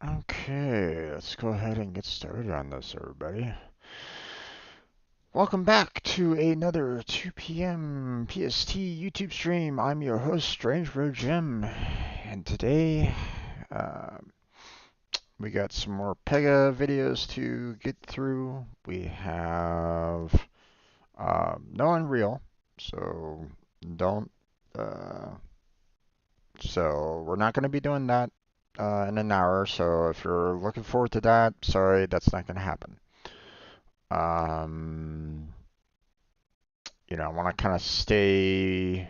Okay, let's go ahead and get started on this, everybody. Welcome back to another 2 p.m. PST YouTube stream. I'm your host, Strange Bro Jim, and today uh, we got some more Pega videos to get through. We have no Unreal, so don't. Uh, so we're not going to be doing that in an hour. So if you're looking forward to that, sorry, that's not going to happen. Um, I want to kind of stay,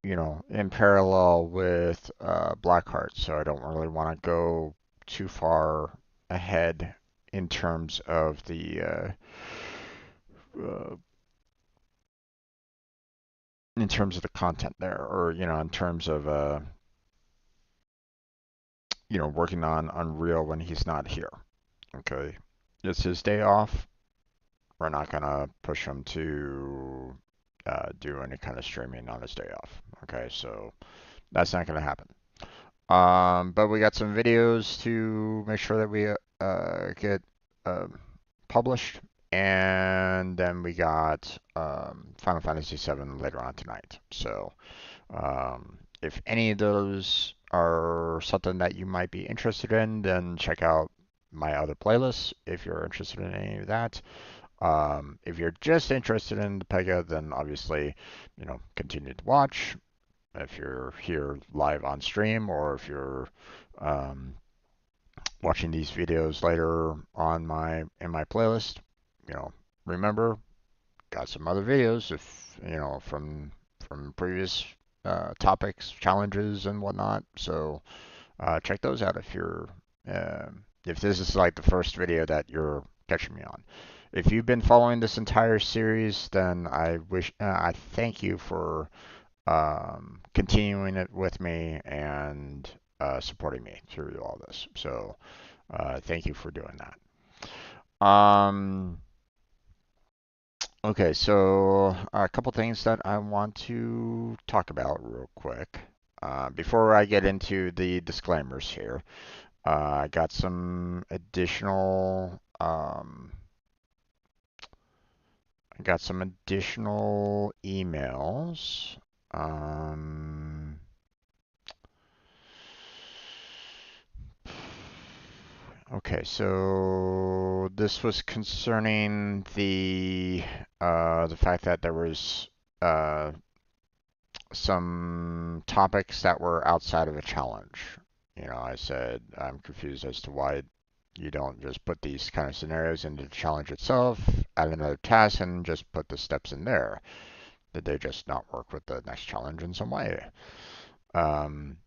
in parallel with Blackheart, so I don't really want to go too far ahead in terms of uh, the content there, or in terms of working on Unreal when he's not here. Okay, it's his day off. We're not gonna push him to do any kind of streaming on his day off. Okay, so that's not gonna happen. But we got some videos to make sure that we get uh, published, and then we got Final Fantasy VII later on tonight. So if any of those are something that you might be interested in, then check out my other playlists if you're interested in any of that. If you're just interested in the Pega, then obviously, continue to watch. If you're here live on stream, or if you're um, watching these videos later on in my playlist, you know, remember, got some other videos from previous topics, challenges, and whatnot. So check those out if this is like the first video that you're catching me on. If you've been following this entire series, then I thank you for continuing it with me and supporting me through all this. So thank you for doing that. Okay, so a couple things that I want to talk about real quick. Before I get into the disclaimers here, I got some additional emails. Um, okay, so this was concerning the fact that there was uh, some topics that were outside of a challenge. I said I'm confused as to why you don't just put these kind of scenarios into the challenge itself, add another task, and just put the steps in there. Did they just not work with the next challenge in some way?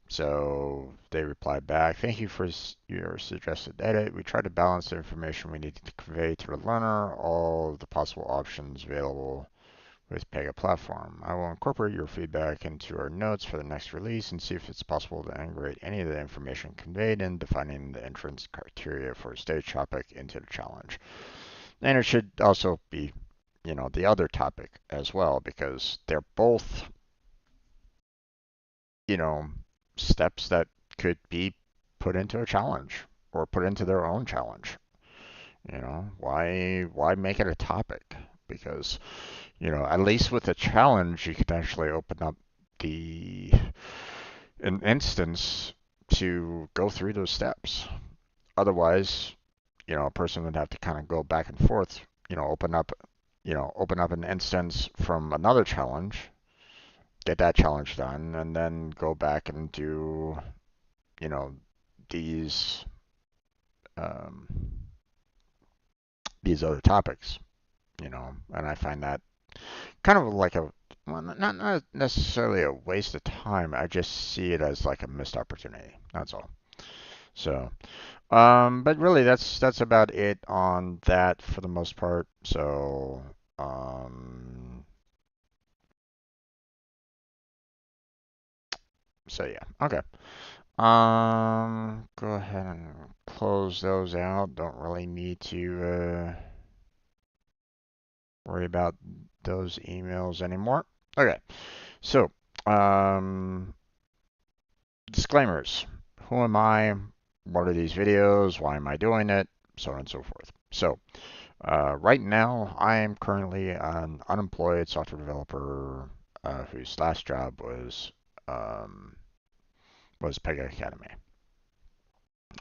So they replied back, thank you for your suggested edit. We tried to balance the information we needed to convey to the learner, all of the possible options available with Pega platform. I will incorporate your feedback into our notes for the next release and see if it's possible to integrate any of the information conveyed in defining the entrance criteria for a stage topic into the challenge. And it should also be, the other topic as well, because they're both, you know, steps that could be put into a challenge or put into their own challenge. Why make it a topic? Because at least with a challenge, you could actually open up the an instance to go through those steps. Otherwise, a person would have to kind of go back and forth, open up an instance from another challenge, get that challenge done, and then go back and do, you know, these um, these other topics, and I find that kind of like well, not necessarily a waste of time. I just see it as like a missed opportunity. That's all. So, but really, that's about it on that for the most part. So yeah, okay. Go ahead and close those out. Don't really need to worry about those emails anymore. Okay, so um, disclaimers. Who am I? what are these videos? Why am I doing it? So on and so forth. So right now, I am currently an unemployed software developer whose last job um, was Pega Academy,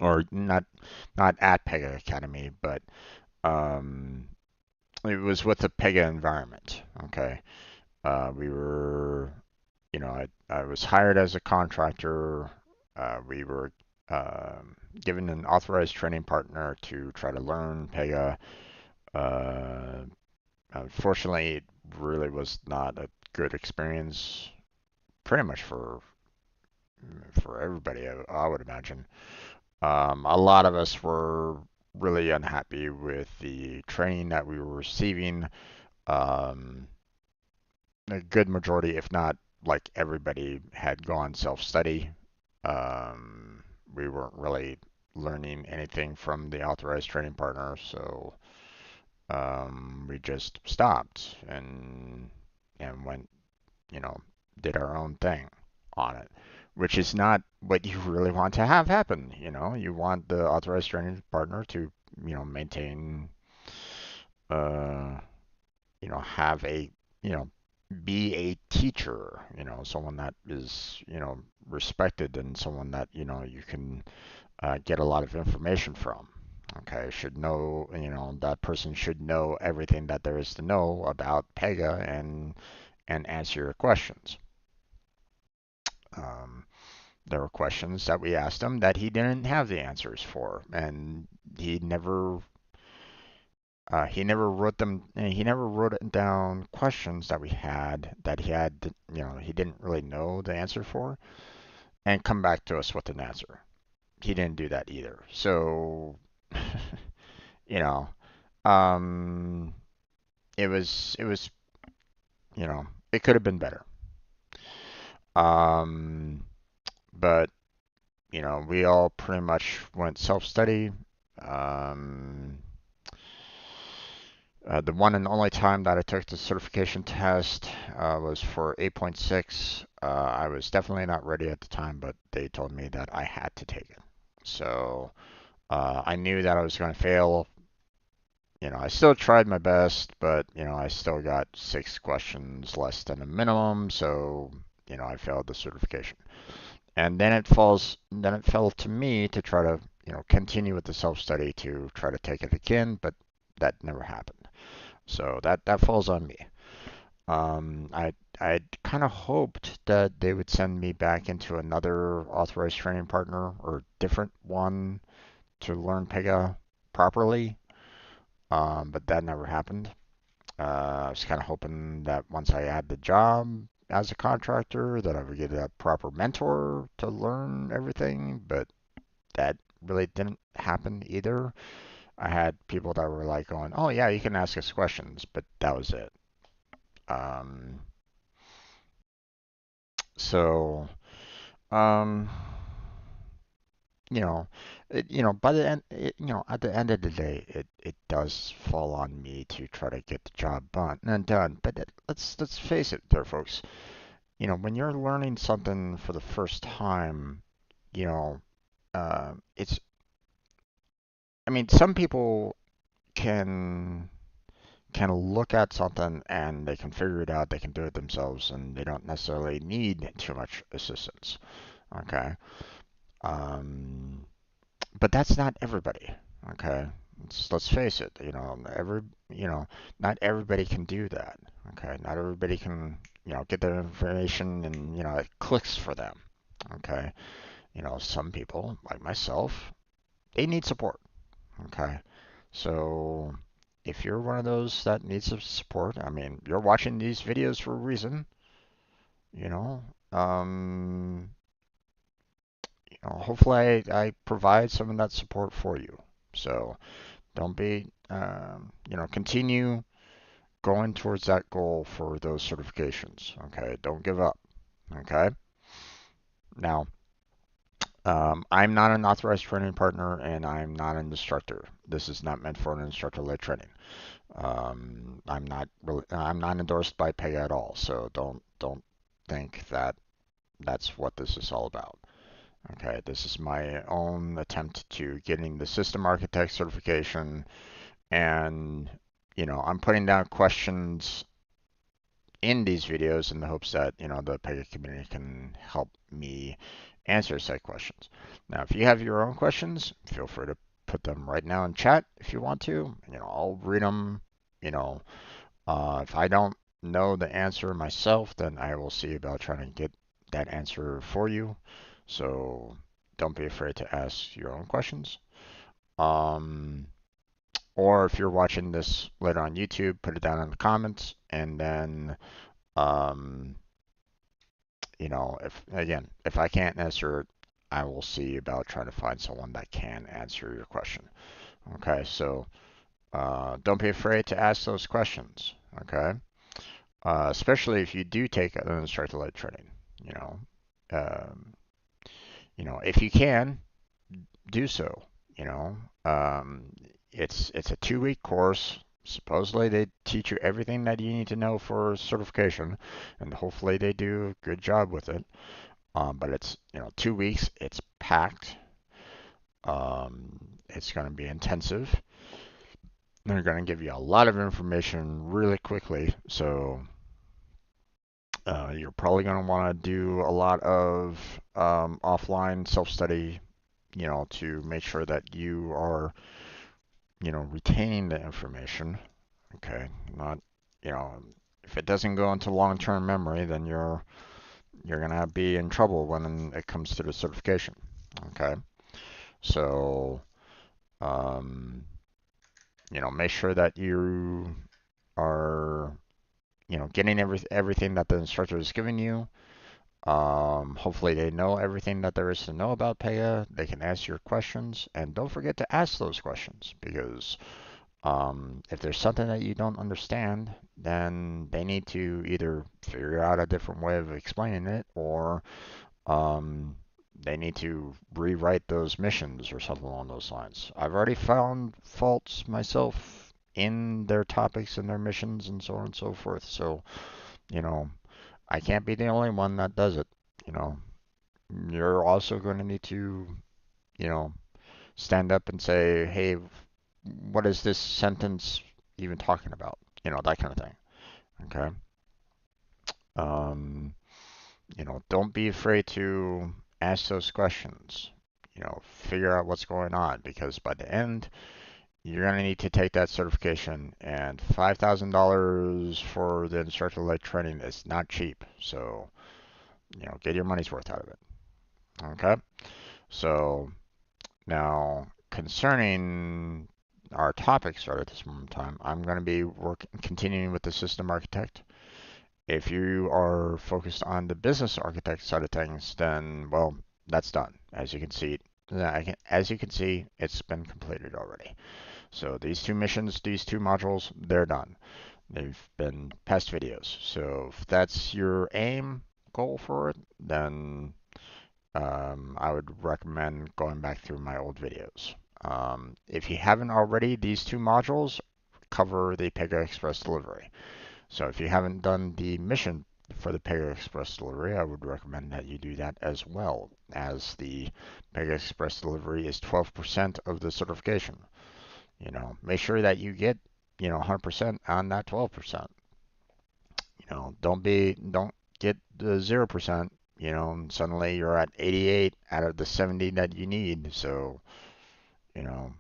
or not at Pega Academy, but um, it was with the Pega environment. Okay, we were, I was hired as a contractor. We were given an authorized training partner to try to learn Pega. Uh, Unfortunately, it really was not a good experience, pretty much for everybody, I would imagine. A lot of us were really unhappy with the training that we were receiving. Um, a good majority, if not like everybody, had gone self-study. Um, we weren't really learning anything from the authorized training partner, so we just stopped and went, you know, did our own thing on it, which is not what you really want to have happen. You want the authorized training partner to, maintain, uh, have a, you know, be a teacher, someone that is, respected and someone that, you can get a lot of information from. Okay, should know, that person should know everything that there is to know about Pega and answer your questions. Um, there were questions that we asked him that he didn't have the answers for, and he never wrote them. He never wrote down questions that we had that he didn't really know the answer for, and come back to us with an answer. He didn't do that either. So, you know, um, it was it could have been better. Um, but we all pretty much went self-study. Um, the one and only time that I took the certification test was for 8.6. I was definitely not ready at the time, but they told me that I had to take it. So I knew that I was going to fail. I still tried my best, but I still got 6 questions less than a minimum, so I failed the certification. And then it fell to me to try to, continue with the self-study to try to take it again, but that never happened. So that falls on me. I kind of hoped that they would send me back into another authorized training partner or different one to learn Pega properly, but that never happened. I was kind of hoping that once I had the job as a contractor, that I would get a proper mentor to learn everything, but that really didn't happen either. I had people that were like going, "Oh yeah, you can ask us questions," but that was it. Um, so, um, you know, by the end, at the end of the day, it does fall on me to try to get the job done. But let's face it, there, folks. When you're learning something for the first time, you know, it's. I mean, some people can look at something and they can figure it out. They can do it themselves, and they don't necessarily need too much assistance. Okay. Um, but that's not everybody. Okay. Let's face it. You know, not everybody can do that. Okay. Not everybody can, get their information and, it clicks for them. Okay. Some people, like myself, they need support. Okay. So if you're one of those that needs some support, I mean, you're watching these videos for a reason, you know. Um, Hopefully I provide some of that support for you. So don't be, continue going towards that goal for those certifications. Okay. Don't give up. Okay. Now, I'm not an authorized training partner and I'm not an instructor. This is not meant for an instructor-led training. I'm not endorsed by Pega at all, so don't think that that's what this is all about. Okay, this is my own attempt to getting the system architect certification, and I'm putting down questions in these videos in the hopes that the Pega community can help me answer said questions. Now, if you have your own questions, feel free to put them right now in chat if you want to. I'll read them. You know, if I don't know the answer myself, then I will see about trying to get that answer for you. So don't be afraid to ask your own questions. Um, or if you're watching this later on YouTube, put it down in the comments, and then um, if I can't answer it, I will see about trying to find someone that can answer your question. Okay, so don't be afraid to ask those questions. Okay, especially if you do take an instructor-led training. You know, um, if you can, do so. You know, um, it's a 2-week course. Supposedly they teach you everything that you need to know for certification, and hopefully they do a good job with it. But it's 2 weeks. It's packed. It's going to be intensive. They're going to give you a lot of information really quickly. So you're probably going to want to do a lot of offline self-study, to make sure that you are, retaining the information. Okay, not, you know, if it doesn't go into long-term memory, then you're gonna be in trouble when it comes to the certification. Okay, so um, make sure that you are, getting everything that the instructor is giving you. Hopefully they know everything that there is to know about Pega. They can answer your questions, and don't forget to ask those questions because if there's something that you don't understand, then they need to either figure out a different way of explaining it, or um, they need to rewrite those missions or something along those lines. I've already found faults myself in their topics and their missions and so on and so forth. So, you know, I can't be the only one that does it. You know, you're also going to need to, you know, stand up and say, hey, what is this sentence even talking about? That kind of thing. Okay. Um, don't be afraid to ask those questions. Figure out what's going on because by the end, you're going to need to take that certification, and $5,000 for the instructor-led training is not cheap. So, get your money's worth out of it. Okay. So now, concerning our topics right at this moment in time, I'm going to be continuing with the system architect. If you are focused on the business architect side of things, then well, that's done. As you can see, it's been completed already. So these two missions, these two modules, they're done. They've been past videos. So if that's your aim goal for it, then I would recommend going back through my old videos. If you haven't already, these two modules cover the Pega Express delivery. So if you haven't done the mission for the Pega Express delivery, I would recommend that you do that as well, as the Pega Express delivery is 12% of the certification. Make sure that you get 100% on that 12%. Don't get the 0%. And suddenly you're at 88 out of the 70 that you need. So, you know,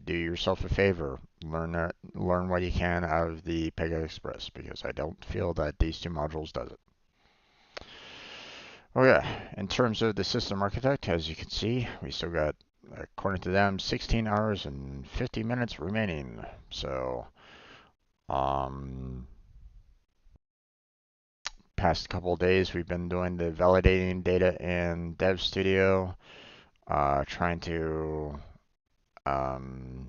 do yourself a favor. Learn what you can out of the Pega Express because I don't feel that these two modules does it. Okay, in terms of the system architect, as you can see, we still got, according to them, 16 hours and 50 minutes remaining. So, past couple of days, we've been doing the validating data in Dev Studio, trying to um,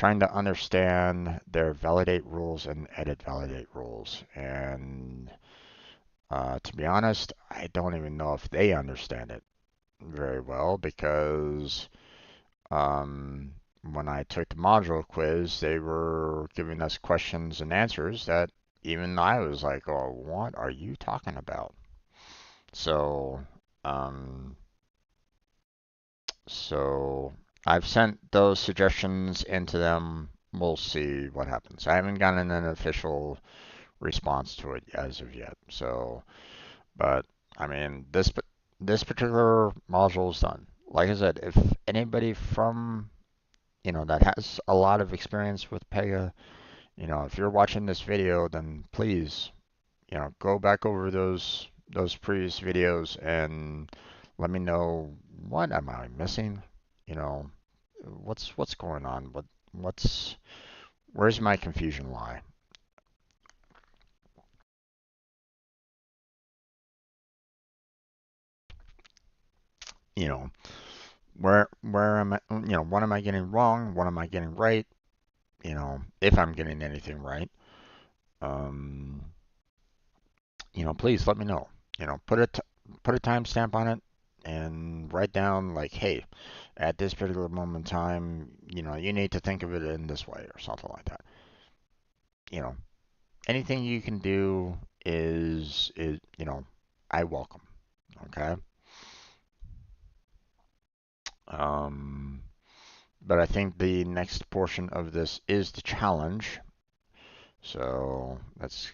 understand their validate rules and edit validate rules. And to be honest, I don't even know if they understand it very well because when I took the module quiz, they were giving us questions and answers that even I was like, oh, what are you talking about? So, um, So I've sent those suggestions into them. We'll see what happens. I haven't gotten an official response to it as of yet. So, but I mean, this particular module is done. Like I said, if anybody from that has a lot of experience with Pega, if you're watching this video, then please, go back over those previous videos and let me know what am I missing. You know, what's going on? What's where's my confusion lie? You know, where am I? What am I getting wrong? What am I getting right? If I'm getting anything right. Um, please let me know. Put a timestamp on it and write down like, hey, at this particular moment in time, you need to think of it in this way or something like that. You know, anything you can do is I welcome. Okay. Um, but I think the next portion of this is the challenge. So let's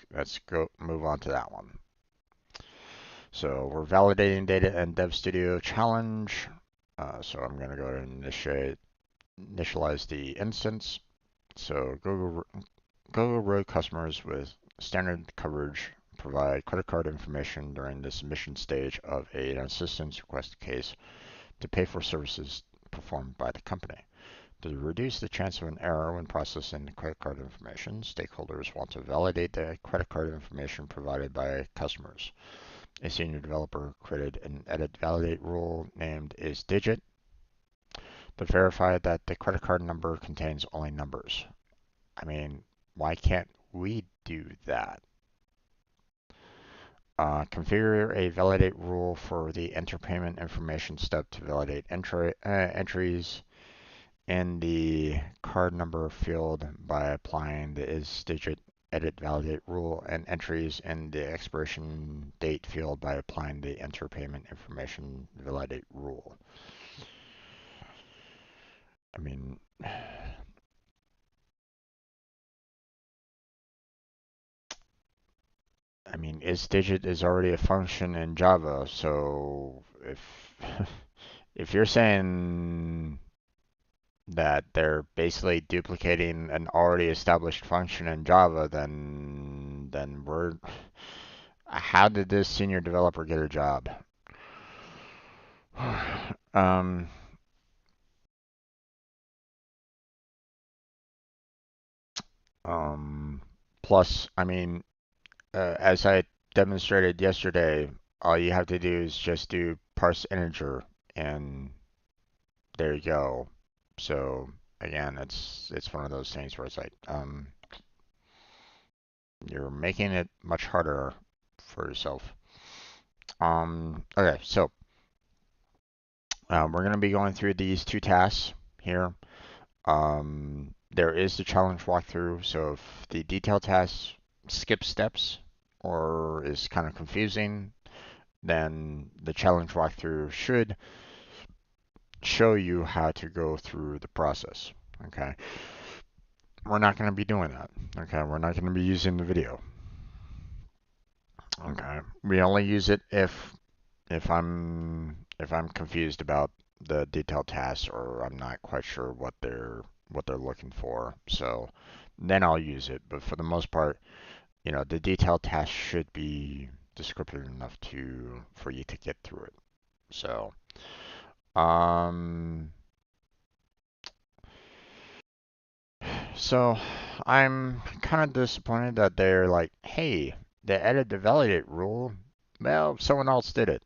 go move on to that one. So we're validating data in Dev Studio challenge. So I'm going to go ahead and initialize the instance. So Google Road customers with standard coverage provide credit card information during the submission stage of an assistance request case to pay for services performed by the company. To reduce the chance of an error when processing the credit card information, stakeholders want to validate the credit card information provided by customers. A senior developer created an edit validate rule named isDigit to verify that the credit card number contains only numbers. I mean, why can't we do that? Configure a validate rule for the enter payment information step to validate entries in the card number field by applying the isDigit edit validate rule and entries in the expiration date field by applying the enter payment information validate rule. I mean, isDigit is already a function in Java, so if if you're saying that they're basically duplicating an already established function in Java, then we're how did this senior developer get a job? um, um, plus, as I demonstrated yesterday, all you have to do is just do parse integer, and there you go. So again, it's one of those things where it's like, you're making it much harder for yourself. Okay, so we're going to be going through these two tasks here. There is the challenge walkthrough, so if the detailed task skips steps or is kind of confusing, then the challenge walkthrough should show you how to go through the process. Okay, we're not going to be doing that. Okay, we're not going to be using the video. Okay, we only use it if I'm confused about the detailed tasks or I'm not quite sure what they're looking for. So then I'll use it. But for the most part, the detailed task should be descriptive enough for you to get through it. So um so I'm kind of disappointed that they're like, hey, they added the validate rule. Well, someone else did it.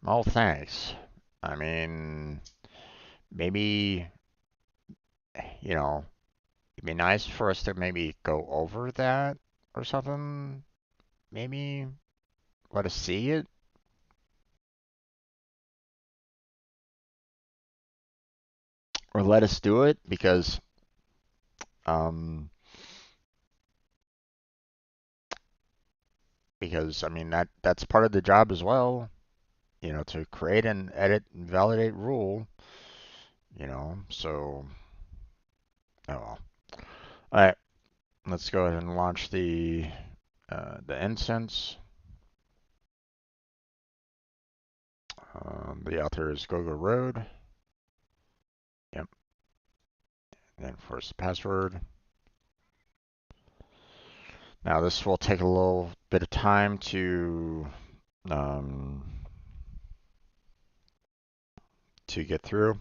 Oh, thanks. I mean, maybe, you know, it'd be nice for us to maybe go over that or something. Maybe let us see it or let us do it um, because I mean that's part of the job as well. to create and edit and validate rule, so, oh well. All right, let's go ahead and launch the instance. The author is Gogo Road. Yep. And then force the password. Now this will take a little bit of time um, to get through.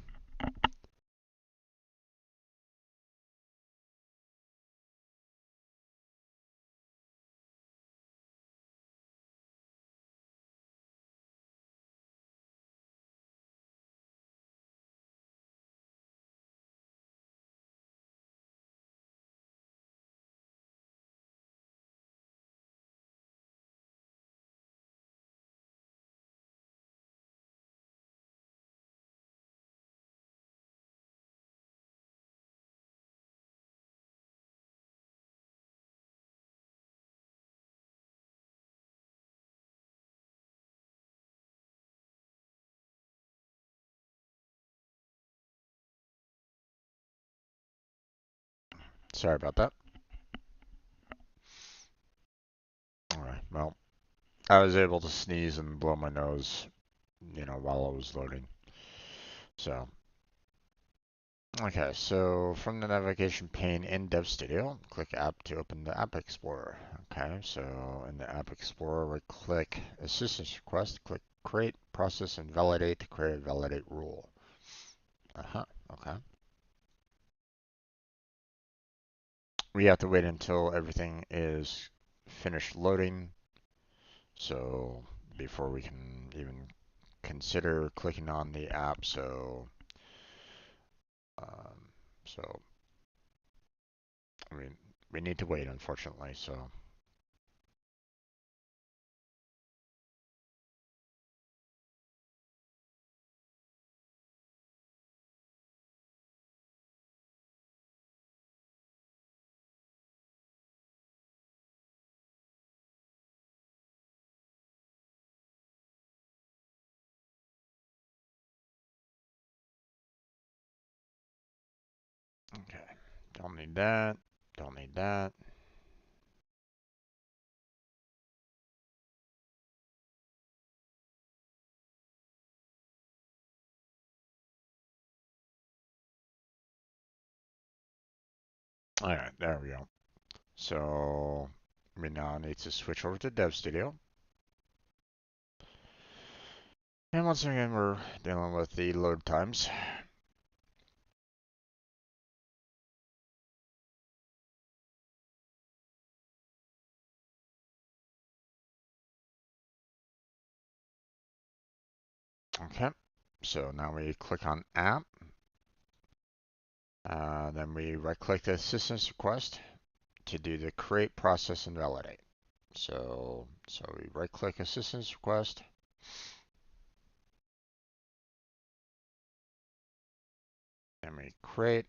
Sorry about that. All right. Well, I was able to sneeze and blow my nose, while I was loading. So, okay. So from the navigation pane in Dev Studio, click App to open the App Explorer. Okay. So in the App Explorer, we click Assistance Request, click Create, Process, and Validate to create a validate rule. Okay. We have to wait until everything is finished loading. So before we can even consider clicking on the app, um, so I mean we need to wait, unfortunately. So okay, don't need that. Don't need that. All right, there we go. So we now need to switch over to Dev Studio. And once again, we're dealing with the load times. Okay, so now we click on App. Then we right-click the assistance request to do the create, process, and validate. So we right-click assistance request. Then we create,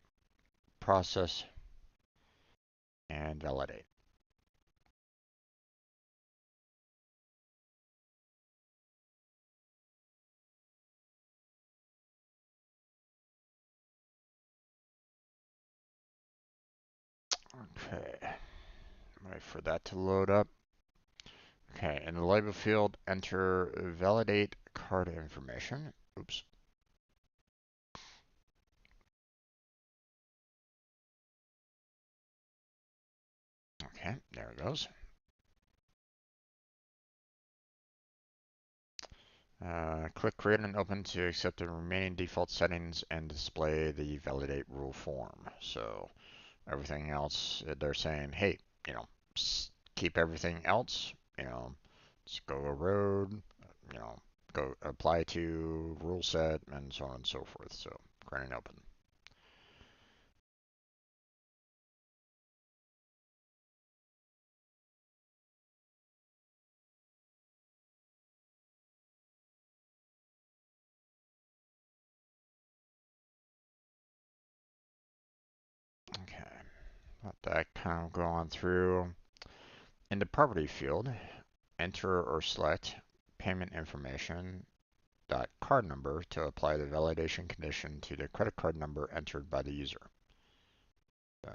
process, and validate. Okay, wait for that to load up. Okay, in the label field, enter validate card information. Oops. Okay, there it goes. Click create and open to accept the remaining default settings and display the validate rule form. So everything else, they're saying, hey, keep everything else, just go a road, go apply to rule set and so on and so forth. So create and open. Okay, let that kind of go on through. In the property field, enter or select payment information card number to apply the validation condition to the credit card number entered by the user. So,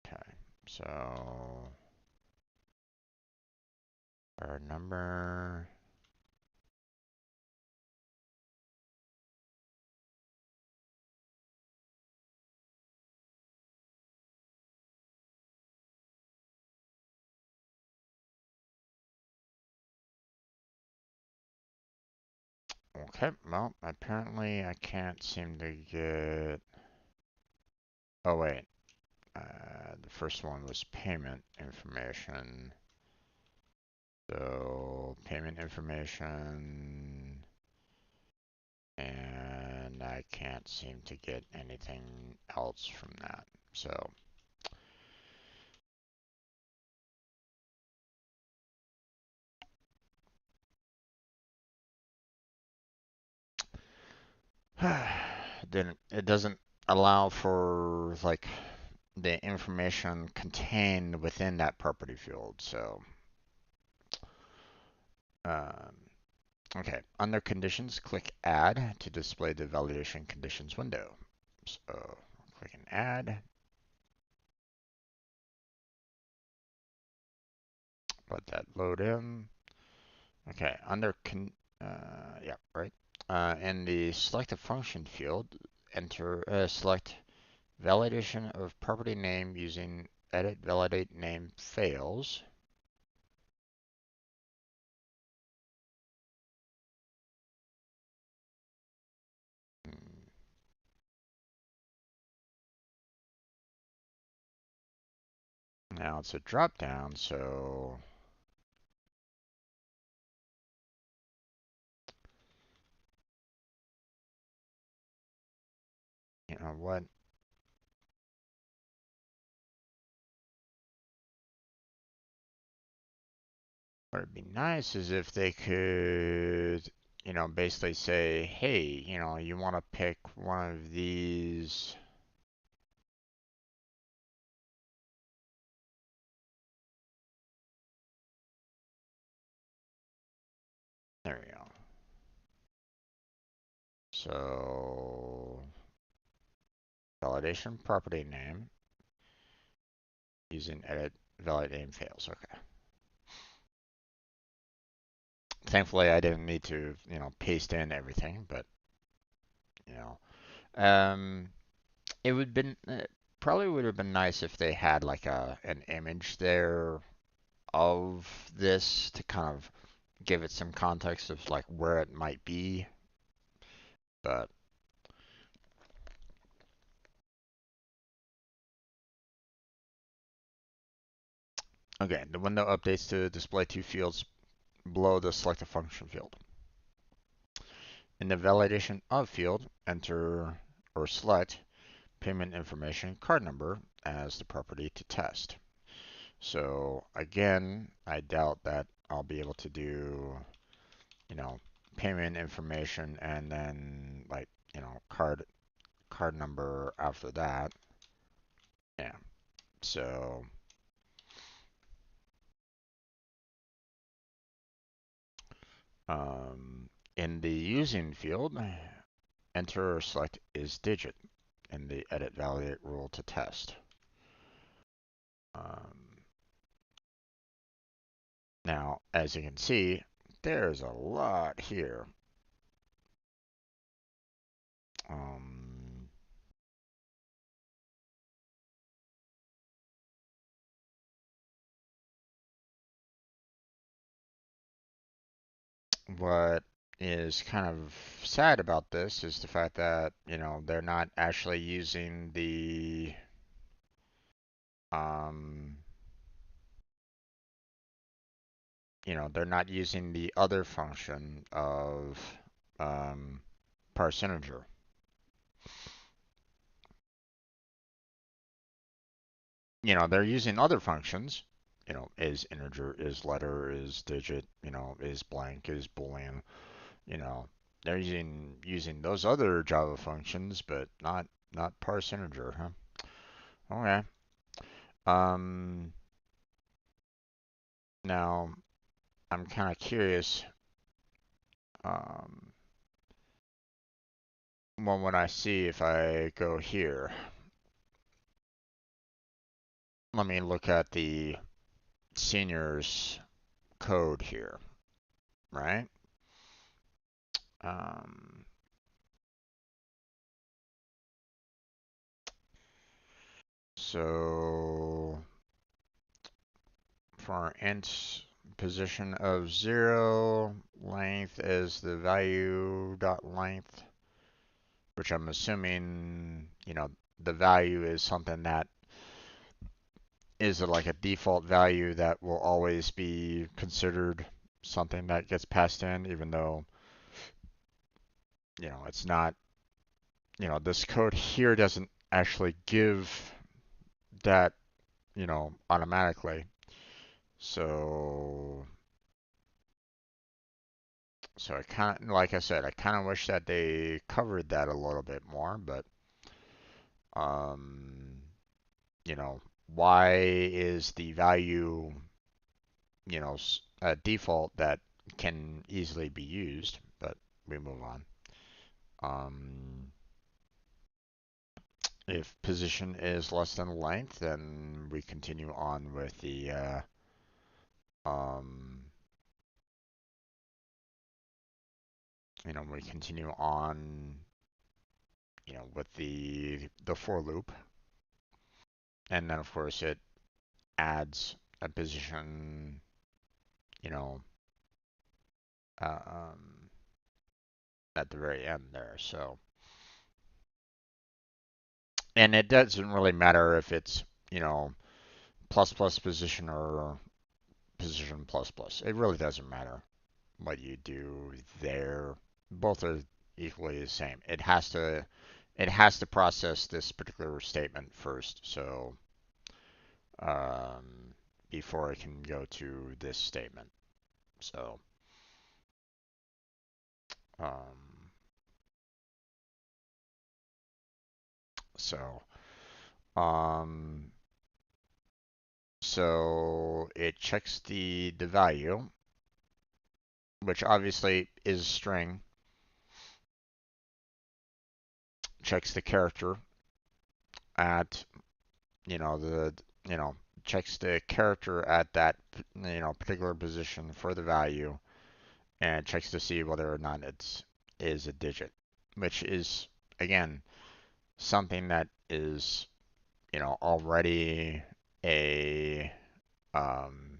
okay, so card number. Okay, well, apparently I can't seem to get. Oh, wait. The first one was payment information. So, payment information. And I can't seem to get anything else from that. So, then it doesn't allow for like the information contained within that property field. So, um, okay, under conditions, click add to display the validation conditions window. So, click and add, let that load in. Okay, yeah, right. In the select a function field, select validation of property name using edit validate name fails. Now it's a drop down, so you know what would be nice is if they could, basically say, hey, you want to pick one of these. There we go. So validation property name using edit validate name fails. Okay. Thankfully, I didn't need to, paste in everything, but you know, um, it would been probably would have been nice if they had like an image there of this to kind of give it some context of like where it might be. But okay, the window updates to display two fields below the select a function field. In the validation of field, enter or select payment information card number as the property to test. So again, I doubt that I'll be able to do, you know, payment information and then like, card number after that. Yeah. So in the using field, enter or select is digit in the edit validate rule to test. Um, Now, as you can see, there's a lot here. Um, what is kind of sad about this is the fact that, they're not actually using um, they're not using the other function of um, parse integer. They're using other functions, is integer, is letter, is digit, is blank, is boolean, you know, they're using those other Java functions, but not parse integer, huh? Okay. Um, Now, I'm kind of curious. Um, what would I see if I go here? Let me look at the seniors code here, right? Um, so for int position of 0, length is the value dot length, which I'm assuming, the value is something that is like a default value that will always be considered something that gets passed in, even though, it's not, this code here doesn't actually give that, automatically. So, I kind of, like I said, I kind of wish that they covered that a little bit more, but, um, why is the value, a default that can easily be used? But we move on. If position is less than length, then we continue on with the um, we continue on, with the for loop, and then of course it adds a position, you know, uh, um, at the very end there. So, and it doesn't really matter if it's, plus plus position or position plus plus. It really doesn't matter what you do there. Both are equally the same. It has to process this particular statement first. So before it can go to this statement. So um, so um, so it checks the value, which obviously is a string. Checks the character at the you know checks the character at that particular position for the value, and checks to see whether or not it is a digit, which is again something that is already a um,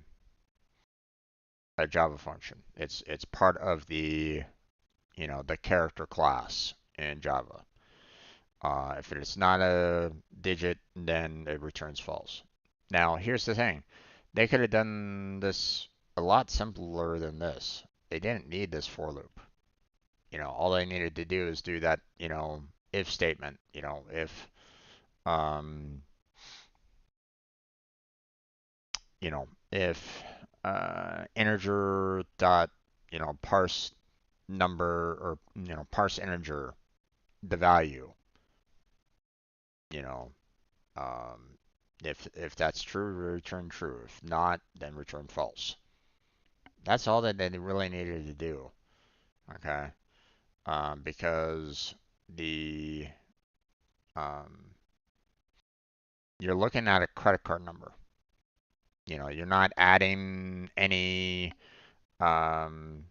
a Java function. It's part of the character class in Java. If it's not a digit, then it returns false. Now, here's the thing. They could have done this a lot simpler than this. They didn't need this for loop. All they needed to do is do that, if statement, if, um, if integer dot, parse number or, parse integer, the value, you know, um, if that's true, return true. If not, then return false. That's all that they really needed to do. Okay. Because the um, you're looking at a credit card number. You're not adding any um,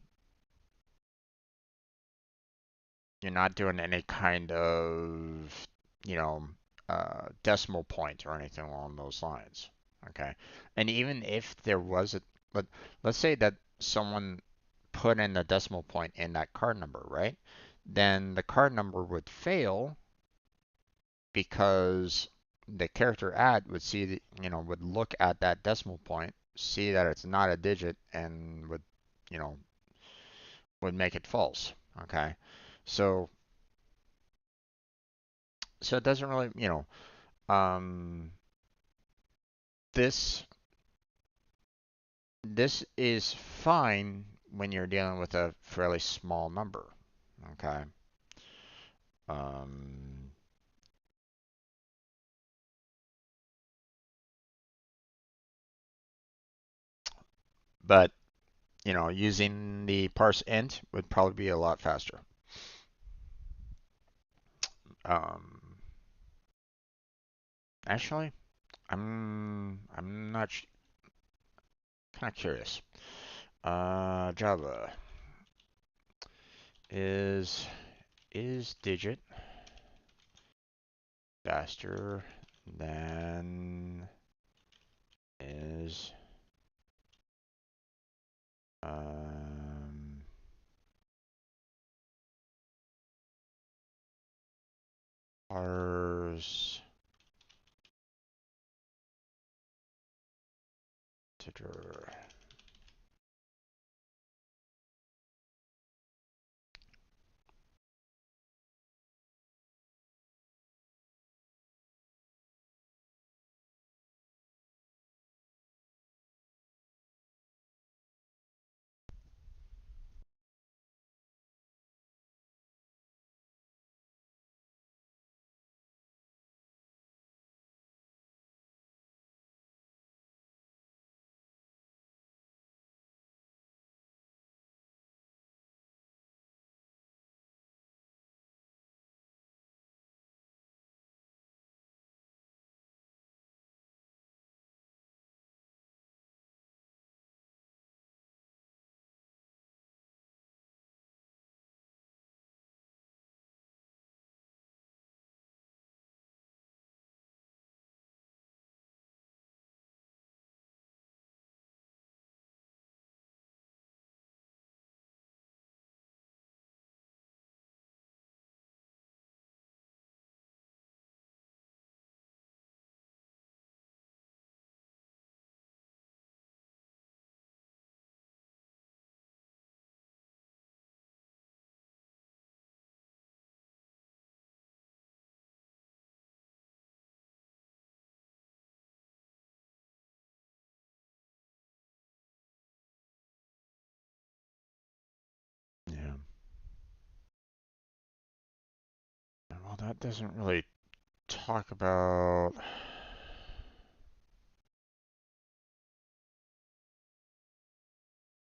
you're not doing any kind of you know decimal point or anything along those lines. Okay. And even if there was let, let's say that someone put in a decimal point in that card number, right? Then the card number would fail because the character add would see would look at that decimal point, see that it's not a digit, and you know would make it false. Okay, so it doesn't really um this is fine when you're dealing with a fairly small number. Okay. Um, But using the parse int would probably be a lot faster. Um, Actually, I'm not kind of curious. Java is digit faster than is um, parse integer. Yeah. Well, that doesn't really talk about.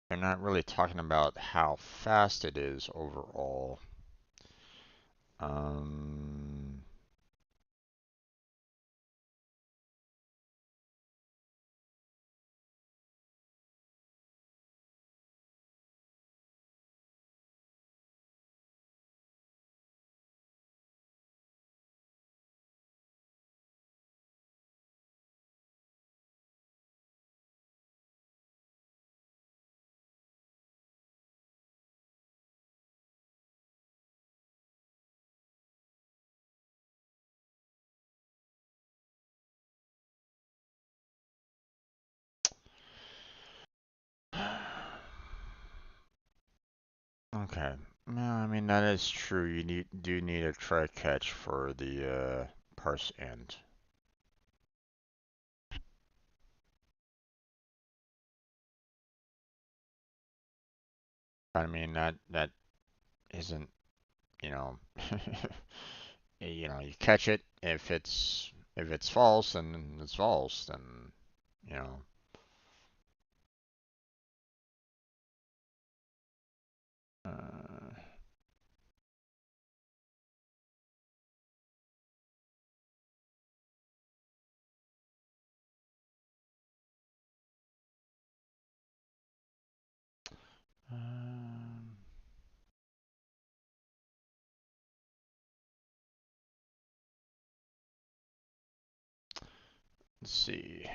They're not really talking about how fast it is overall. Um, okay. No, I mean that is true. You do need a try catch for the parse end. I mean that isn't, you know, you catch it if it's false, then it's false, then you know. Uh, um, let's see.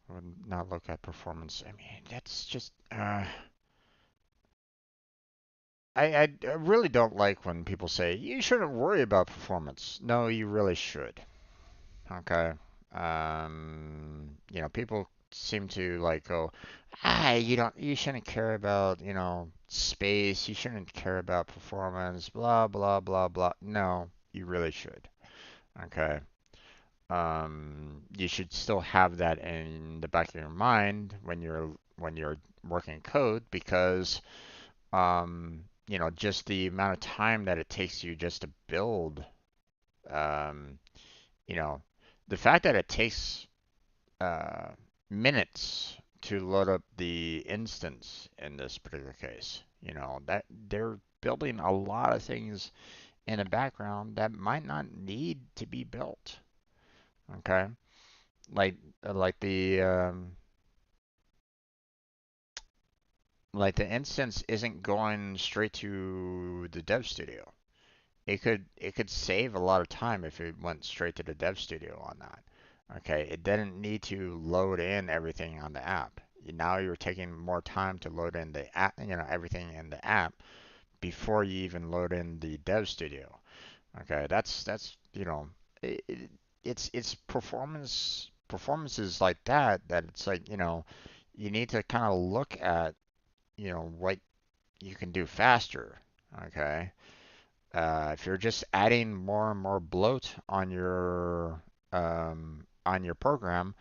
I would not look at performance. I mean, that's just. I really don't like when people say you shouldn't worry about performance. No, you really should. Okay. People seem to like go, you shouldn't care about, space, you shouldn't care about performance, blah blah blah blah. No, you really should. Okay. You should still have that in the back of your mind when you're working code because just the amount of time that it takes you just to build, um, you know, the fact that it takes uh, minutes to load up the instance in this particular case, that they're building a lot of things in the background that might not need to be built. Okay, like like the instance isn't going straight to the dev studio. It could save a lot of time if it went straight to the dev studio on that. Okay, it didn't need to load in everything on the app. Now you're taking more time to load in the app, everything in the app before you even load in the dev studio. Okay, that's it, it, it's performances like that it's like you need to kind of look at what you can do faster. Okay, if you're just adding more and more bloat on your program,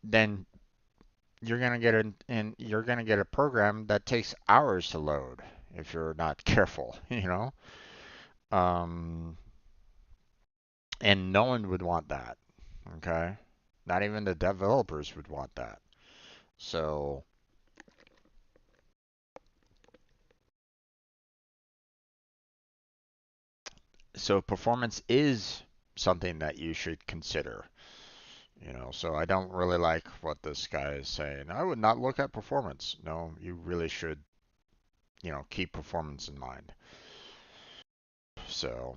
then you're gonna get a program that takes hours to load if you're not careful, Um, and no one would want that. Okay, not even the developers would want that. So so performance is something that you should consider. So I don't really like what this guy is saying. I would not look at performance. No, you really should, keep performance in mind. So,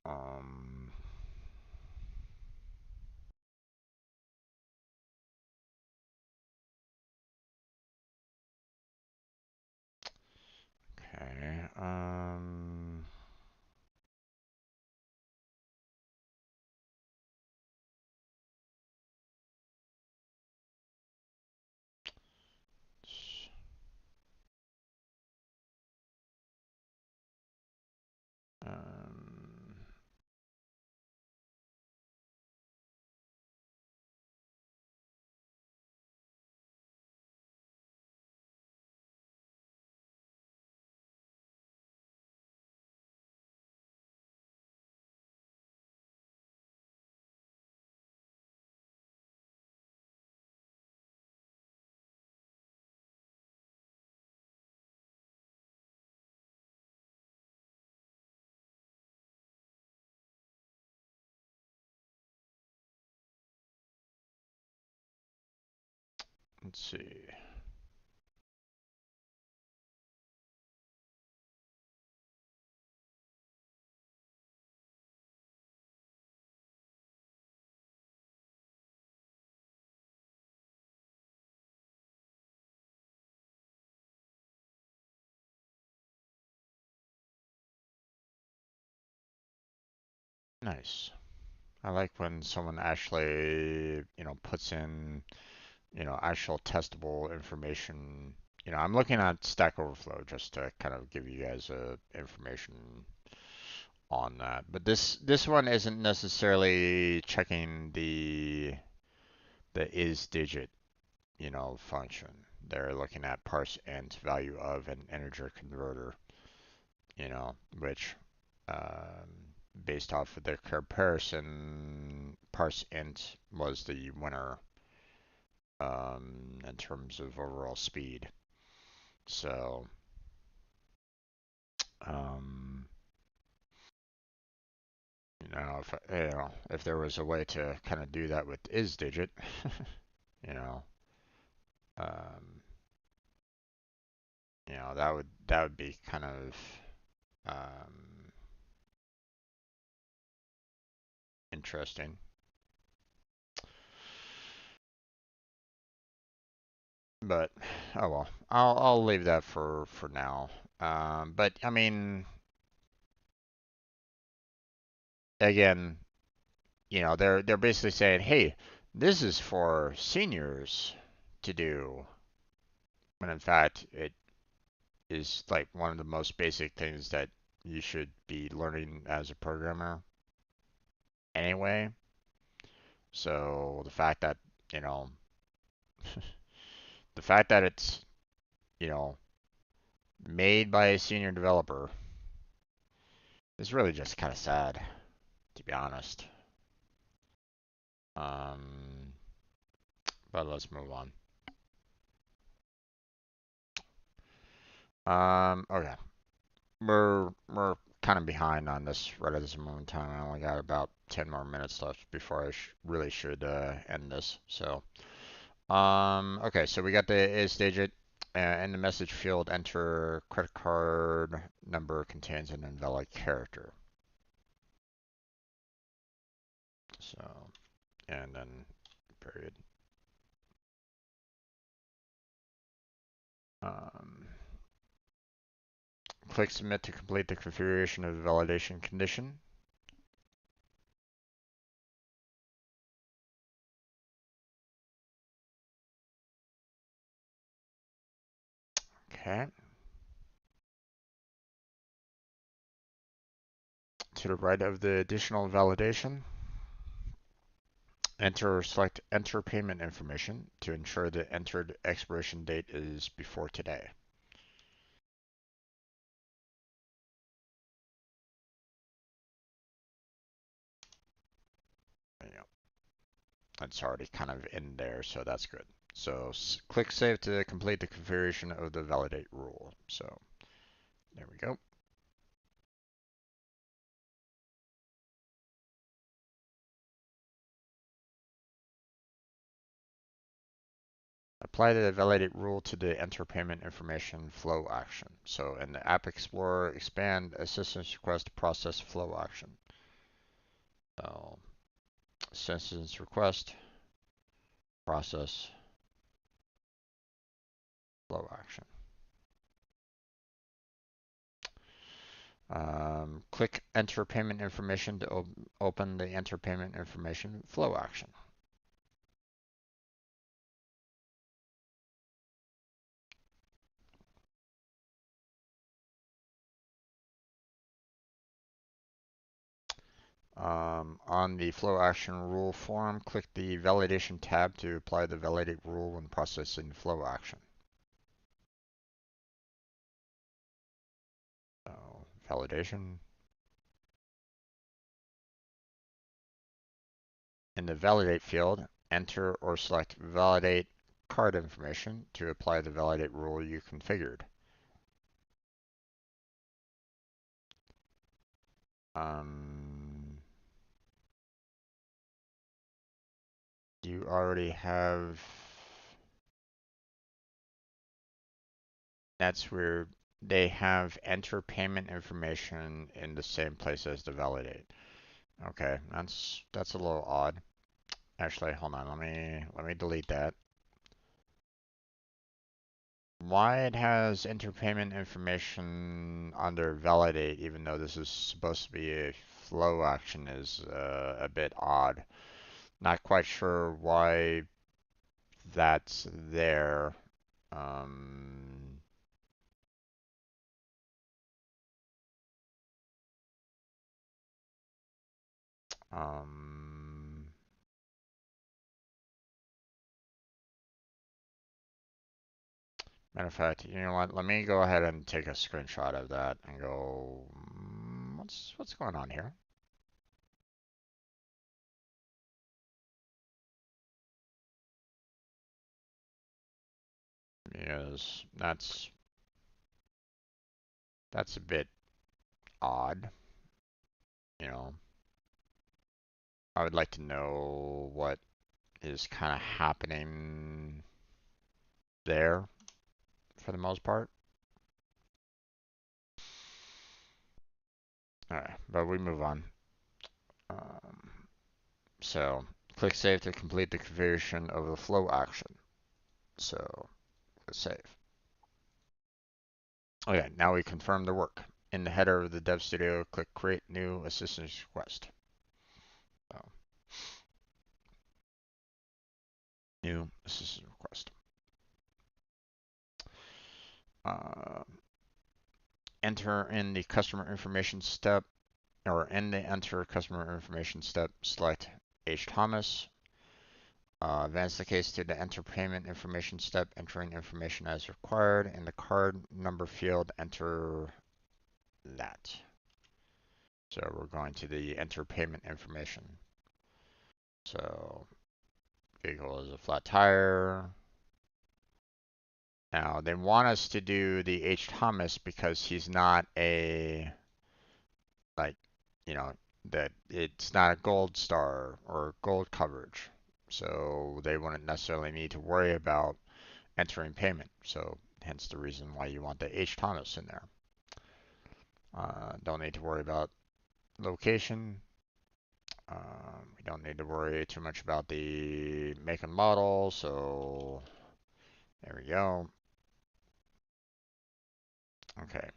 um, okay. Um, let's see. Nice. I like when someone actually, puts in, actual testable information. I'm looking at Stack Overflow just to kind of give you guys information on that. But this one isn't necessarily checking the is digit, function. They're looking at parse int value of an integer converter, which based off of the comparison, parse int was the winner in terms of overall speed. So, um, if there was a way to kind of do that with is digit, you know, um, that would be kind of um, interesting. But oh well, I'll leave that for now. But I mean, again, they're basically saying, hey, This is for seniors to do, when in fact it is like one of the most basic things that you should be learning as a programmer anyway. So the fact that, you know, the fact that it's, you know, made by a senior developer is really just kind of sad, to be honest. Um, but let's move on. Okay. We're kind of behind on this right at this moment in time. I only got about 10 more minutes left before I really should end this. So, okay, so we got the is digit. In the message field, enter credit card number contains an invalid character. So, and then period. Um, Click submit to complete the configuration of the validation condition. Okay. To the right of the additional validation, enter or select enter payment information to ensure the entered expiration date is before today. You know, that's already kind of in there, so that's good. So click save to complete the configuration of the validate rule. So there we go. Apply the validate rule to the enter payment information flow action. So in the App Explorer, expand assistance request process flow action. So assistance request process flow action. Click enter payment information to open the enter payment information flow action. On the flow action rule form, click the validation tab to apply the validate rule when processing flow action. So, validation. In the validate field, enter or select validate card information to apply the validate rule you configured. You already have. That's where they have enter payment information in the same place as the validate. Okay, that's a little odd. Actually, hold on. Let me delete that. Why it has enter payment information under validate, even though this is supposed to be a flow action, is a bit odd. Not quite sure why that's there. Um, um, Matter of fact, you know what? Let me go ahead and take a screenshot of that and go, what's going on here? Because that's a bit odd, you know. I would like to know what is kind of happening there for the most part. Alright, but we move on. Um, so click save to complete the configuration of the flow action. So let's save. Okay, now we confirm the work. In the header of the Dev Studio, click create new assistance request. So New assistant request. Uh, enter in the customer information step, or in the enter customer information step, select H. Thomas. Advance the case to the enter payment information step, entering information as required. In the card number field, enter that. So we're going to the enter payment information. So vehicle is a flat tire. Now they want us to do the H. Thomas because he's not a, like, you know, that it's not a gold star or gold coverage. So they wouldn't necessarily need to worry about entering payment. So hence the reason why you want the H. Thomas in there. Don't need to worry about location. We don't need to worry too much about the make and model. So there we go. Okay.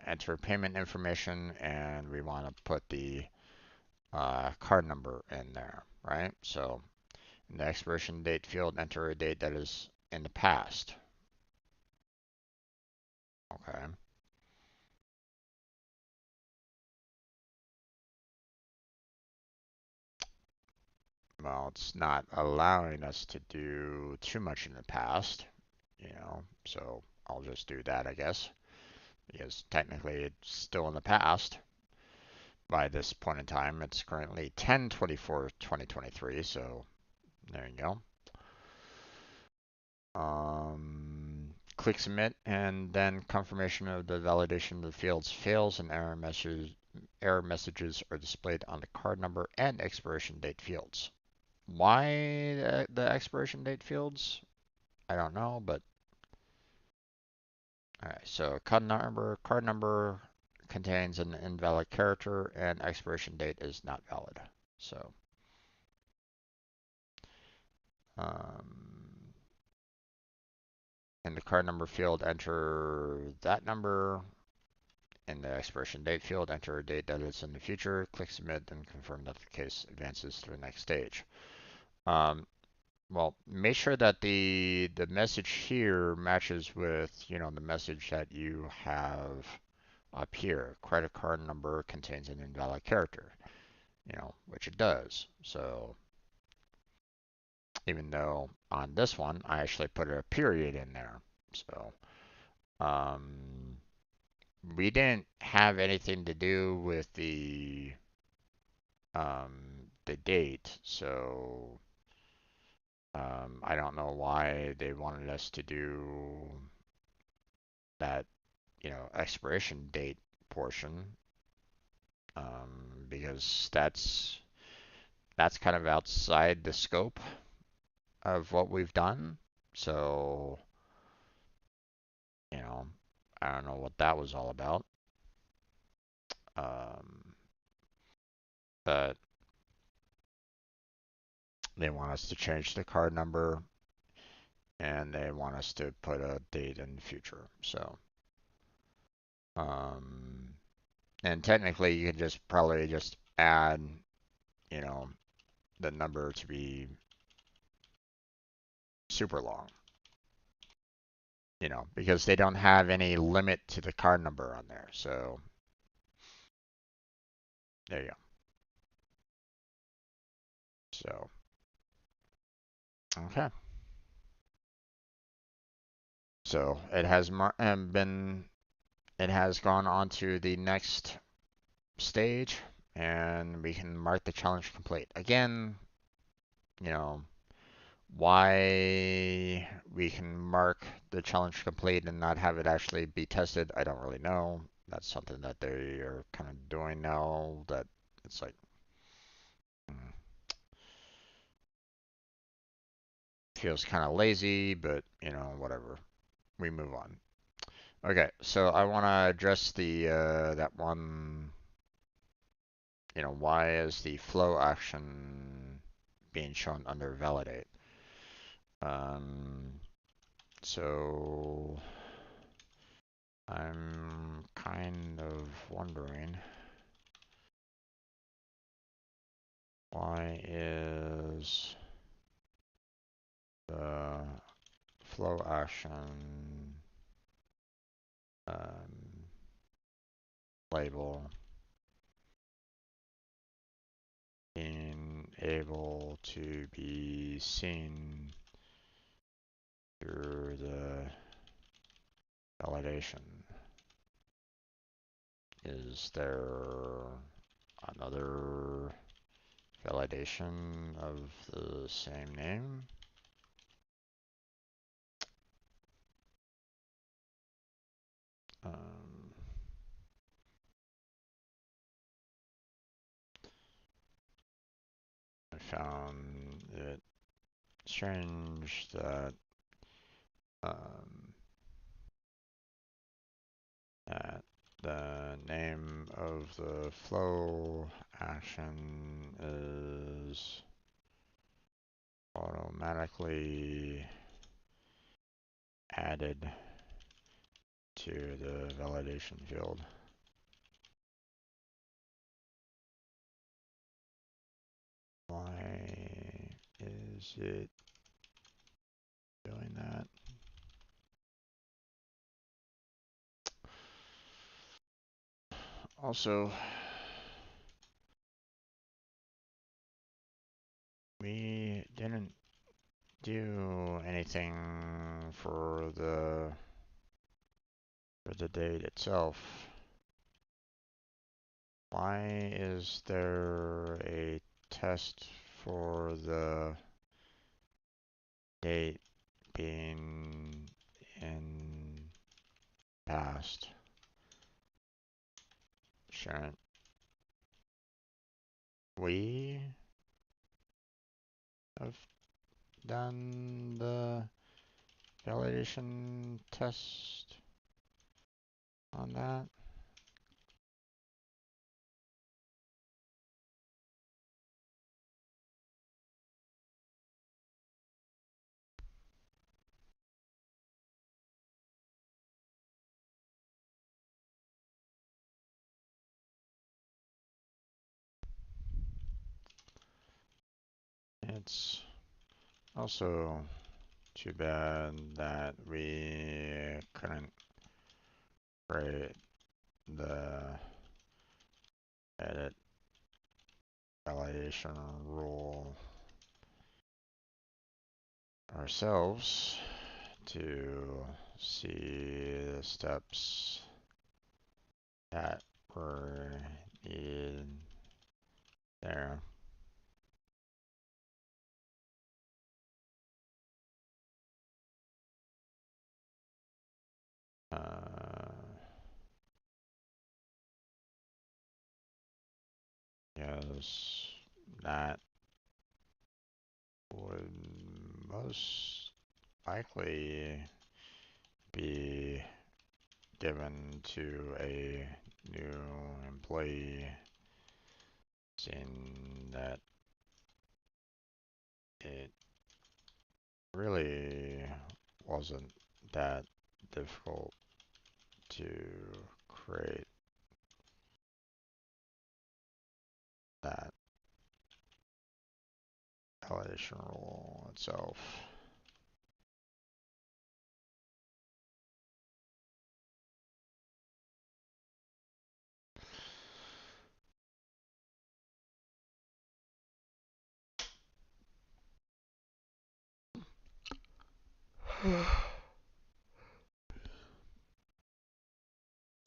Enter payment information, and we want to put the card number in there, right? So in the expiration date field, enter a date that is in the past. Okay. Well, it's not allowing us to do too much in the past, so I'll just do that, I guess, because technically it's still in the past. By this point in time, it's currently 10/24/2023, so there you go. Click submit, and then confirmation of the validation of the fields fails, and error messages are displayed on the card number and expiration date fields. Why the expiration date fields? I don't know, but all right. So card number contains an invalid character, and expiration date is not valid. So um, in the card number field, enter that number. In the expiration date field, enter a date that is in the future. Click submit and confirm that the case advances to the next stage. Well, make sure that the message here matches with, the message that you have up here. Credit card number contains an invalid character, which it does. So even though on this one, I actually put a period in there. So we didn't have anything to do with the date. So I don't know why they wanted us to do that, expiration date portion, because that's kind of outside the scope of what we've done. So, I don't know what that was all about. But they want us to change the card number, and they want us to put a date in the future. So, and technically you can just probably just add, the number to be super long, because they don't have any limit to the card number on there. So there you go. So, okay. So it has it has gone on to the next stage, and we can mark the challenge complete. Again, why we can mark the challenge complete and not have it actually be tested, I don't really know. That's something that they are kind of doing now, that it's like, feels kind of lazy, but whatever. We move on. Okay, so I want to address the that one. Why is the flow action being shown under validate? So I'm kind of wondering, why is the flow action um, label being able to be seen through the validation. Is there another validation of the same name? Um, I found it strange that um, that the name of the flow action is automatically added to the validation field. Why is it doing that? Also, we didn't do anything for the date itself. Why is there a test for the date being in past? Shouldn't we have done the validation test on that? It's also too bad that we couldn't create the edit validation rule ourselves to see the steps that were needed there. Yes, that would most likely be given to a new employee, seeing that it really wasn't that difficult to create that validation rule itself.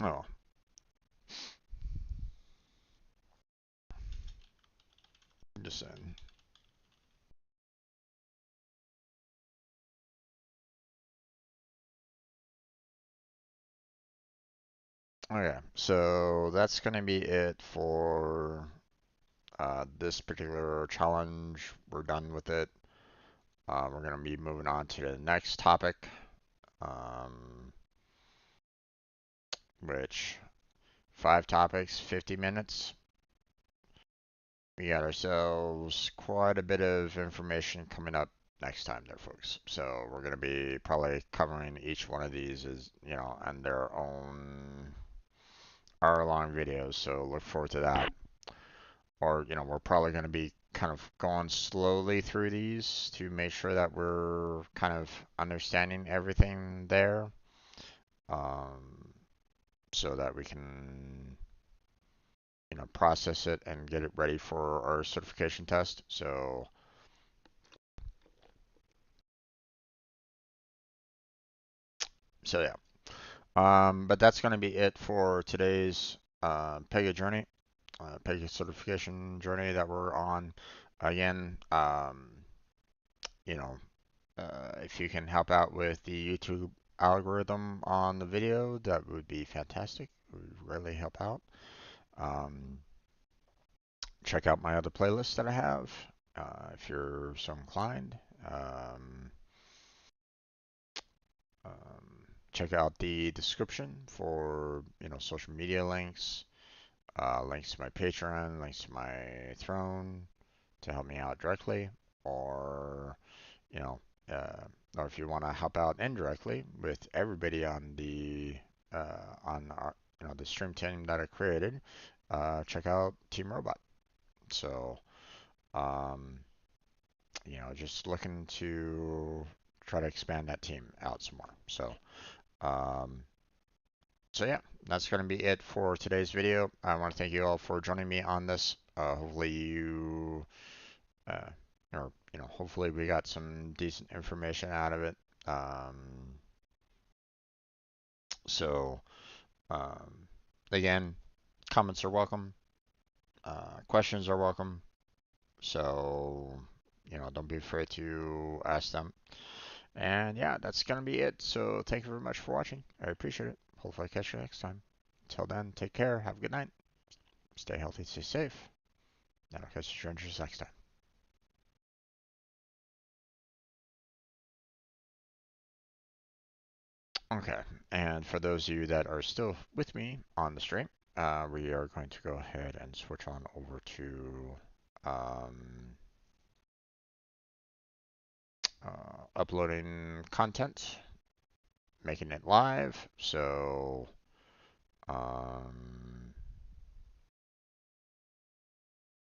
Oh, I'm just saying. Okay, so that's gonna be it for this particular challenge. We're done with it. We're gonna be moving on to the next topic, um, which 5 topics, 50 minutes. We got ourselves quite a bit of information coming up next time there, folks. So we're gonna be probably covering each one of these as, on their own hour-long videos. So look forward to that. Or, we're probably gonna be kind of going slowly through these to make sure that we're kind of understanding everything there, um, so that we can, process it and get it ready for our certification test. So yeah. But that's going to be it for today's Pega journey, Pega certification journey that we're on. Again, you know, if you can help out with the YouTube algorithm on the video, that would be fantastic. It would really help out. Um, Check out my other playlists that I have, if you're so inclined. Um, Check out the description for social media links, links to my Patreon, links to my Throne to help me out directly, or you know, or if you want to help out indirectly with everybody on on our the stream team that I created, check out Team Robot. So, um, just looking to try to expand that team out some more. Um, So yeah, that's going to be it for today's video. I want to thank you all for joining me on this. Hopefully uh, hopefully we got some decent information out of it. Um, so um, again, comments are welcome. Questions are welcome. So don't be afraid to ask them. And yeah, that's going to be it. So thank you very much for watching. I appreciate it. Hopefully I catch you next time. Until then, take care. Have a good night. Stay healthy, stay safe. And I'll catch you next time. Okay, and for those of you that are still with me on the stream, we are going to go ahead and switch on over to um, uploading content, making it live. So, um,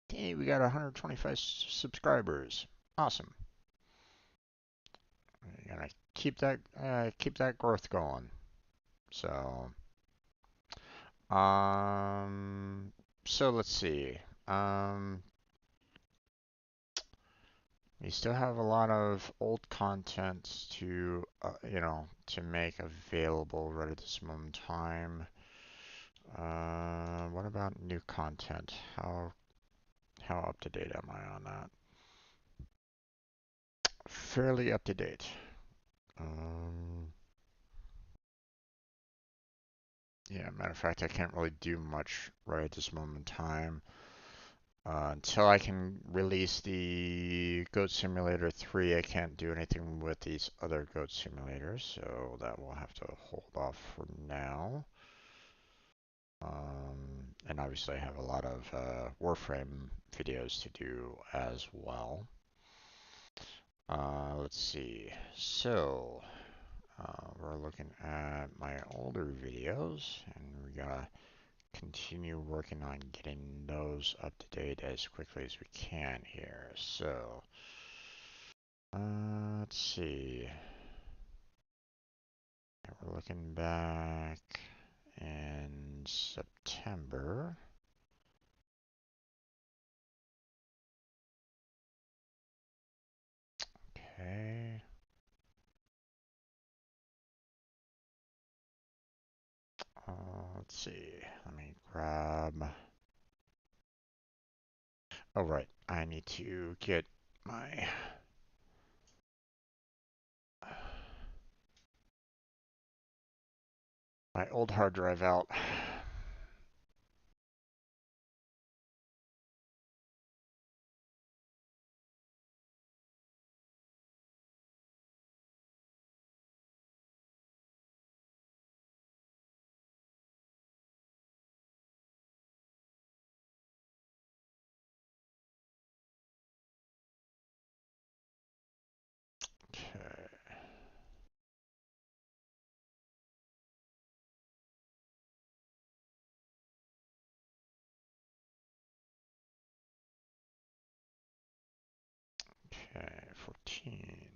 hey, we got 125 subscribers. Awesome. We're gonna keep that growth going. So, um, so let's see. Um, We still have a lot of old content to make available right at this moment in time. What about new content? How up to date am I on that? Fairly up to date. Yeah, matter of fact, I can't really do much right at this moment in time. Until I can release the Goat Simulator 3, I can't do anything with these other Goat Simulators, so that will have to hold off for now. And obviously I have a lot of Warframe videos to do as well. Let's see. So, we're looking at my older videos, and we gotta continue working on getting those up to date as quickly as we can here. So, let's see. We're looking back in September. Okay. Let's see. Let me grab. Oh, right. I need to get my my old hard drive out. Okay. Okay, 14.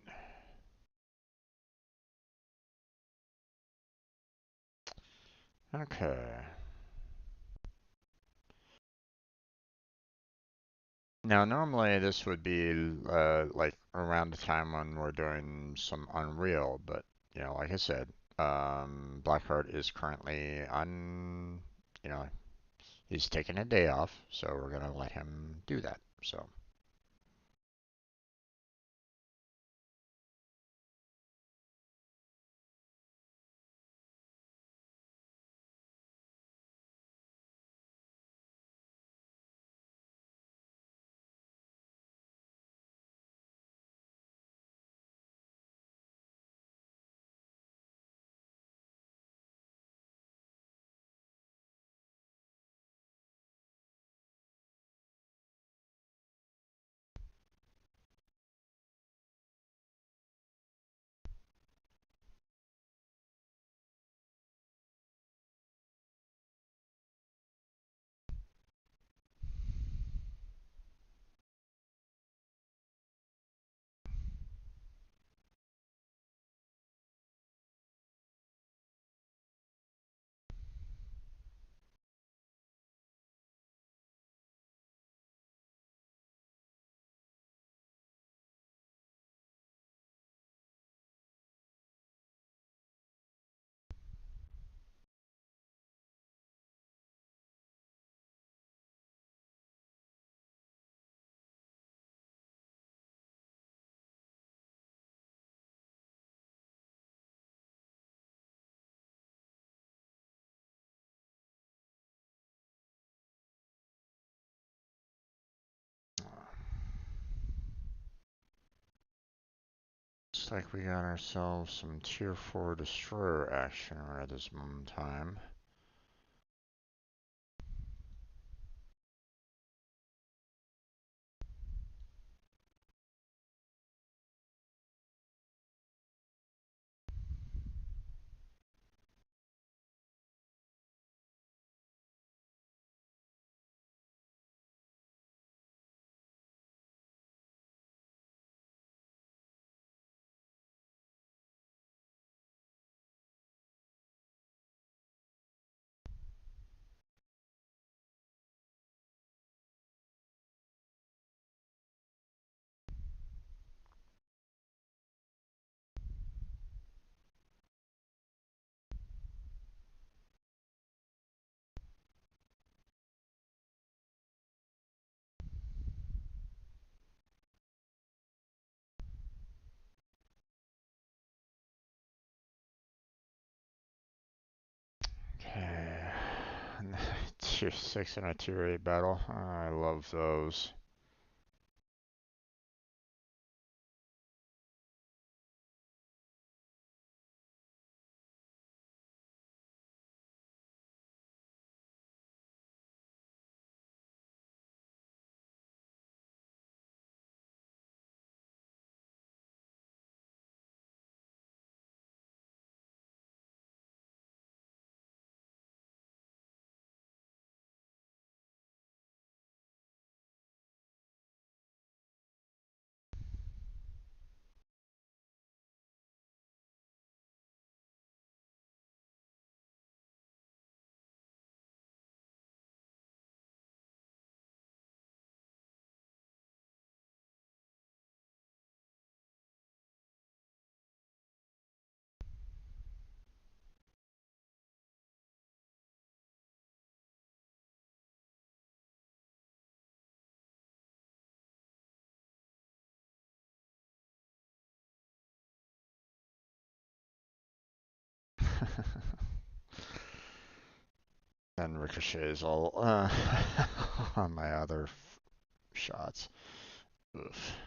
Okay. Now, normally this would be like around the time when we're doing some Unreal, but like I said, Blackheart is currently you know, he's taking a day off, so we're gonna let him do that. So. Looks like we got ourselves some tier 4 destroyer action right at this moment in time. Okay. Tier 6 and a tier 8 battle. I love those. And ricochets all on my other shots. Oof.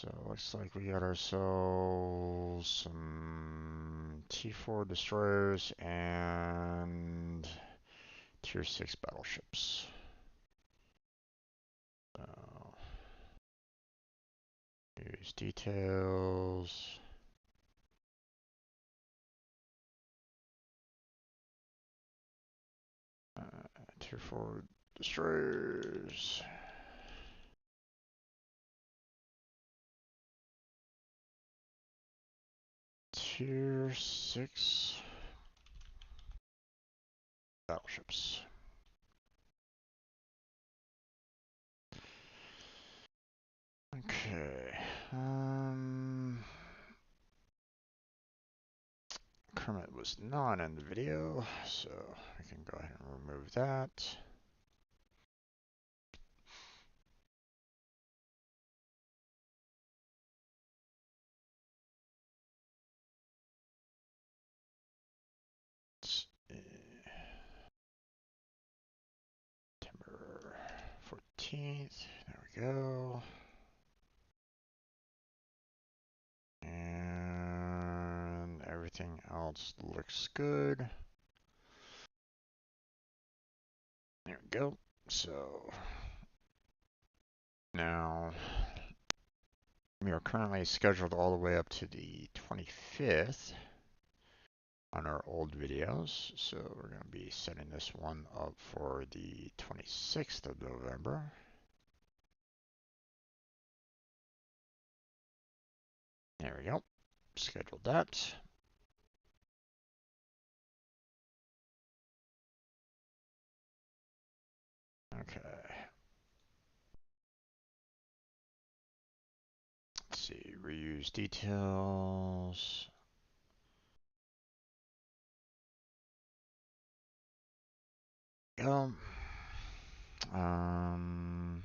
So looks like we got ourselves some T4 destroyers and tier 6 battleships. Use details. Tier 4 destroyers. Tier 6 battleships. Okay. Kermit was not in the video, so we can go ahead and remove that. September 14th. There we go. And everything else looks good. There we go. So now we are currently scheduled all the way up to the 25th on our old videos. So we're going to be setting this one up for the 26th of November. There we go. Scheduled that. Okay. Let's see. Reuse details. Go. Um,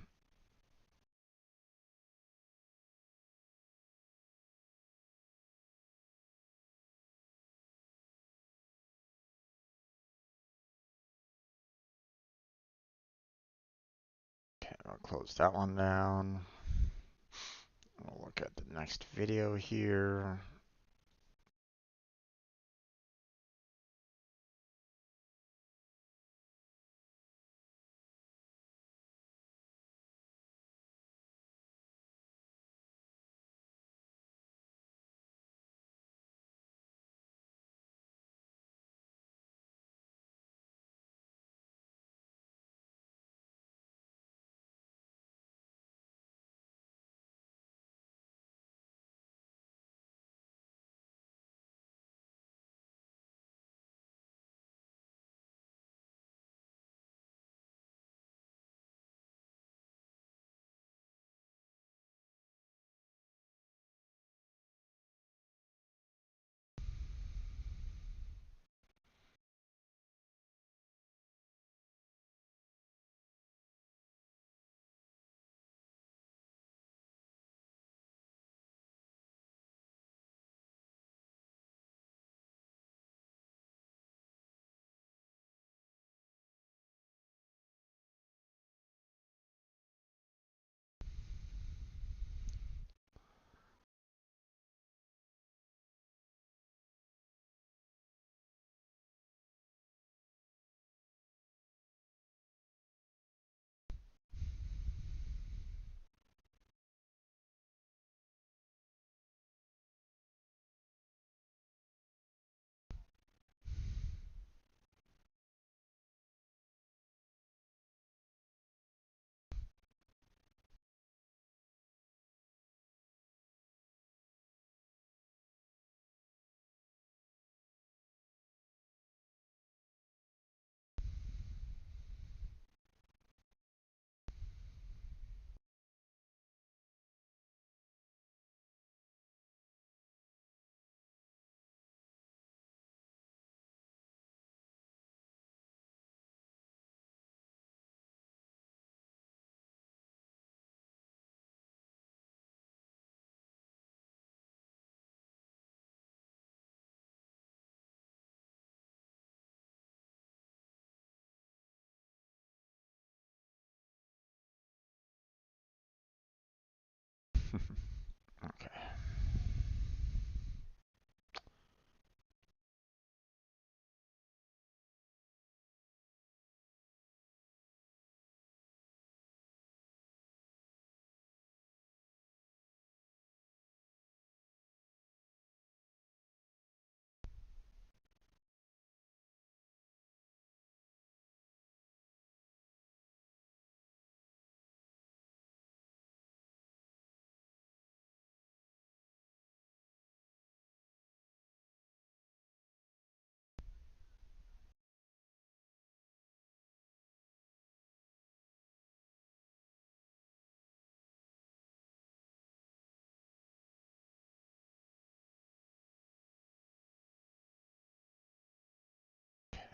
okay, I'll close that one down. We'll look at the next video here.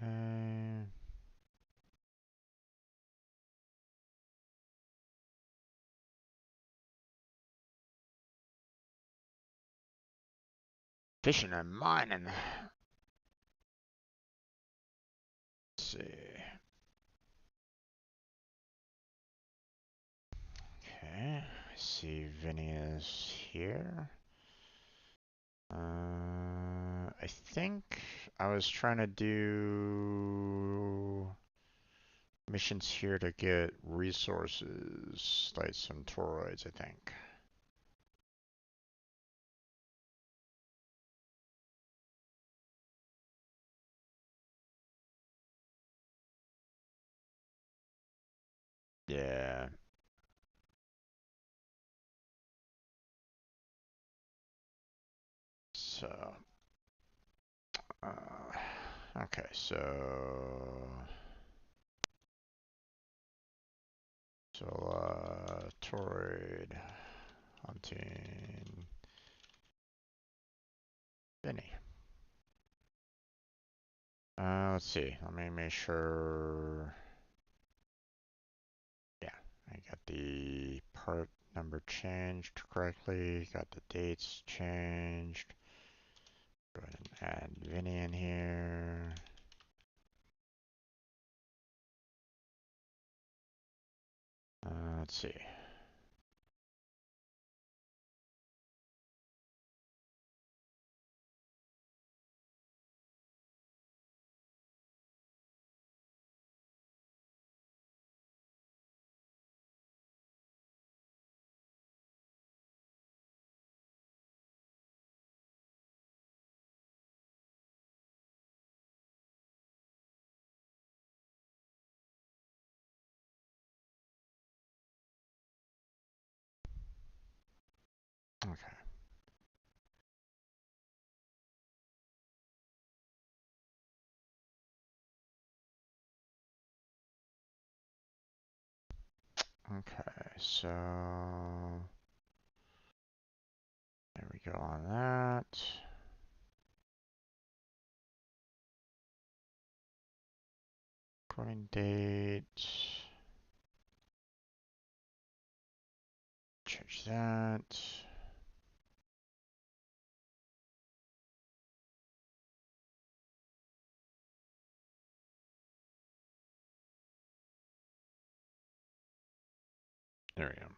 Okay. Fishing and mining. Let's see. Okay. I see Vinny is here. I think I was trying to do missions here to get resources, like some toroids, I think. Yeah. So, okay, toroid hunting Benny. Let's see. Let me make sure. Yeah, I got the part number changed correctly. Got the dates changed. Go ahead and add Vinny in here. Let's see. Okay. Okay, so there we go on that. Recording date. Change that. There we go.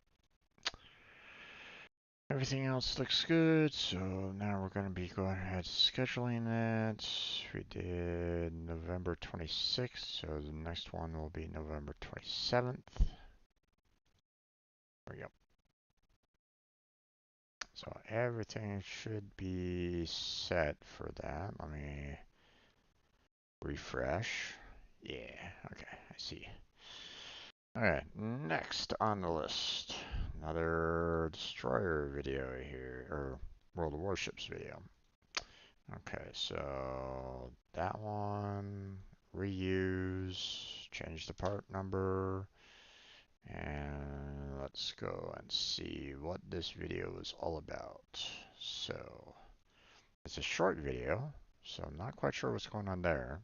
Everything else looks good, so now we're going to be going ahead scheduling it. We did November 26th, so the next one will be November 27th. There we go. So everything should be set for that. Let me refresh. Yeah, okay, I see. Alright, next on the list. Another destroyer video here, or World of Warships video. Okay, so that one, reuse, change the part number, and let's go and see what this video is all about. So, it's a short video, so I'm not quite sure what's going on there.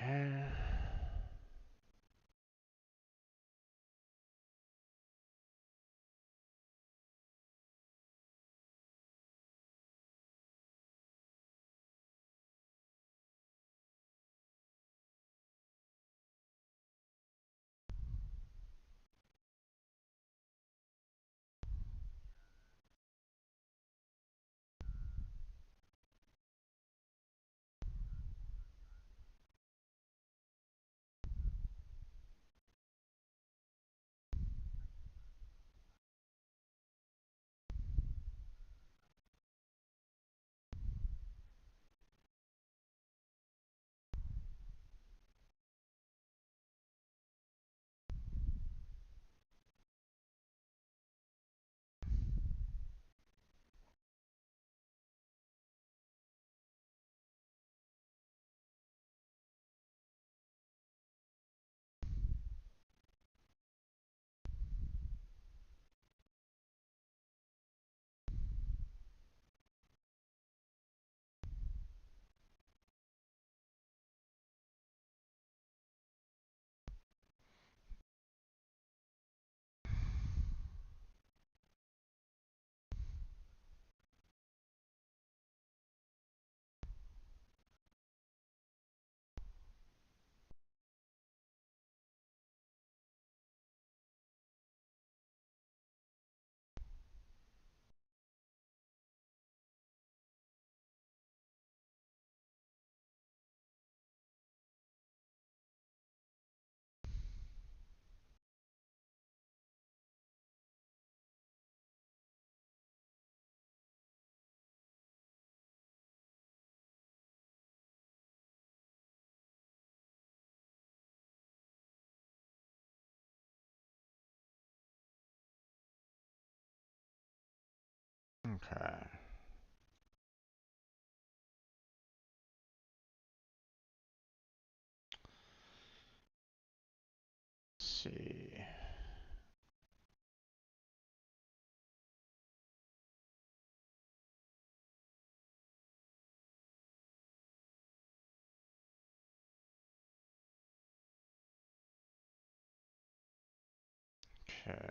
Okay. Okay. Let's see. Okay.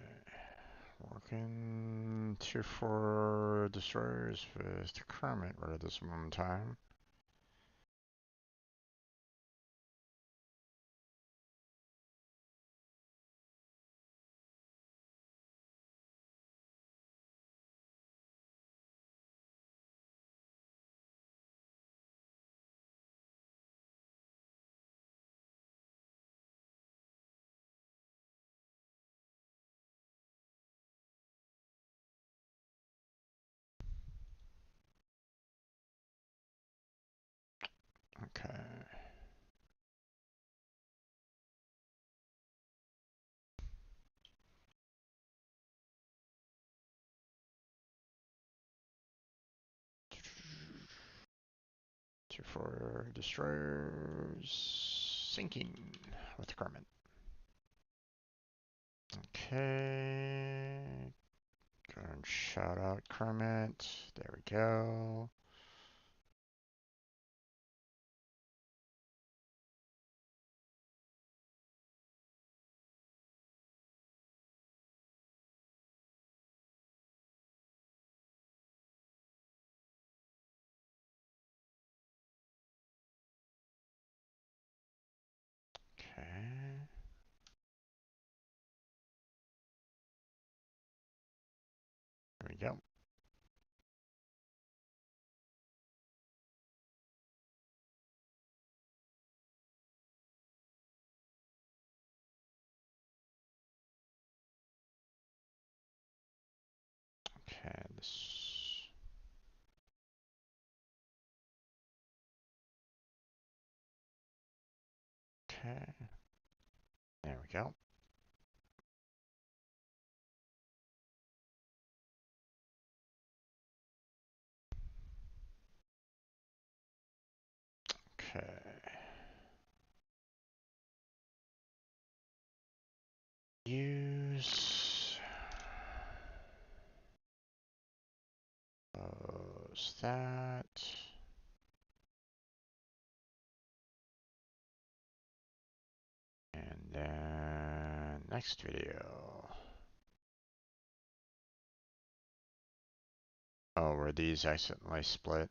Working 2-4 destroyers with the Kermit right at this moment in time. Okay. Two for destroyers sinking with the Kermit. Okay. Go and shout out Kermit. There we go. Okay. There we go. Okay, this. Okay. There we go. Okay. Use that. next video. Oh, were these accidentally split?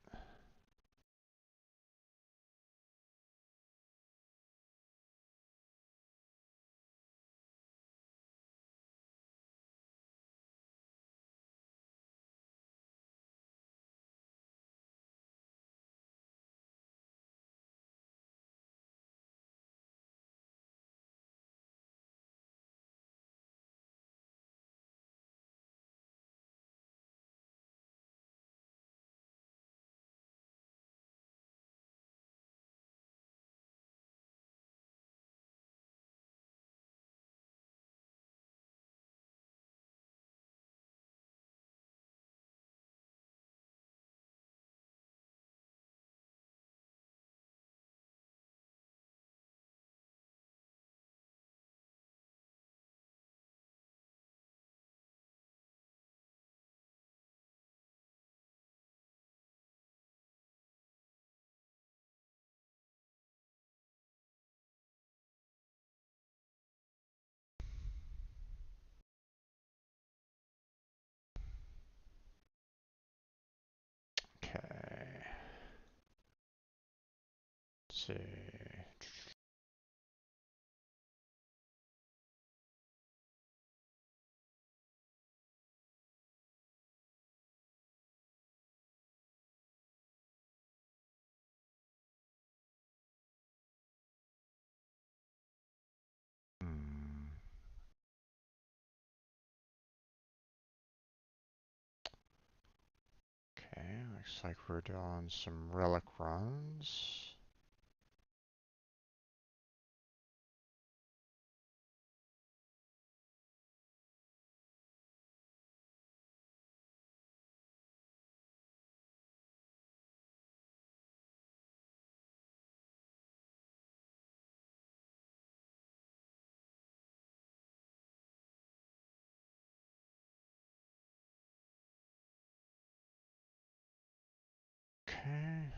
Okay. Let's see. Hmm. Okay, looks like we're doing some relic runs. Okay.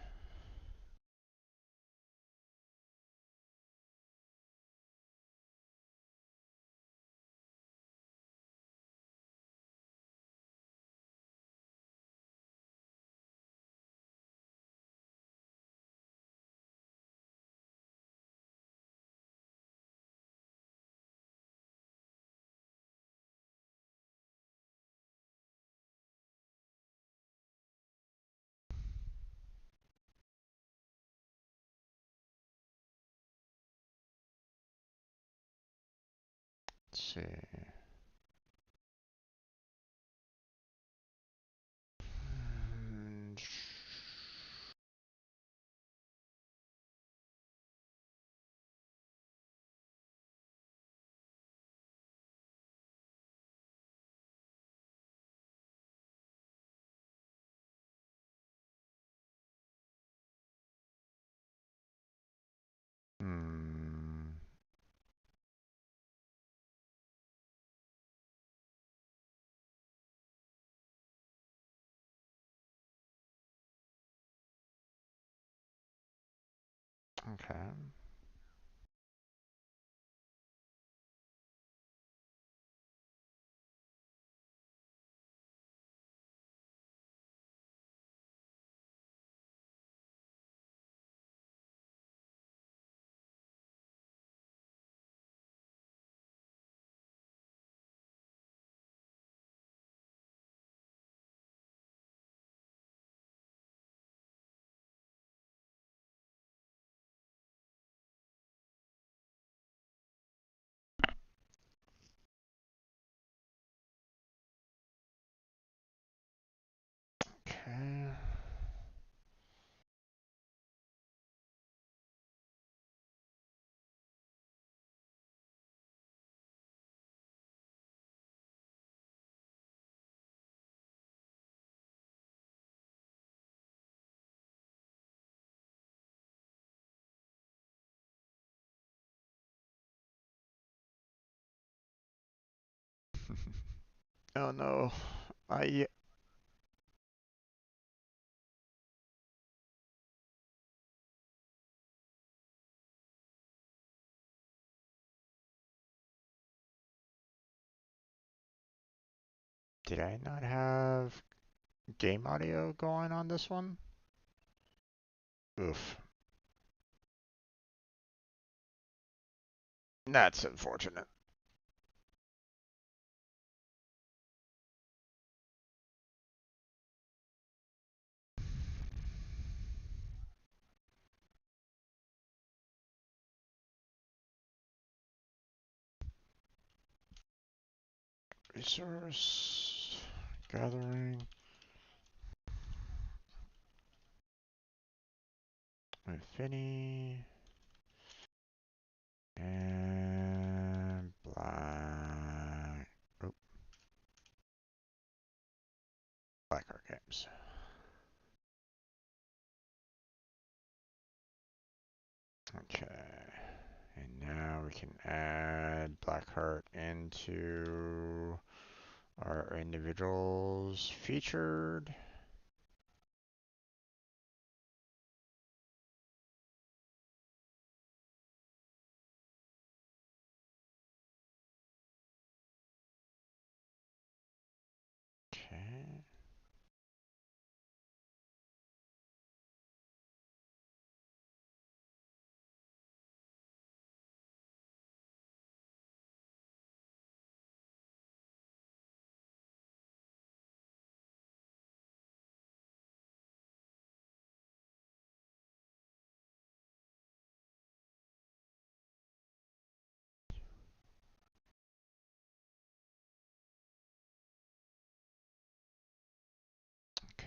Let's see. Hmm. Hmm. Okay. Okay. Oh no. I Did I not have game audio going on this one? Oof. That's unfortunate. Resource gathering. Infinity. And black. Oh, black art games. Okay. And now we can add Blackheart into our individuals featured. Okay.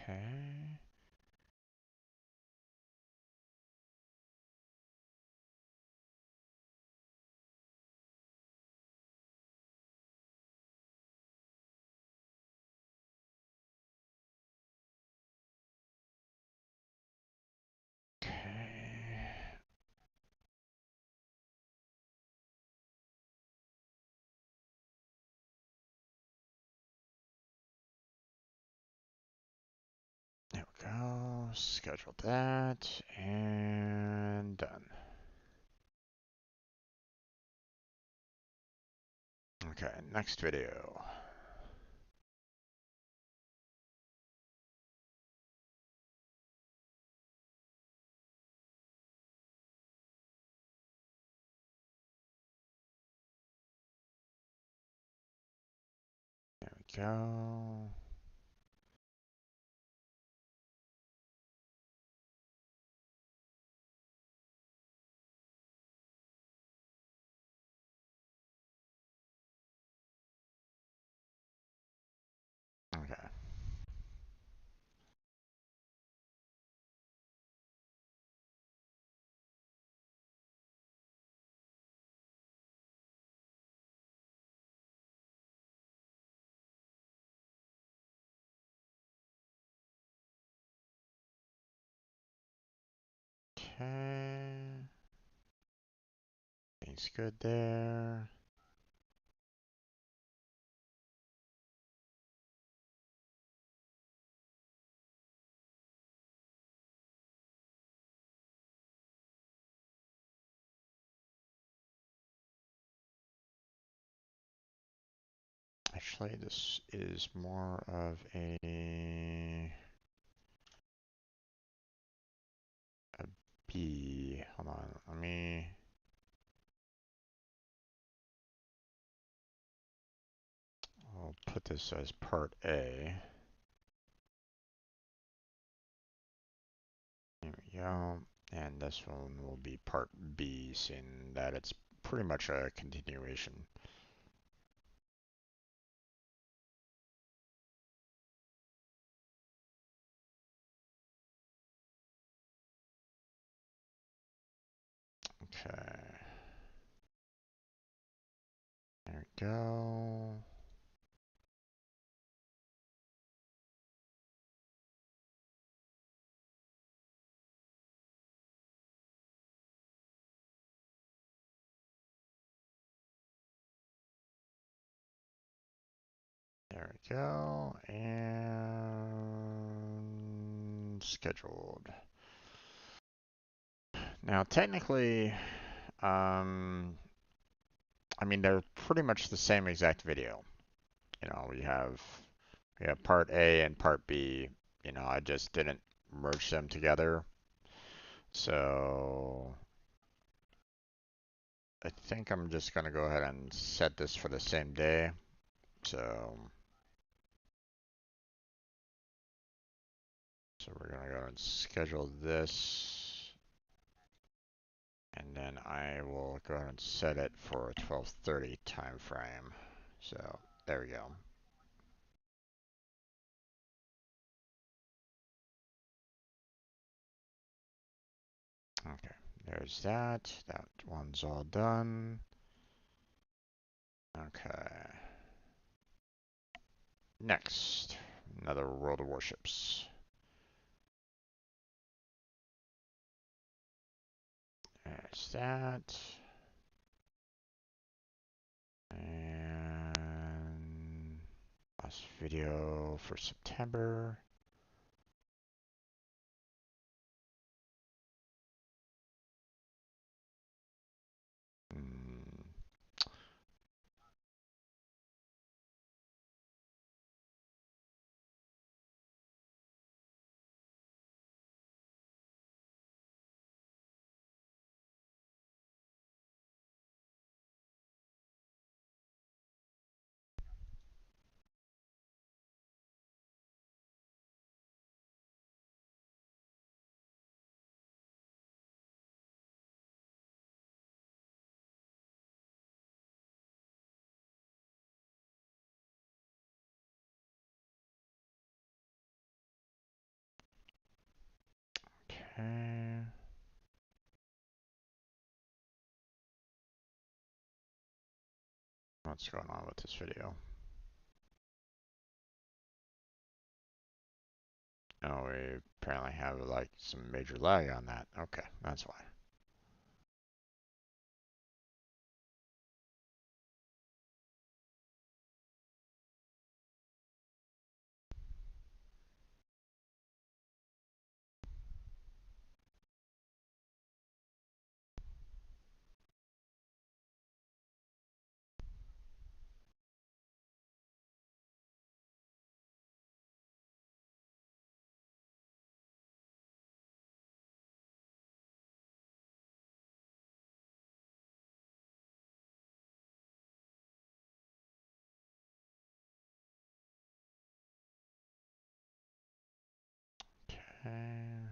Okay. Okay. There we go. Schedule that and done. Okay, next video. There we go. Okay. Okay. Things good there. Actually, this is more of a B. Hold on, I'll put this as part A. There we go. And this one will be part B, seeing that it's pretty much a continuation. Okay. There we go. There we go. And scheduled. Now, technically, I mean, they're pretty much the same exact video. You know, we have We have part A and part B. You know, I just didn't merge them together. So I think I'm just gonna go ahead and set this for the same day. So we're gonna go ahead and schedule this. And then I will go ahead and set it for a 12:30 time frame. So there we go. Okay, there's that. That one's all done. Okay. Next, another World of Warships. There's that. And last video for September. Hmm. Okay. What's going on with this video? Oh, we apparently have like some major lag on that. Okay, that's why. Okay.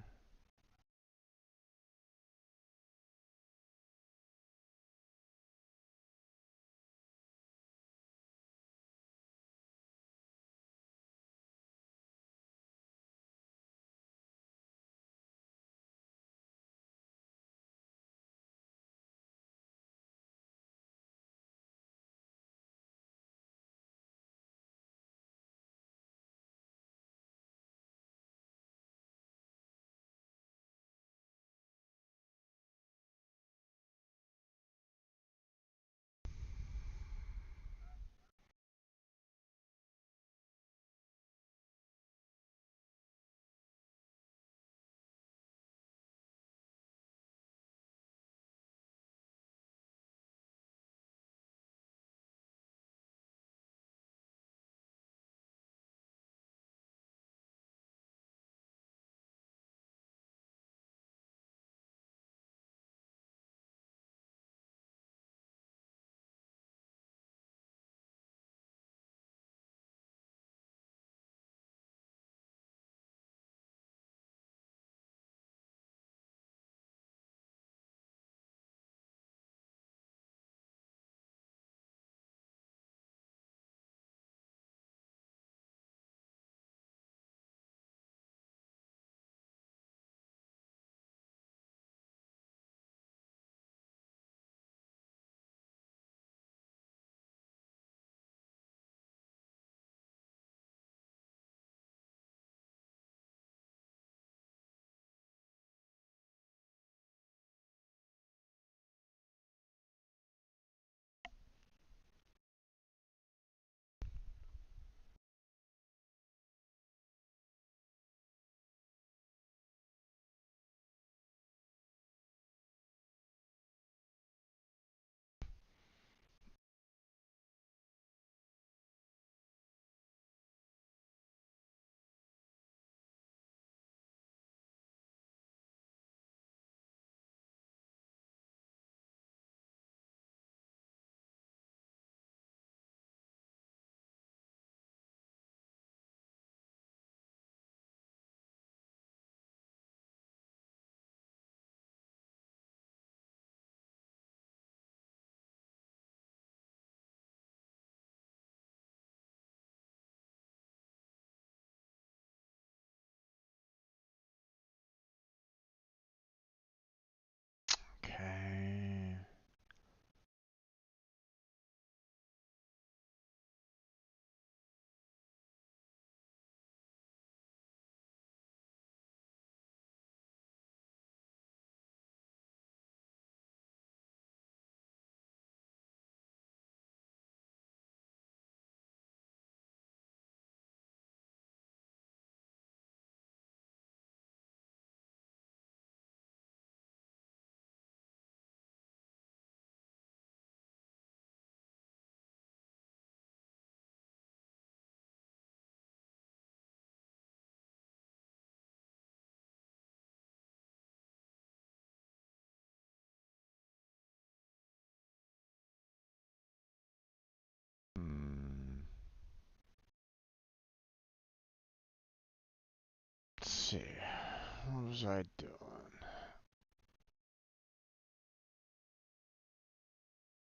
What was I doing?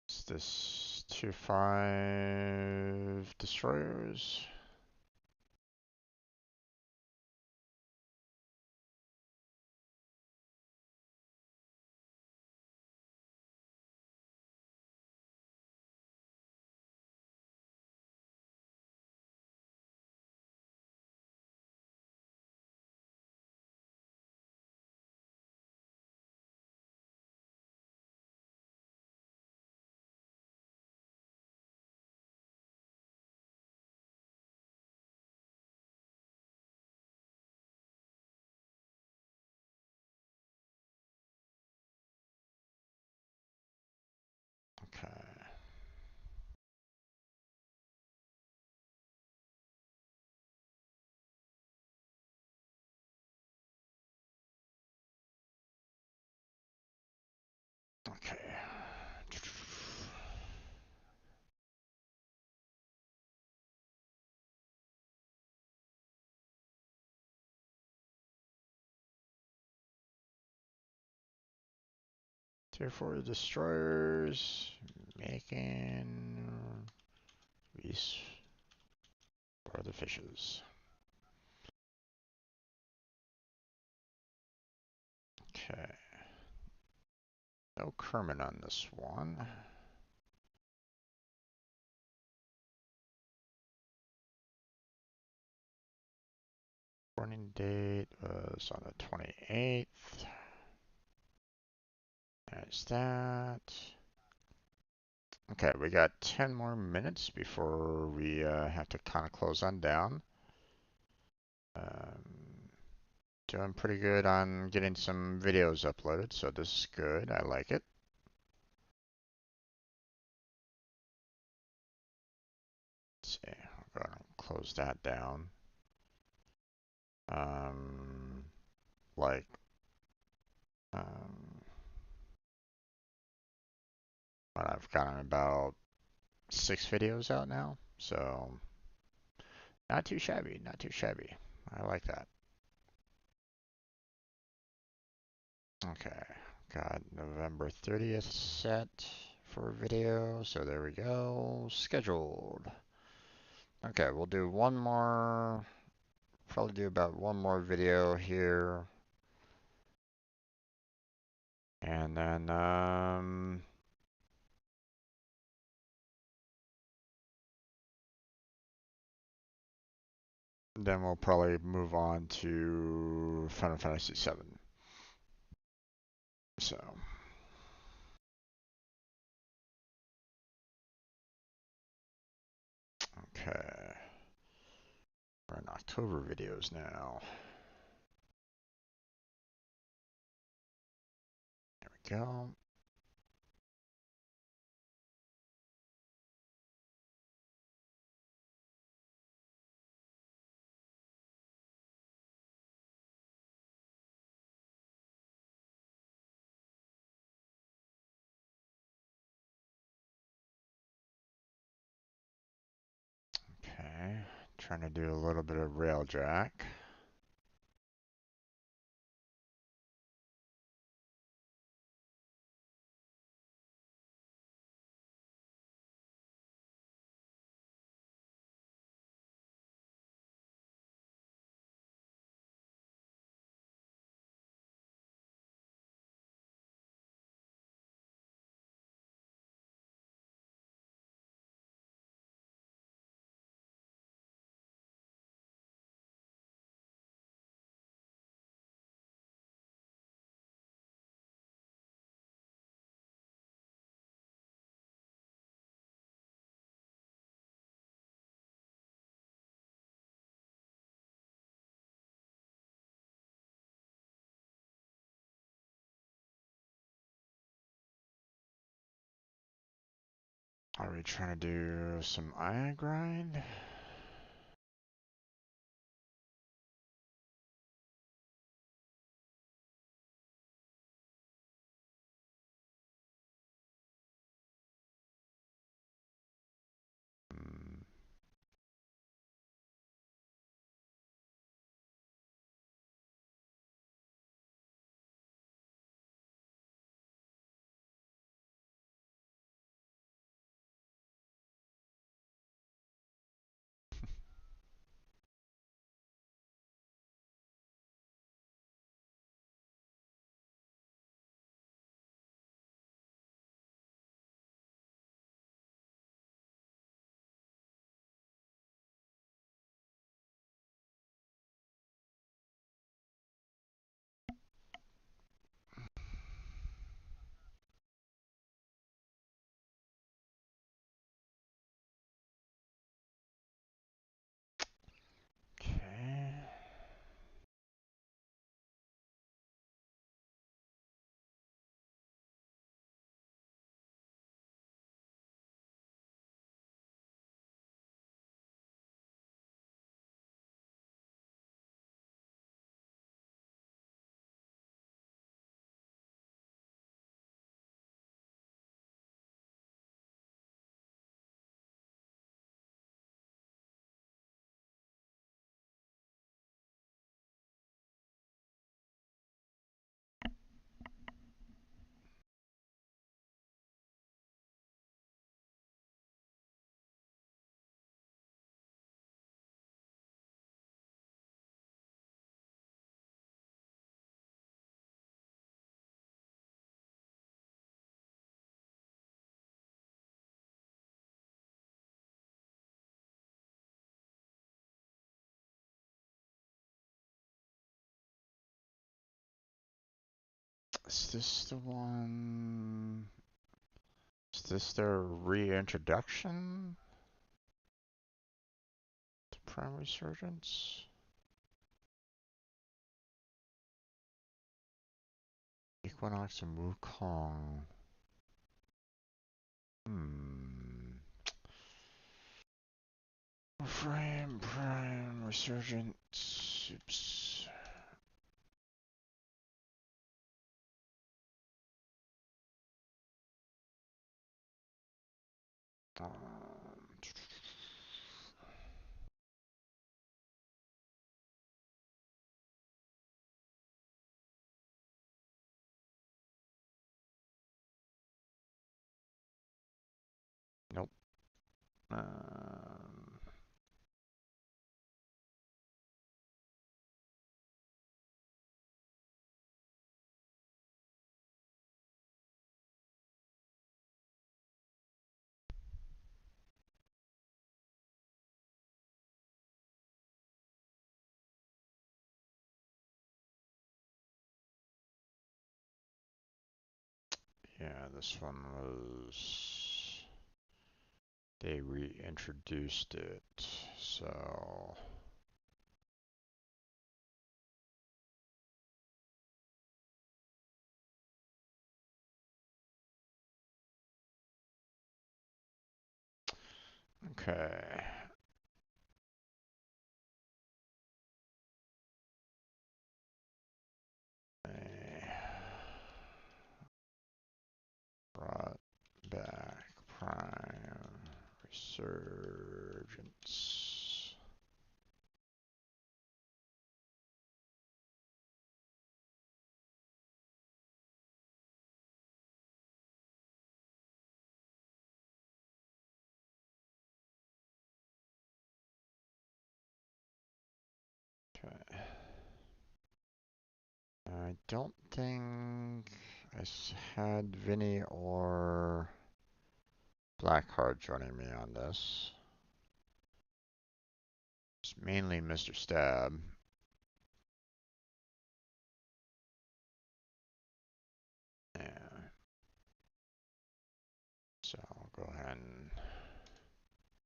Is this 2-5 destroyers? Okay. Okay. 2-4 destroyers. Making peace for the fishes. Okay. No Kerman on this one. Morning date was on the 28th. There's that. Okay, we got 10 more minutes before we have to kind of close on down. Doing pretty good on getting some videos uploaded, so this is good. I like it. Let's see, I'll go ahead and close that down. Um, like, um, but I've gotten about 6 videos out now, so not too shabby, not too shabby. I like that. Okay, got November 30th set for video, so there we go. Scheduled. Okay, we'll do one more, probably do about one more video here. And then we'll probably move on to Final Fantasy VII. So, okay. We're in October videos now. There we go. Okay. Trying to do a little bit of Railjack. Are we trying to do some iron grind? Hmm. Is this the one? Is this their reintroduction to Prime Resurgence? Equinox and Wukong. Prime Resurgence. Oops. Um, nope. Yeah, this one was. They reintroduced it, so. Okay. They brought back Prime Resurgence. Okay. I don't think I had Vinny or Blackheart joining me on this. It's mainly Mr. Stab. Yeah. So I'll go ahead and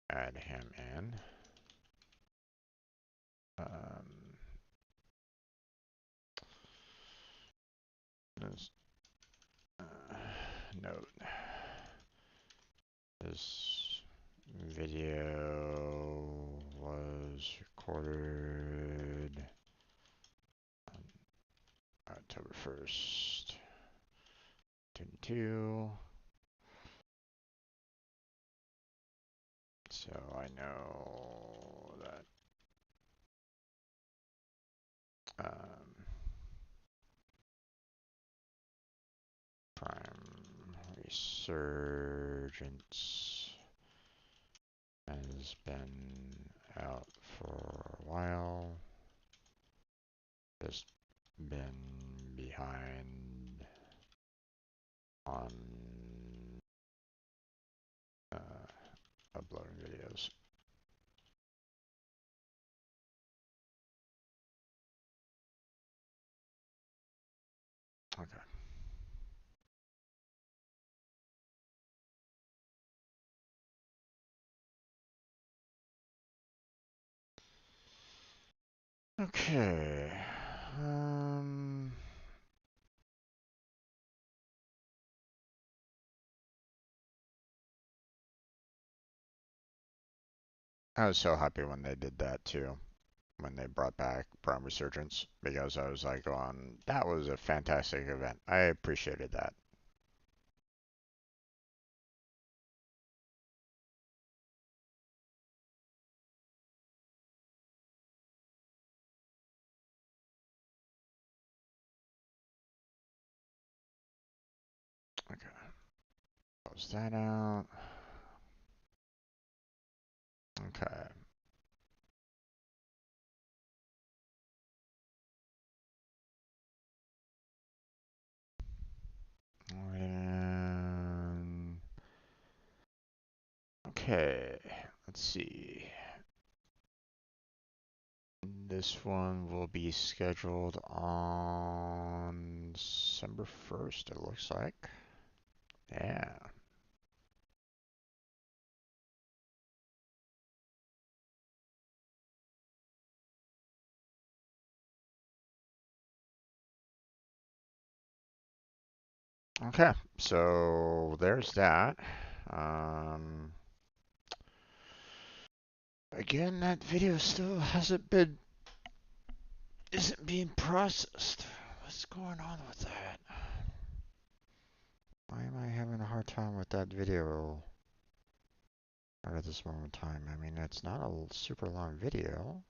add him in. This, note. This video was recorded on October 1st, 2022. So I know that Prime Resurgence has been out for a while. Just been behind on uploading videos. Okay. Okay. I was so happy when they did that too, when they brought back Prime Resurgence, because I was like, going, that was a fantastic event. I appreciated that. Okay. Close that out. Okay. And okay, let's see. This one will be scheduled on December 1st, it looks like. Yeah. Okay, so there's that. Um, Again, that video still isn't being processed. What's going on with that? Why am I having a hard time with that video at this moment in time? I mean, it's not a super long video.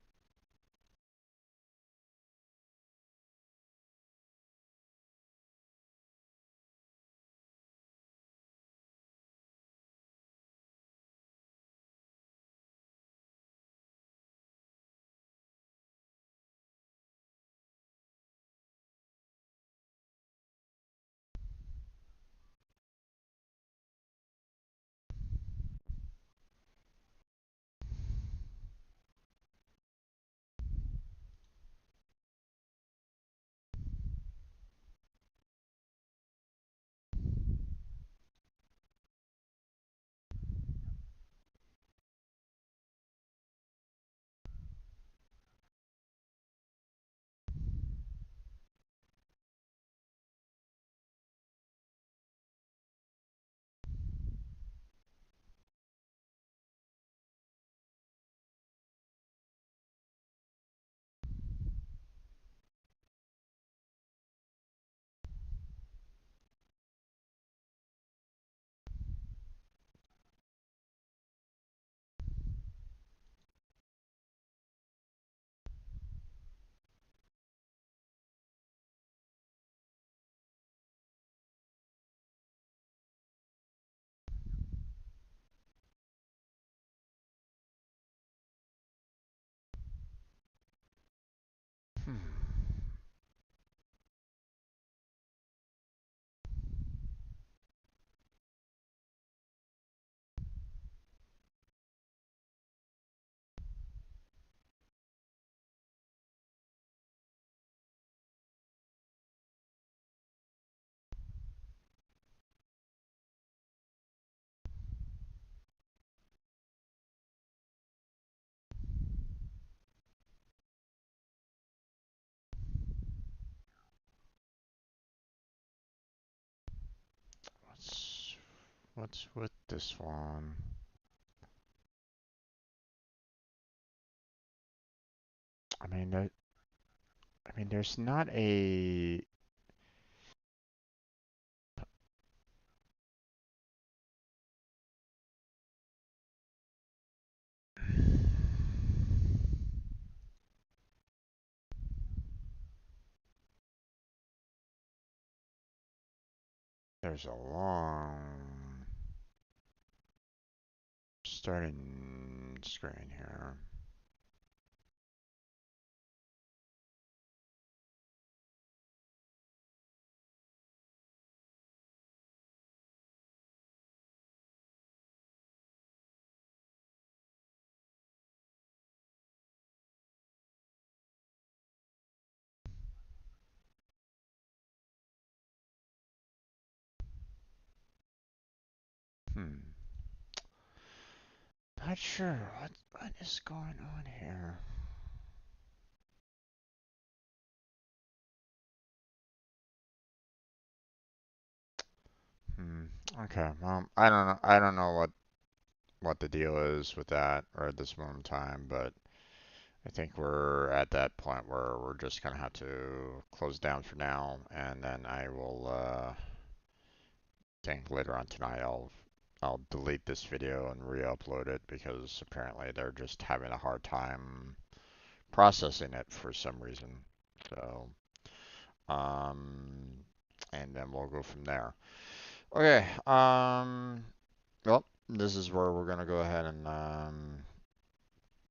Hmm. What's what's with this one? I mean, there's not a. There's a long starting screen here. Hmm. Not sure what is going on here. Hmm. Okay. Well, I don't know. I don't know what the deal is with that or at this moment in time, but I think we're at that point where we're just gonna have to close down for now, and then I will think later on tonight I'll delete this video and re-upload it because apparently they're just having a hard time processing it for some reason. So, um, and then we'll go from there. Okay. Well, this is where we're gonna go ahead and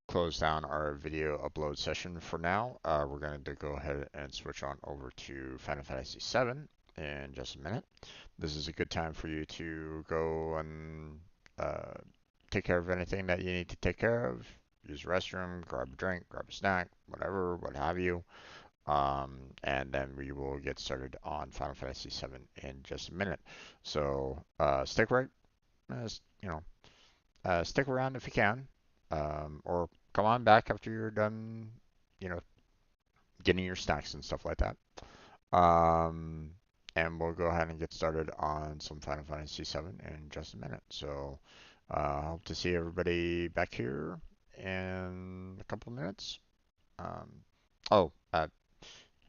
close down our video upload session for now. We're going to go ahead and switch on over to Final Fantasy VII in just a minute. This is a good time for you to go and uh, take care of anything that you need to take care of. Use the restroom, grab a drink, grab a snack, whatever, what have you. and then we will get started on Final Fantasy VII in just a minute. So stick right, you know, stick around if you can, or come on back after you're done, you know, getting your snacks and stuff like that. Um, and we'll go ahead and get started on some Final Fantasy VII in just a minute. So hope to see everybody back here in a couple of minutes. Um, oh,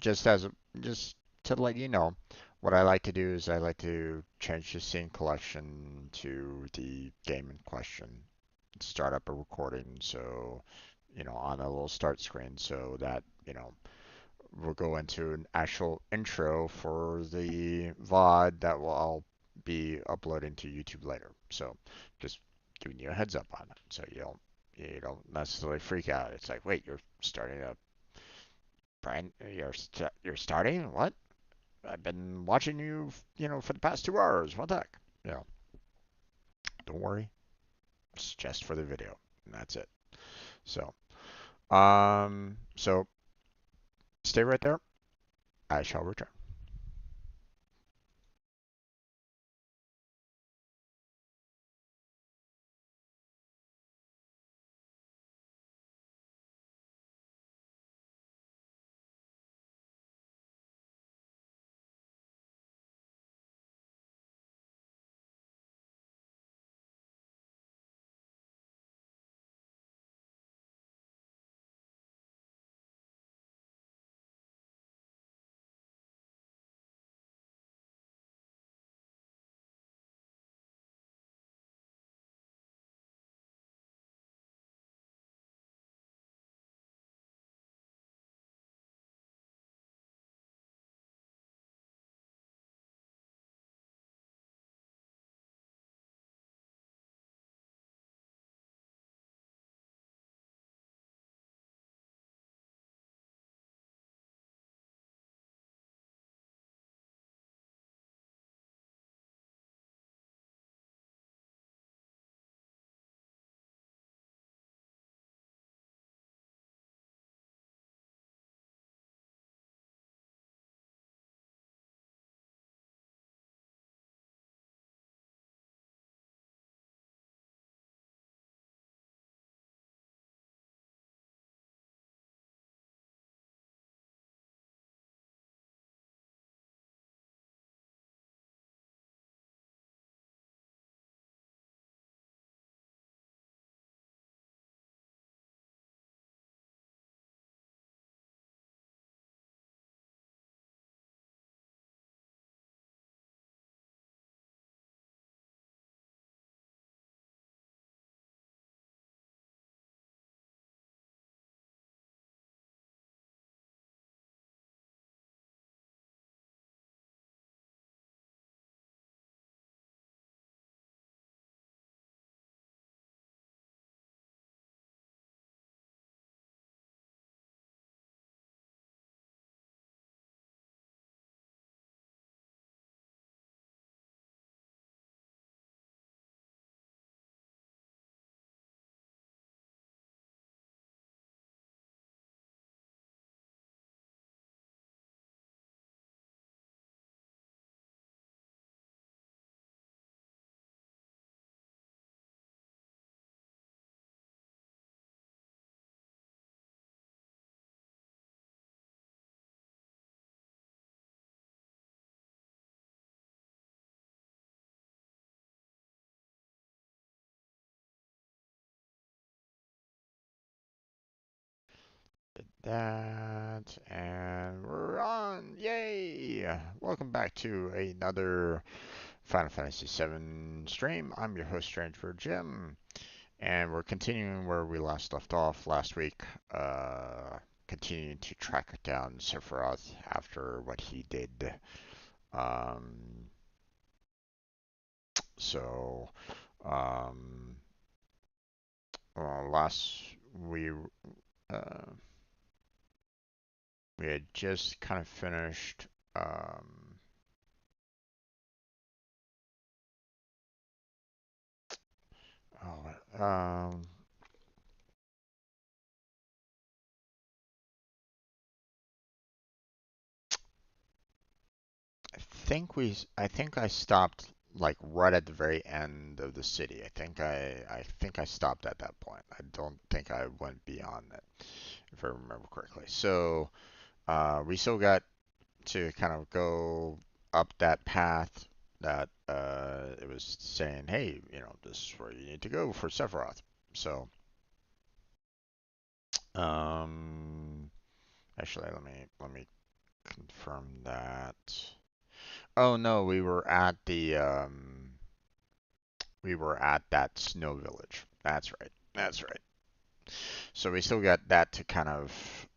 just to let you know, what I like to do is I like to change the scene collection to the game in question. Start up a recording, so on a little start screen, so that we'll go into an actual intro for the VOD that I'll be uploading to YouTube later. So just giving you a heads up on it, so you don't necessarily freak out. It's like, wait, you're starting a brand, you're starting what? I've been watching you, for the past 2 hours. What the heck? You know, don't worry. It's just for the video, and that's it. So, so stay right there. I shall return. Did that, and we're on! Yay! Welcome back to another Final Fantasy VII stream. I'm your host, Stranger Jim, and we're continuing where we last left off last week. Continuing to track down Sephiroth after what he did. Um, so, um, last uh, we had just kind of finished. Oh, I think I stopped like right at the very end of the city. I think I stopped at that point. I don't think I went beyond that, if I remember correctly. So we still got to kind of go up that path that it was saying, hey, you know, this is where you need to go for Sephiroth. So um, actually, let me confirm that. Oh no, we were at that snow village. That's right. That's right. So we still got that to kind of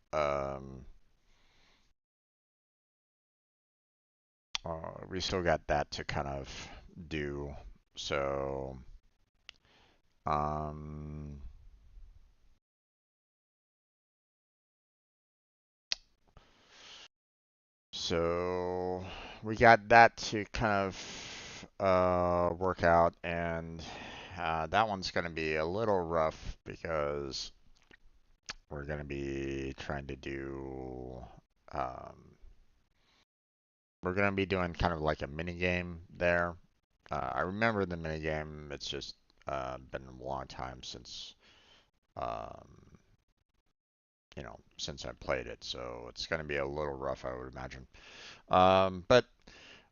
we still got that to kind of do. So um so we got that to kind of work out, and that one's going to be a little rough because we're going to be trying to do um, we're going to be doing kind of like a mini game there. I remember the mini game. It's just been a long time since um, since I played it, so it's going to be a little rough, I would imagine. But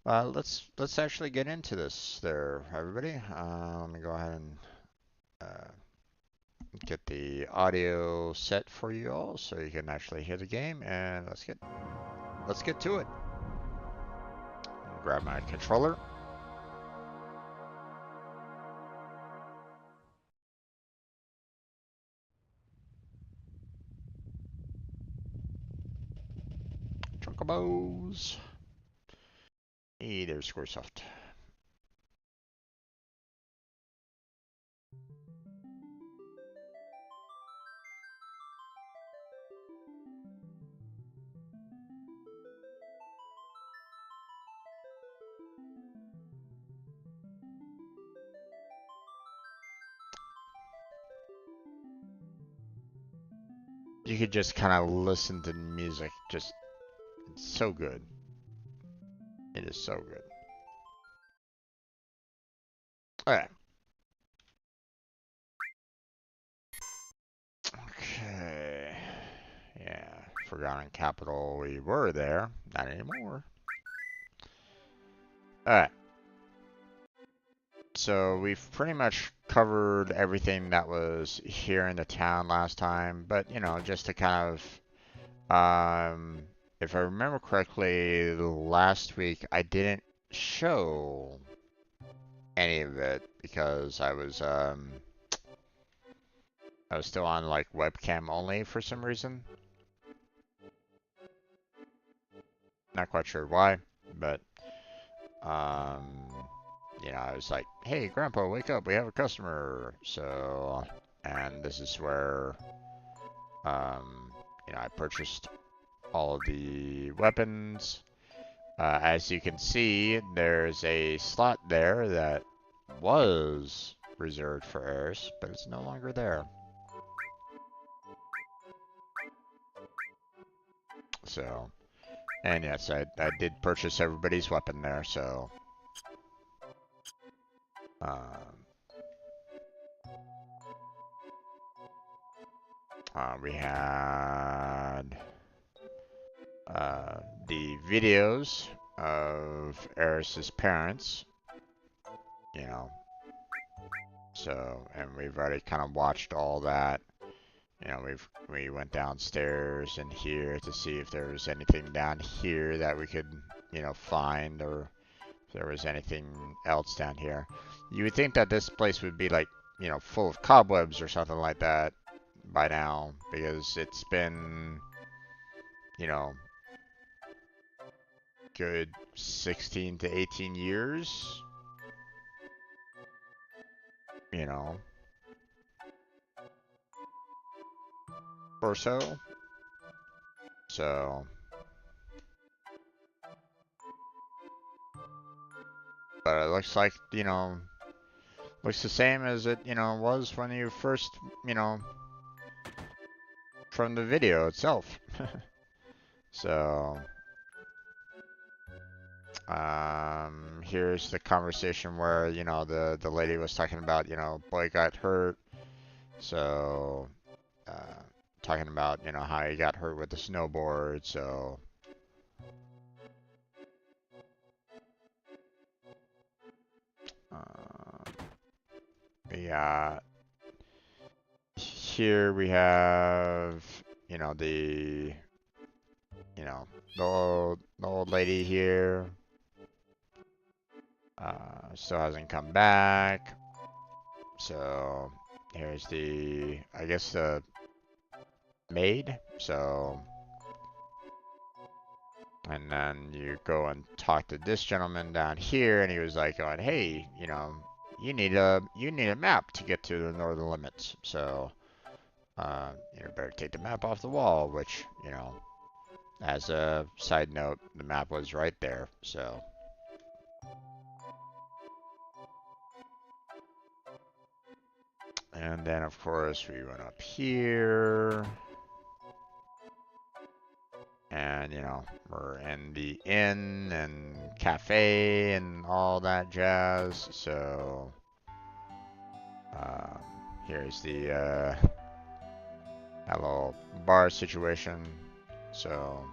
let's actually get into this, there, everybody. Let me go ahead and uh, get the audio set for you all, so you can actually hear the game, and let's get to it. Grab my controller. Chocobos. Hey, there's Squaresoft. You could just kind of listen to the music. Just, it's so good. It is so good. Alright. Okay. Yeah. Forgotten Capital. We were there. Not anymore. Alright. So we've pretty much covered everything that was here in the town last time. But, you know, just to kind of if I remember correctly, last week I didn't show any of it because I was still on like webcam only for some reason. Not quite sure why, but um, I was like, "Hey, Grandpa, wake up! We have a customer." So, and this is where I purchased all of the weapons. As you can see, there's a slot there that was reserved for Eris, but it's no longer there. So, and yes, I did purchase everybody's weapon there, so um, we had the videos of Eris's parents, you know, so, and we've already kind of watched all that. We went downstairs and here to see if there was anything down here that we could, find, or if there was anything else down here. You would think that this place would be like, full of cobwebs or something like that by now, because it's been, you know, good 16 to 18 years, you know, or so. So, but it looks like, looks the same as it, was when you first, from the video itself. So, Here's the conversation where, you know, the lady was talking about, you know, boy got hurt. So, talking about, you know, how he got hurt with the snowboard. So, yeah. Here we have, you know, the old lady here. Still hasn't come back. So here's the, I guess the maid. So, and then you go and talk to this gentleman down here, and he was like going, hey, you know, you need a map to get to the northern limits. So, you better take the map off the wall, which, you know, as a side note, the map was right there. So. And then, of course, we went up here. And, you know, we're in the inn and cafe and all that jazz. So, here's the that little bar situation. So,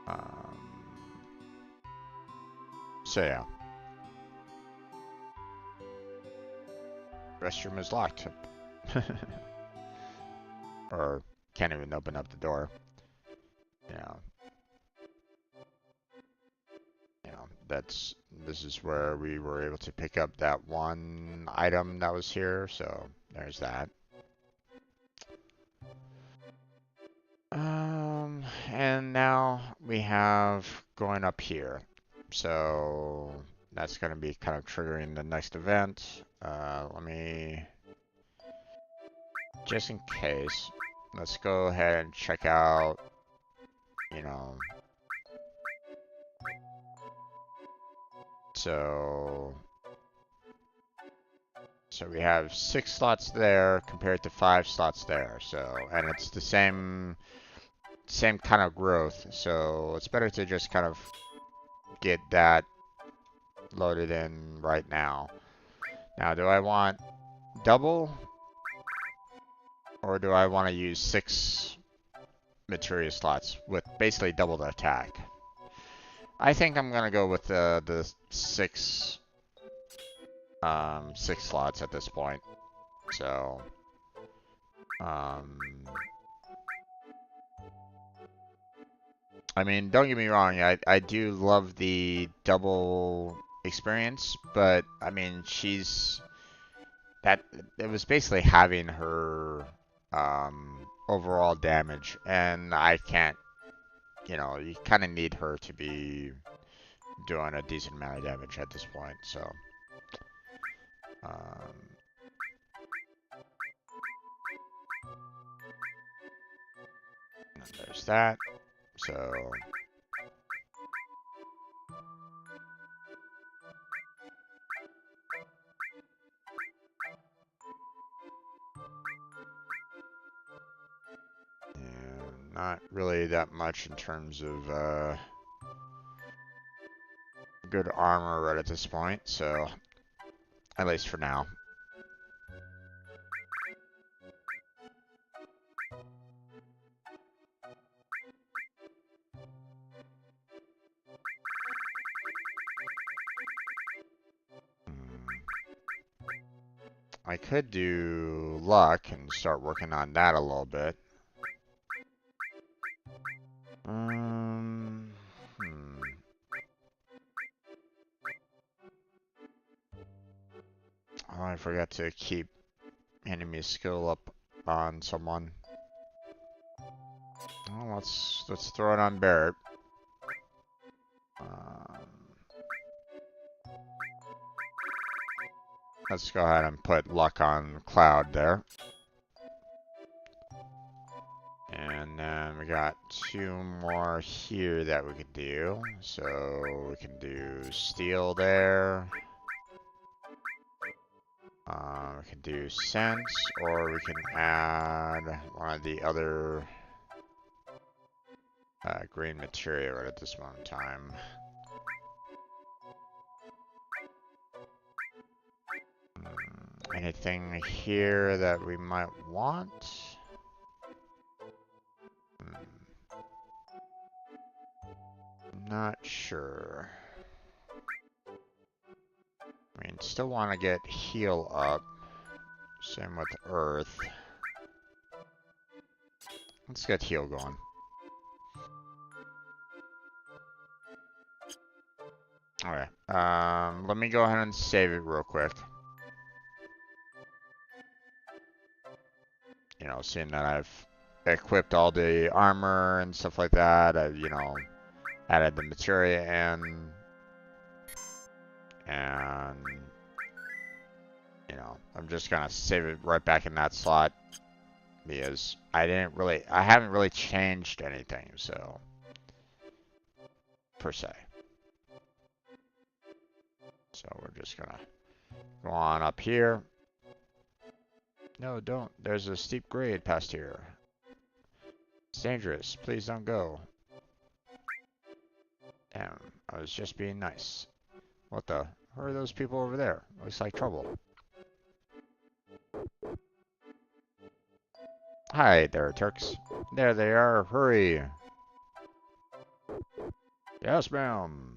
um, so yeah. Restroom is locked. Or can't even open up the door. You know. This is where we were able to pick up that one item that was here, so there's that. And now we have going up here. So that's going to be kind of triggering the next event. Let me, just in case, let's go ahead and check out, you know, so we have 6 slots there compared to 5 slots there. So, and it's the same kind of growth. So it's better to just kind of get that loaded in right now. Now, do I want double, or do I want to use 6 materia slots with basically double the attack? I think I'm gonna go with the 6 slots at this point. So, I mean, don't get me wrong, I do love the double experience, but I mean, it was basically having her overall damage, and I can't, you know, you kind of need her to be doing a decent amount of damage at this point. So, there's that. So, and not really that much in terms of good armor right at this point. So, at least for now. I could do luck and start working on that a little bit. Oh, I forgot to keep enemy skill up on someone. Well, let's throw it on Barrett. Let's go ahead and put luck on Cloud there. And then we got 2 more here that we could do. So we can do Steel there. We can do Sense, or we can add one of the other green material at this moment in time. Anything here that we might want? Not sure. I mean, still want to get heal up. Same with earth. Let's get heal going. Okay. Let me go ahead and save it real quick. You know, seeing that I've equipped all the armor and stuff like that, I've, you know, added the materia in, and, you know, I'm just gonna save it right back in that slot, because I haven't really changed anything, so, per se. So we're just gonna go on up here. No, don't. There's a steep grade past here. It's dangerous. Please don't go. Damn, I was just being nice. What the? Who are those people over there? Looks like trouble. Hi there, Turks. There they are. Hurry. Yes, ma'am.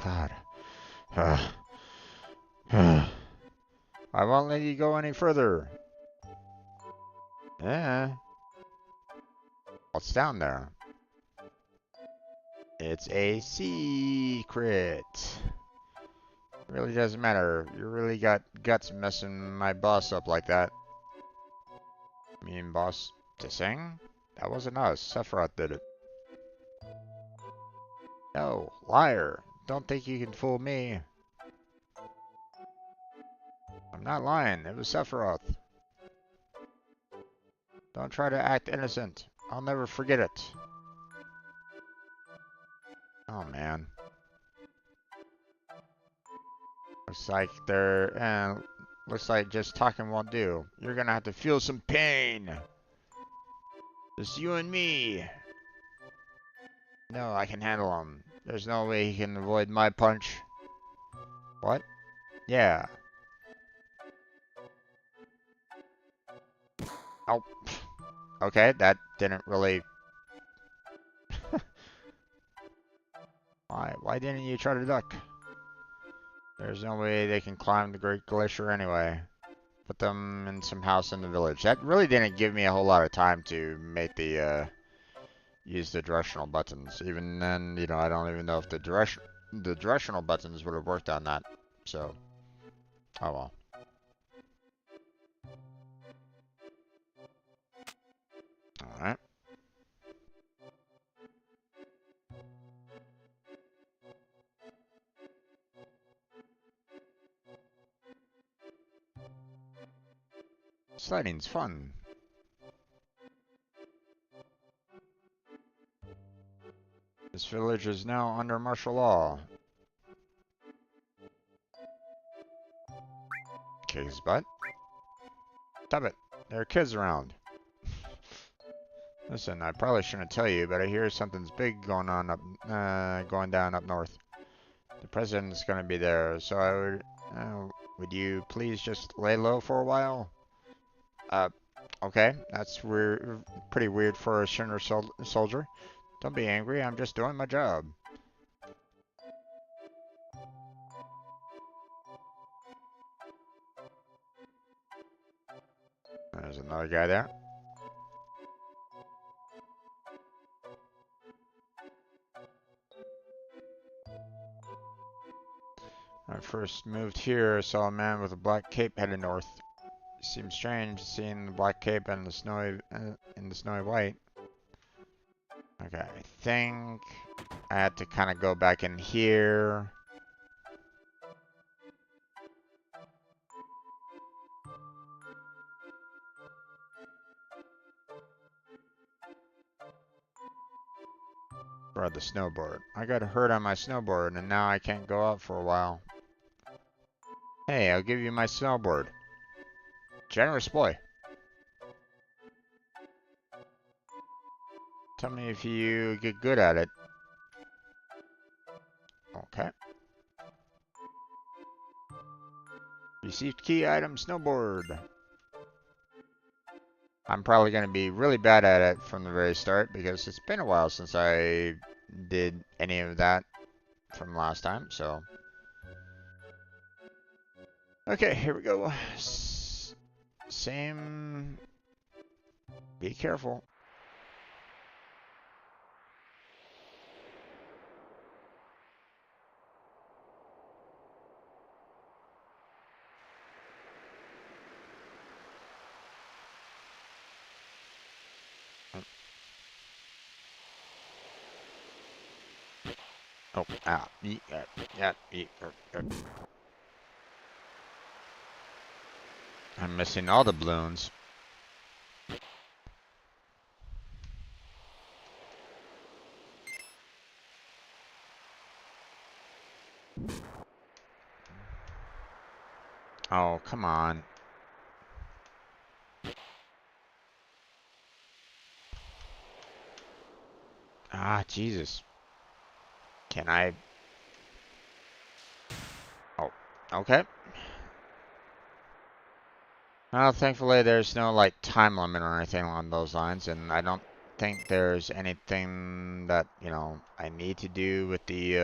God. I won't let you go any further. Yeah. What's down there? It's a secret. It really doesn't matter. You really got guts messing my boss up like that. Me and boss to sing? That wasn't us. Sephiroth did it. No, liar. Don't think you can fool me. I'm not lying. It was Sephiroth. Don't try to act innocent. I'll never forget it. Oh, man. Looks like just talking won't do. You're gonna have to feel some pain. Just you and me. No, I can handle him. There's no way he can avoid my punch. What? Yeah. Oh. Okay, that didn't really... Why didn't you try to duck? There's no way they can climb the Great Glacier anyway. Put them in some house in the village. That really didn't give me a whole lot of time to make the, use the directional buttons. Even then, you know, I don't even know if the directional buttons would have worked on that. So, oh well. Alright. Sliding's fun. This village is now under martial law. Kick his butt. Stop it. There are kids around. Listen, I probably shouldn't tell you, but I hear something's big going down up north. The president's gonna be there, so would you please just lay low for a while? Okay, that's weird, pretty weird for a Shinra soldier. Don't be angry, I'm just doing my job. There's another guy there. When I first moved here, I saw a man with a black cape headed north. It seemed strange seeing the black cape and the snowy white. Okay, I think I had to kind of go back in here. Ride the snowboard. I got hurt on my snowboard and now I can't go out for a while. Hey, I'll give you my snowboard. Generous boy. Tell me if you get good at it. Okay. Received key item snowboard. I'm probably going to be really bad at it from the very start because it's been a while since I did any of that from last time, so. Okay, here we go. Same. Be careful. Oh, I'm missing all the balloons. Oh, come on. Ah, Jesus. Can I? Oh, okay. Well, thankfully there's no like time limit or anything along those lines, and I don't think there's anything that, you know, I need to do with the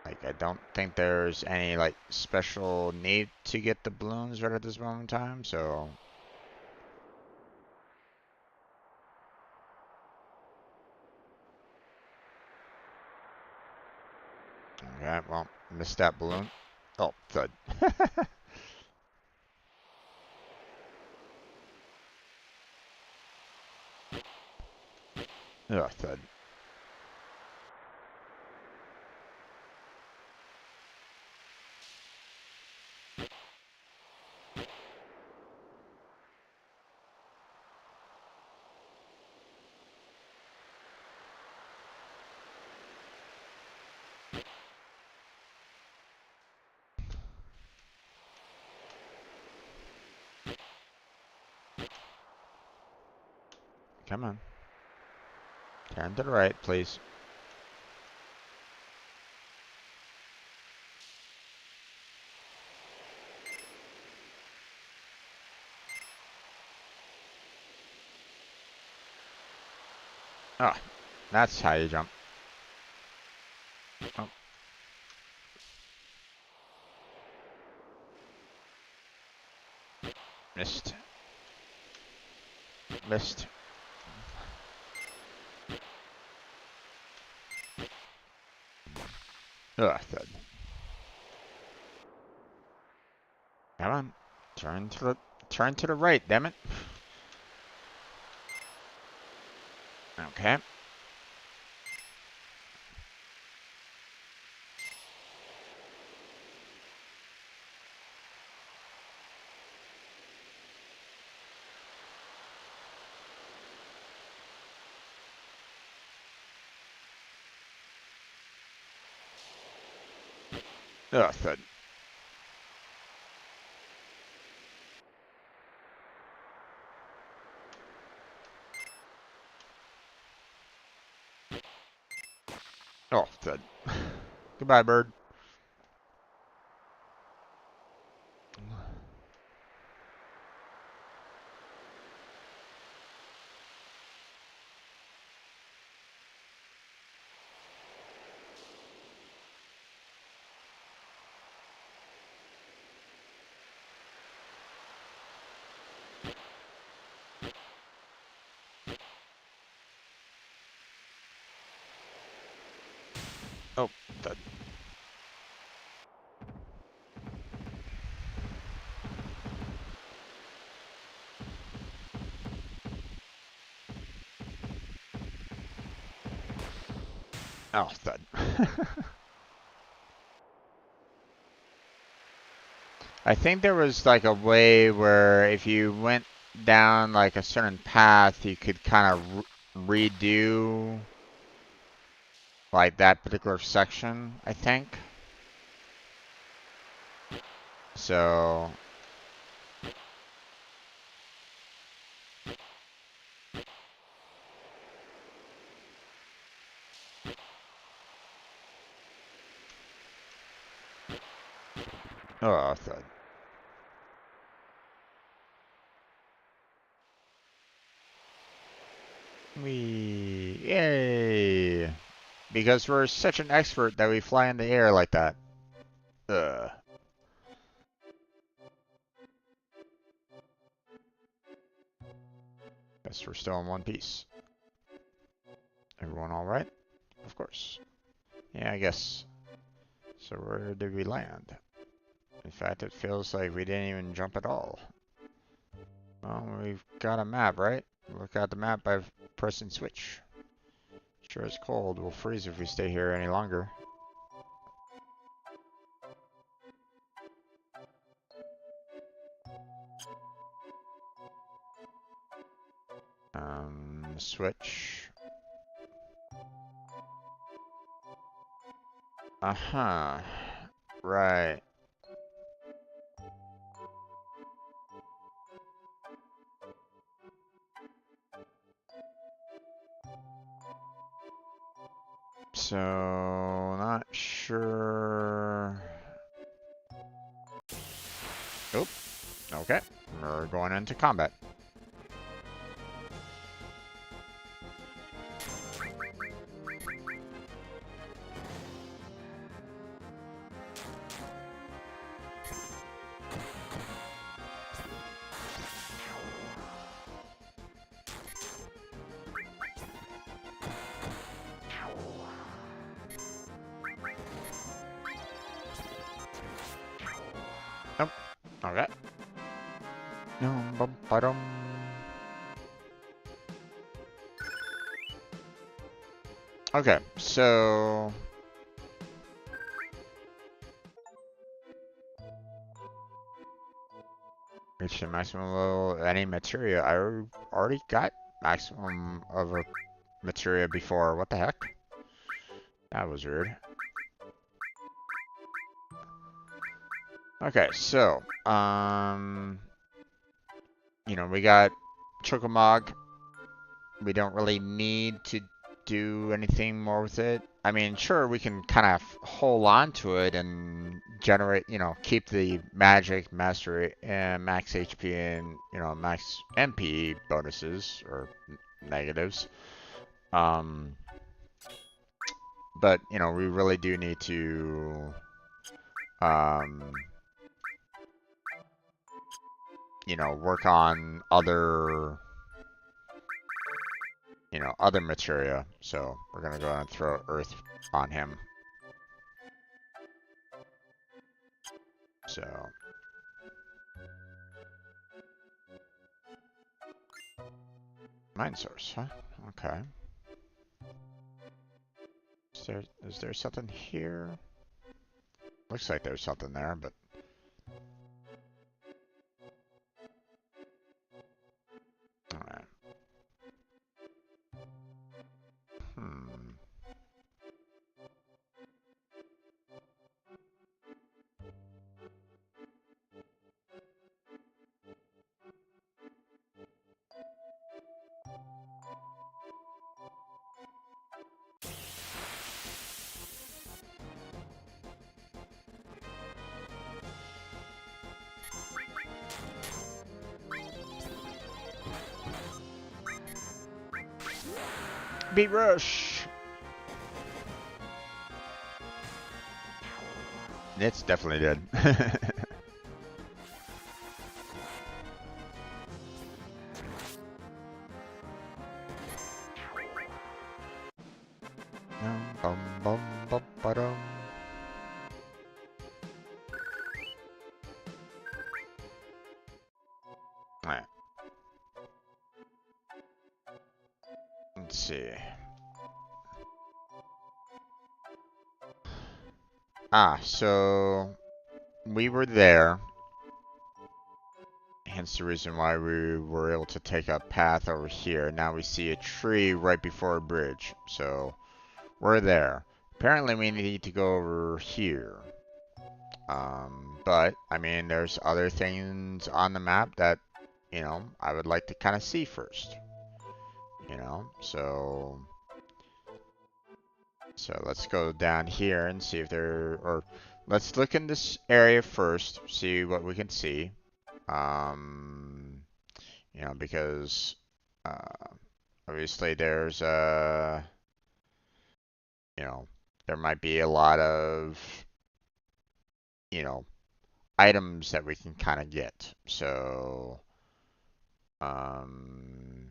like I don't think there's any like special need to get the balloons right at this moment in time, so okay, well, missed that balloon. Oh, thud. Oh, thud. Come on. Turn to the right, please. Oh, that's how you jump. Oh. Missed. Missed. Ugh, thud. Come on. Turn to the right, damn it. Okay. Ugh, thud. Oh, thud. Goodbye, bird. Oh, thud. Oh, thud. I think there was like a way where if you went down like a certain path, you could kind of redo like that particular section, I think. So oh, thud. Yay! Because we're such an expert that we fly in the air like that. Ugh. Guess we're still in one piece. Everyone all right? Of course. Yeah, I guess. So where did we land? In fact, it feels like we didn't even jump at all. Well, we've got a map, right? Look at the map by pressing switch. Sure it's cold. We'll freeze if we stay here any longer. Switch. Uh-huh. Right. So, not sure. Oop. Okay. We're going into combat. Nope. Okay. Bum-ba-dum. Okay, so reach the maximum level of any materia. I already got maximum of a materia before. What the heck? That was weird. Okay, so you know, we got Chocomog. We don't really need to do anything more with it. I mean, sure, we can kind of hold on to it and generate, you know, keep the magic, mastery, and max HP and, you know, max MP bonuses or negatives. But, you know, we really do need to, you know, work on other, you know, other materia. So we're going to go and throw Earth on him. So mind source, huh? Okay. Is there something here? Looks like there's something there, but alright. Hmm. Beat Rush! It's definitely dead. Bum bum bum ba-dum. Alright. Let's see. So we were there. Hence the reason why we were able to take a path over here. Now we see a tree right before a bridge. So we're there. Apparently we need to go over here. But I mean, there's other things on the map that, I would like to kind of see first. So let's go down here and see if or let's look in this area first, see what we can see. Um, because uh, obviously you know, there might be a lot of, you know, items that we can kind of get. So, um,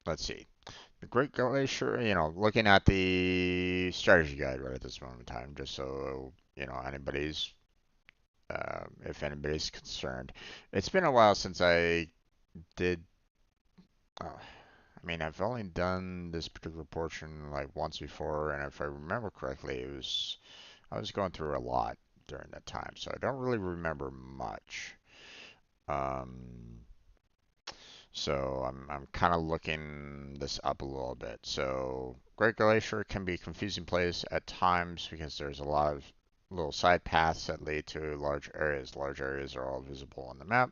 let's see. The Great Glacier, looking at the strategy guide right at this moment in time, just so, if anybody's concerned. It's been a while since I did, I mean, I've only done this particular portion like once before, and if I remember correctly, I was going through a lot during that time, so I don't really remember much. Um, so I'm kind of looking this up a little bit. So Great Glacier can be a confusing place at times because there's a lot of little side paths that lead to large areas. Large areas are all visible on the map,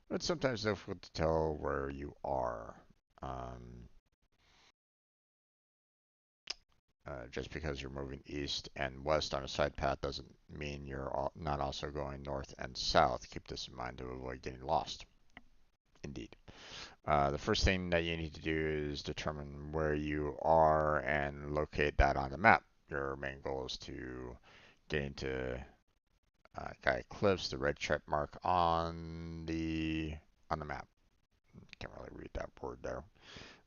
but sometimes difficult to tell where you are. Um, just because you're moving east and west on a side path doesn't mean you're not also going north and south. Keep this in mind to avoid getting lost. Indeed. The first thing that you need to do is determine where you are and locate that on the map. Your main goal is to get into Guy Cliffs, the red check mark on the map. Can't really read that word there.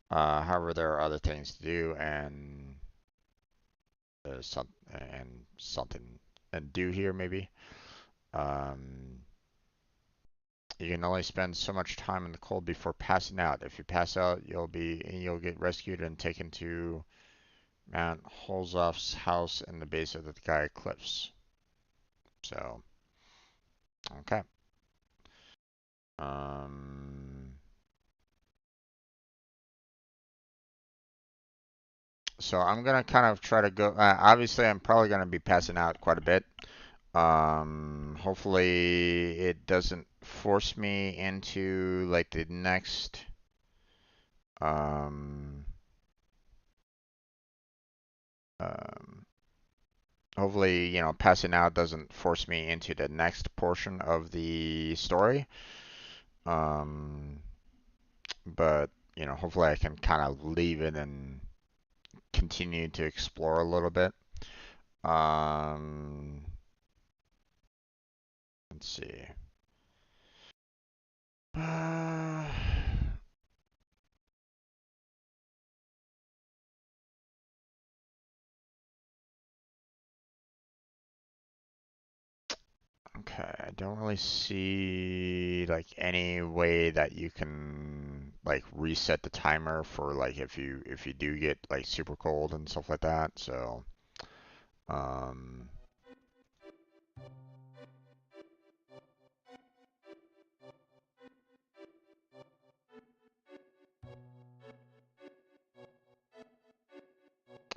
However, there are other things to do, and something and do here maybe. Um, you can only spend so much time in the cold before passing out. If you pass out, you'll get rescued and taken to Mount Holzoff's house in the base of the Gaia Cliffs. So, okay. Um, so I'm gonna kind of try to go. Obviously, I'm probably gonna be passing out quite a bit. Hopefully it doesn't force me into like the next um um hopefully, passing out doesn't force me into the next portion of the story. Um but, hopefully I can kind of leave it and continue to explore a little bit. Um let's see. Uh, Okay, I don't really see like any way that you can like reset the timer for like if you do get like super cold and stuff like that. So, um,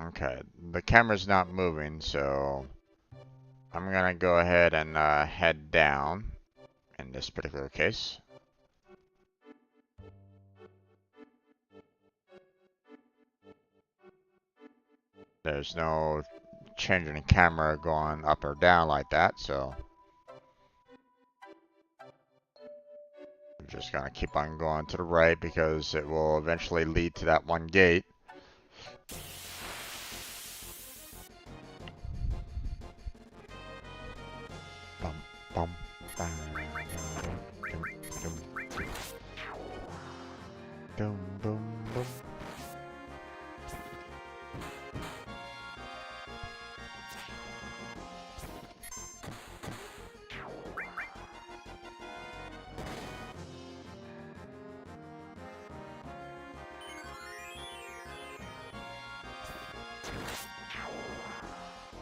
okay, the camera's not moving, so I'm gonna go ahead and head down in this particular case. There's no changing the camera going up or down like that, so I'm just gonna keep on going to the right because it will eventually lead to that one gate. Bum, bum, bum, dum, dum, dum.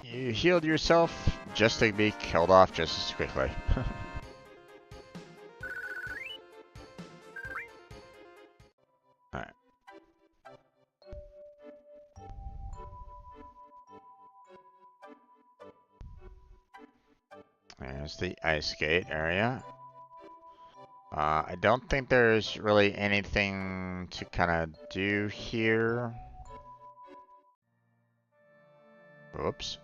You healed yourself just to be killed off just as quickly. Alright. There's the ice skate area. I don't think there's really anything to kind of do here. Oops.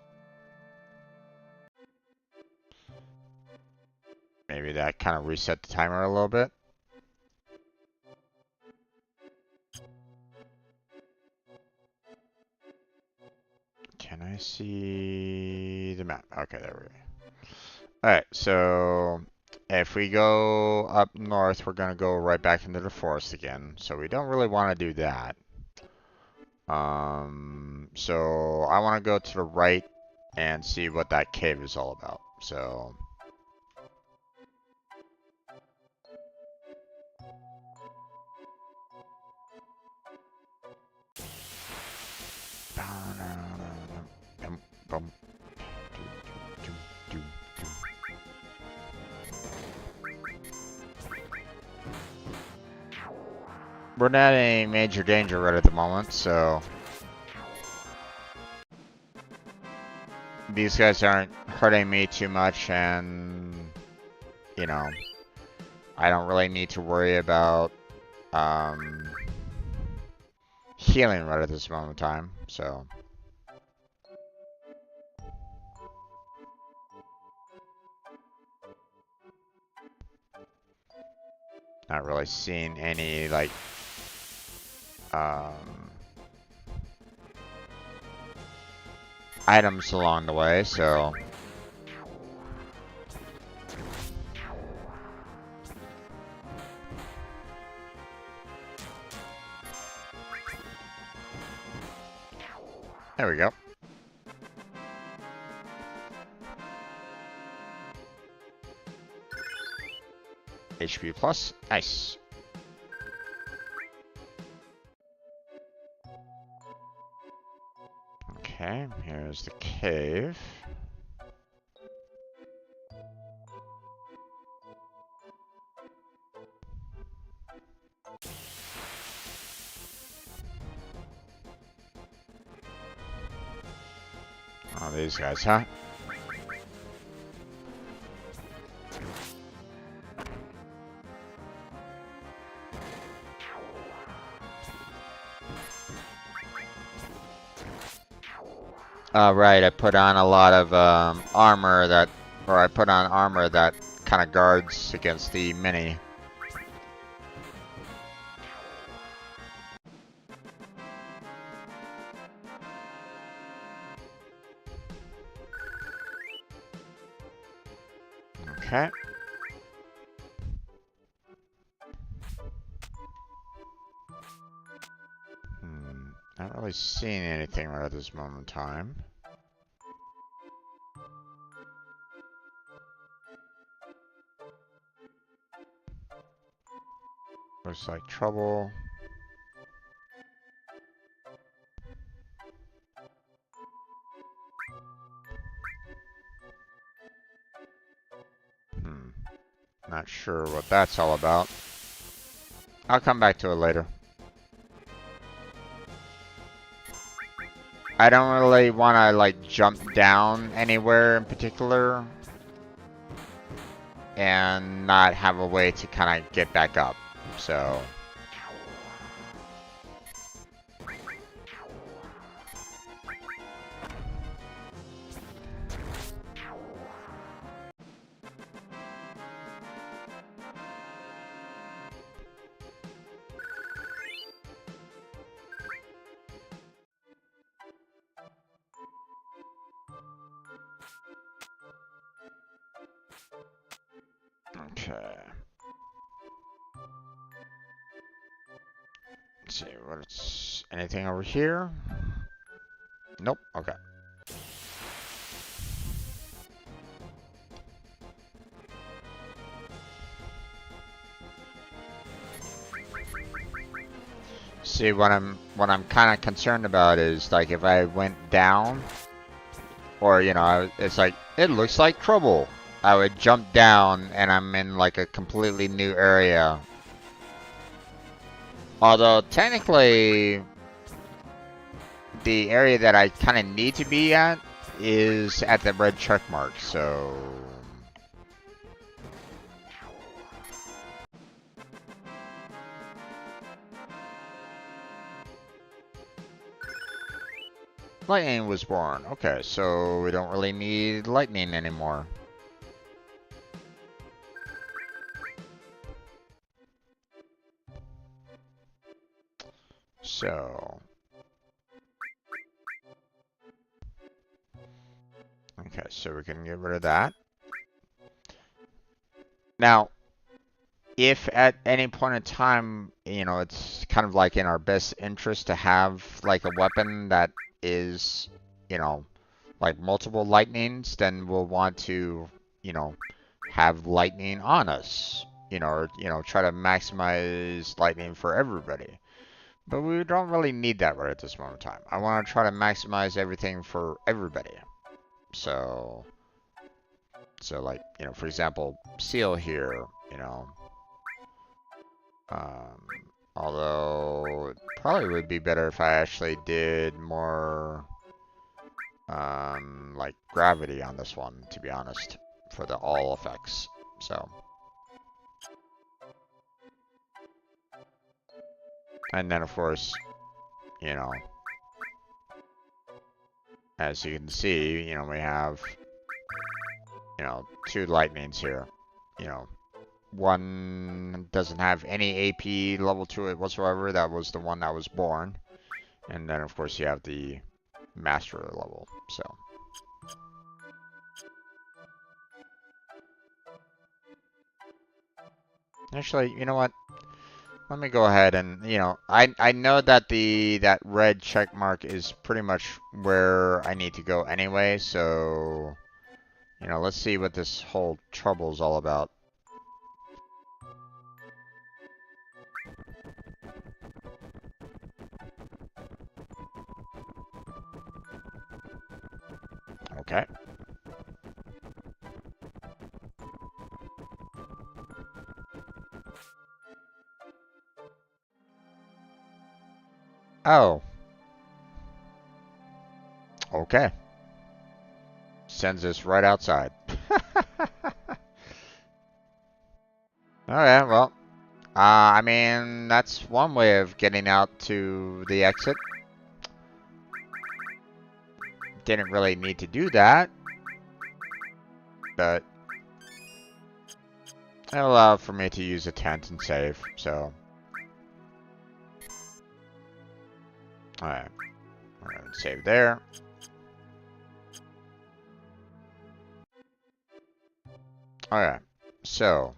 Maybe that kind of reset the timer a little bit. Can I see the map? Okay, there we go. Alright, so if we go up north, we're going to go right back into the forest again. So we don't really want to do that. So I want to go to the right and see what that cave is all about. So we're not in any major danger right at the moment, so these guys aren't hurting me too much, and you know, I don't really need to worry about healing right at this moment in time, so. Not really seeing any, like, items along the way, so. There we go. HP plus, nice. Okay, here's the cave. Oh, these guys, huh? Right, I put on a lot of armor that, or I put on armor that kind of guards against the mini. Okay. Not really seeing anything right at this moment in time. Looks like trouble. Not sure what that's all about. I'll come back to it later. I don't really want to, like, jump down anywhere in particular and not have a way to kind of get back up, so. Okay. Let's see, what's anything over here? Nope, okay. See, what I'm kind of concerned about is, like, if I went down, or, you know, it's like, it looks like trouble. I would jump down and I'm in, like, a completely new area. Although, technically, the area that I kind of need to be at is at the red check mark, so Lightning was born. Okay, so we don't really need lightning anymore. So, okay, so we can get rid of that. Now, if at any point in time, you know, it's kind of like in our best interest to have like a weapon that is, you know, like multiple lightnings, then we'll want to, you know, have lightning on us, you know, or, you know, try to maximize lightning for everybody. But we don't really need that right at this moment in time. I want to try to maximize everything for everybody. So, like, you know, for example, Seal here, you know, um, although it probably would be better if I actually did more, like gravity on this one, to be honest, for the all effects. So, and then of course, you know, as you can see, you know, we have, you know, 2 lightnings here. You know, one doesn't have any AP level to it whatsoever. That was the one that was born. And then, of course, you have the master level. So, actually, you know what? Let me go ahead and, you know, I know that that red check mark is pretty much where I need to go anyway. So, you know, let's see what this whole trouble is all about. Okay. Oh. Okay. Sends us right outside. Alright, well. I mean, that's one way of getting out to the exit. Didn't really need to do that. But it allowed for me to use a tent and save, so. Alright. We're gonna save there. Alright. So.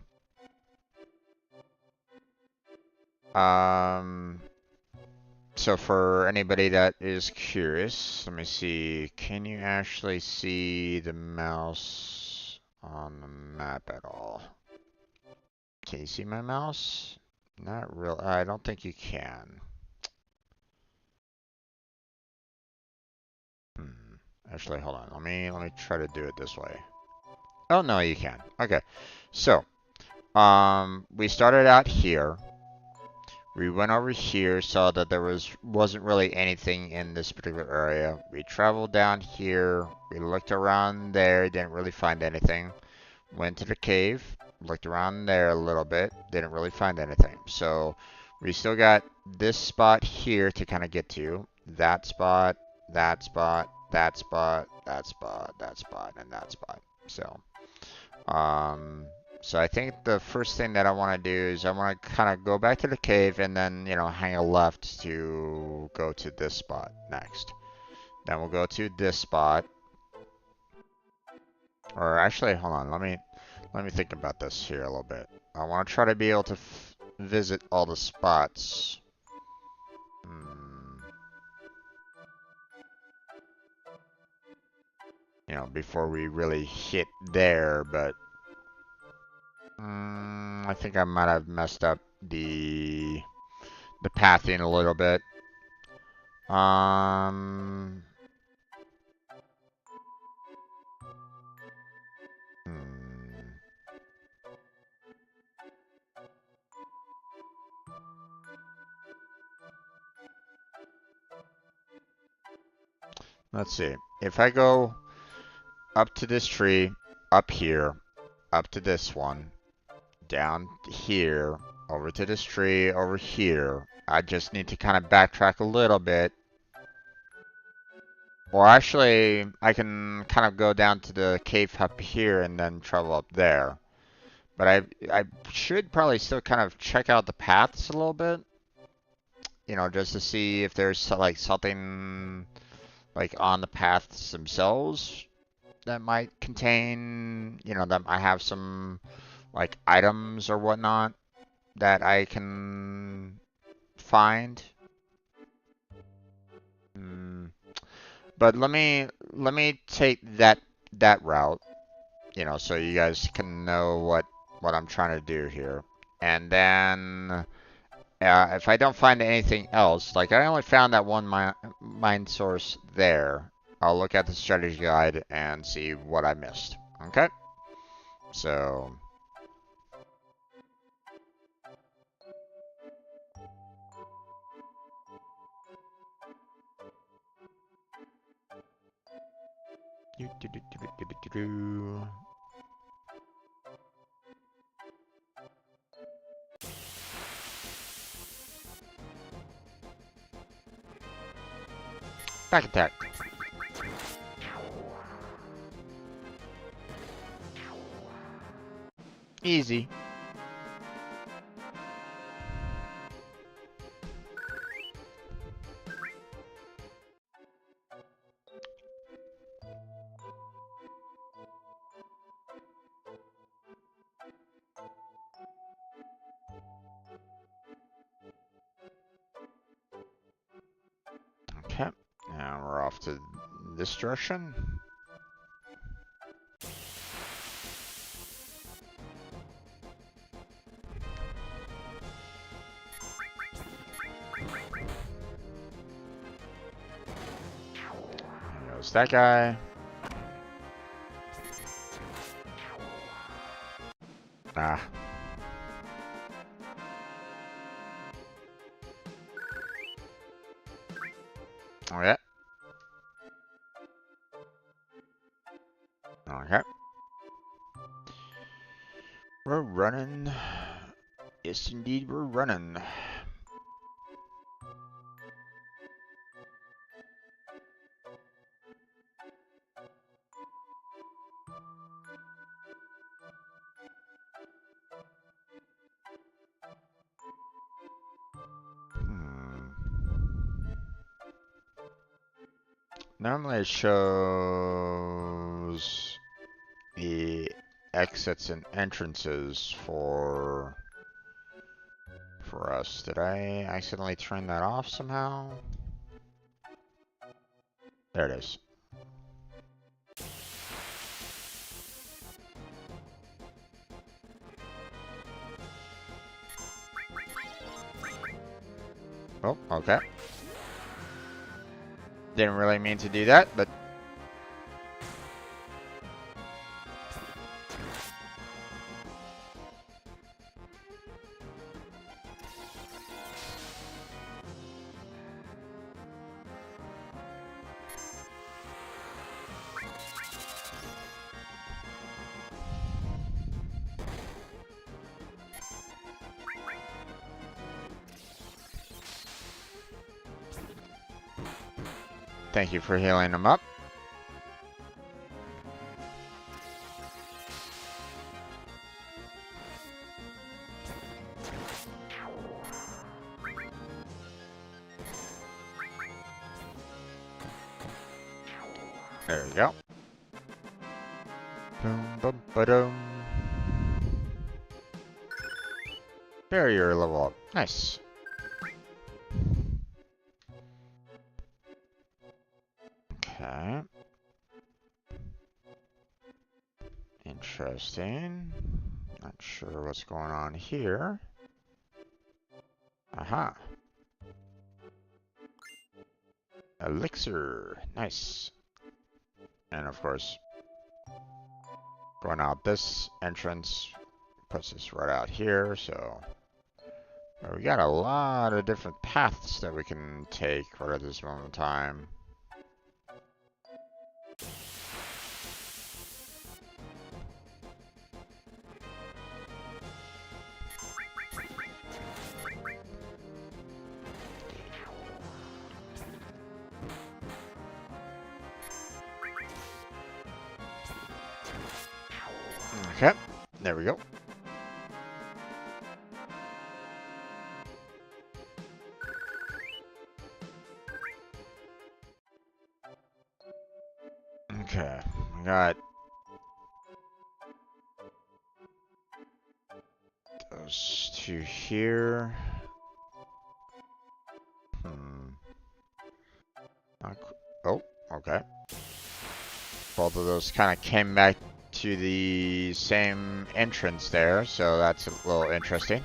So for anybody that is curious, let me see. Can you actually see the mouse on the map at all? Can you see my mouse? Not real. I don't think you can. Actually, hold on. Let me try to do it this way. Oh no, you can. Okay. So, we started out here. We went over here, saw that there wasn't really anything in this particular area. We traveled down here. We looked around there, didn't really find anything. Went to the cave, looked around there a little bit, didn't really find anything. So, we still got this spot here to kind of get to. That spot, that spot, that spot, that spot, that spot, and that spot. So, so I think the first thing that I want to do is I want to kind of go back to the cave and then, you know, hang a left to go to this spot next. Then we'll go to this spot. Or actually, hold on, let me think about this here a little bit. I want to try to be able to visit all the spots. You know, before we really hit there, but I think I might have messed up the pathing a little bit. Um, hmm. Let's see. If I go up to this tree, up here, up to this one, down here, over to this tree, over here, I just need to kind of backtrack a little bit. Or actually, I can kind of go down to the cave up here and then travel up there. But I should probably still kind of check out the paths a little bit, you know, just to see if there's like something like on the paths themselves that might contain, you know, that I have some like items or whatnot that I can find. Mm, but let me take that route, you know, so you guys can know what I'm trying to do here. And then if I don't find anything else, like I only found that one mine source there, I'll look at the strategy guide and see what I missed. Okay? So, back attack. Easy. Okay. Now we're off to this direction. There goes that guy. Ah. Okay. Okay. We're running. Yes, indeed, we're running. Hmm. Normally it shows the exits and entrances for us. Did I accidentally turn that off somehow? There it is. Oh, okay. Didn't really mean to do that, but thank you for healing him up. There we go. Boom, boom, ba-dum. Barrier level up. Nice. Okay. Interesting. Not sure what's going on here. Aha. Elixir. Nice. And of course, going out this entrance puts us right out here, so we got a lot of different paths that we can take right at this moment in time. There we go. Okay, we got those two here. Oh, okay. Both of those kind of came back to the same entrance there, so that's a little interesting.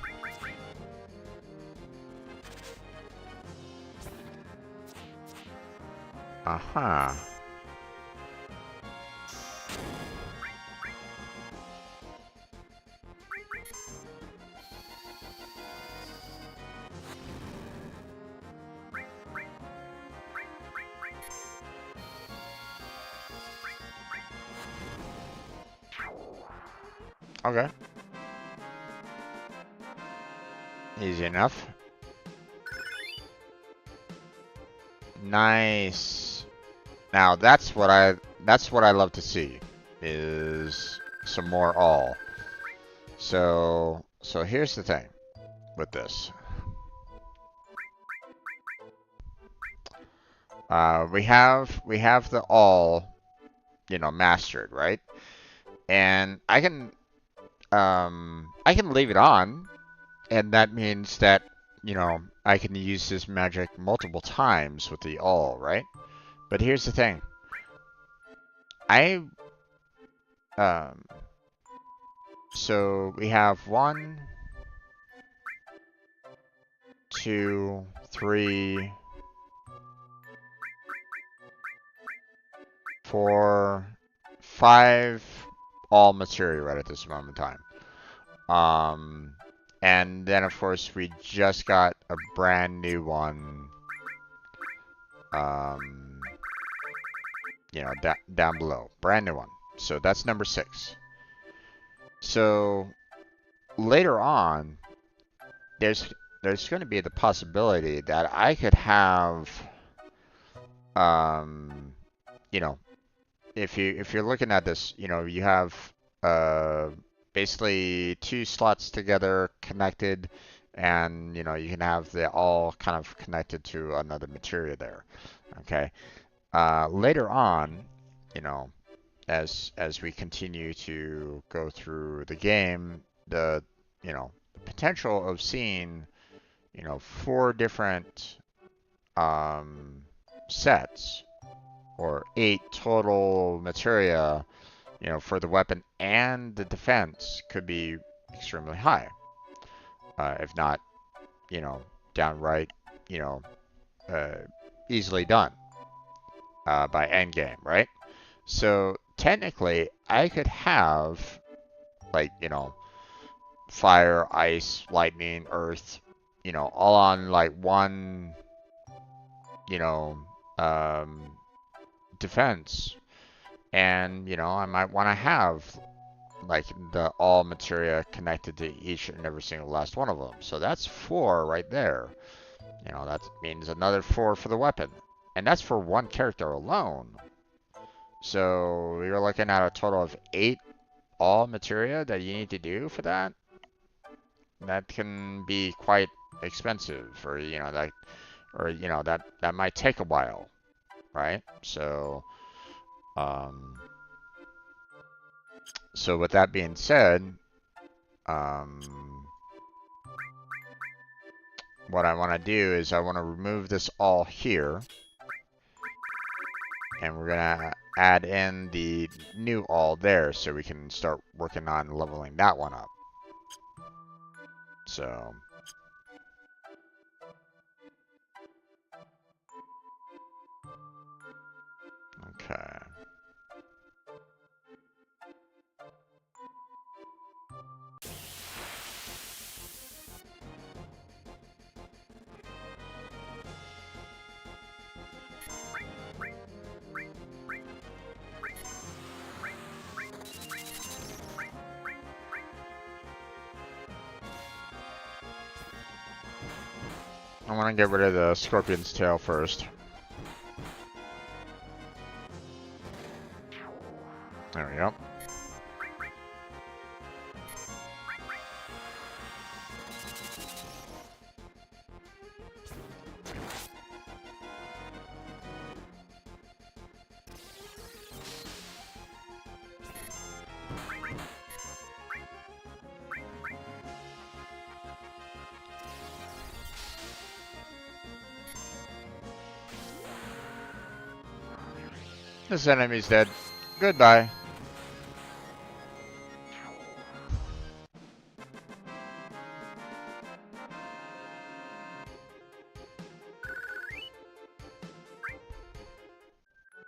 Uh-huh. Okay. Easy enough. Nice. Now that's what I love to see, is some more all. So here's the thing with this. We have the all, you know, mastered, right? And I can leave it on, and that means that, you know, I can use this magic multiple times with the all, right? But here's the thing. So we have 1, 2, 3, 4, 5 all materia right at this moment in time. And then of course we just got a brand new one, you know, down below, brand new one. So that's number 6. So later on, there's going to be the possibility that I could have, you know, if you're looking at this, you know, you have basically 2 slots together connected, and you know you can have the all kind of connected to another materia there. Okay. Later on, you know, as we continue to go through the game, the potential of seeing, you know, 4 different sets or 8 total materia, you know, for the weapon and the defense could be extremely high, if not, you know, downright, you know, easily done by endgame, right? So technically, I could have, like, you know, fire, ice, lightning, earth, you know, all on like one, you know, defense. And, you know, I might want to have like the all materia connected to each and every single last one of them. So that's 4 right there. You know, that means another 4 for the weapon. And that's for one character alone. So you're looking at a total of 8 all materia that you need to do for that. That can be quite expensive, or you know that, or you know that might take a while, right? So, so with that being said, what I want to do is I want to remove this all here, and we're gonna add in the new all there, so we can start working on leveling that one up. So. Okay. I want to get rid of the scorpion's tail first. There we go. This enemy's dead. Goodbye.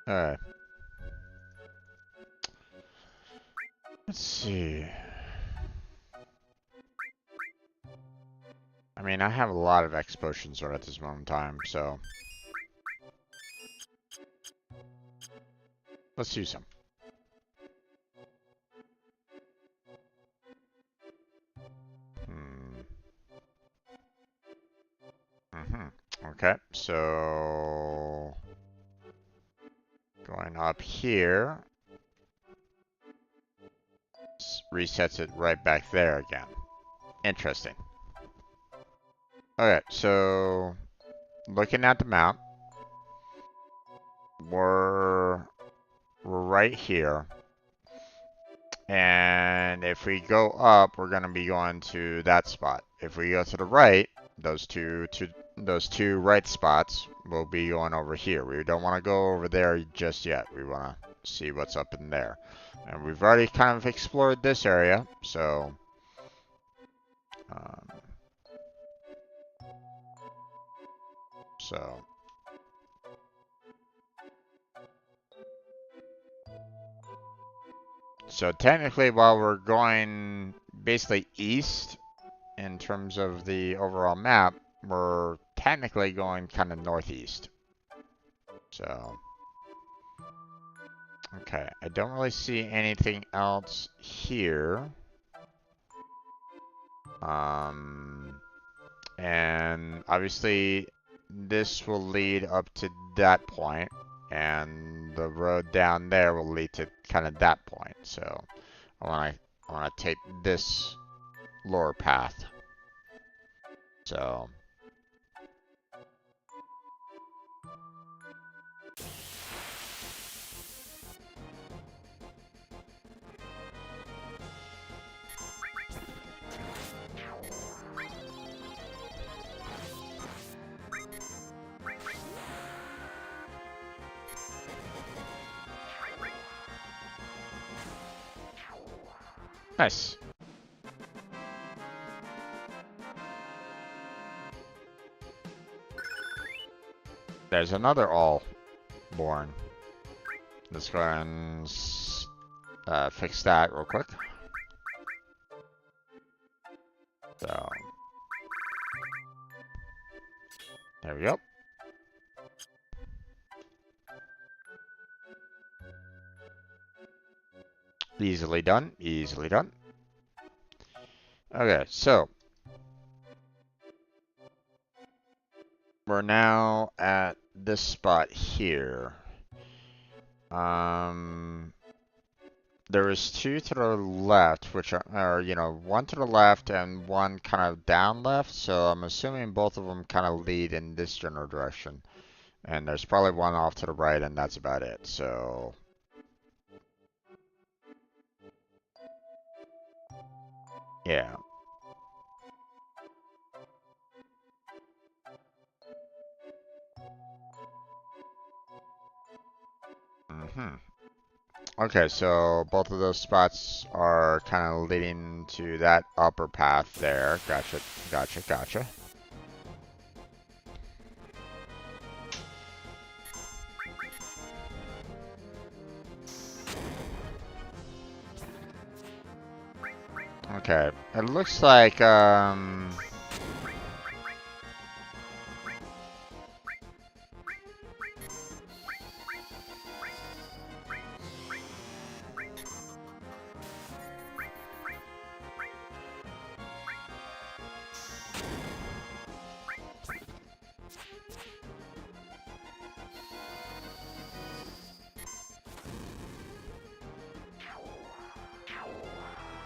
Alright. Let's see. I mean, I have a lot of X potions at this moment in time, so let's use them. Okay, so going up here resets it right back there again. Interesting. Okay, so looking at the map, we're right here. And if we go up, we're going to be going to that spot. If we go to the right, those two right spots will be going over here. We don't want to go over there just yet. We want to see what's up in there. And we've already kind of explored this area, so So technically, while we're going basically east in terms of the overall map, we're technically going kind of northeast. So, okay, I don't really see anything else here. And obviously, this will lead up to that point, and the road down there will lead to kind of that point. So, I want to take this lower path. So, nice. There's another all born. Let's go and fix that real quick. So, there we go. Easily done, easily done. Okay, so we're now at this spot here. There is two to the left, which are, you know, one to the left and one kind of down left. So I'm assuming both of them kind of lead in this general direction. And there's probably one off to the right, and that's about it. So, yeah. Okay, so both of those spots are kind of leading to that upper path there. Gotcha, gotcha, gotcha. Okay, it looks like,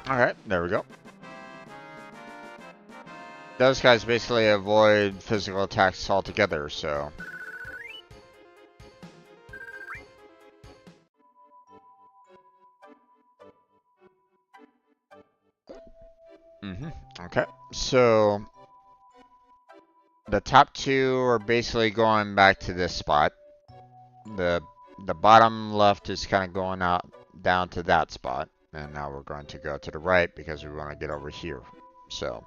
alright, there we go. Those guys basically avoid physical attacks altogether, so. Okay, so the top two are basically going back to this spot. The the bottom left is kind of going out down to that spot. And now we're going to go to the right because we want to get over here. So,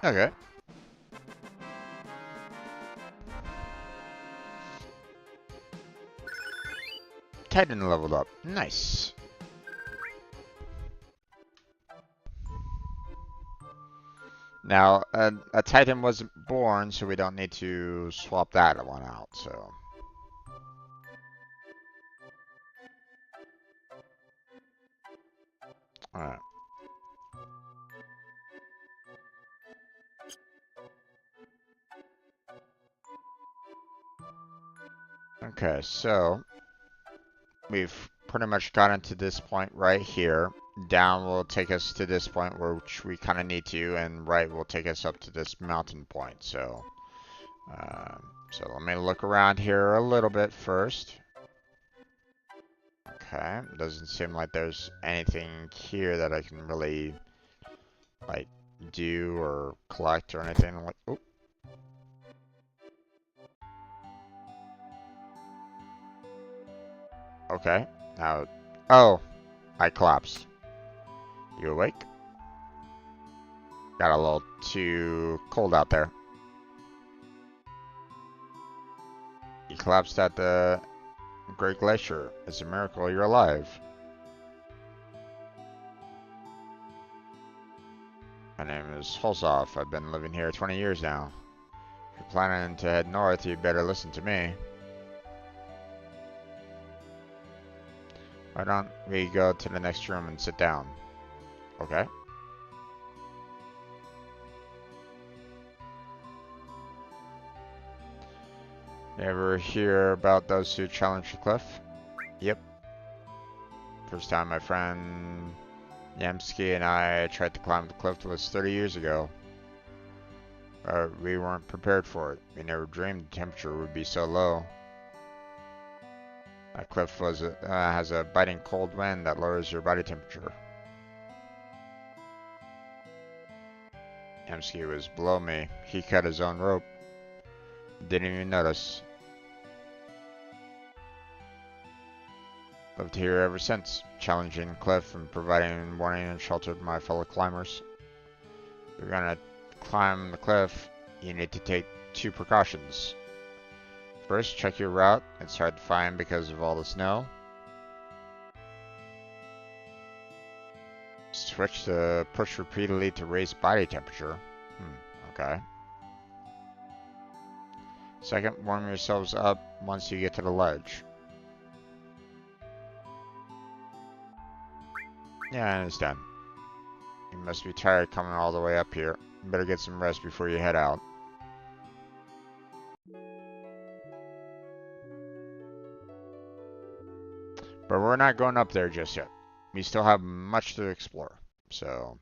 okay. Titan leveled up. Nice. Now, a Titan wasn't born, so we don't need to swap that one out, so. Alright. Okay, so we've pretty much gotten to this point right here. Down will take us to this point which we kind of need to, and right will take us up to this mountain point. So let me look around here a little bit first. Okay, doesn't seem like there's anything here that I can really like do or collect or anything like. Oop. Okay, now, oh, I collapsed. You awake? Got a little too cold out there. You collapsed at the Great Glacier. It's a miracle you're alive. My name is Holzoff. I've been living here 20 years now. If you're planning to head north, you better listen to me. Why don't we go to the next room and sit down? Okay. You ever hear about those who challenged the cliff? Yep. First time my friend Yamsky and I tried to climb the cliff was 30 years ago. We weren't prepared for it. We never dreamed the temperature would be so low. That cliff has a biting cold wind that lowers your body temperature. Yamsky was below me. He cut his own rope. Didn't even notice. Lived here ever since, challenging the cliff and providing warning and shelter to my fellow climbers. If you're gonna climb the cliff, you need to take 2 precautions. First, check your route. It's hard to find because of all the snow. Switch to push repeatedly to raise body temperature. Okay. Second, warm yourselves up once you get to the ledge. Yeah, I understand. You must be tired coming all the way up here. You better get some rest before you head out. But we're not going up there just yet. We still have much to explore. So,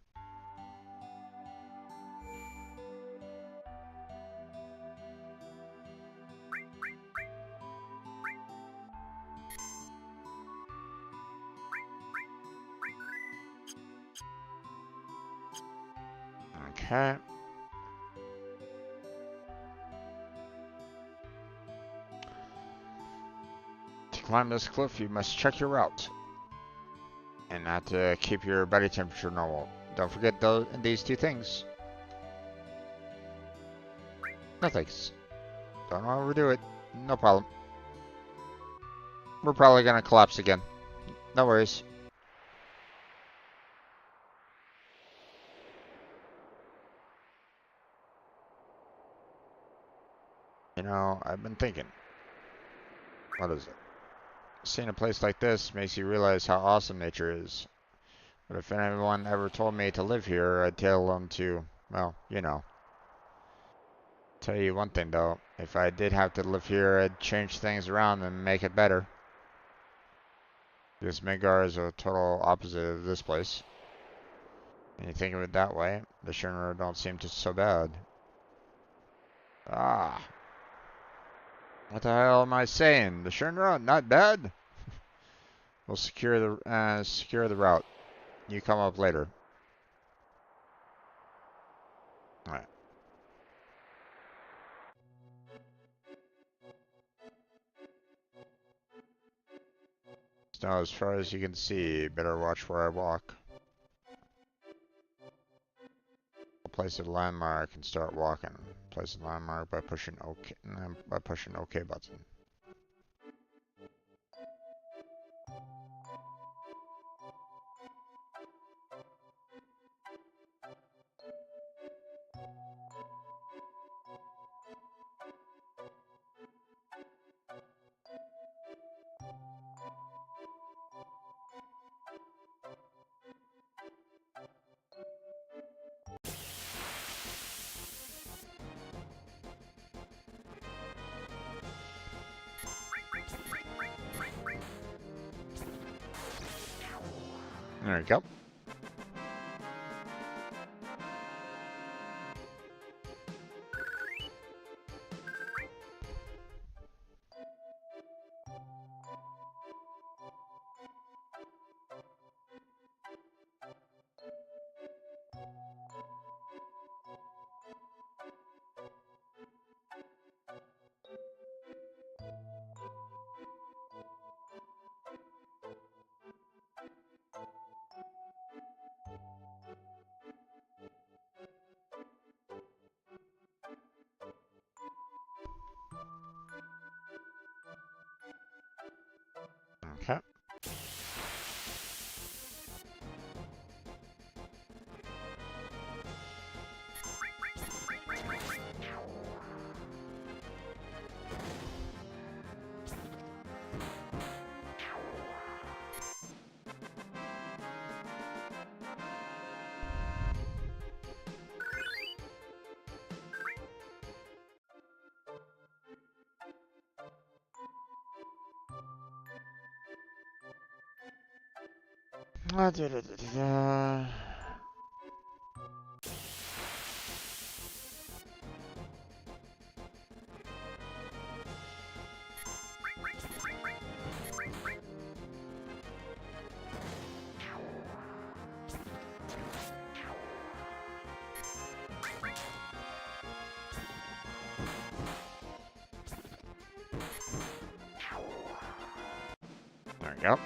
okay. To climb this cliff, you must check your route. And not to keep your body temperature normal. Don't forget these 2 things. No thanks. Don't overdo it. No problem. We're probably gonna collapse again. No worries. You know, I've been thinking. What is it? Seeing a place like this makes you realize how awesome nature is. But if anyone ever told me to live here, I'd tell them to, well, you know. Tell you one thing though, If I did have to live here, I'd change things around and make it better. Because Midgar is a total opposite of this place. And you think of it that way, the Shinra don't seem to so bad. Ah. What the hell am I saying? The Shinra, not bad? We'll secure the route. You come up later. Alright. Now, as far as you can see, better watch where I walk. I'll place a landmark and start walking. Place a landmark by pushing OK button. There you go. Okay. There you go.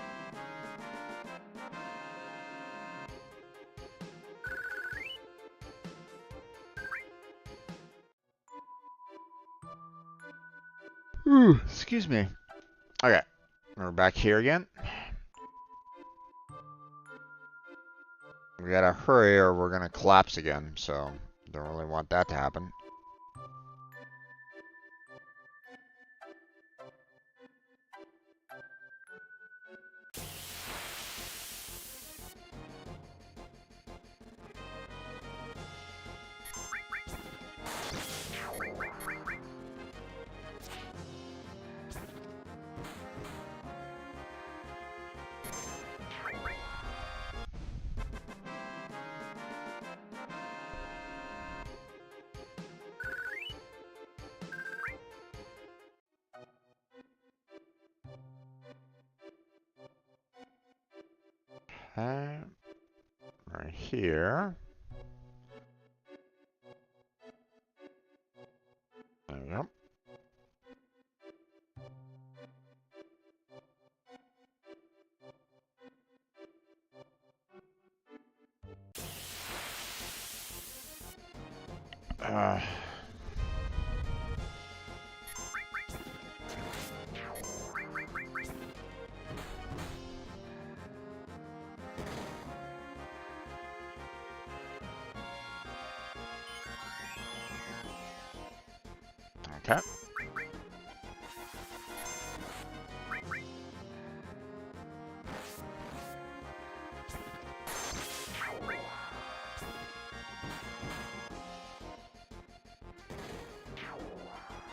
Ooh, excuse me. Okay, we're back here again. We gotta hurry or we're gonna collapse again, so don't really want that to happen. Okay, right here. There we go. Uh, okay.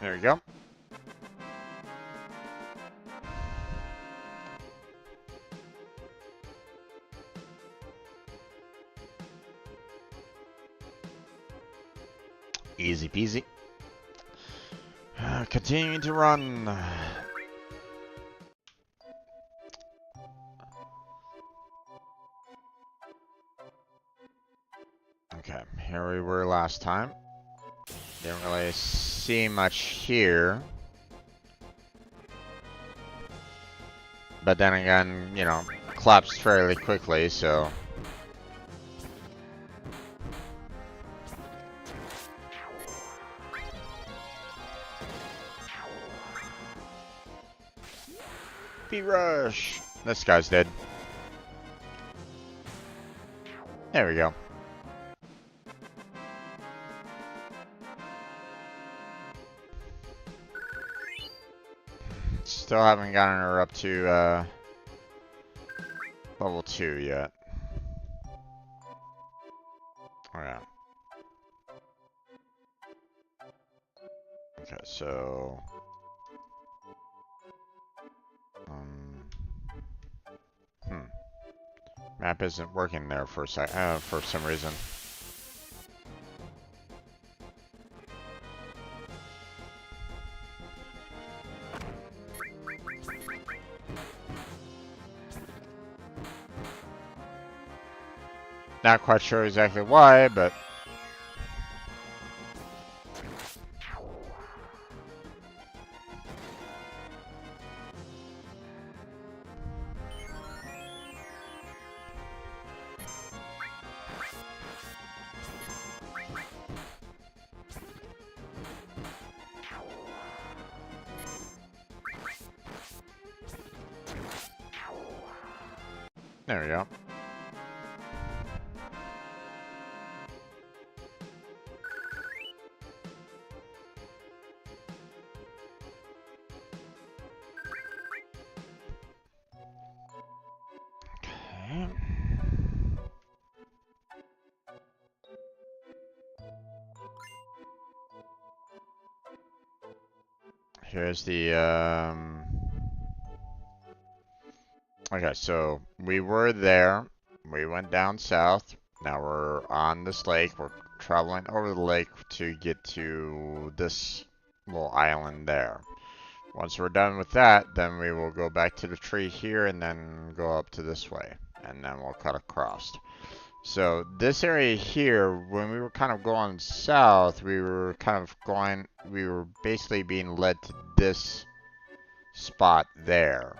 There we go. Easy peasy. Continuing to run. Okay, here we were last time. Didn't really see much here. But then again, you know, collapsed fairly quickly, so... B-Rush! This guy's dead. There we go. Still haven't gotten her up to, level 2 yet. Oh yeah. Okay, so... Map isn't working there for for some reason. Not quite sure exactly why, but... There we go. Okay. Here's the, Okay, so we were there. We went down south. Now we're on this lake. We're traveling over the lake to get to this little island there. Once we're done with that, then we will go back to the tree here and then go up to this way. And then we'll cut across. So this area here, when we were kind of going south, we were basically being led to this spot there.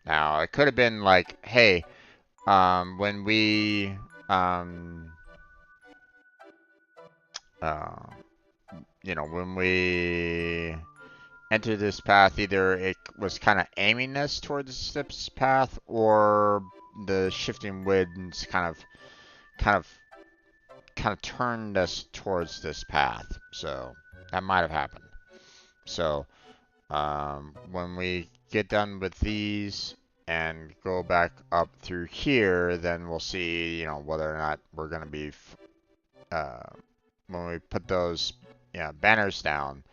Now, it could have been like, hey, when we, you know, when we enter this path, either it was kind of aiming us towards this path, or the shifting winds kind of turned us towards this path. So that might have happened. So when we get done with these and go back up through here, then we'll see, you know, whether or not we're going to be, when we put those, banners down,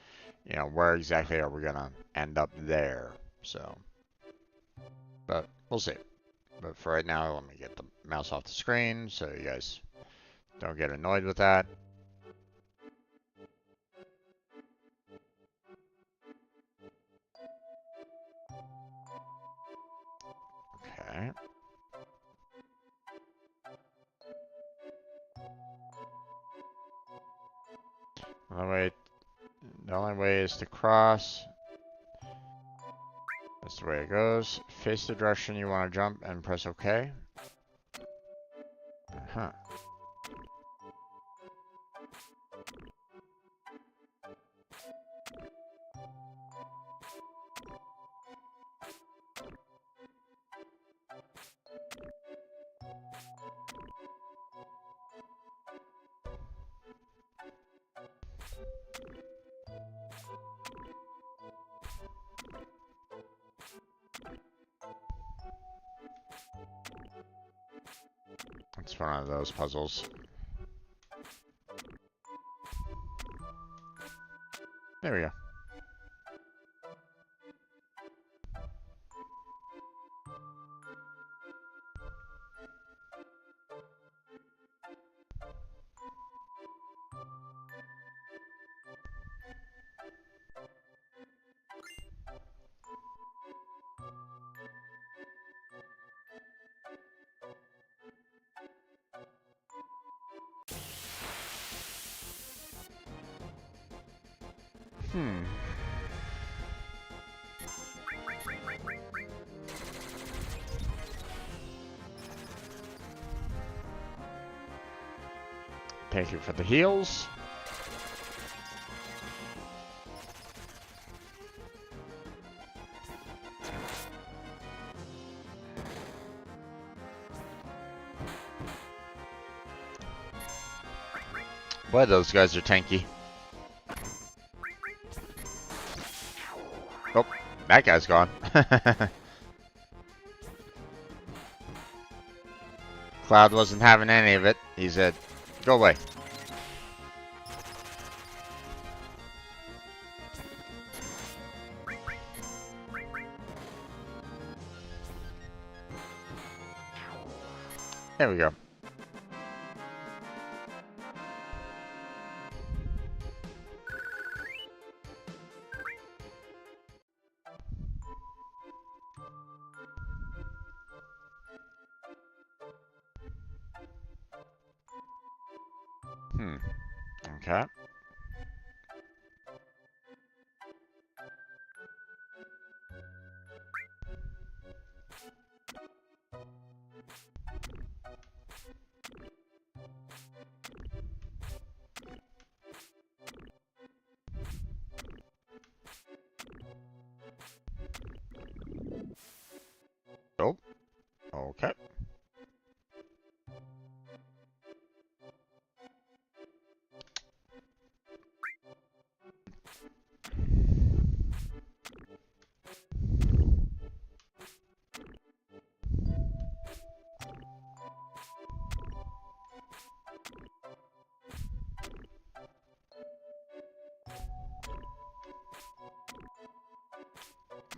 you know, where exactly are we going to end up there. So, but we'll see. But for right now, let me get the mouse off the screen so you guys don't get annoyed with that. Okay. The only way is to cross. That's the way it goes. Face the direction you want to jump and press OK. Huh. It's one of those puzzles. There we go. Thank you for the heals. Boy, those guys are tanky. Oh, that guy's gone. Cloud wasn't having any of it. He said, go away. There we go. Okay. Oh, okay.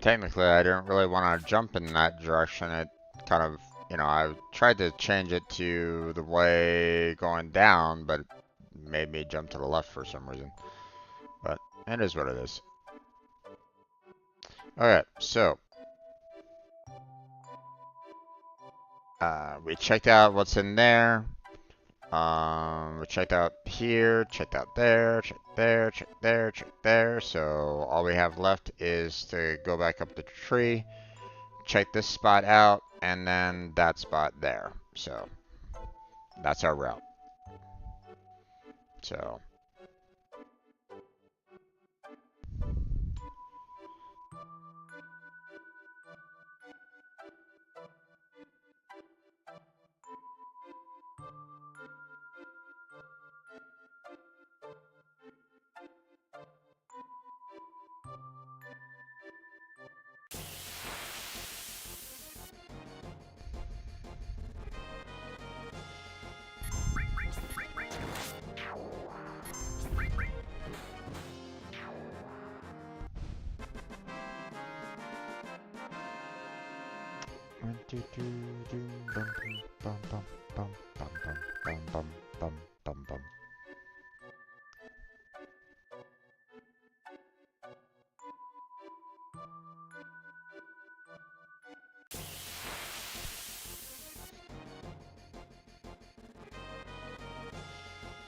Technically, I didn't really want to jump in that direction. It kind of, I tried to change it to the way going down, but it made me jump to the left for some reason. But it is what it is. Okay, so we checked out what's in there. We checked out here, checked out there, checked there, checked there, checked there. So all we have left is to go back up the tree, check this spot out, and then that spot there. So that's our route. So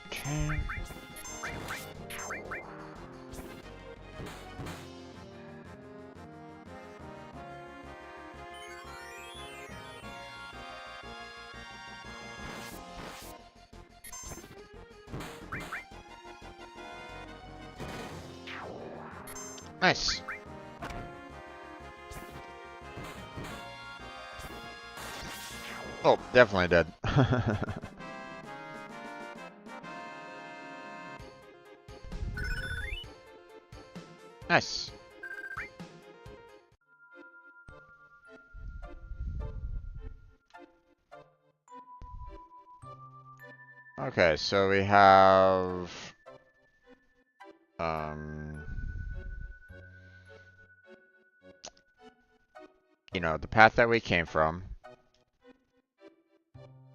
okay. Nice. Oh, definitely did. Nice. Okay, so we have the path that we came from,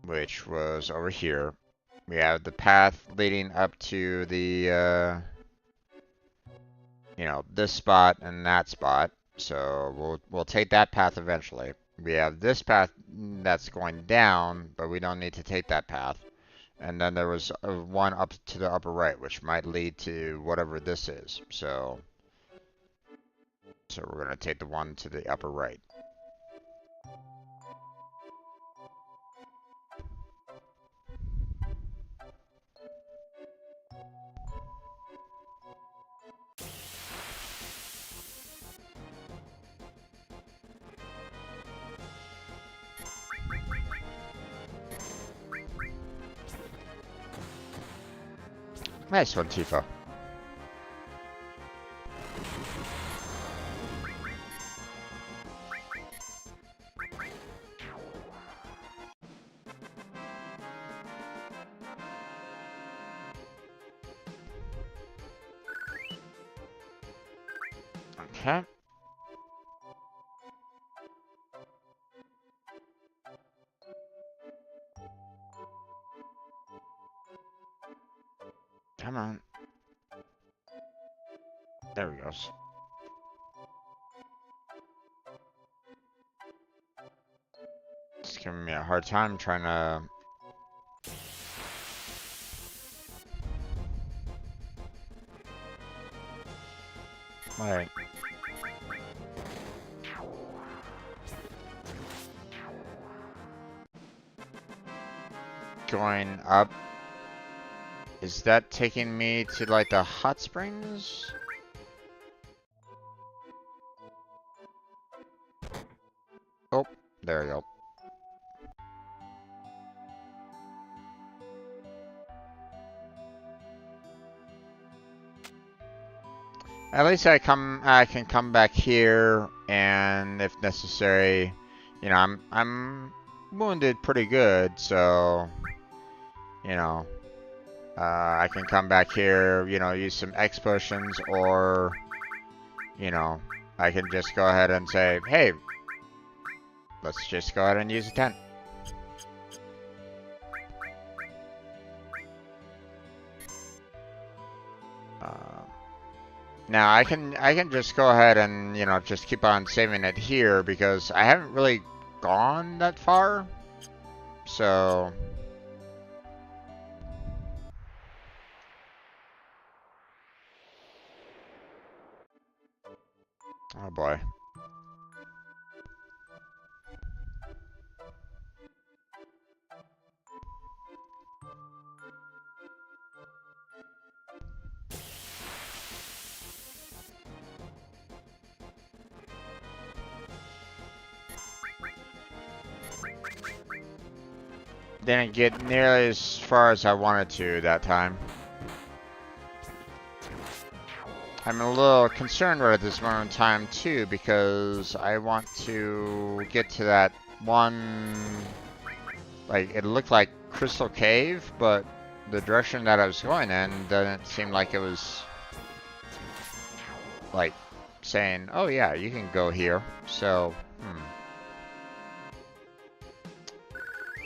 which was over here. We have the path leading up to the this spot and that spot. So we'll take that path eventually. We have this path that's going down, but we don't need to take that path. And then there was one up to the upper right, which might lead to whatever this is. So we're going to take the one to the upper right. Nice one, Tifa. Okay. Come on. There he goes. It's giving me a hard time trying to... Alright. Going up. Is that taking me to like the hot springs? Oh, there we go. At least I can come back here, and if necessary, you know, I'm wounded pretty good, so you know, I can come back here, you know, use some X potions, or you know, I can just go ahead and say, hey, let's just go ahead and use a tent. Now I can just go ahead and, you know, just keep on saving it here because I haven't really gone that far. So oh boy. Didn't get nearly as far as I wanted to that time. I'm a little concerned right at this moment in time too because I want to get to that one, like it looked like Crystal Cave, but the direction that I was going in doesn't seem like it was like saying, oh yeah, you can go here. So,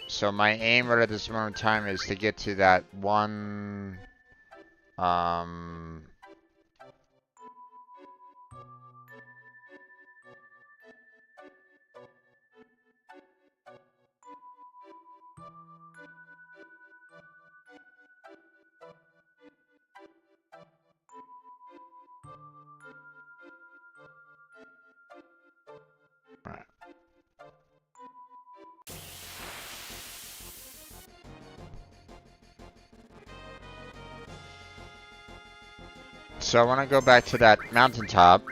So my aim right at this moment in time is to get to that one, right. So I want to go back to that mountaintop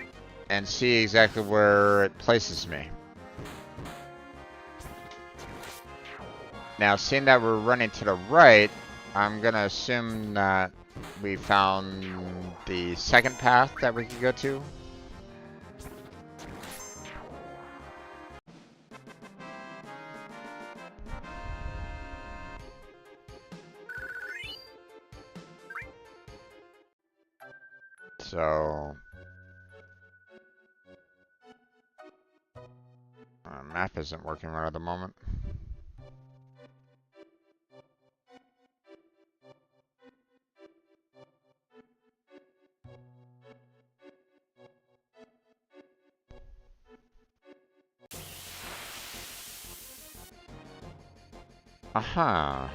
and see exactly where it places me. Now, seeing that we're running to the right, I'm gonna assume that we found the second path that we could go to. So, our map isn't working right at the moment. Aha.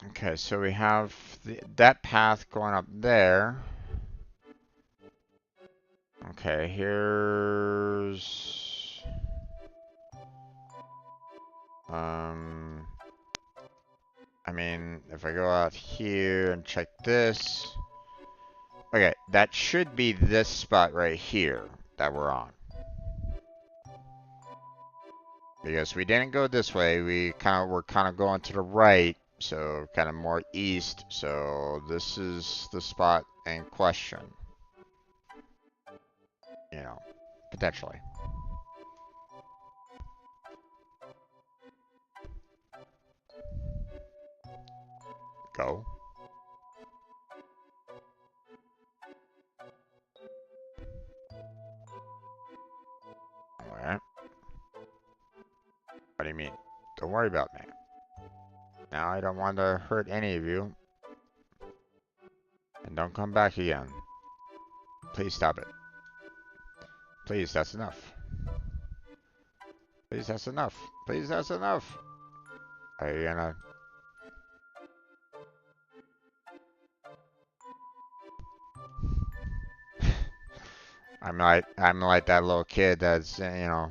Okay, so we have that path going up there. Okay, here's I mean, if I go out here and check this. Okay, that should be this spot right here that we're on. Because we didn't go this way, we're kind of going to the right, so kind of more east. So this is the spot in question. You know, potentially. Go. Alright. What do you mean? Don't worry about me. Now I don't want to hurt any of you. And don't come back again. Please stop it. Please, that's enough. Please, that's enough. Please, that's enough. Are you gonna... I'm like that little kid that's, you know,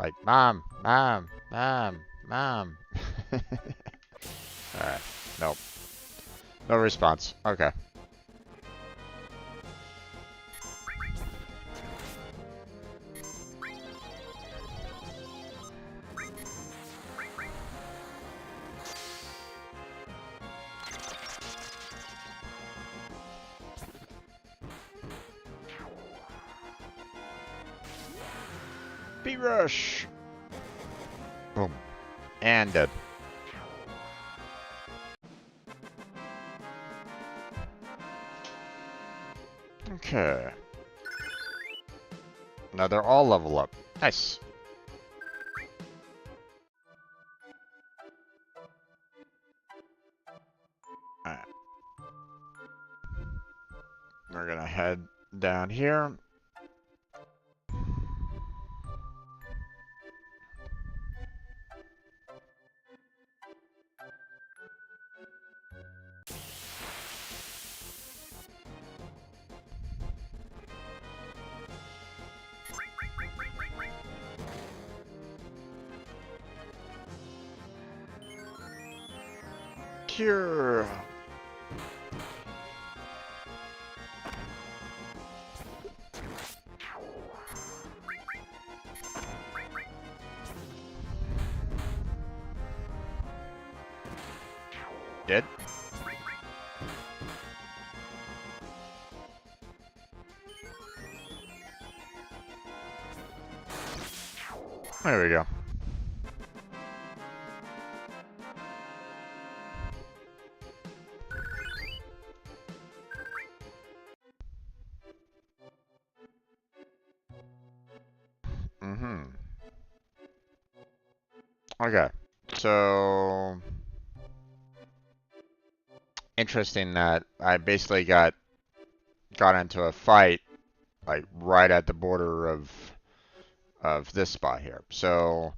like, Mom, Mom, Mom, Mom. Alright. Nope. No response. Okay. B-Rush! Boom. And dead. Okay. Now they're all level up. Nice. Alright. We're gonna head down here. Cure. Dead. There we go. Mm-hmm. Okay. So interesting that I basically got into a fight like right at the border of this spot here. So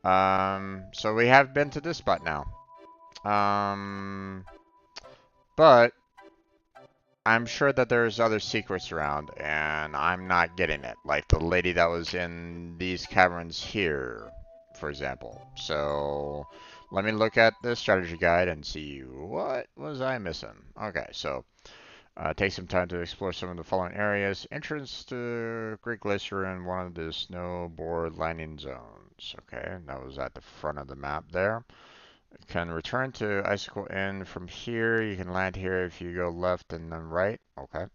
we have been to this spot now. But I'm sure that there's other secrets around, and I'm not getting it. Like the lady that was in these caverns here, for example. So let me look at the strategy guide and see what was I missing. Okay, so take some time to explore some of the following areas. Entrance to Great Glacier and one of the snowboard landing zones. Okay, that was at the front of the map there. Can return to Icicle Inn from here. You can land here if you go left and then right. Okay.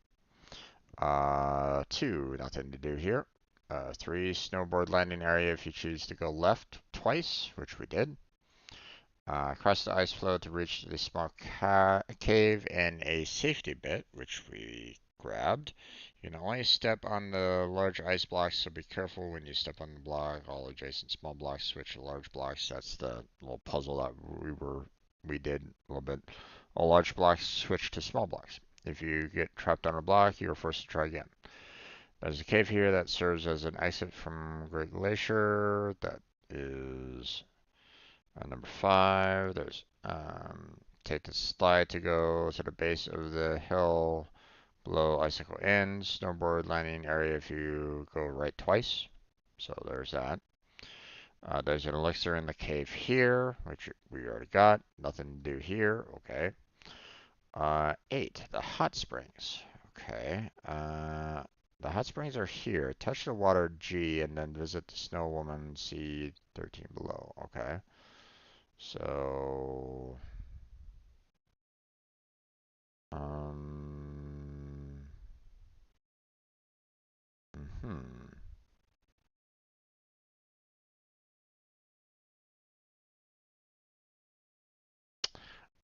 2, nothing to do here. 3, snowboard landing area if you choose to go left twice, which we did. Cross the ice floe to reach the small cave and a safety bit, which we grabbed. You can only step on the large ice blocks, so be careful when you step on the block. All adjacent small blocks switch to large blocks. That's the little puzzle that we did a little bit. All large blocks switch to small blocks. If you get trapped on a block, you are forced to try again. There's a cave here that serves as an exit from Great Glacier. That is number 5. There's take the slide to go to the base of the hill. Below Icicle Inn, snowboard landing area if you go right twice. So there's that. There's an elixir in the cave here, which we already got. Nothing to do here. Okay. 8, the hot springs. Okay. The hot springs are here. Touch the water G and then visit the snow woman C 13 below. Okay. So, hmm.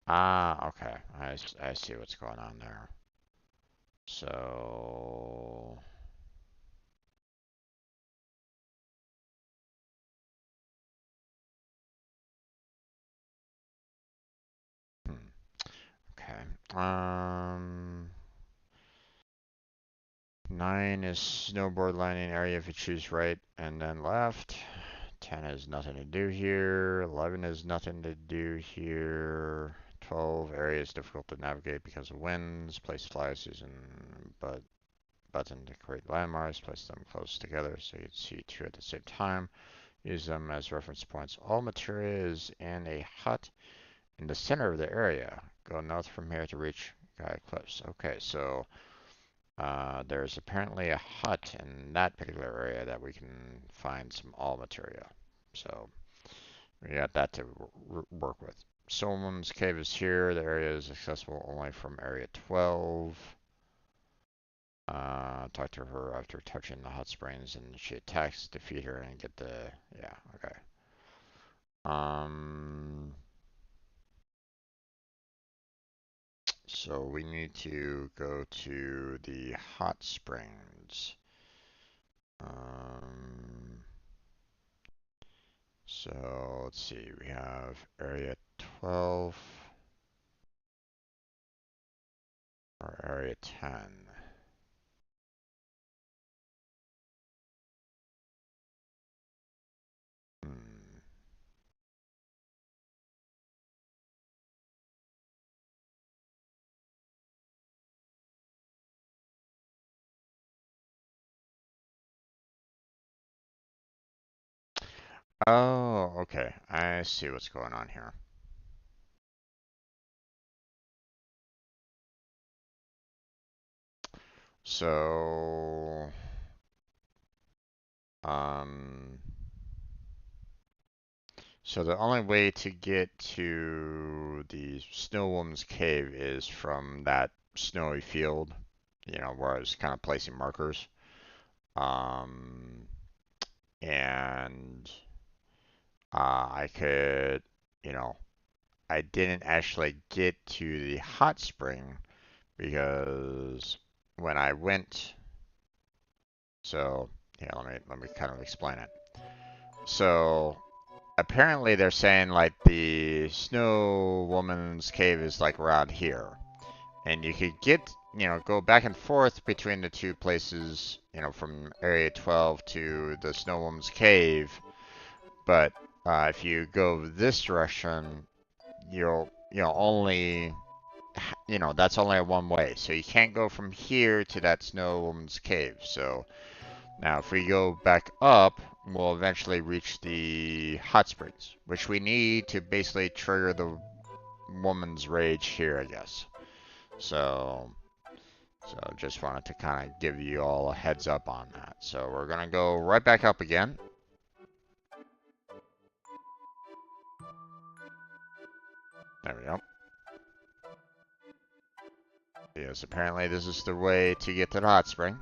Ah, okay. I see what's going on there. So, hmm, okay. 9 is snowboard landing area if you choose right and then left. 10 has nothing to do here. 11 has nothing to do here. 12 area is difficult to navigate because of winds. Place flags using but button to create landmarks. Place them close together so you can see 2 at the same time. Use them as reference points. All material is in a hut in the center of the area. Go north from here to reach Gaia Cliffs. Okay, so there's apparently a hut in that particular area that we can find some all material. So we got that to work with. Someone's cave is here. The area is accessible only from area 12. Talk to her after touching the hot springs and she attacks, defeat her, and get the, yeah, okay. So we need to go to the hot springs. So let's see, we have area 12 or area 10. Hmm. Oh, okay. I see what's going on here. So, um, so the only way to get to the Snow Woman's Cave is from that snowy field, you know, where I was kind of placing markers. Um, and I could, you know, I didn't actually get to the hot spring because when I went, so yeah, let me kind of explain it. So apparently they're saying like the Snow Woman's cave is like around here, and you could get, you know, go back and forth between the two places, you know, from area 12 to the Snow Woman's cave, but if you go this direction, you'll only, you know, that's only a one way. So you can't go from here to that Snow Woman's cave. So now if we go back up, we'll eventually reach the hot springs, which we need to basically trigger the woman's rage here, I guess. So, so just wanted to kind of give you all a heads up on that. So we're gonna go right back up again. There we go. Yes, apparently this is the way to get to the hot spring.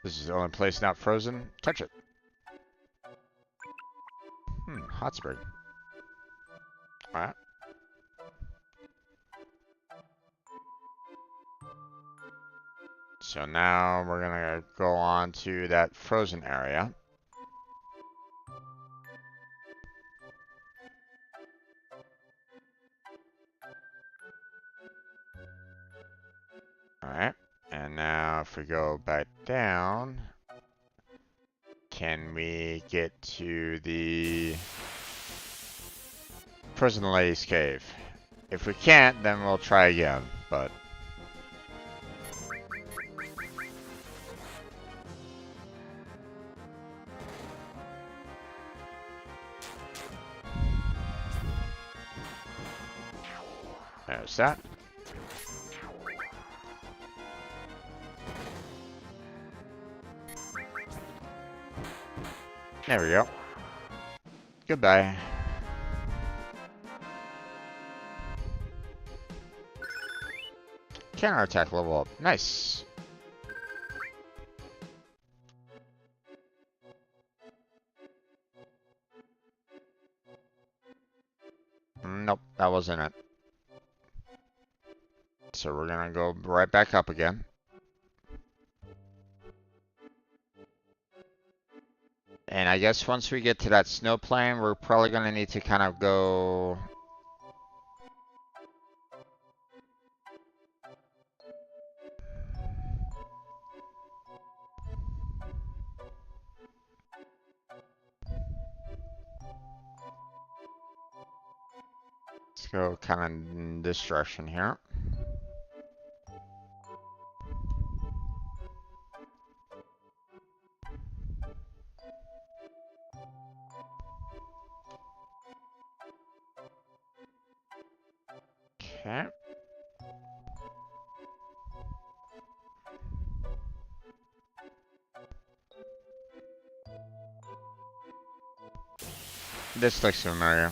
This is the only place not frozen. Touch it. Hot spring. Alright. So now we're gonna go on to that frozen area. Alright. And now if we go back down, can we get to the Prison Lady's Cave? If we can't, then we'll try again, but... There's that. There we go. Goodbye. Counterattack level up. Nice. Nope, that wasn't it. So we're gonna go right back up again. And I guess once we get to that snow plane, we're probably gonna need to kind of go... Let's go kind of in this direction here. Okay. This looks familiar.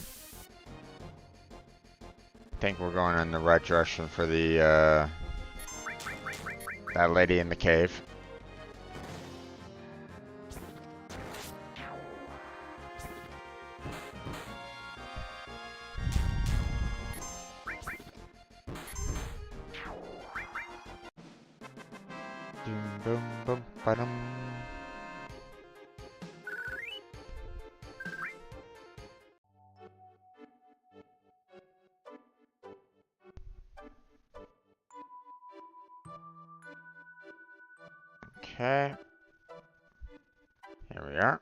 I think we're going in the right direction for the, that lady in the cave. Boom, boom, boom, ba-dum. Okay. Here we are.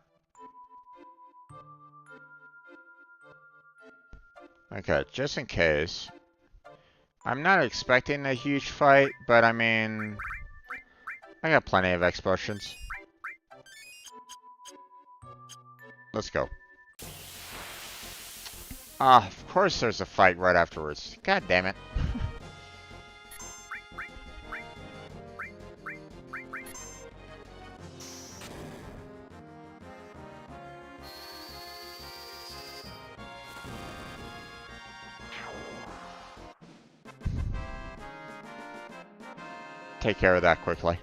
Okay, just in case. I'm not expecting a huge fight, but I mean... I got plenty of explosions. Let's go. Ah, of course there's a fight right afterwards. God damn it. Take care of that quickly.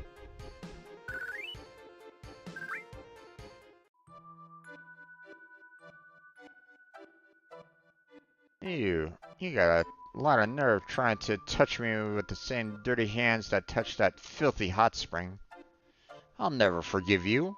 You got a lot of nerve trying to touch me with the same dirty hands that touched that filthy hot spring. I'll never forgive you.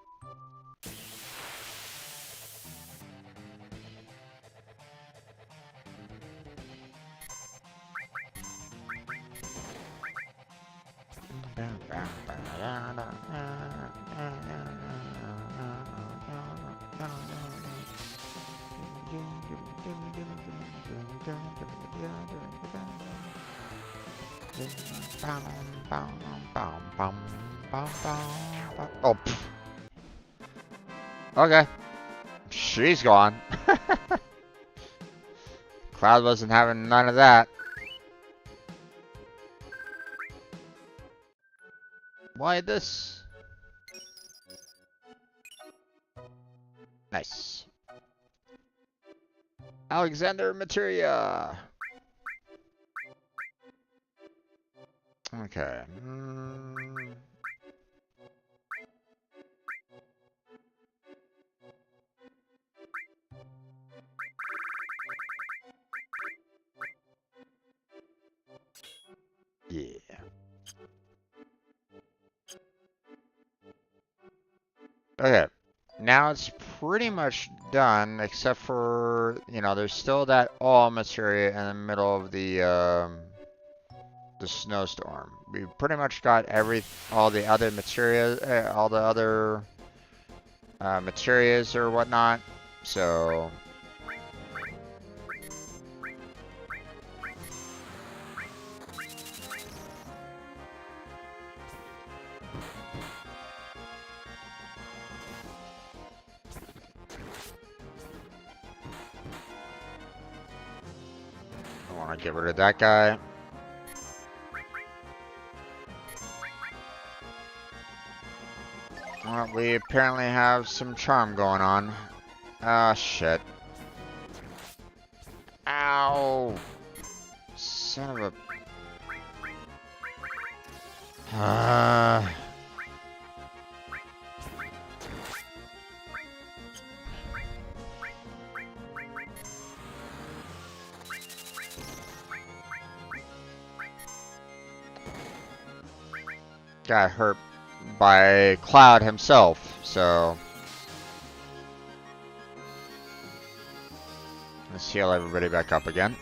Oh, pff. Okay. She's gone. Cloud wasn't having none of that. Why this? Nice. Alexander Materia. Okay. Okay. Now it's pretty much done, except for, there's still that all materia in the middle of the snowstorm. We pretty much got all the other materia, all the other materias or whatnot. So I want to get rid of that guy. Well, we apparently have some charm going on. Ah, shit. Ow! Son of a... Got hurt by Cloud himself, so... Let's heal everybody back up again.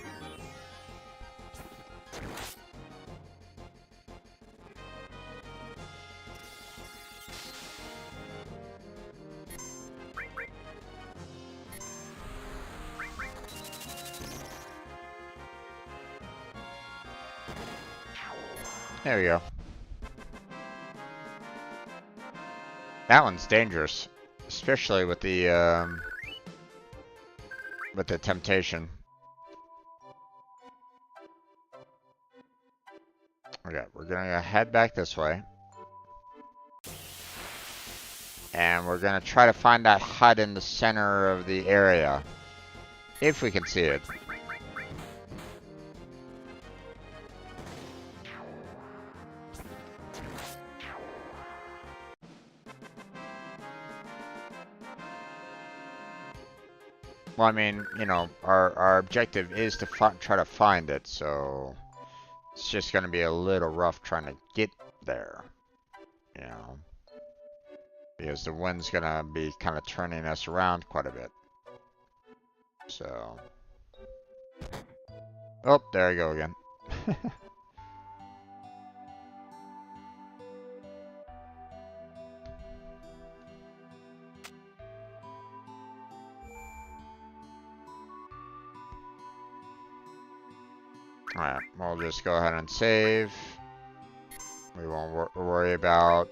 There we go. That one's dangerous, especially with the temptation. Okay, we're gonna head back this way. And we're gonna try to find that hut in the center of the area. If we can see it. Well, I mean, our objective is to try to find it, so it's just gonna be a little rough trying to get there, because the wind's gonna be kind of turning us around quite a bit. So, oh, there I go again. Alright, we'll just go ahead and save. We won't worry about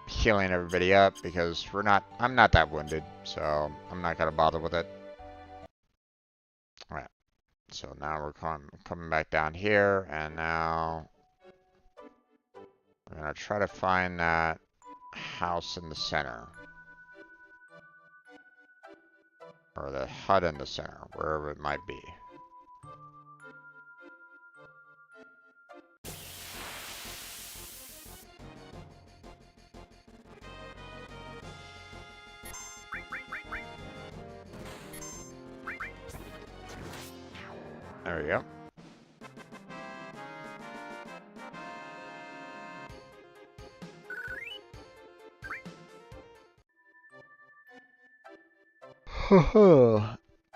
healing everybody up because I'm not that wounded, so I'm not gonna bother with it. Alright, so now we're coming back down here, and now we're gonna try to find that house in the center. Or the hut in the center, wherever it might be. There we go.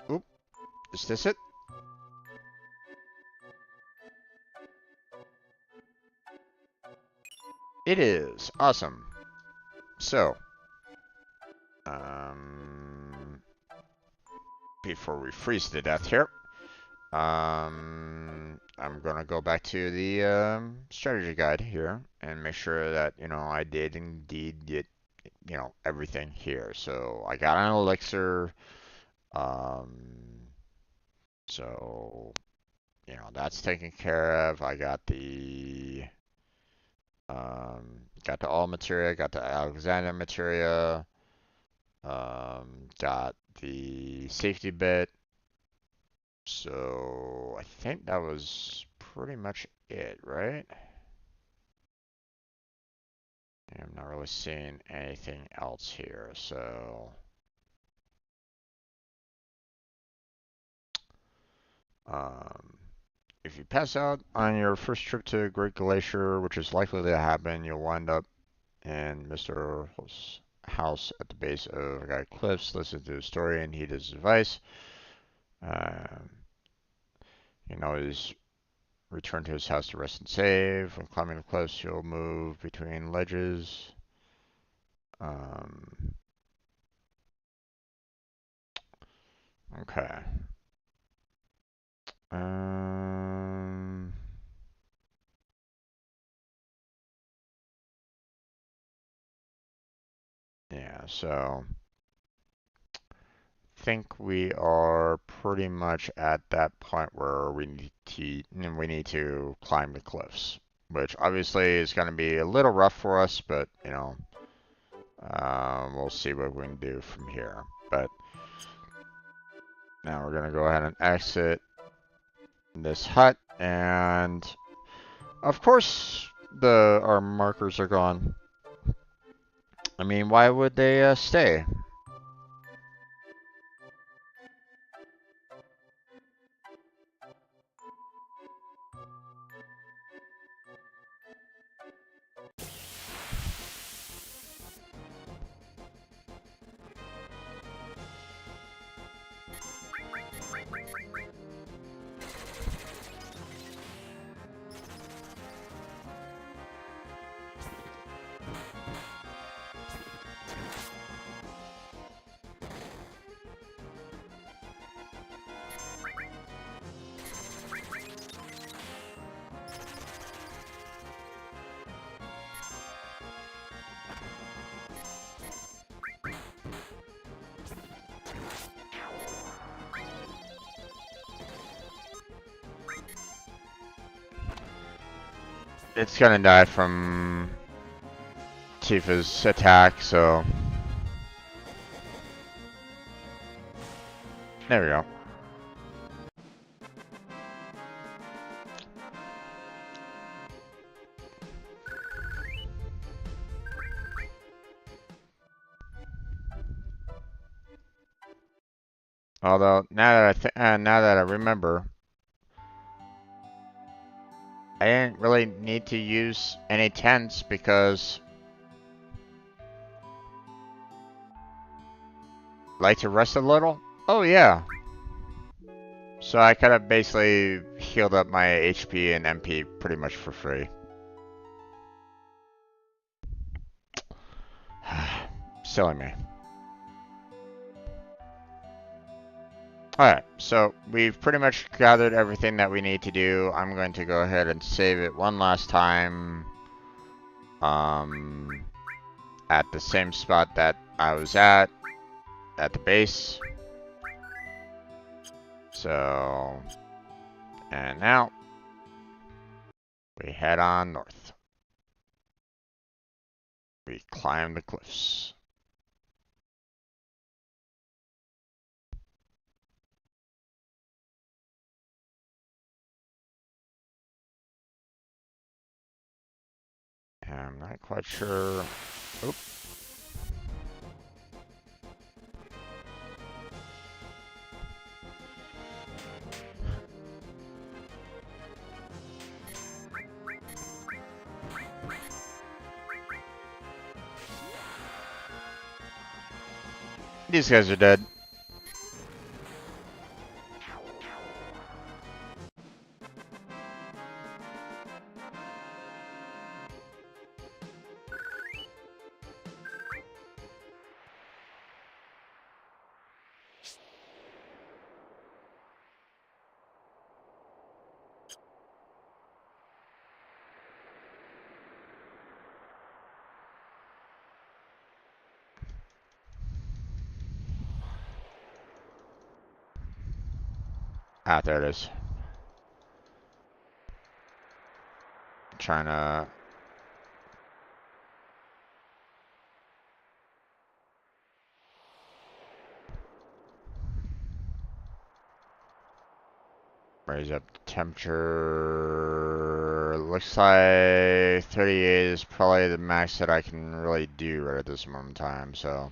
Oop. Is this it? It is. Awesome. So, before we freeze to death here, I'm gonna go back to the strategy guide here and make sure that, I did indeed get, everything here. So I got an elixir, so, that's taken care of. I got the all materia, got the Alexander materia, got the safety bit. So I think that was pretty much it, right? I'm not really seeing anything else here, so If you pass out on your first trip to Great Glacier, which is likely to happen, you'll wind up in Mr. Host's house at the base of cliffs, listen to his story, and heed his advice. Um, you can always return to his house to rest and save. When climbing the cliffs, you'll move between ledges. Um, okay. Um, yeah, so I think we are pretty much at that point where we need to climb the cliffs, which obviously is going to be a little rough for us, but we'll see what we can do from here. But now we're going to go ahead and exit this hut, and of course our markers are gone. I mean, why would they stay? It's gonna die from Tifa's attack, so there we go. Although now that I remember, I didn't really need to use any tents because like to rest a little. Oh yeah. So I kind of basically healed up my HP and MP pretty much for free. Silly me. Alright, so we've pretty much gathered everything that we need to do. I'm going to go ahead and save it one last time. At the same spot that I was at the base. So, and now we head on north. We climb the cliffs. And I'm not quite sure. Oop. These guys are dead. Ah, there it is. Trying to... raise up the temperature. Looks like 38 is probably the max that I can really do right at this moment in time, so...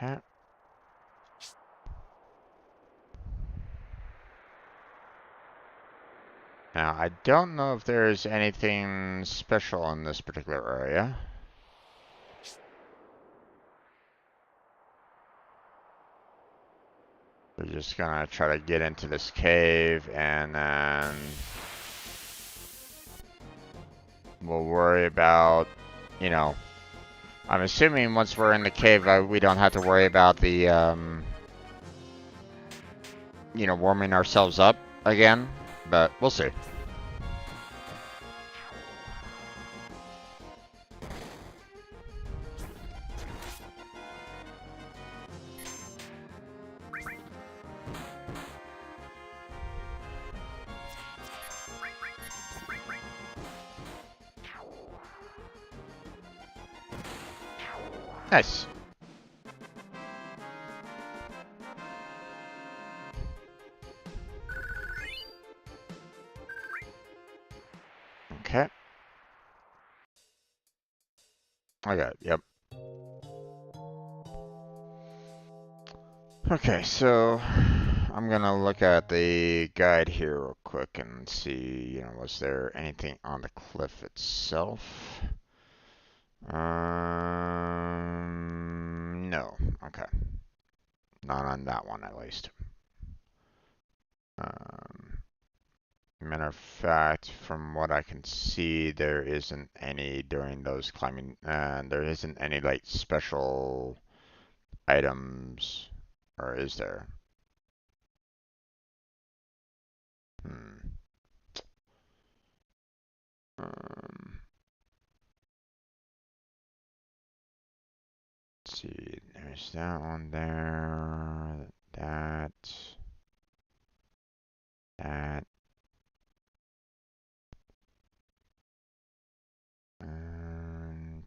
Okay. Now, I don't know if there's anything special in this particular area. We're just gonna try to get into this cave and then we'll worry about, you know, I'm assuming once we're in the cave, we don't have to worry about the, you know, warming ourselves up again, but we'll see. Nice. Okay. Okay, yep. Okay, so I'm gonna look at the guide here real quick and see, you know, was there anything on the cliff itself? No. Okay. Not on that one, at least. Matter of fact, from what I can see, there isn't any during those climbing, there isn't any, like, special items, or is there? Hmm. Um, let's see, there's that one there, that, that, and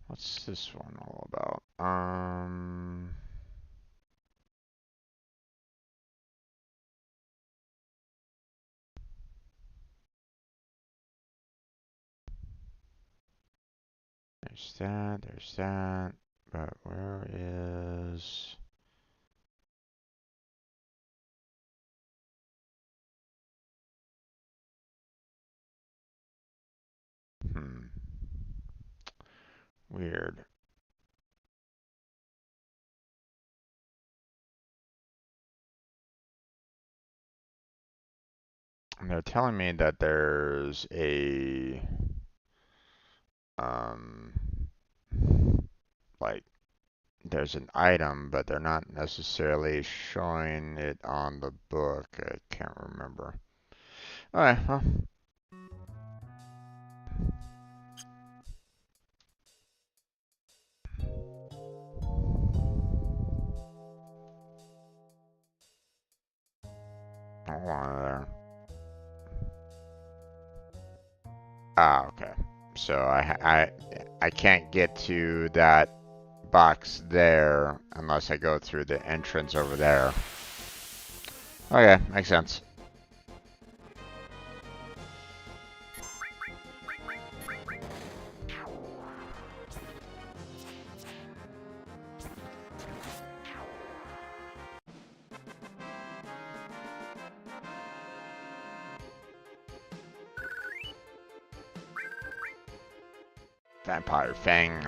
what's this one all about? There's that, but where is... Weird. And they're telling me that there's a, um, like, there's an item, but they're not necessarily showing it on the book. I can't remember. Alright, well. Hold on there. Ah, okay. So I can't get to that box there unless I go through the entrance over there. Okay, makes sense. Vampire Fang.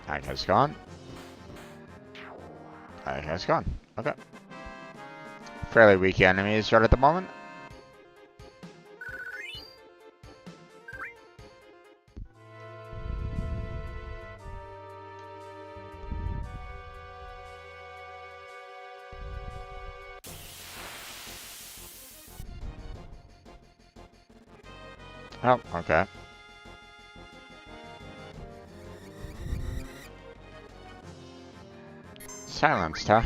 Ag has gone. Ag has gone. Okay. Fairly weak enemies right at the moment. Oh, okay. Silenced, huh?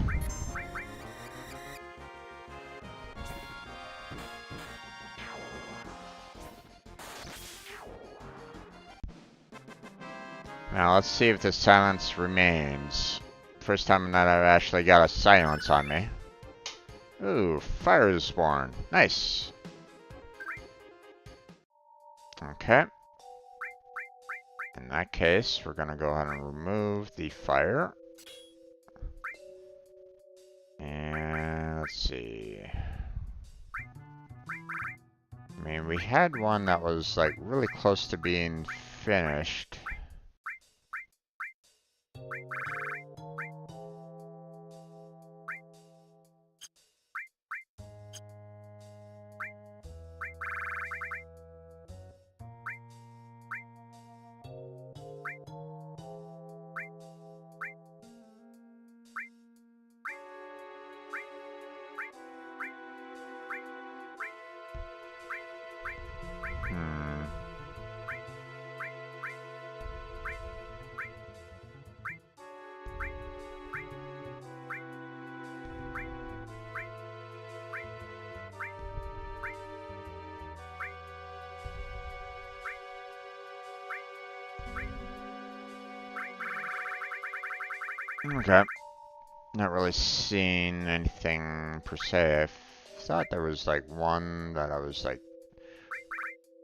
Now let's see if the silence remains. First time that I've actually got a silence on me. Ooh, fire is spawned. Nice. Okay. In that case, we're gonna go ahead and remove the fire. And let's see. I mean, we had one that was like really close to being finished. Okay. Not really seeing anything per se. I thought there was like one that I was like,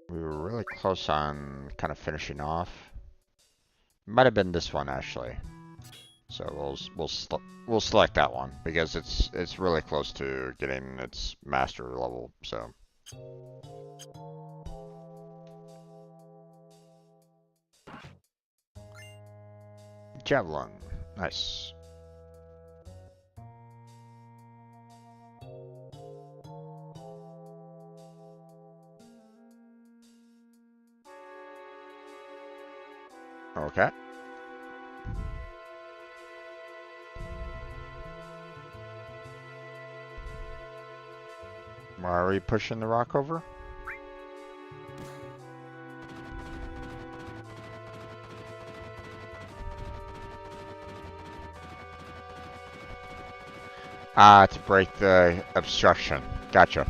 we were really close on kind of finishing off. Might have been this one actually. So we'll select that one because it's really close to getting its master level. So. Javelin. Nice. Okay. Why are we pushing the rock over? Ah, to break the obstruction. Gotcha.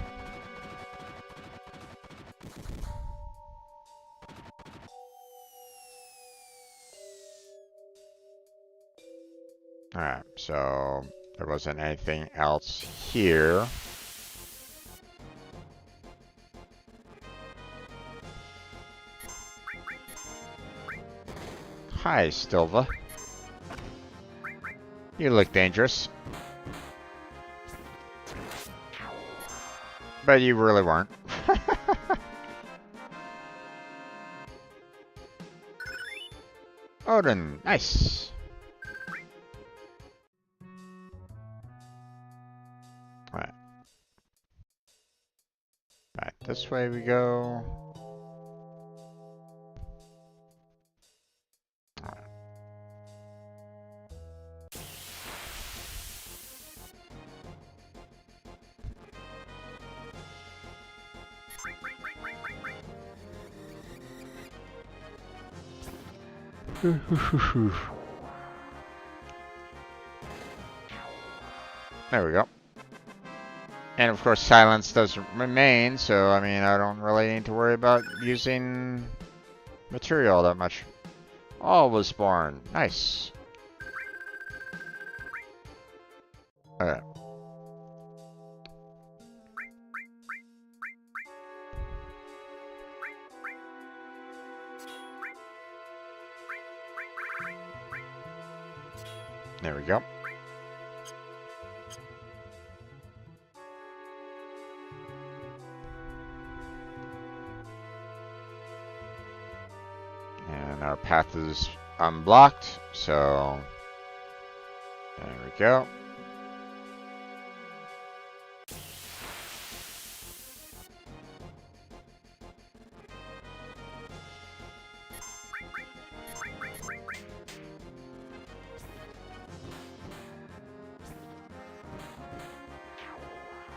Alright, so there wasn't anything else here. Hi, Stilva. You look dangerous. But you really weren't. Odin, nice. Alright. Back this way we go. There we go. And of course silence does remain, so I mean I don't really need to worry about using material that much. All was spawned. Nice. Okay. There we go. And our path is unblocked, so there we go.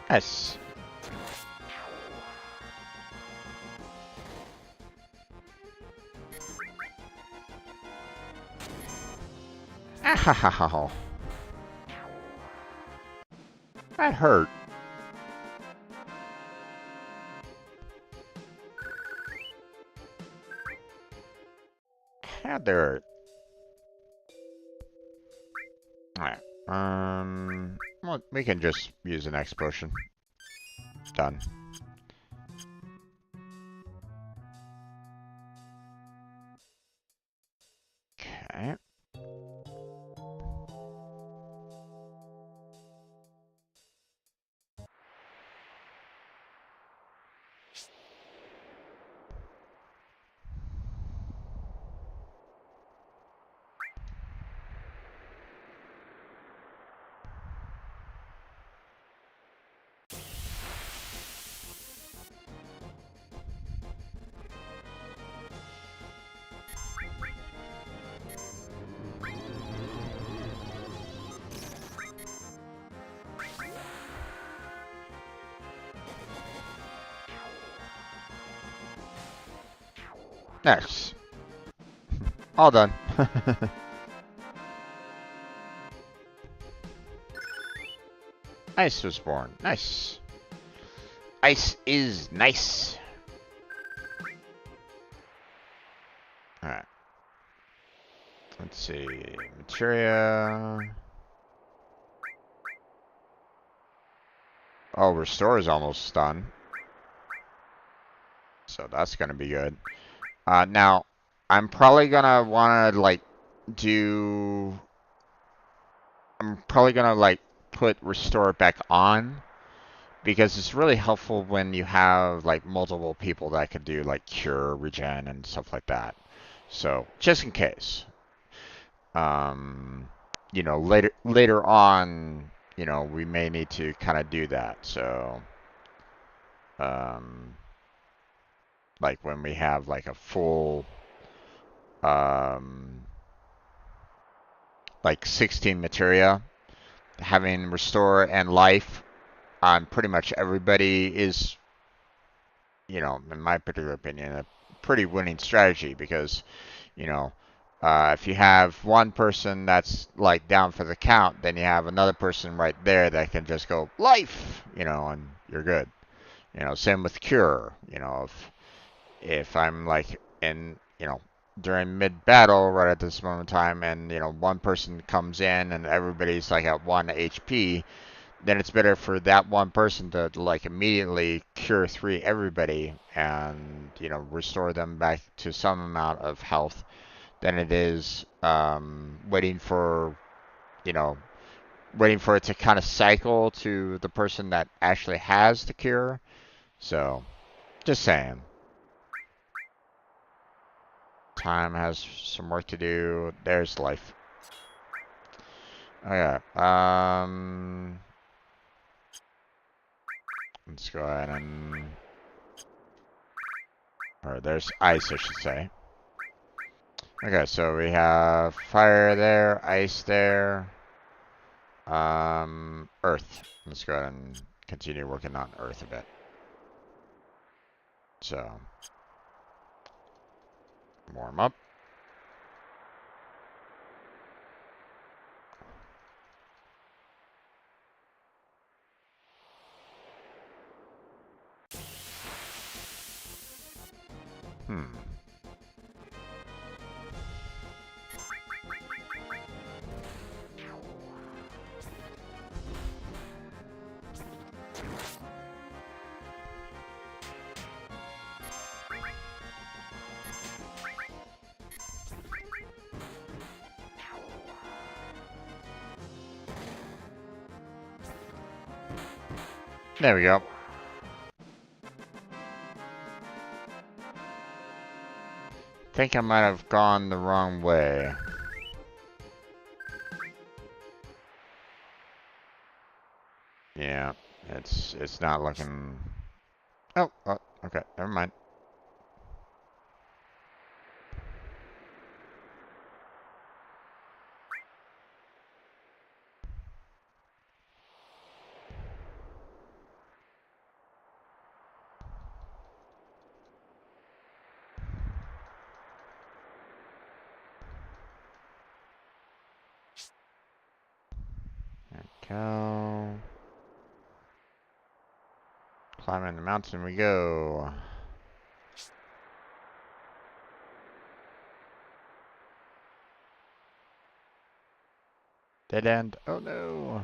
Nice. Ow. That hurt. How dare it? Alright. Well, we can just use the next potion. Done. Okay. Next. All done. Ice was born. Nice. Ice is nice. Alright. Let's see. Materia. Oh, restore is almost done. So that's gonna be good. Now, I'm probably gonna wanna, like, do... I'm probably gonna, like, put restore back on. Because it's really helpful when you have, like, multiple people that can do, like, cure, regen, and stuff like that. So, just in case. You know, later on, you know, we may need to kind of do that. So, um, like when we have like a full, um, like 16 materia, having restore and life on pretty much everybody is, you know, in my particular opinion, a pretty winning strategy because, you know, if you have one person that's like down for the count, then you have another person right there that can just go life, you know, and you're good. You know, same with cure. You know, if I'm like in, you know, during mid battle right at this moment in time, and you know one person comes in and everybody's like at 1 HP, then it's better for that one person to like immediately cure 3 everybody and you know restore them back to some amount of health than it is waiting for you know waiting for it to kind of cycle to the person that actually has the cure. So just saying. Time has some work to do. There's life. Okay. Let's go ahead and... Or there's ice, I should say. Okay, so we have fire there, ice there. Earth. Let's go ahead and continue working on earth a bit. So, warm up. Hmm. There we go. Think I might have gone the wrong way. Yeah, it's not looking... Oh, okay, never mind. Go. Climbing the mountain we go. Dead end. Oh no.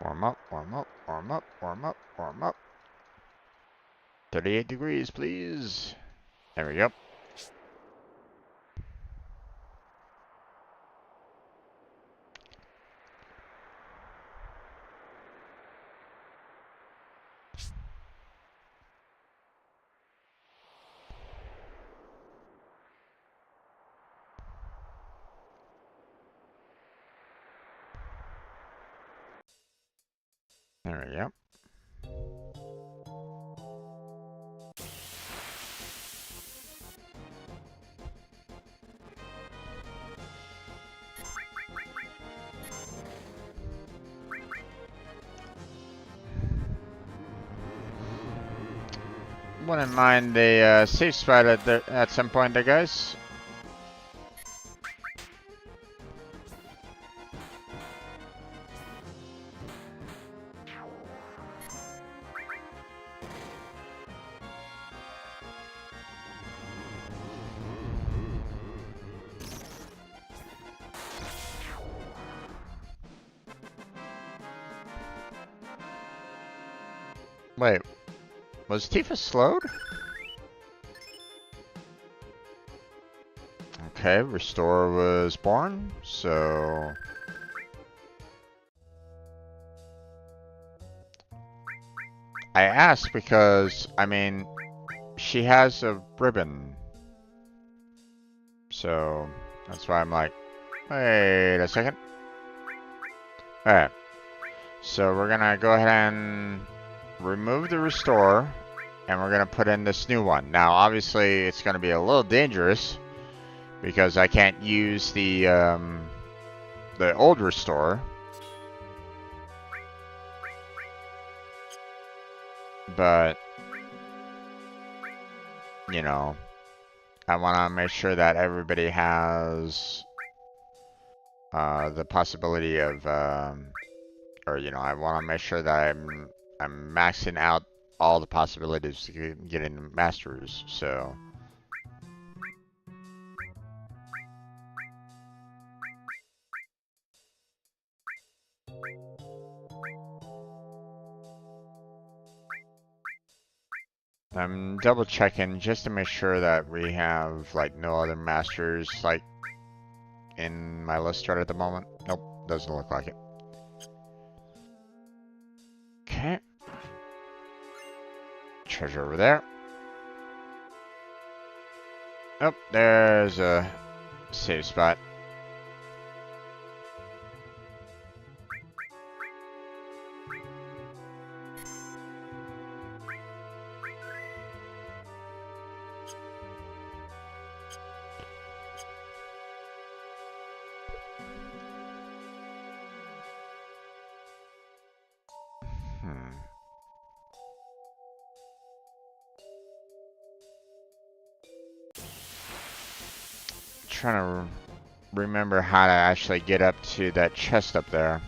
Warm up, warm up, warm up, warm up, warm up. 38 degrees, please. There we go. There we go. Wouldn't mind a safe spot at some point there, guys. Wait, was Tifa slowed? Okay, Restore was born, so... I asked because, I mean, she has a ribbon. So, that's why I'm like, wait a second. Alright, so we're gonna go ahead and remove the Restore, and we're gonna put in this new one. Now, obviously, it's gonna be a little dangerous, because I can't use the old Restore. But, you know, I want to make sure that everybody has the possibility of, or you know, I want to make sure that I'm maxing out all the possibilities to getting masters. So. I'm double checking just to make sure that we have like no other masters like in my list right at the moment. Nope, doesn't look like it. Okay. Treasure over there. Oh, there's a save spot. Trying to remember how to actually get up to that chest up there.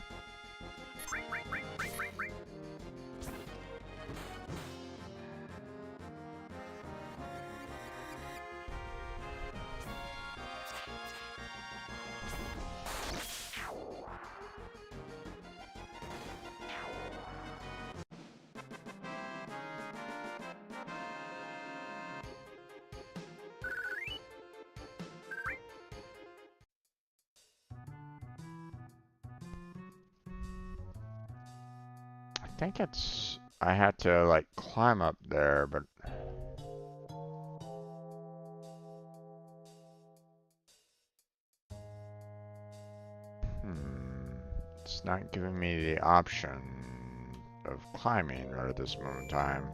I think it's... I had to like climb up there, but... It's not giving me the option of climbing right at this moment in time.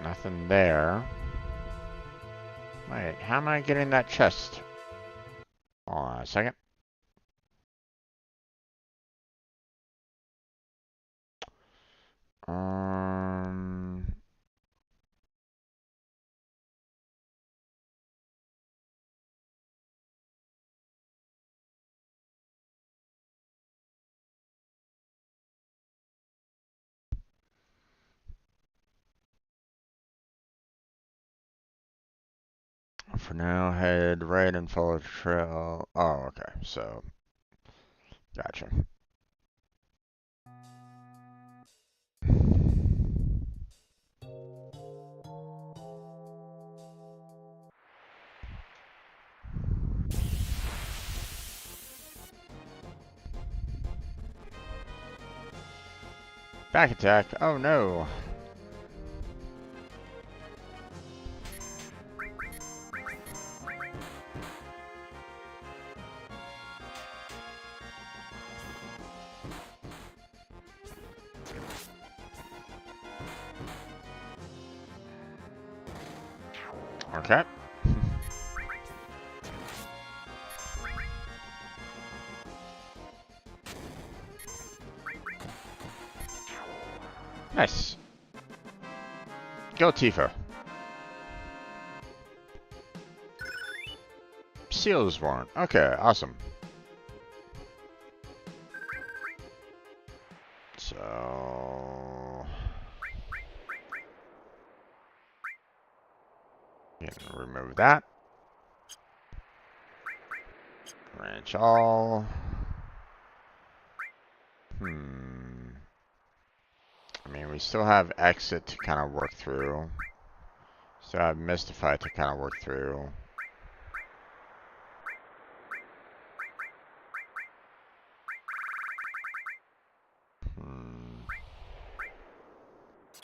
Nothing there. Wait, how am I getting that chest? Hold on a second. For now, head right and follow the trail. Oh, okay. So, gotcha. Back attack. Oh no. Okay. Nice. Go Tifa. Seals warrant. Okay, awesome. So... you can remove that. Ranch all. I mean, we still have exit to kind of work through. Still have Mystify to kind of work through.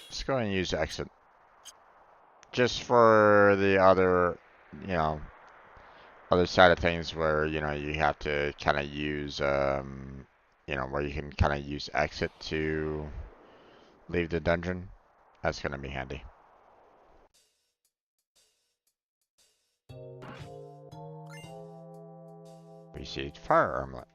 Let's go ahead and use exit. Just for the other, other side of things where, you have to kind of use, where you can kind of use exit to leave the dungeon. That's going to be handy. Received fire armlet.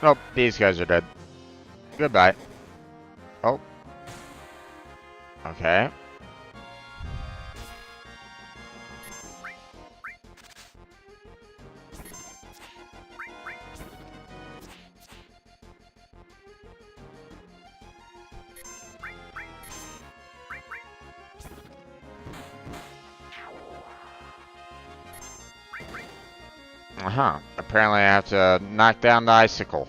Nope, these guys are dead. Goodbye. Oh. Okay. Apparently I have to knock down the icicle.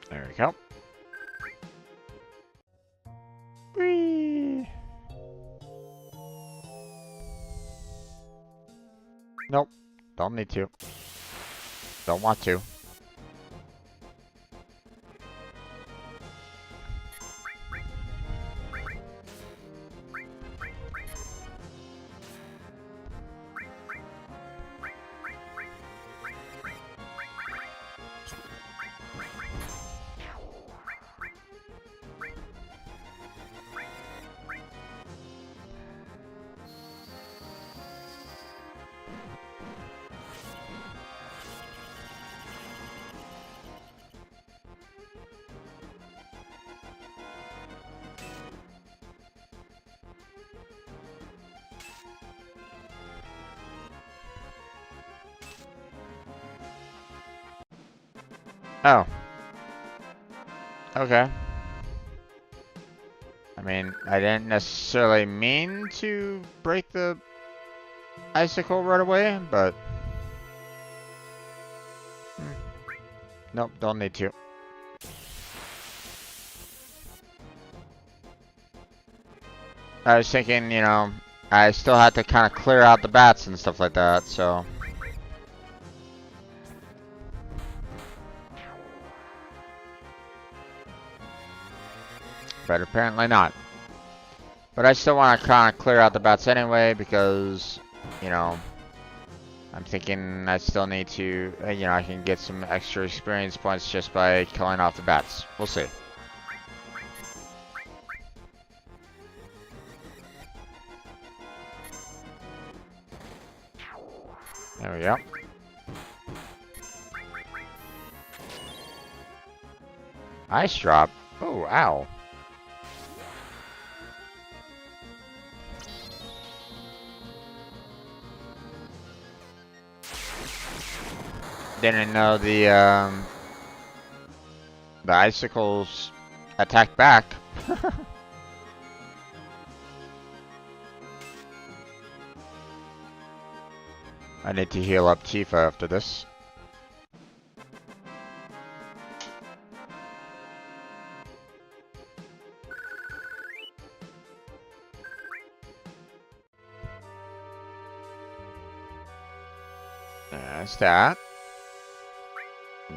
There we go. Whee! Nope. Don't need to. Don't want to. Oh. Okay. I mean, I didn't necessarily mean to break the icicle right away, but... Nope, don't need to. I was thinking, I still had to kind of clear out the bats and stuff like that, so... But apparently not. But I still want to kind of clear out the bats anyway because, I'm thinking I still need to, you know, I can get some extra experience points just by killing off the bats. We'll see. There we go. Ice drop. Oh, ow. Didn't know the icicles attack back. I need to heal up Tifa after this. There's that.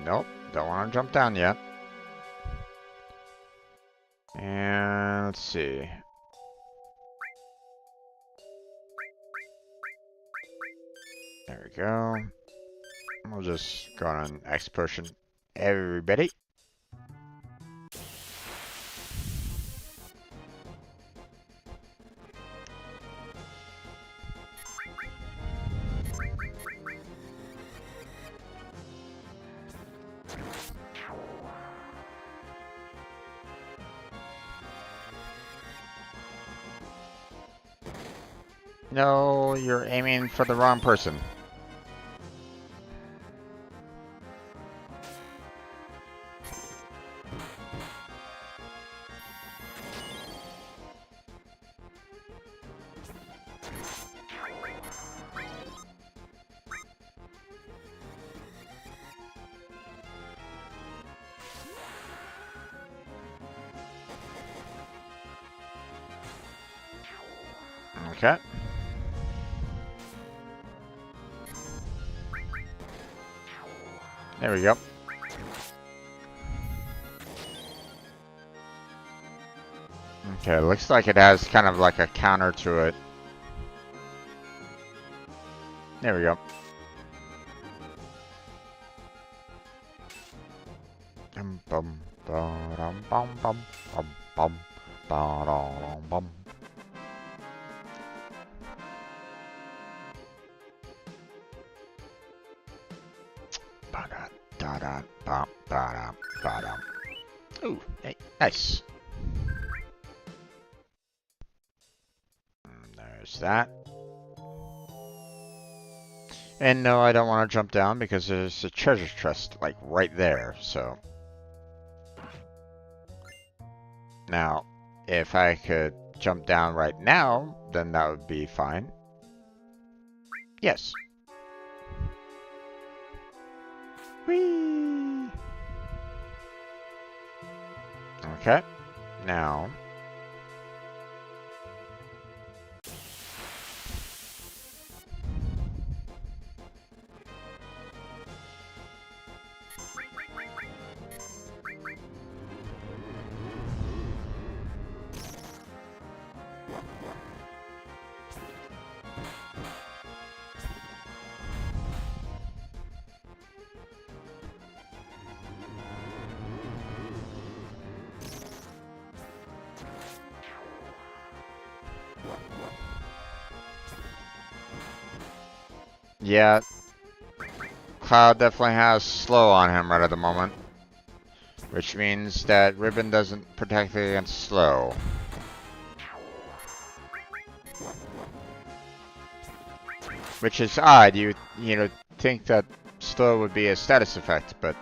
Nope, don't want to jump down yet. And let's see. There we go. We'll just go on an X potion everybody. No, you're aiming for the wrong person. Okay. There we go. Okay, looks like it has kind of like a counter to it. There we go. Bum bum bum bum bum bum bum bum bum. Ooh, hey, nice. There's that. And no, I don't want to jump down because there's a treasure chest, like, right there, so. Now, if I could jump down right now, then that would be fine. Yes. Whee! Okay, now. Yeah, Cloud definitely has slow on him right at the moment. Which means that Ribbon doesn't protect against slow. Which is odd, you know, think that slow would be a status effect, but...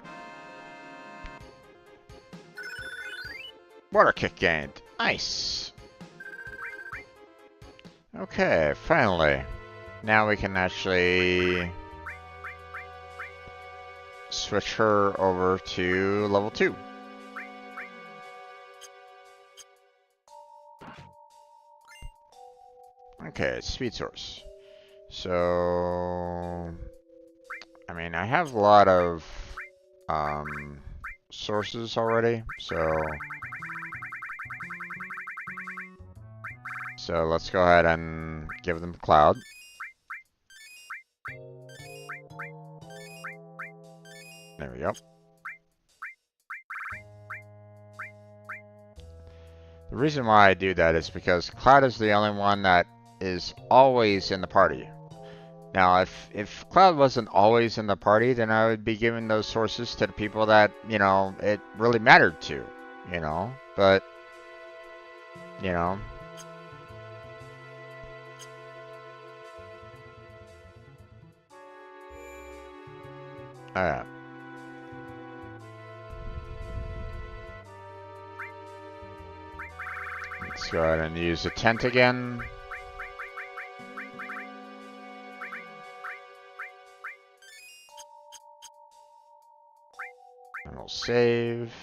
Water kick gained. Nice! Okay, finally. Now we can actually switch her over to level 2. Okay, speed source. So, I mean, I have a lot of sources already, so let's go ahead and give them Cloud. The reason why I do that is because Cloud is the only one that is always in the party. Now, if Cloud wasn't always in the party, then I would be giving those sources to the people that, you know, it really mattered to, you know? But, you know. Alright. Let's go ahead and use the tent again. And we'll save.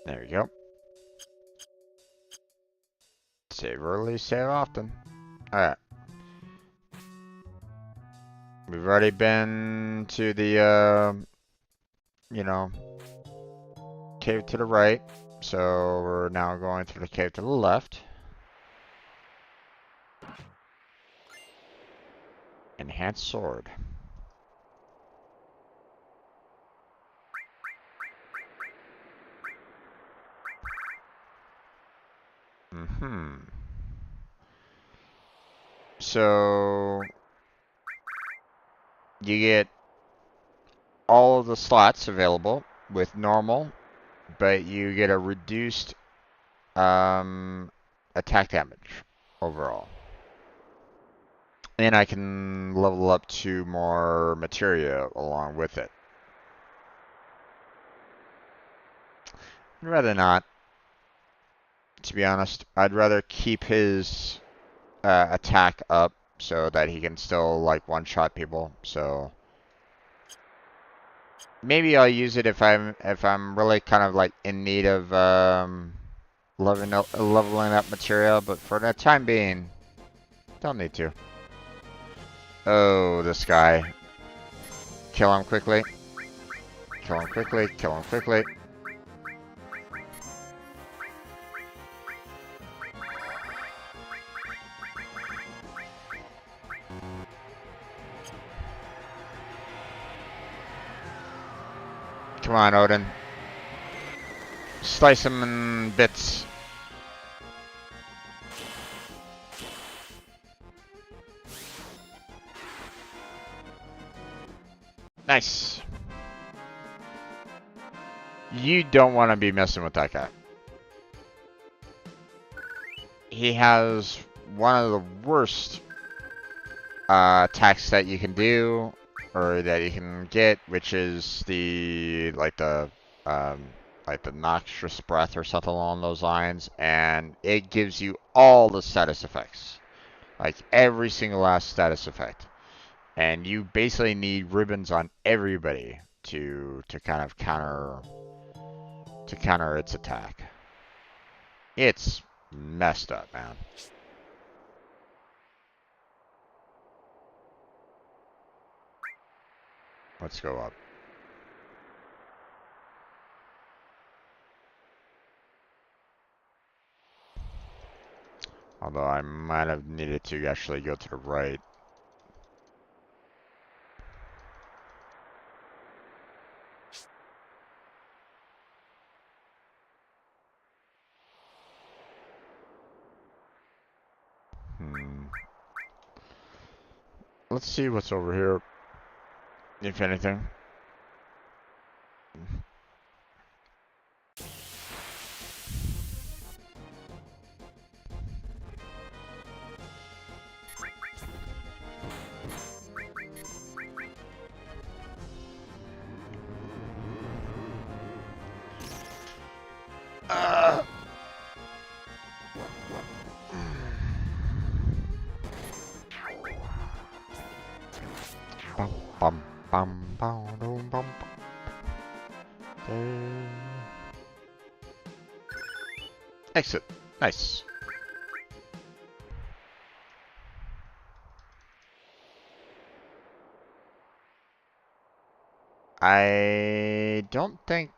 There we go. Save early, save often. Alright. We've already been to the, you know, cave to the right. So we're now going through the cave to the left. Enhanced sword. So you get all of the slots available with normal, but you get a reduced attack damage overall. And I can level up 2 more materia along with it. I'd rather not, to be honest. I'd rather keep his attack up so that he can still like one-shot people. So maybe I'll use it if I'm really kind of like in need of leveling up material, but for the time being, don't need to. Oh, this guy. Kill him quickly. Kill him quickly. Kill him quickly. Come on, Odin. Slice him in bits. Nice. You don't want to be messing with that guy. He has one of the worst attacks that you can do, or that you can get, which is the noxious breath or something along those lines, and it gives you all the status effects, like every single last status effect, and you basically need ribbons on everybody to kind of counter its attack. It's messed up, man. Let's go up. Although I might have needed to actually go to the right. Let's see what's over here, if anything. Bum, bum, bum, bum, bum. Exit. Nice. I don't think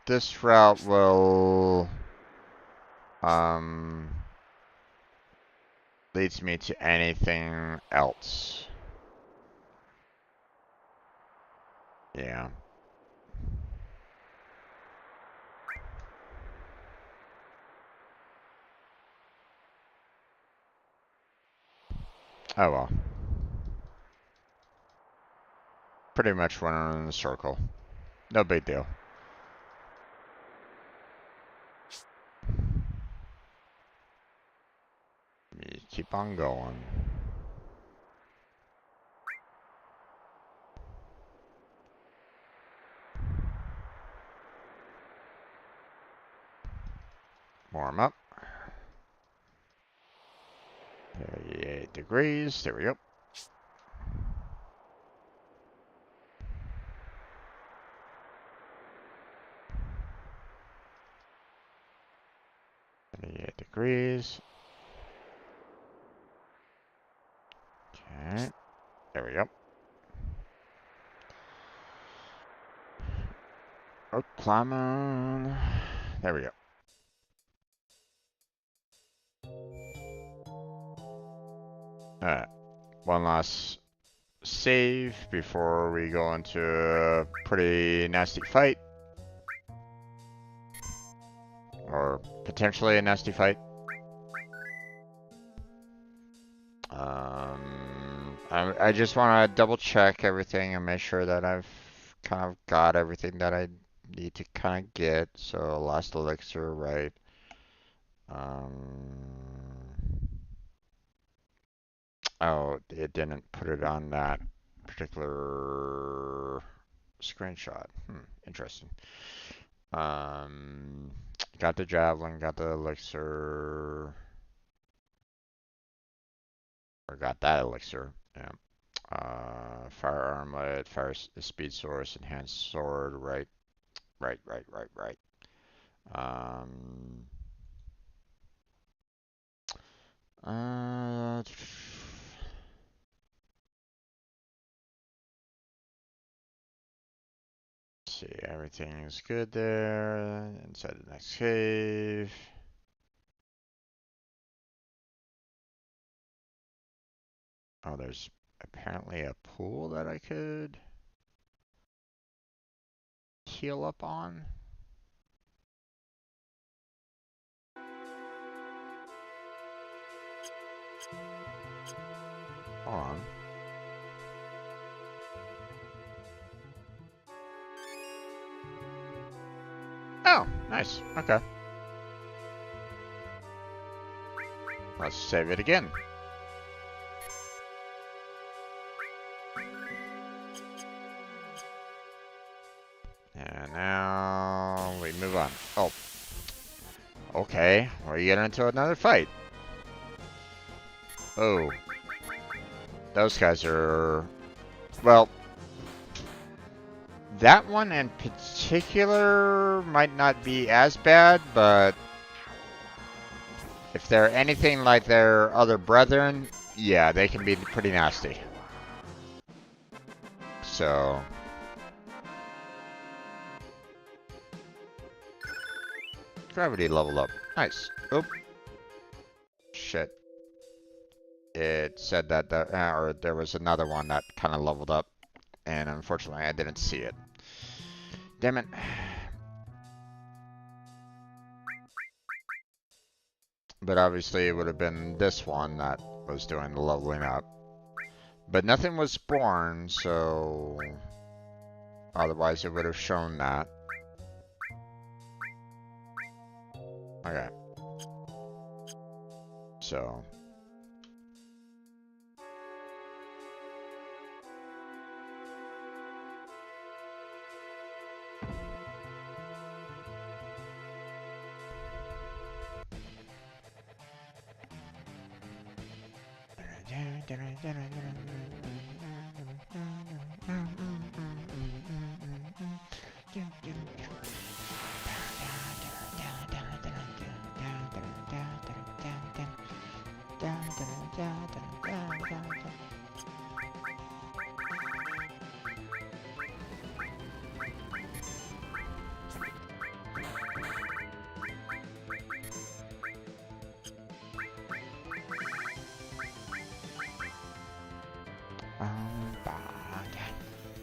this route will leads me to anything else. Yeah. Oh well. Pretty much went in a circle. No big deal. You keep on going. Warm up. 38 degrees. There we go. Degrees. Okay. There we go. Oh, climb on. There we go. Alright. One last save before we go into a pretty nasty fight. Or potentially a nasty fight. I just want to double check everything and make sure that I've kind of got everything that I need to kind of get. So last elixir, right? Oh, it didn't put it on that particular screenshot. Interesting. Got the javelin, got the elixir, or got that elixir. Yeah. Fire armlet, fire speed source, enhanced sword. Right. Um. Uh. See, everything is good there. Inside the next cave. Oh, there's apparently a pool that I could heal up on. Hold on. Oh, nice. Okay. Let's save it again. And now we move on. Oh. Okay, we're getting into another fight. Oh. Those guys are... Well, that one in particular might not be as bad, but if they're anything like their other brethren, yeah, they can be pretty nasty. So... Gravity leveled up. Nice. Oop. Shit. It said that or there was another one that kind of leveled up, and unfortunately I didn't see it. Damn it. But obviously it would have been this one that was doing the leveling up. But nothing was spawned, so otherwise it would have shown that. Okay. So...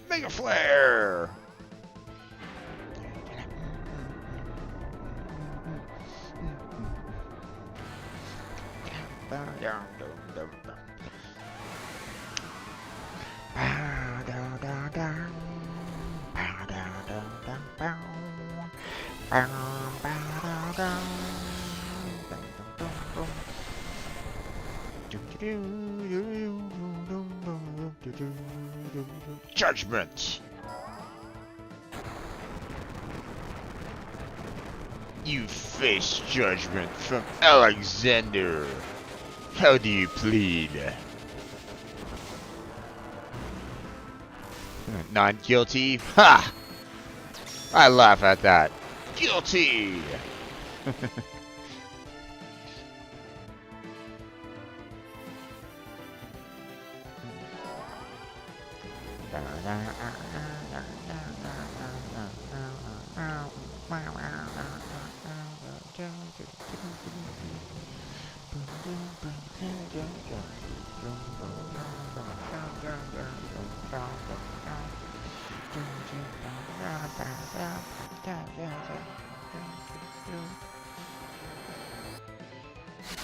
Mega Flare! Judgment! You face judgment from Alexander. How do you plead? Not guilty? Ha! I laugh at that. Guilty!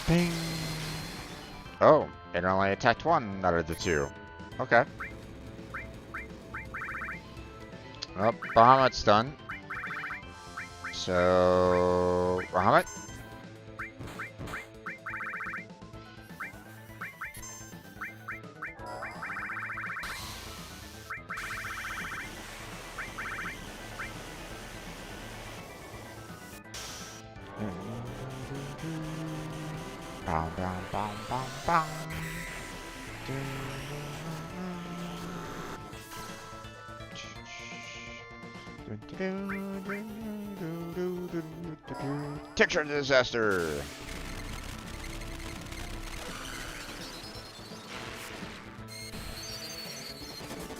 Bing. Oh, it only attacked one out of the two. Okay. Well, Bahamut's done. So, Bahamut? Bong, bong, bong, bong, bong. Texture disaster.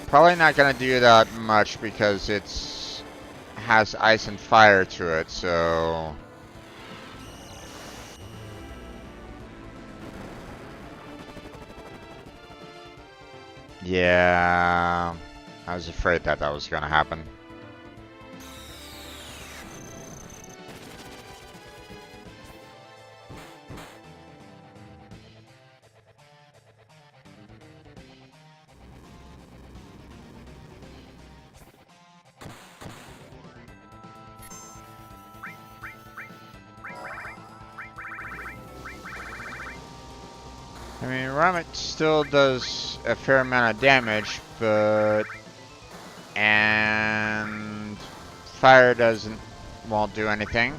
Probably not gonna do that much because it's has ice and fire to it, so yeah, I was afraid that that was gonna happen. I mean, Rammet still does a fair amount of damage, and fire won't do anything.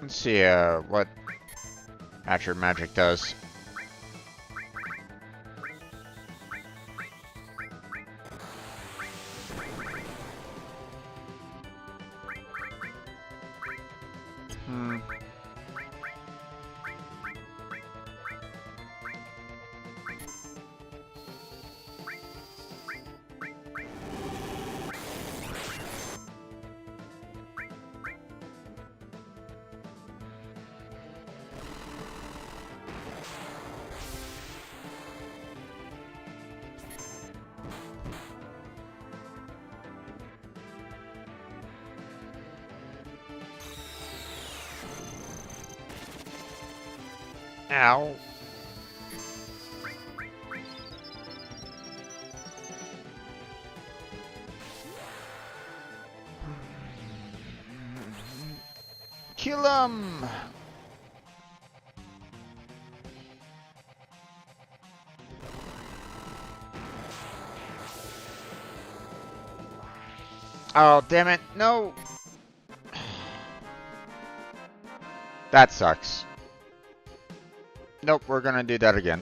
Let's see, what Natural Magic does. Ow. Kill him! Oh, damn it. No! That sucks. Nope, we're gonna do that again.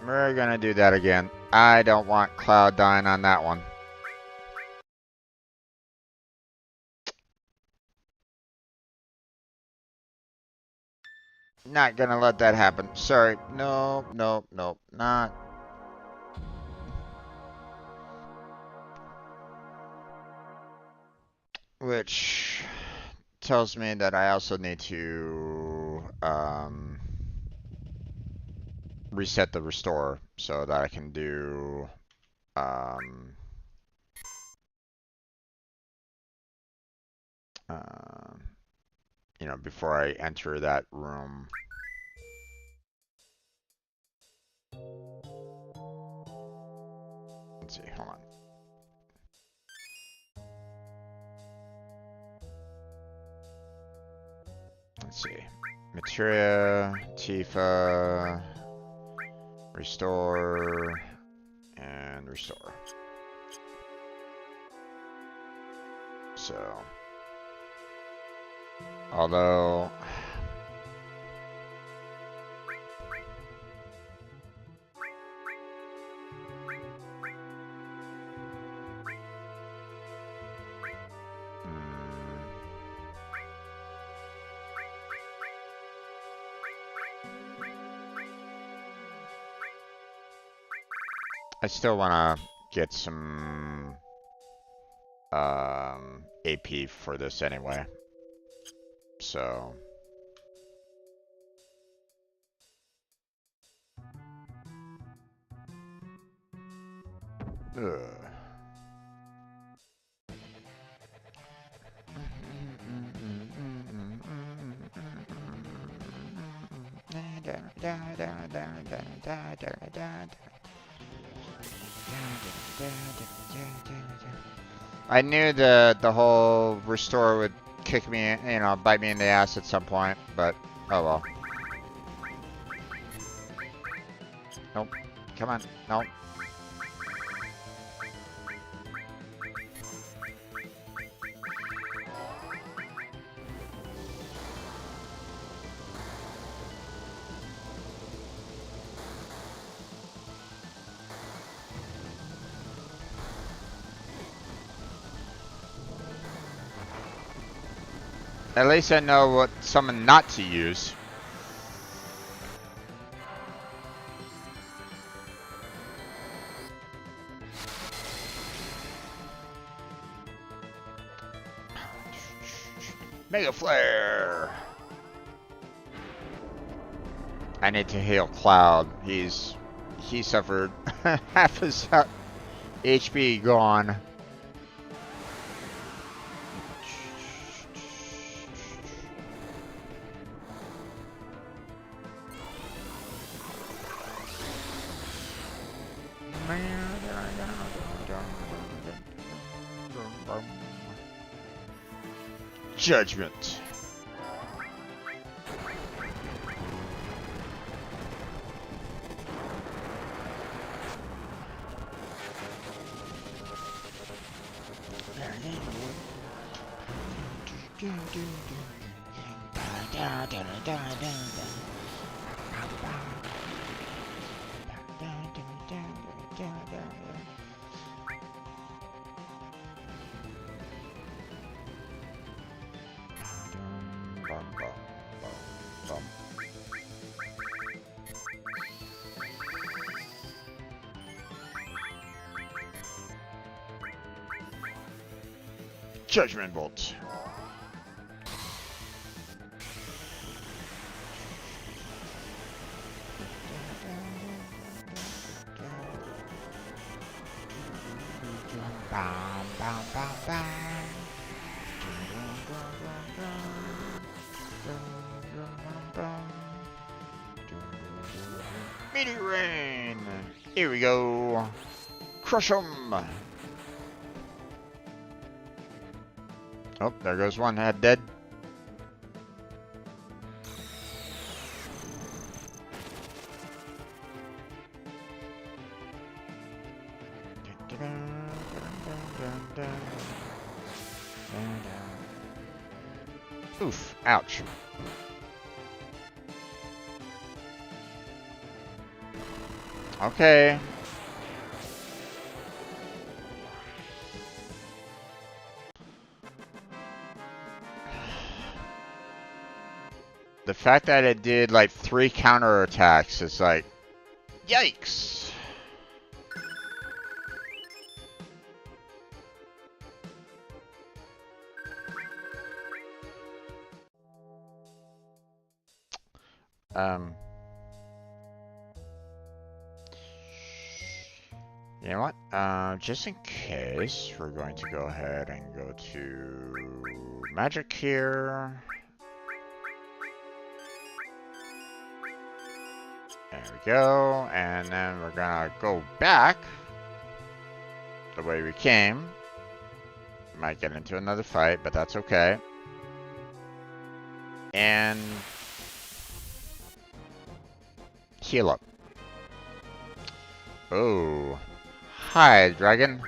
We're gonna do that again. I don't want Cloud dying on that one. Not gonna let that happen. Sorry. Nope, nope, nope. Not. Which tells me that I also need to reset the restore so that I can do you know, before I enter that room. Let's see, hold on. Let's see. Materia, Tifa, restore, and restore. So, although I still want to get some AP for this anyway. So ugh. I knew the whole restore would kick me, you know, bite me in the ass at some point, but oh well. Nope. Come on. Nope. At least I know what summon not to use. Mega Flare! I need to heal Cloud. He suffered half his HP gone. Judgment. Judgment Bolt. Meteor Rain. Here we go. Crush 'em. Oh, there goes one head dead. Oof, ouch. Okay. The fact that it did like 3 counterattacks is like, yikes. You know what? Just in case, we're going to go ahead and go to magic here. There we go. And then we're gonna go back the way we came. Might get into another fight, but that's okay. And heal up. Oh. Hi, dragon.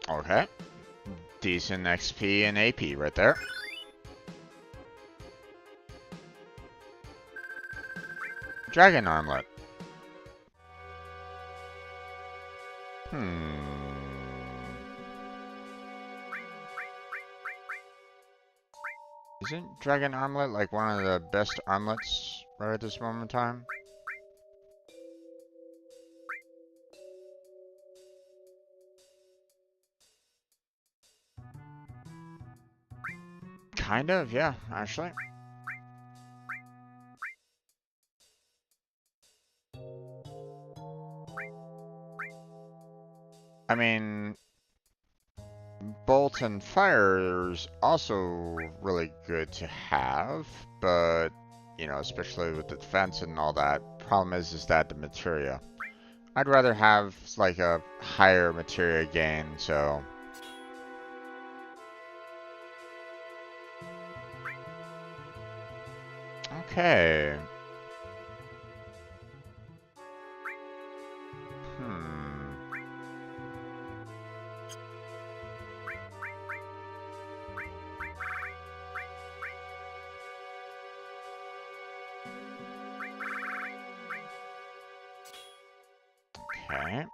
Okay. Decent XP and AP right there. Dragon armlet. Isn't Dragon Armlet like one of the best armlets right at this moment in time? Kind of, yeah, actually. I mean, Bolt and Fire is also really good to have, but, you know, especially with the defense and all that, problem is that the materia. I'd rather have, like, a higher materia gain, so... Okay. Okay.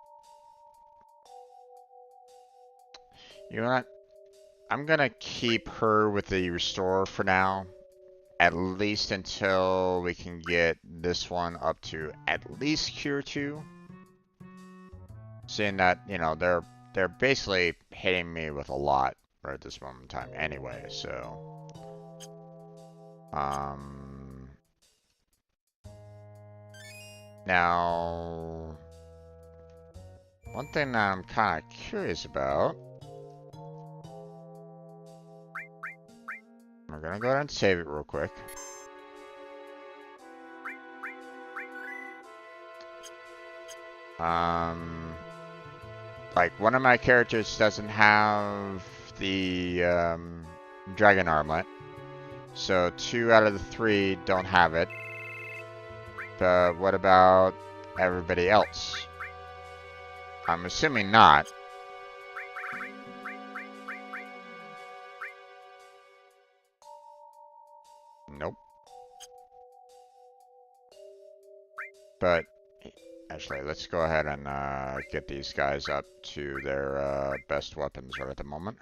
You know what? I'm gonna keep her with the restore for now. At least until we can get this one up to at least Cure 2. Seeing that, you know, they're basically hitting me with a lot right at this moment in time anyway, so... Now... One thing that I'm kind of curious about... We're gonna go ahead and save it real quick. Like, one of my characters doesn't have the Dragon Armlet. So 2 out of the 3 don't have it. But what about everybody else? I'm assuming not. Nope. But, actually, let's go ahead and get these guys up to their best weapons right at the moment.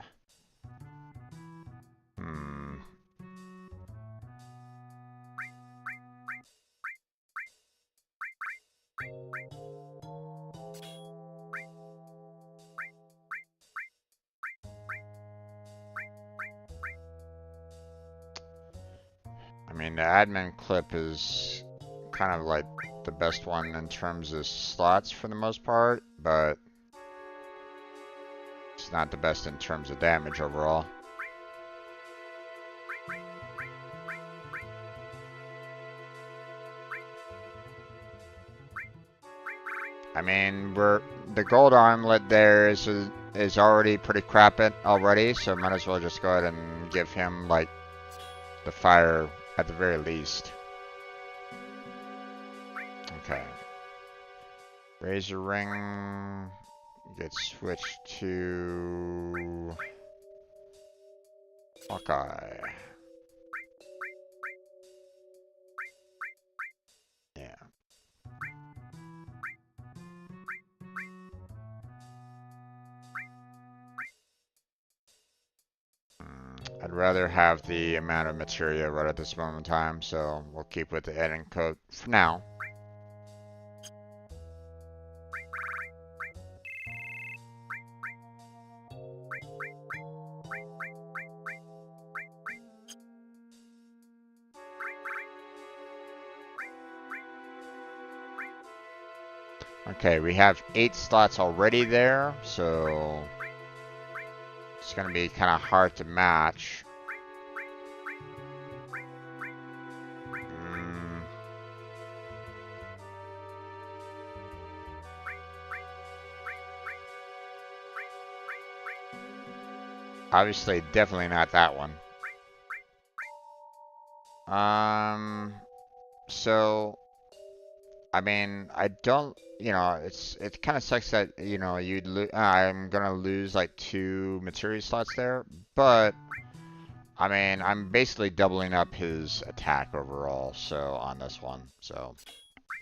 I mean, the admin clip is kind of like the best one in terms of slots for the most part, but it's not the best in terms of damage overall. I mean, the gold armlet there is already pretty crapping already, so might as well just go ahead and give him like the fire at the very least. Okay. Razor ring gets switched to Hawkeye. Yeah. I'd rather have the amount of materia right at this moment in time, so we'll keep with the editing code for now. Okay, we have 8 slots already there, so it's going to be kind of hard to match. Obviously, definitely not that one. So, I mean, I don't, it kind of sucks that, I'm gonna lose like 2 materia slots there, but, I mean, I'm basically doubling up his attack overall, so, on this one, so,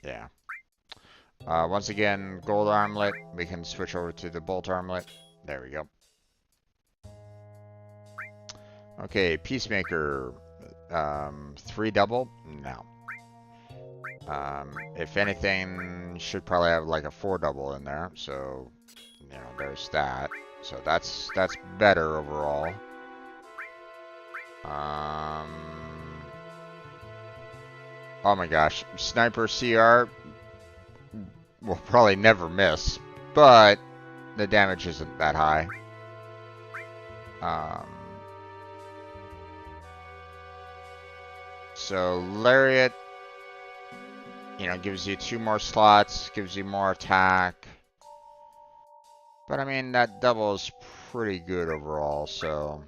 yeah. Once again, gold armlet, we can switch over to the bolt armlet. There we go. Okay, Peacemaker, 3 double? No. If anything, should probably have like a 4 double in there, so, there's that. So that's better overall. Oh my gosh, Sniper CR will probably never miss, but the damage isn't that high. So Lariat, gives you 2 more slots, gives you more attack. But I mean, that double is pretty good overall, so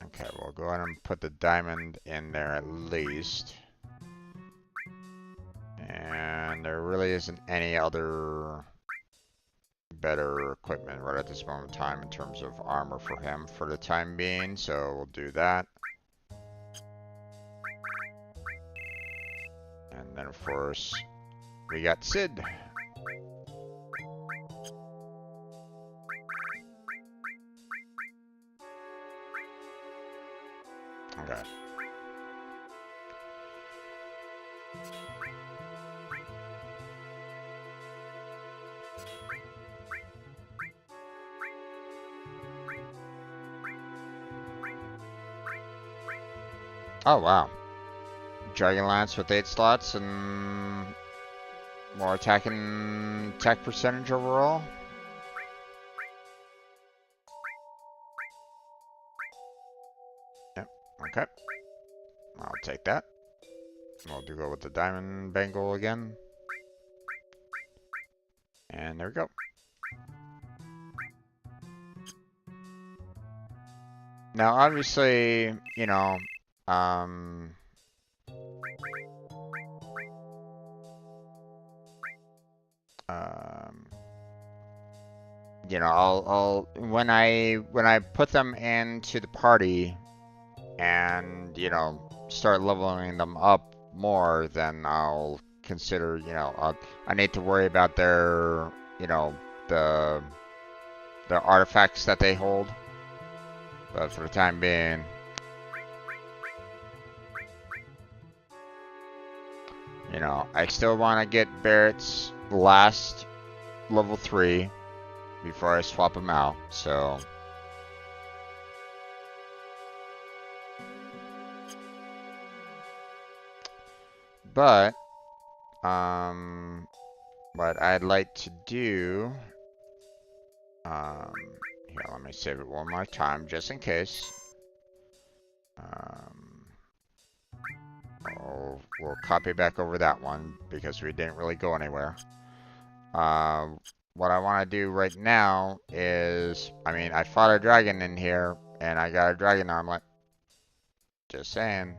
okay, we'll go ahead and put the diamond in there at least. And there really isn't any other better equipment right at this moment in time in terms of armor for him for the time being, so we'll do that. And then of course, we got Sid. Okay. Oh wow. Dragon Lance with 8 slots and more attack percentage overall. Yep, okay. I'll take that. We'll go with the diamond bangle again. And there we go. Now, obviously, I'll when I put them into the party and, start leveling them up more, then I'll consider, I need to worry about their, the artifacts that they hold. But for the time being, I still want to get Barrett's last level 3 before I swap him out, so. But, what I'd like to do, here, let me save it one more time, just in case. We'll copy back over that one, because we didn't really go anywhere. What I want to do right now is, I fought a dragon in here, and I got a dragon armlet. Just saying.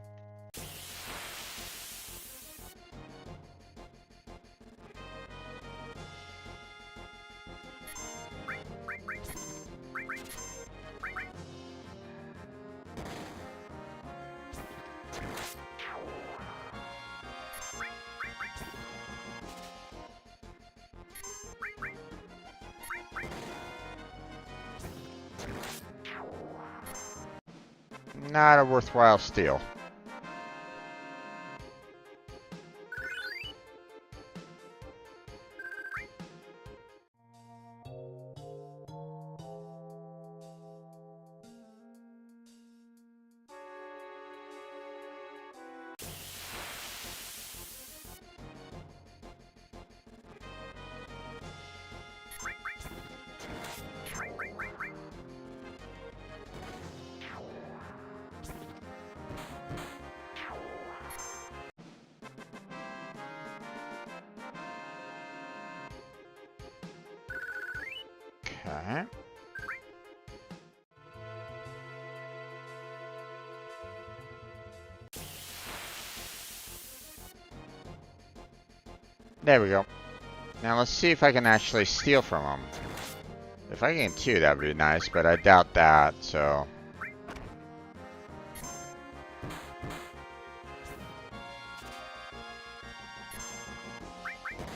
Not a worthwhile steal. Okay. There we go. Now let's see if I can actually steal from him. If I can 2, that would be nice, but I doubt that, so...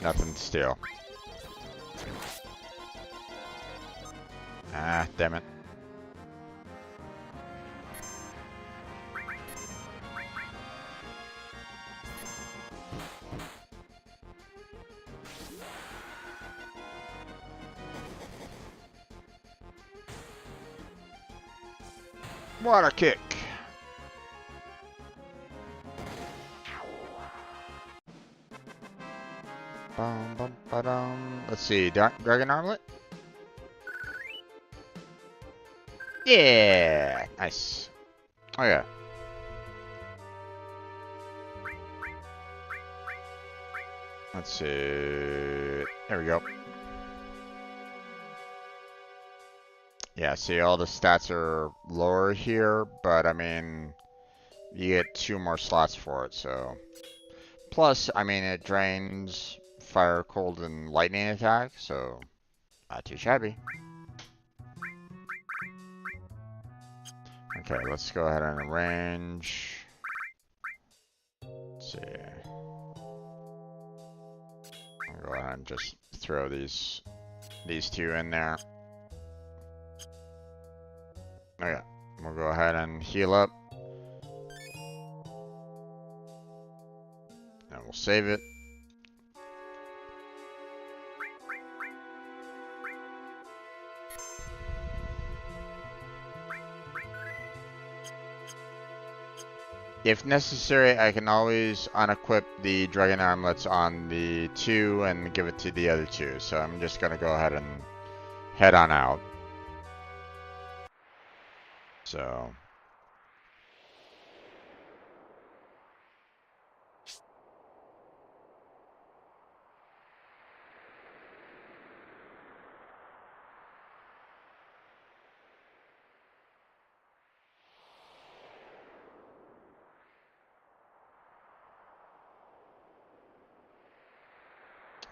Nothing to steal. Ah, damn it. Water kick. Bum, bum, ba-dum. Let's see, Dragon Armlet? Yeah, nice. Oh yeah. Let's see. There we go. Yeah, see, all the stats are lower here, but I mean, you get 2 more slots for it, so. Plus, I mean, it drains fire, cold, and lightning attack, so not too shabby. Okay, let's go ahead and arrange. Let's see. I'll go ahead and just throw these 2 in there. Okay, we'll go ahead and heal up. And we'll save it. If necessary, I can always unequip the Dragon Armlets on the 2 and give it to the other 2. So I'm just going to go ahead and head on out. So...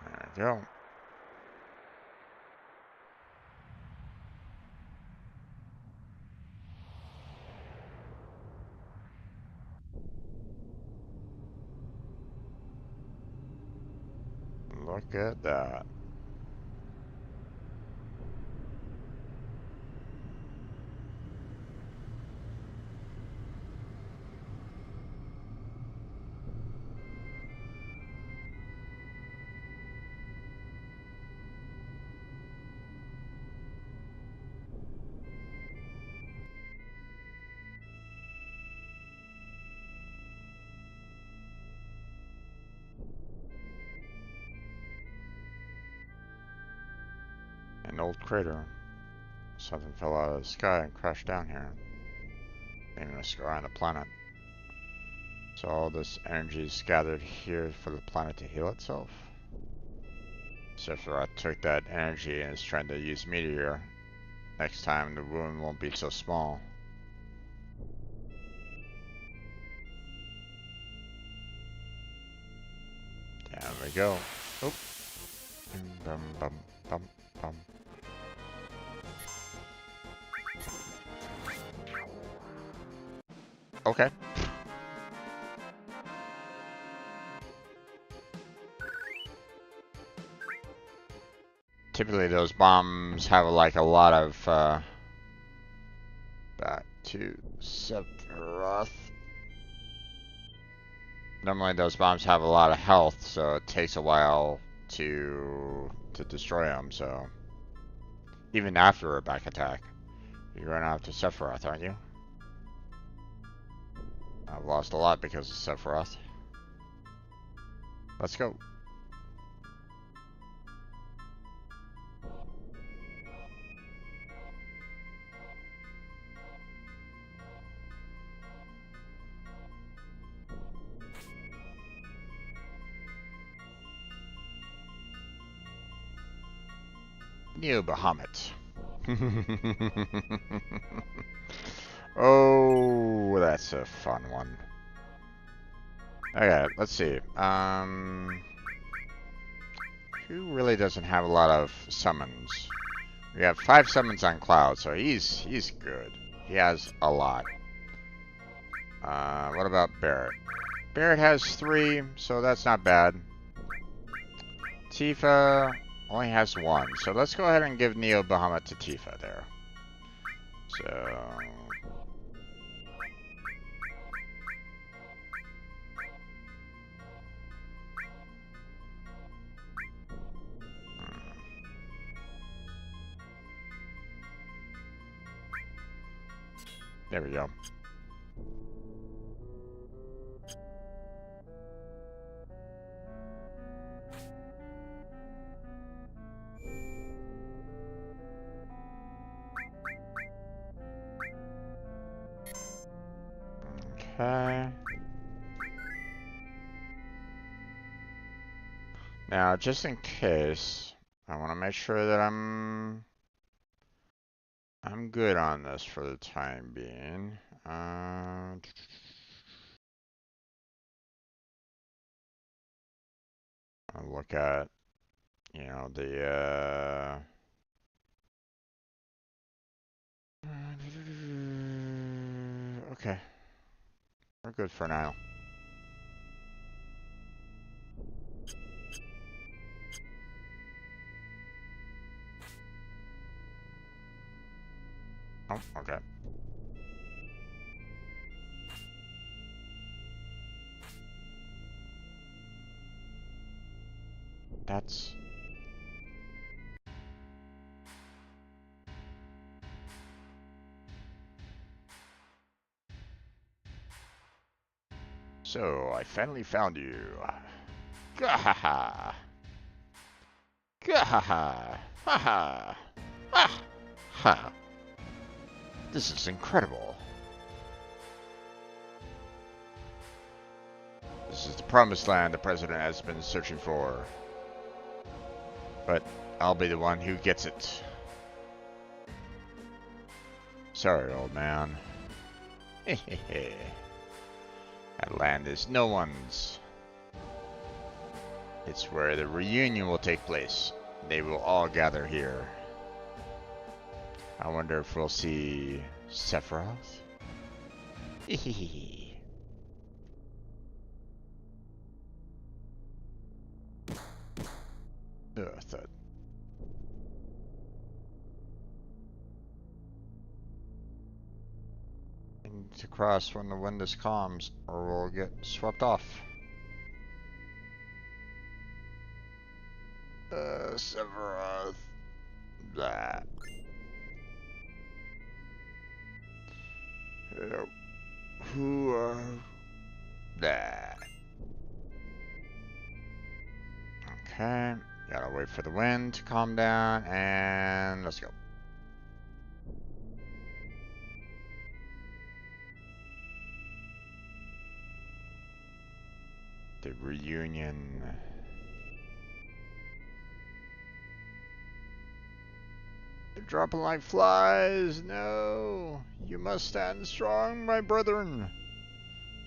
there we go. Look at that. An old crater. Something fell out of the sky and crashed down here, leaving a scar on the planet. So all this energy is gathered here for the planet to heal itself. Sephiroth took that energy and is trying to use Meteor. Next time the wound won't be so small. we go. Oop. Bum, bum, bum, bum. Okay. Typically those bombs have like a lot of back to Sephiroth. Normally those bombs have a lot of health, so it takes a while to destroy them, so even after a back attack. You're going after Sephiroth, aren't you? I've lost a lot because of Sephiroth. Let's go. Neo Bahamut. Oh, that's a fun one. Okay, let's see. Who really doesn't have a lot of summons? We have 5 summons on Cloud, so he's good. He has a lot. What about Barret? Barret has 3, so that's not bad. Tifa only has 1, so let's go ahead and give Neo Bahamut to Tifa there. So... there we go. Okay. Now, just in case, I want to make sure that I'm good on this for the time being. I'll look at, you know, the okay, we're good for now. Oh, okay. That's... So, I finally found you. Gahaha. Gahaha. Haha. Ah. Ha. This is incredible. This is the promised land the president has been searching for. But I'll be the one who gets it. Sorry, old man. Hehehe. That land is no one's. It's where the reunion will take place. They will all gather here. I wonder if we'll see Sephiroth? Hehehe. Ugh, I thought. Need to cross when the wind is calms, or we'll get swept off. Sephiroth. Blah. Who are... Blah. Okay. Gotta wait for the wind to calm down, and let's go. The reunion. They're dropping like flies. No. You must stand strong, my brethren.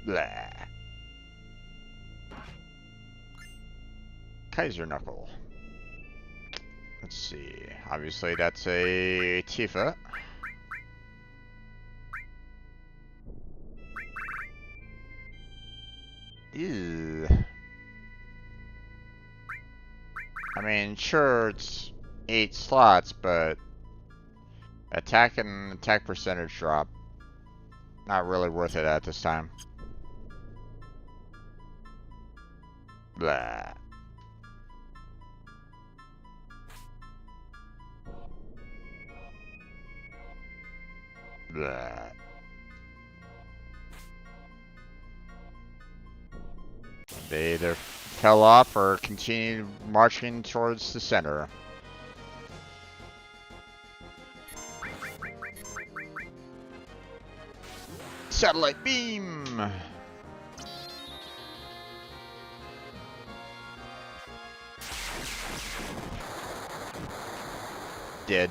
Blah. Kaiser Knuckle. Let's see. Obviously, that's a Tifa. Ew. I mean, sure, it's 8 slots, but attack and attack percentage drop. Not really worth it at this time. Blah. Blah. They either fell off or continued marching towards the center. Satellite beam! Dead.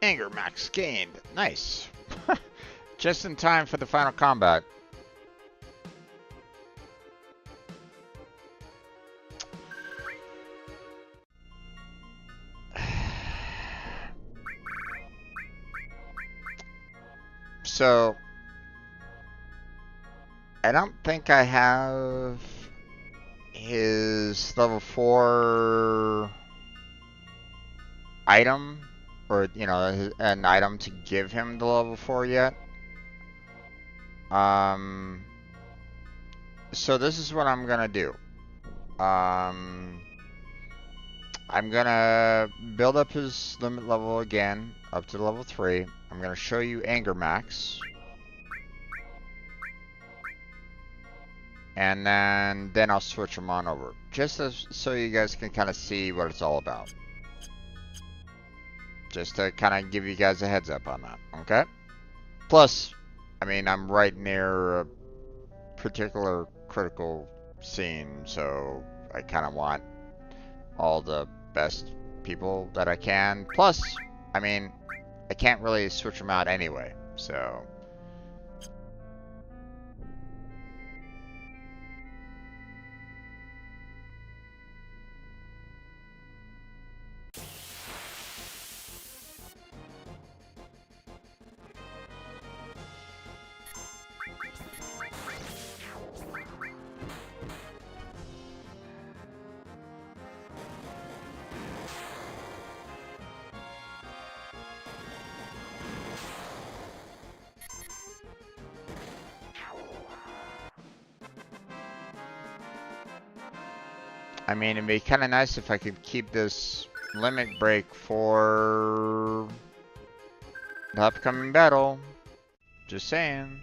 Anger max gained. Nice. Just in time for the final combat. So, I don't think I have his level 4 item, or, you know, an item to give him the level 4 yet. So this is what I'm gonna do. I'm gonna build up his limit level again, up to level 3. I'm gonna show you Anger Max. And then I'll switch them on over. Just so you guys can kind of see what it's all about. Just to kind of give you guys a heads up on that, okay? Plus, I mean, I'm right near a particular critical scene, so I kind of want all the best people that I can. Plus, I mean, I can't really switch them out anyway, so... I mean, it'd be kind of nice if I could keep this limit break for the upcoming battle. Just saying.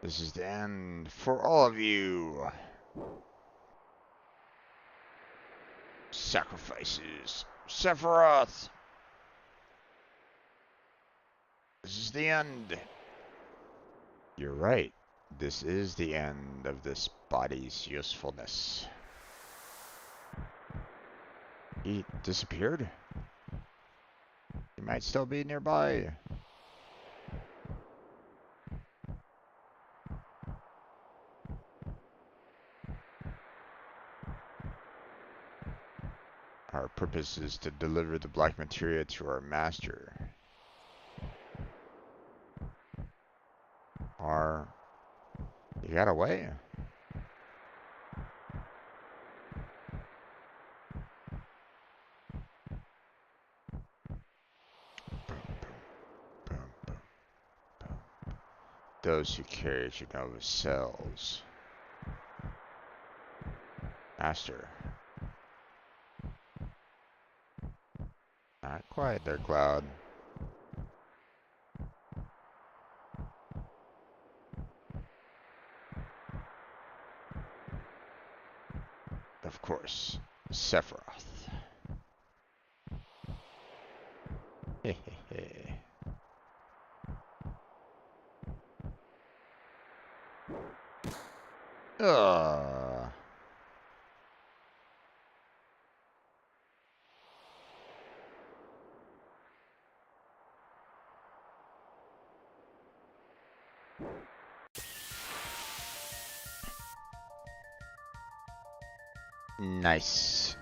This is the end for all of you. Sacrifices. Sephiroth. This is the end. You're right. This is the end of this body's usefulness. He disappeared? He might still be nearby. Our purpose is to deliver the black materia to our master. Or... you got away? Those who carry Genova cells. Master. Not quite there, Cloud. Of course, Sephiroth. Ugh. Nice.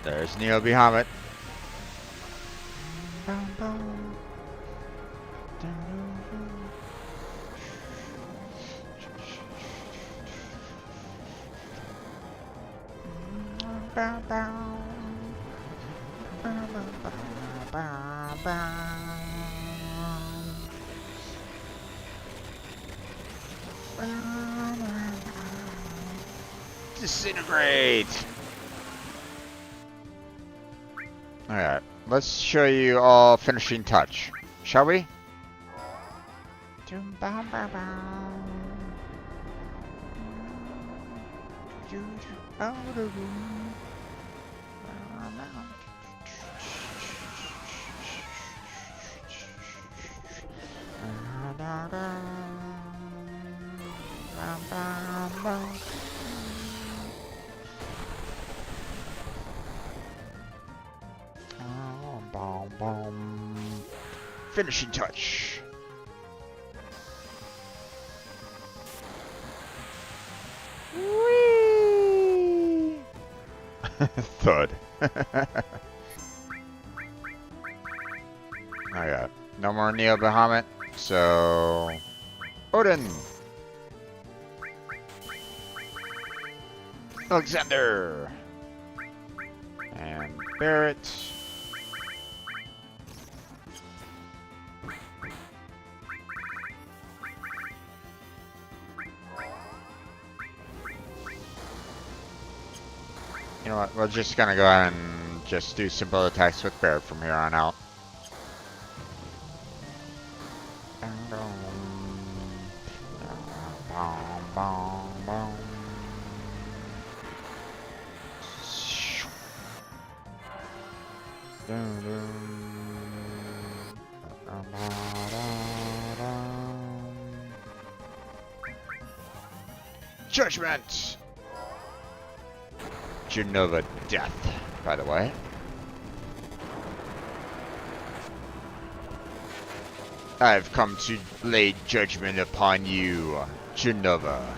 There's Neo Bahamut. Disintegrate! Alright, let's show you all finishing touch, shall we? Finishing touch. Whee! Thud. Alright, no more Neo Bahamut, so Odin. Alexander. And Barrett. You know what, we're just gonna go ahead and just do simple attacks with Barrett from here on out. Judgment! Genova death, by the way. I've come to lay judgment upon you, Genova.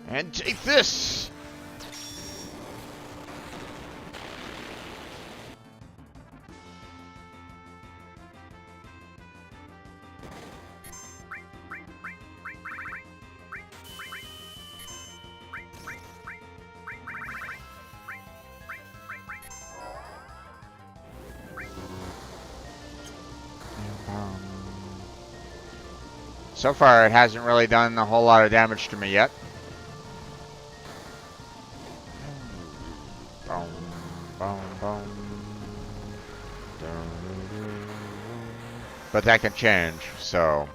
And take this! So far, it hasn't really done a whole lot of damage to me yet. Boom, boom, boom. But that can change, so.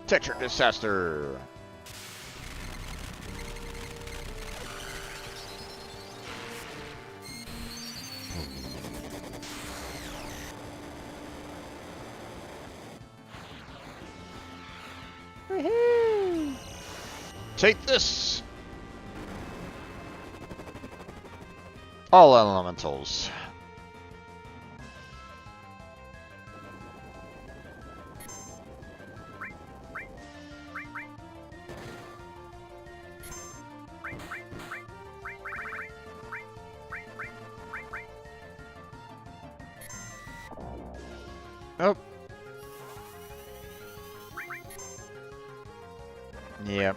Texture disaster. Take this! All elementals. Oh. Yep.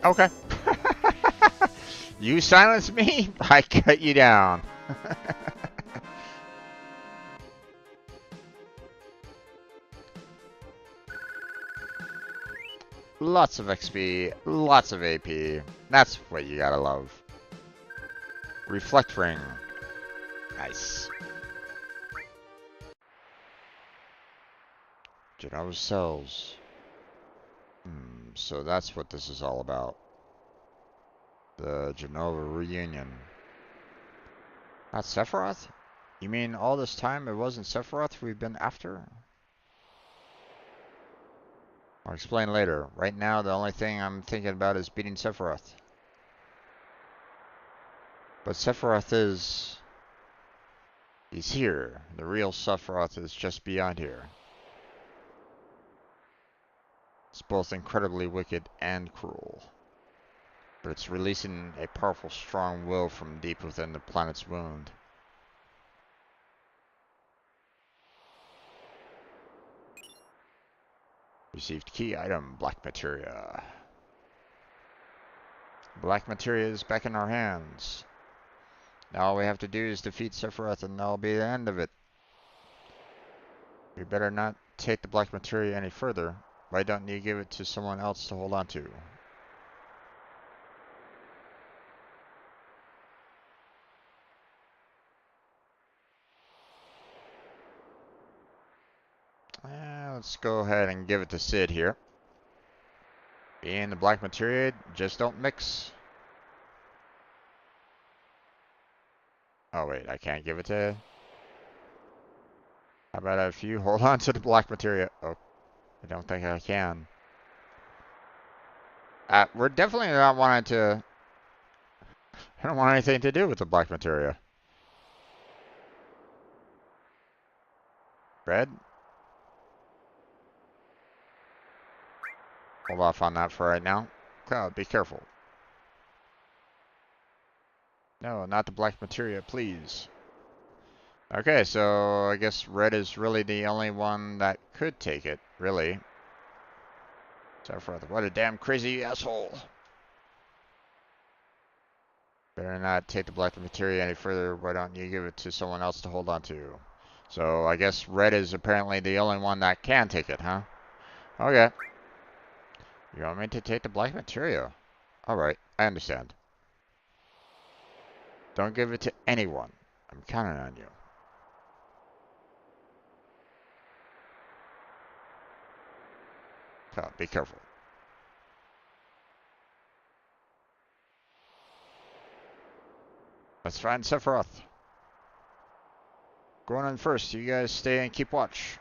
Okay. You silence me, I cut you down. Lots of XP, lots of AP. That's what you gotta love. Reflect ring. Nice. Genova cells. So that's what this is all about. The Genova reunion. Not Sephiroth? You mean all this time it wasn't Sephiroth we've been after? I'll explain later. Right now, the only thing I'm thinking about is beating Sephiroth. But Sephiroth is... He's here. The real Sephiroth is just beyond here. It's both incredibly wicked and cruel. But it's releasing a powerful, strong will from deep within the planet's wound. Received key item, black materia. Black materia is back in our hands. Now all we have to do is defeat Sephiroth and that'll be the end of it. We better not take the black materia any further. Why don't you give it to someone else to hold on to? Let's go ahead and give it to Sid here. And the black materia just don't mix. Oh wait, I can't give it to... How about if you hold on to the black materia? Oh, I don't think I can. We're definitely not wanting to... I don't want anything to do with the black materia. Red? Hold off on that for right now. Cloud, be careful. No, not the black materia, please. Okay, so I guess red is really the only one that could take it, really. Sephiroth, what a damn crazy asshole. Better not take the black materia any further. Why don't you give it to someone else to hold on to? So I guess red is apparently the only one that can take it, huh? Okay. You want me to take the black materia? Alright, I understand. Don't give it to anyone. I'm counting on you. Oh, be careful. Let's find Sephiroth. Going on first. You guys stay and keep watch.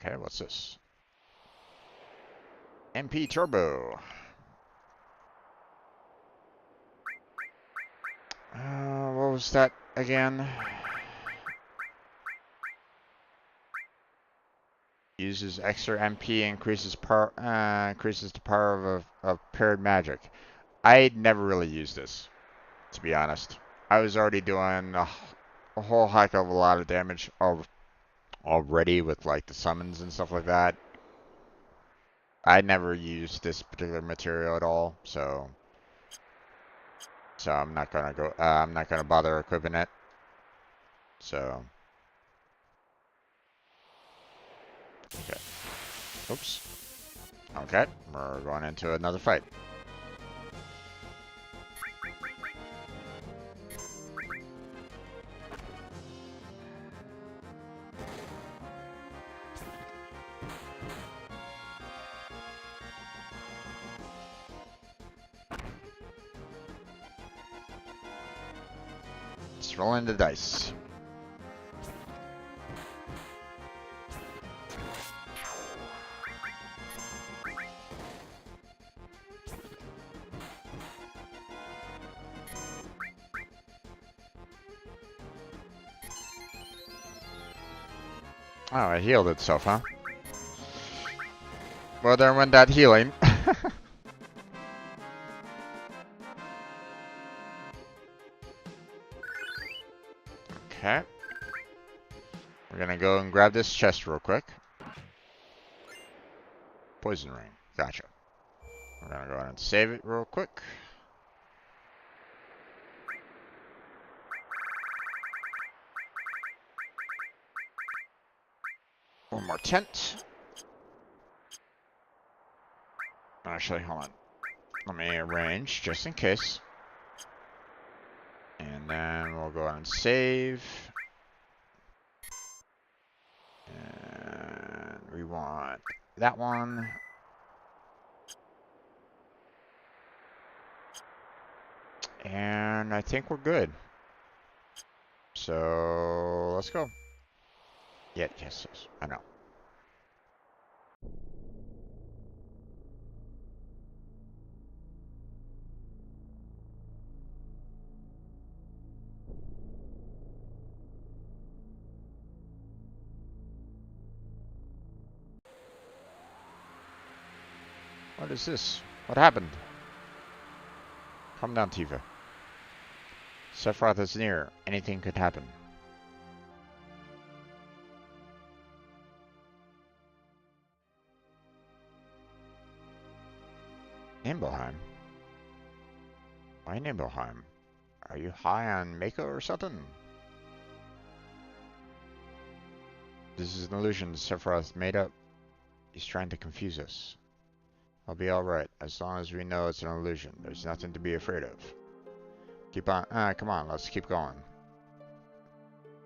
Okay, what's this? MP Turbo. What was that again? Uses extra MP, increases power, increases the power of paired magic. I never really used this, to be honest. I was already doing a whole heck of a lot of damage already with like the summons and stuff like that. I never used this particular material at all, so I'm not gonna go. I'm not gonna bother equipping it. So, okay. Oops. Okay, we're going into another fight. Just rolling the dice. Oh, it healed itself, huh? Well, there went that healing. Okay. We're gonna go and grab this chest real quick. Poison ring. Gotcha. We're gonna go ahead and save it real quick. One more tent. Actually, hold on. Let me arrange just in case. And then we'll go ahead and save. And we want that one. And I think we're good. So let's go. Yeah, yes, I know. What is this? What happened? Calm down, Tifa. Sephiroth is near. Anything could happen. Nibelheim? Why Nibelheim? Are you high on Mako or something? This is an illusion Sephiroth made up. He's trying to confuse us. I'll be alright, as long as we know it's an illusion. There's nothing to be afraid of. Keep on. Come on, let's keep going.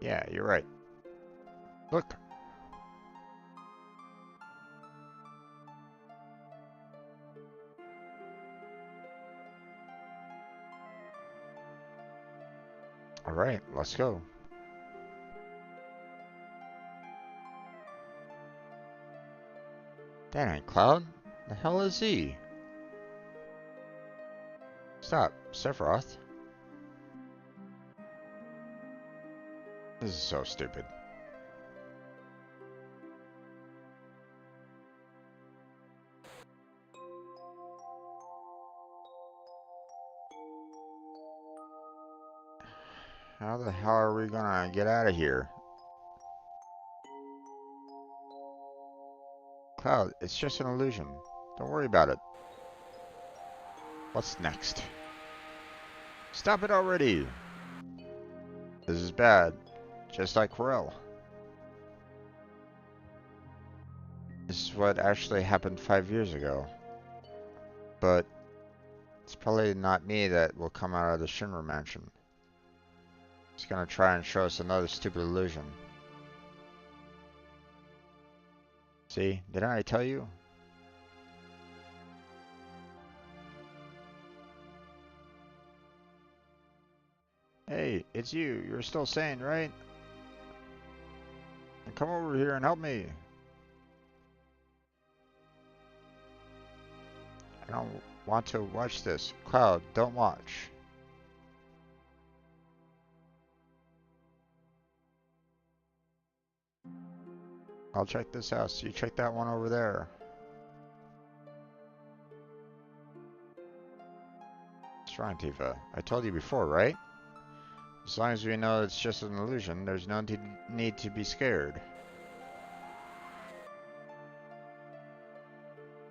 Yeah, you're right. Look. Alright, let's go. That ain't Cloud. The hell is he? Stop, Sephiroth. This is so stupid. How the hell are we gonna get out of here? Cloud, it's just an illusion. Don't worry about it. What's next? Stop it already! This is bad. Just like Corel. This is what actually happened 5 years ago. But it's probably not me that will come out of the Shinra mansion. He's gonna try and show us another stupid illusion. See? Didn't I tell you? Hey, it's you. You're still sane, right? And come over here and help me. I don't want to watch this. Cloud, don't watch. I'll check this house. You check that one over there. What's wrong, Tifa? I told you before, right? As long as we know it's just an illusion, there's no need to be scared.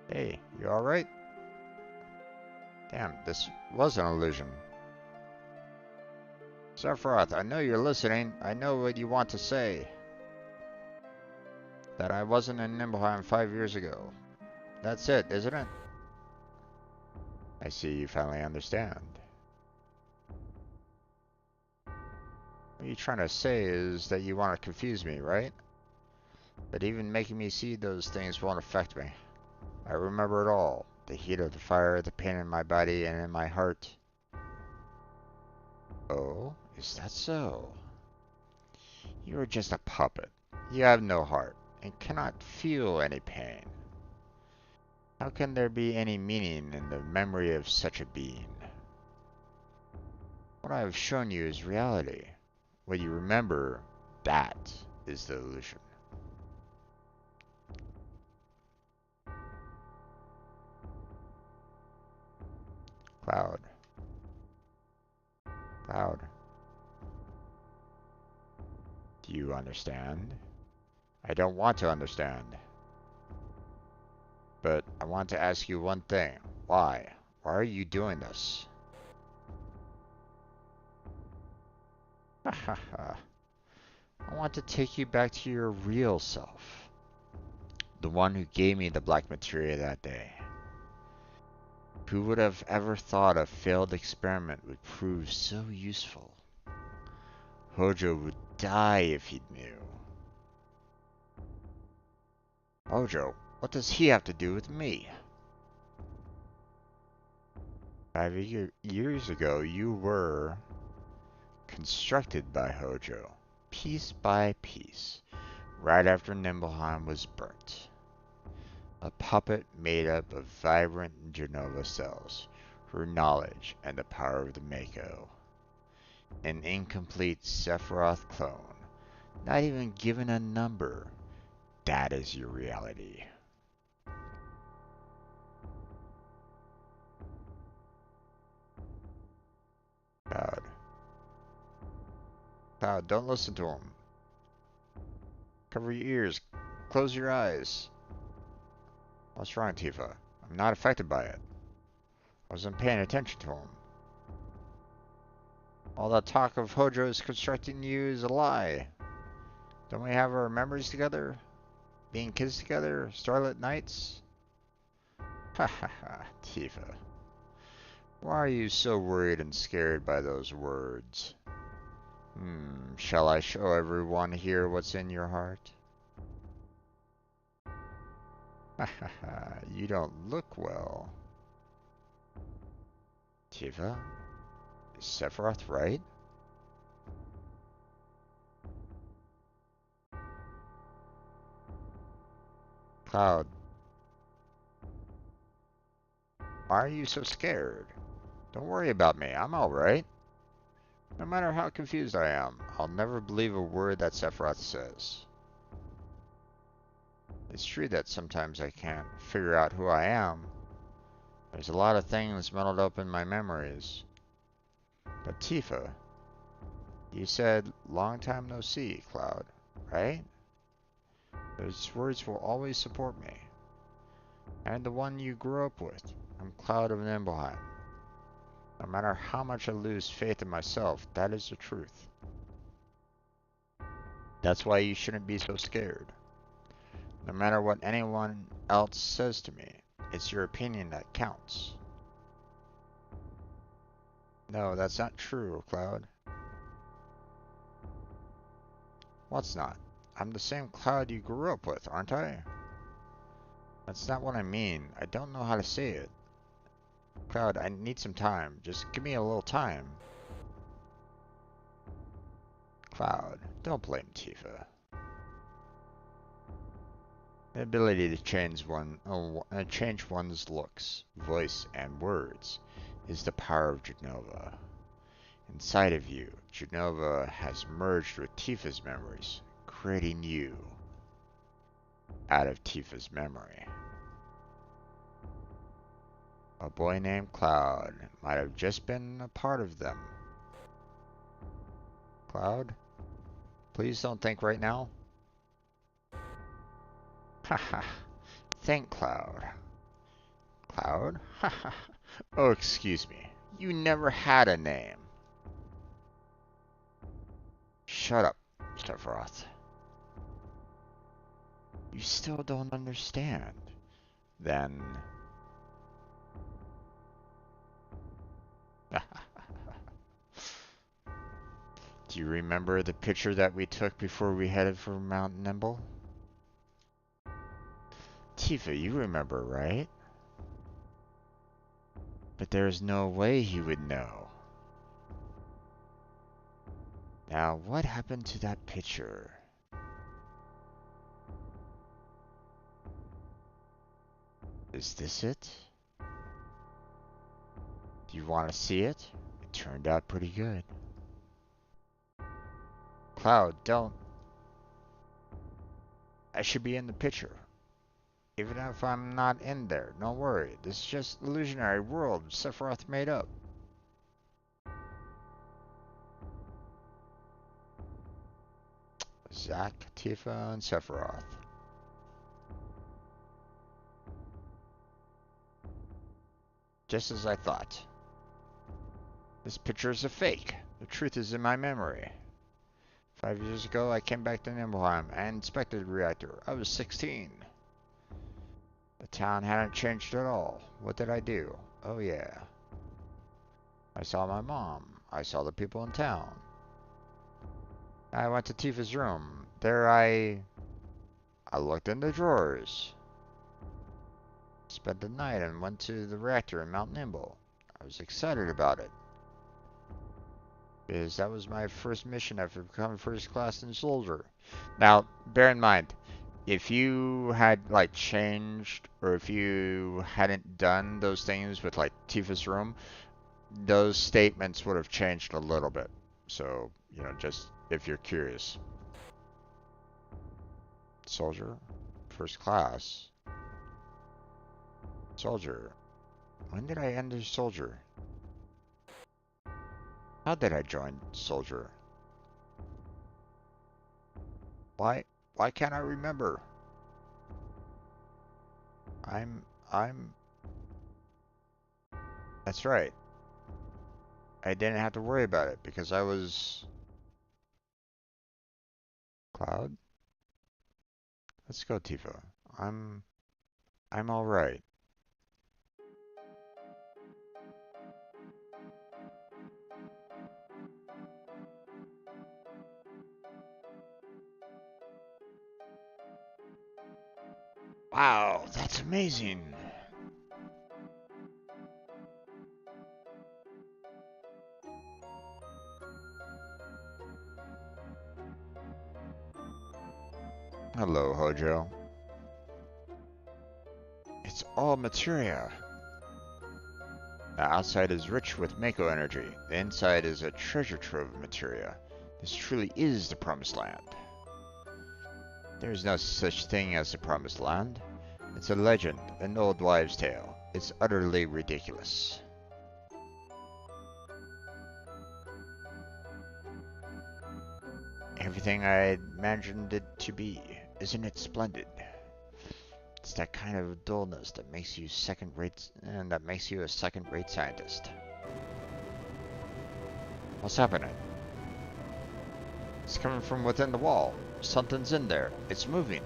Hey, you alright? Damn, this was an illusion. Sephiroth, I know you're listening. I know what you want to say. That I wasn't in Nibelheim 5 years ago. That's it, isn't it? I see you finally understand. What you're trying to say is that you want to confuse me, right? But even making me see those things won't affect me. I remember it all. The heat of the fire, the pain in my body and in my heart. Oh, is that so? You are just a puppet. You have no heart and cannot feel any pain. How can there be any meaning in the memory of such a being? What I have shown you is reality. What you remember, that is the illusion. Cloud. Cloud. Do you understand? I don't want to understand. But I want to ask you one thing. Why? Why are you doing this? Ha ha ha. I want to take you back to your real self. The one who gave me the black materia that day. Who would have ever thought a failed experiment would prove so useful? Hojo would die if he knew. Hojo, what does he have to do with me? 5 years ago, you were constructed by Hojo, piece by piece, right after Nimbleheim was burnt. A puppet made up of vibrant Genova cells, her knowledge and the power of the Mako. An incomplete Sephiroth clone, not even given a number. That is your reality. Cloud. Cloud, don't listen to him. Cover your ears. Close your eyes. What's wrong, Tifa? I'm not affected by it. I wasn't paying attention to him. All that talk of Hojo's constructing you is a lie. Don't we have our memories together? Being kids together? Starlit nights? Ha ha ha, Tifa. Why are you so worried and scared by those words? Shall I show everyone here what's in your heart? Ha ha ha, you don't look well. Tifa? Is Sephiroth right? Cloud, why are you so scared? Don't worry about me, I'm alright. No matter how confused I am, I'll never believe a word that Sephiroth says. It's true that sometimes I can't figure out who I am. There's a lot of things muddled up in my memories. But Tifa, you said long time no see, Cloud, right? Those words will always support me. And the one you grew up with. I'm Cloud of Nimbleheim. No matter how much I lose faith in myself, that is the truth. That's why you shouldn't be so scared. No matter what anyone else says to me, it's your opinion that counts. No, that's not true, Cloud. What's not? I'm the same Cloud you grew up with, aren't I? That's not what I mean. I don't know how to say it. Cloud, I need some time. Just give me a little time. Cloud, don't blame Tifa. The ability to change one's looks, voice, and words is the power of Genova. Inside of you, Genova has merged with Tifa's memories, creating you out of Tifa's memory. A boy named Cloud might have just been a part of them. Cloud, please don't think right now. Haha, think, Cloud. Cloud? Haha. Oh, excuse me. You never had a name. Shut up, Sephiroth. You still don't understand. Then... Do you remember the picture that we took before we headed for Mount Nimble? Tifa, you remember, right? But there's no way he would know. Now, what happened to that picture? Is this it? Do you want to see it? It turned out pretty good. Cloud, don't. I should be in the picture. Even if I'm not in there, don't worry. This is just illusionary world Sephiroth made up. Zack, Tifa, and Sephiroth. Just as I thought. This picture is a fake. The truth is in my memory. 5 years ago, I came back to Nibelheim and inspected the reactor. I was 16. The town hadn't changed at all. What did I do? Oh yeah. I saw my mom. I saw the people in town. I went to Tifa's room. There I looked in the drawers. Spent the night and went to the reactor in Mount Nimble. I was excited about it. Because that was my first mission after becoming first class in soldier. Now, bear in mind, if you had like changed or if you hadn't done those things with like Tifa's room, those statements would have changed a little bit. So, you know, just if you're curious. Soldier, first class. Soldier. When did I enter soldier? How did I join soldier? Why can't I remember? That's right. I didn't have to worry about it because I was Cloud. Let's go, Tifa. I'm all right. Wow, that's amazing. Hello, Hojo. It's all materia. The outside is rich with Mako energy. The inside is a treasure trove of materia. This truly is the Promised Land. There is no such thing as the Promised Land. It's a legend, an old wives' tale. It's utterly ridiculous. Everything I imagined it to be. Isn't it splendid? It's that kind of dullness that makes you second-rate, and that makes you a second-rate scientist. What's happening? It's coming from within the wall. Something's in there. It's moving.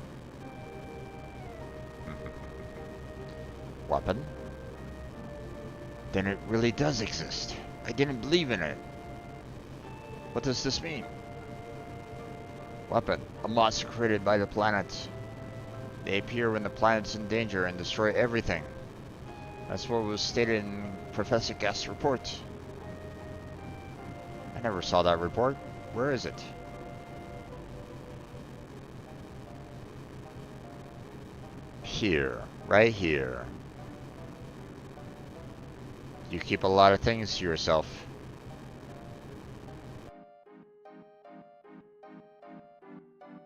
Weapon? Then it really does exist. I didn't believe in it. What does this mean? Weapon. A monster created by the planet. They appear when the planet's in danger and destroy everything. That's what was stated in Professor Guest's report. I never saw that report. Where is it? Here. Right here. You keep a lot of things to yourself.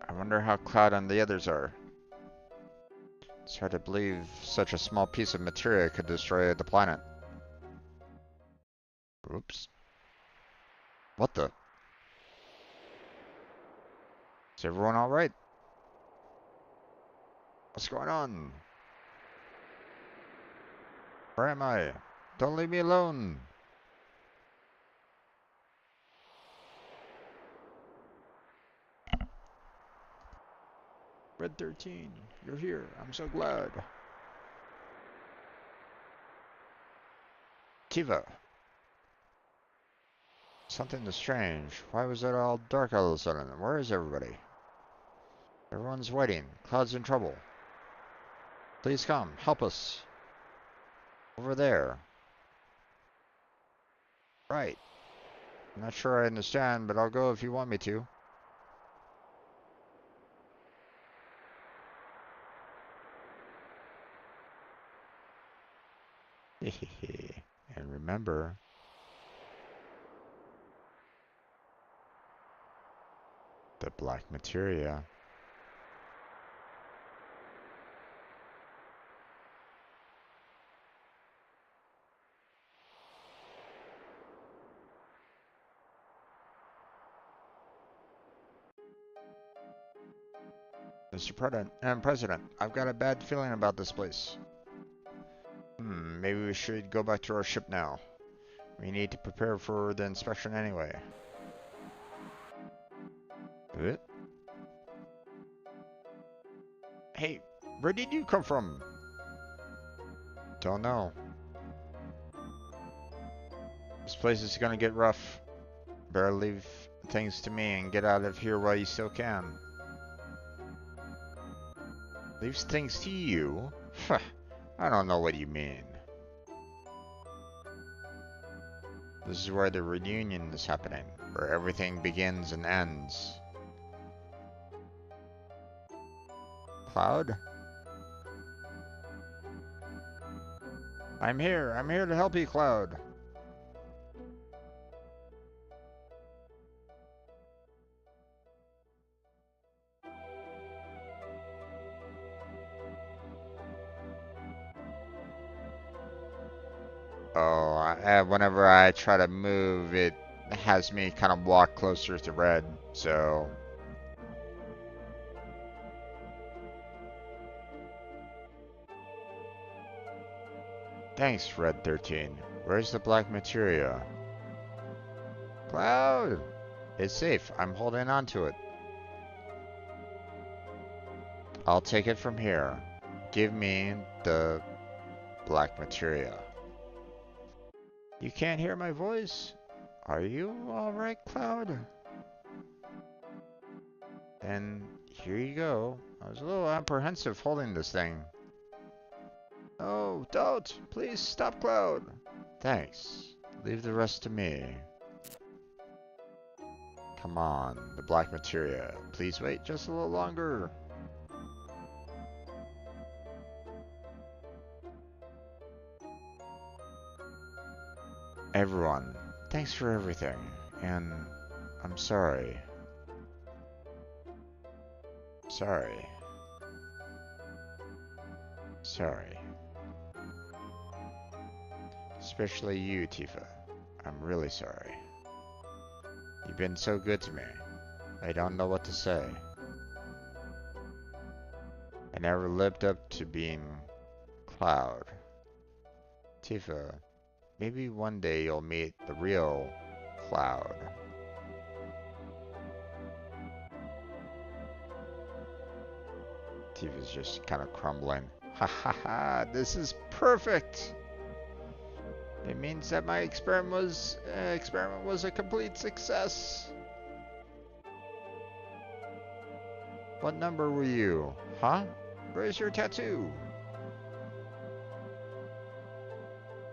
I wonder how Cloud and the others are. It's hard to believe such a small piece of materia could destroy the planet. Oops. What the? Is everyone alright? What's going on? Where am I? Don't leave me alone. Red 13, you're here. I'm so glad. Tifa. Something is strange. Why was it all dark all of a sudden? Where is everybody? Everyone's waiting. Cloud's in trouble. Please come. Help us. Over there. Right. I'm not sure I understand, but I'll go if you want me to. And remember, the black materia. Mr. President, I've got a bad feeling about this place. maybe we should go back to our ship now. We need to prepare for the inspection anyway. What? Hey, where did you come from? Don't know. This place is gonna get rough. Better leave things to me and get out of here while you still can. Leaves things to you? I don't know what you mean. This is where the reunion is happening, where everything begins and ends. Cloud? I'm here to help you, Cloud. Oh, whenever I try to move, it has me kind of walk closer to red, so... Thanks, Red 13. Where's the black materia? Cloud! It's safe. I'm holding on to it. I'll take it from here. Give me the black materia. You can't hear my voice? Are you alright, Cloud? And here you go. I was a little apprehensive holding this thing. Oh, don't! Please stop, Cloud! Thanks. Leave the rest to me. Come on, the black materia. Please wait just a little longer. Everyone, thanks for everything, and I'm sorry. Sorry. Sorry. Especially you, Tifa. I'm really sorry. You've been so good to me. I don't know what to say. I never lived up to being Cloud. Tifa, maybe one day you'll meet the real Cloud. Tifa's just kind of crumbling. Ha ha ha, this is perfect! It means that my experiment was a complete success. What number were you? Huh? Where's your tattoo?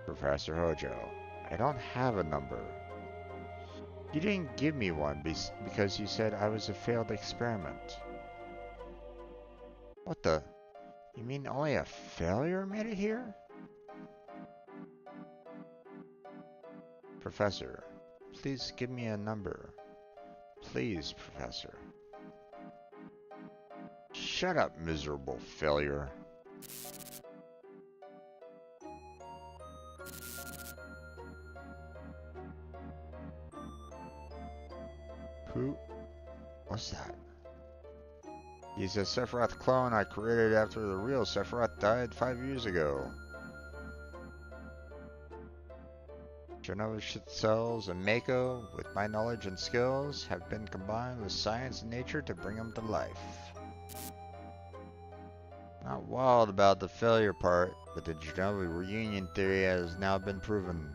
Professor Hojo, I don't have a number. You didn't give me one because you said I was a failed experiment. What the? You mean only a failure made it here? Professor, please give me a number. Please, Professor. Shut up, miserable failure. Who? What's that? He's a Sephiroth clone I created after the real Sephiroth died 5 years ago. Genova's cells and Mako, with my knowledge and skills, have been combined with science and nature to bring him to life. Not wild about the failure part, but the Genova reunion theory has now been proven.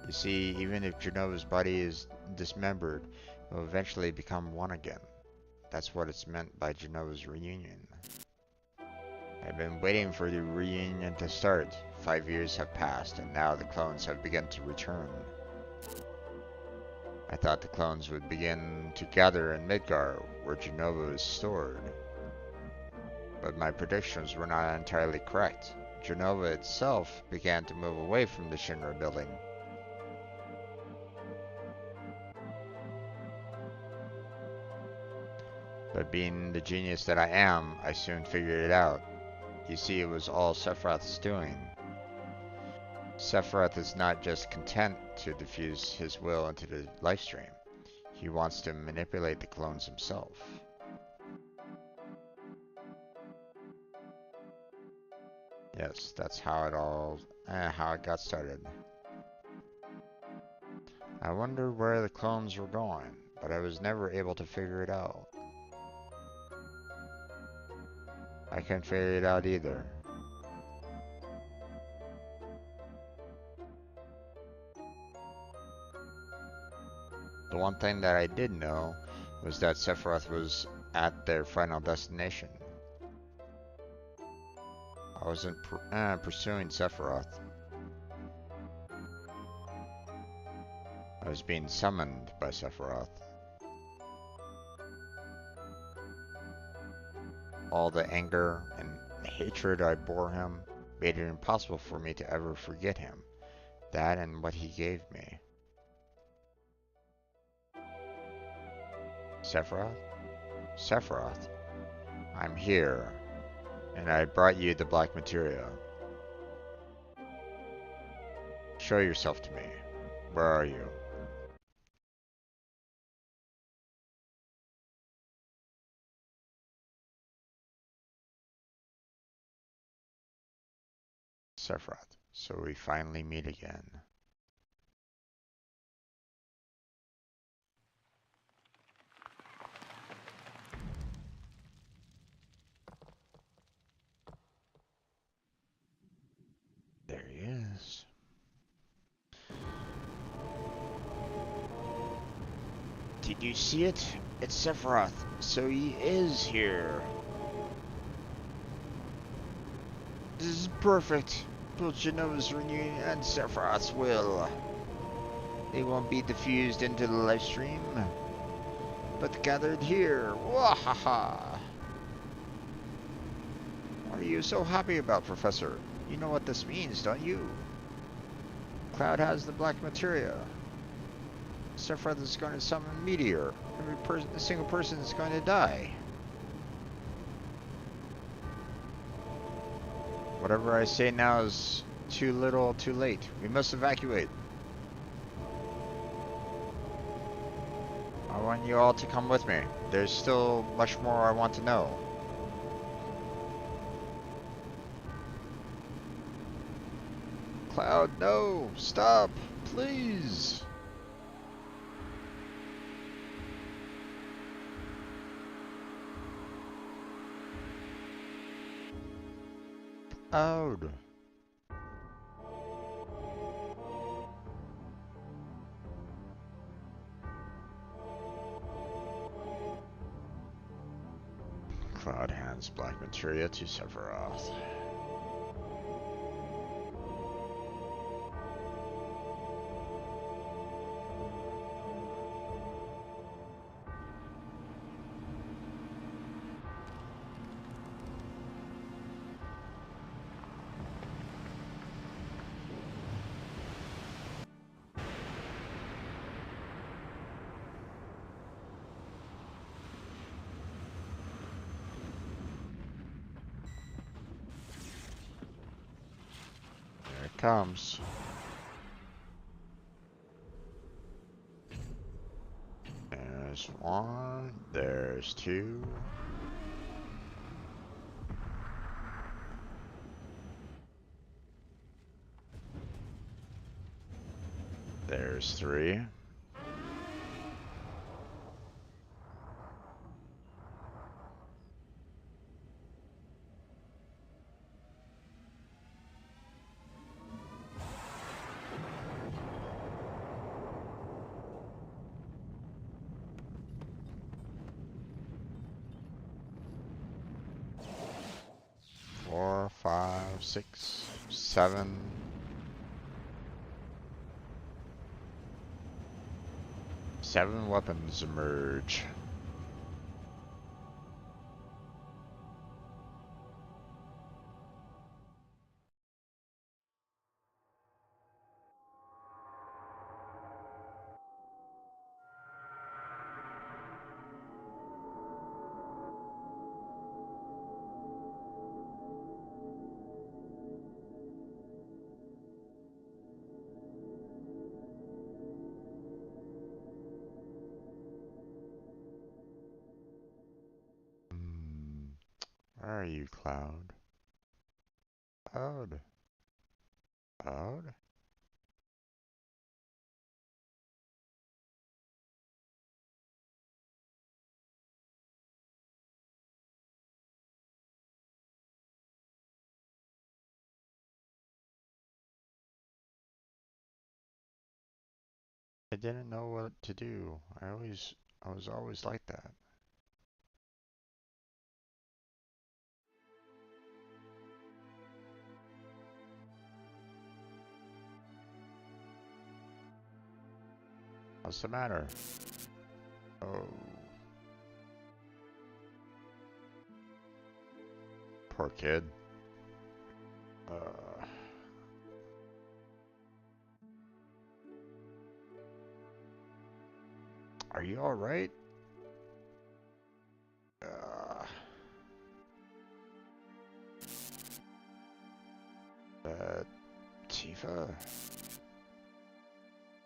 You see, even if Genova's body is dismembered, it will eventually become one again. That's what it's meant by Genova's reunion. I've been waiting for the reunion to start. 5 years have passed, and now the clones have begun to return. I thought the clones would begin to gather in Midgar, where Genova is stored. But my predictions were not entirely correct. Genova itself began to move away from the Shinra building. But being the genius that I am, I soon figured it out. You see, it was all Sephiroth's doing. Sephiroth is not just content to diffuse his will into the lifestream. He wants to manipulate the clones himself. Yes, that's how it got started. I wondered where the clones were going, but I was never able to figure it out. I couldn't figure it out either. The one thing that I did know was that Sephiroth was at their final destination. I wasn't pursuing Sephiroth. I was being summoned by Sephiroth. All the anger and hatred I bore him made it impossible for me to ever forget him. That and what he gave me. Sephiroth? Sephiroth, I'm here, and I brought you the black materia. Show yourself to me. Where are you? Sephiroth, so we finally meet again. There he is. Did you see it? It's Sephiroth, so he is here. This is perfect. Both Genova's reunion and Sephiroth's will. They won't be diffused into the live stream, but gathered here. Wahaha! What are you so happy about, Professor? You know what this means, don't you? Cloud has the black materia. Sephiroth is going to summon a meteor. Every single person is going to die. Whatever I say now is too little, too late. We must evacuate. I want you all to come with me. There's still much more I want to know. Cloud, no! Stop! Please! Cloud! Cloud hands black materia to Sephiroth. There it comes. There's one, there's two. There's three. Four, five, six, seven. Seven weapons emerge. Where are you, Cloud? Cloud. Cloud. I didn't know what to do. I was always like that. What's the matter? Oh, poor kid. Uh, are you all right? Uh, uh, Tifa?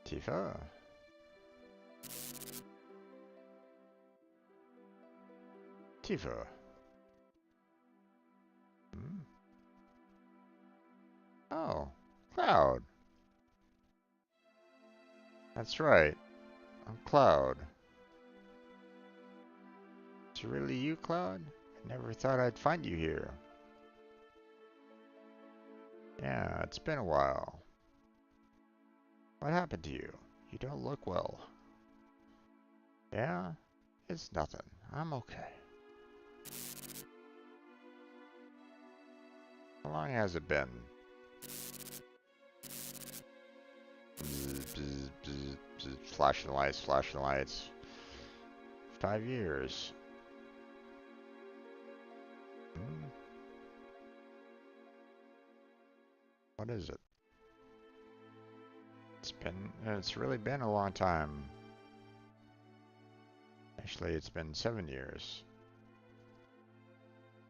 Tifa? Tifa? Hmm? Oh, Cloud. That's right. I'm Cloud. Is it really you, Cloud? I never thought I'd find you here. Yeah, it's been a while. What happened to you? You don't look well. Yeah? It's nothing. I'm okay. How long has it been? Bzz, bzz, bzz, bzz, flashing lights, flashing lights. 5 years. Hmm? What is it? It's really been a long time. Actually, it's been 7 years.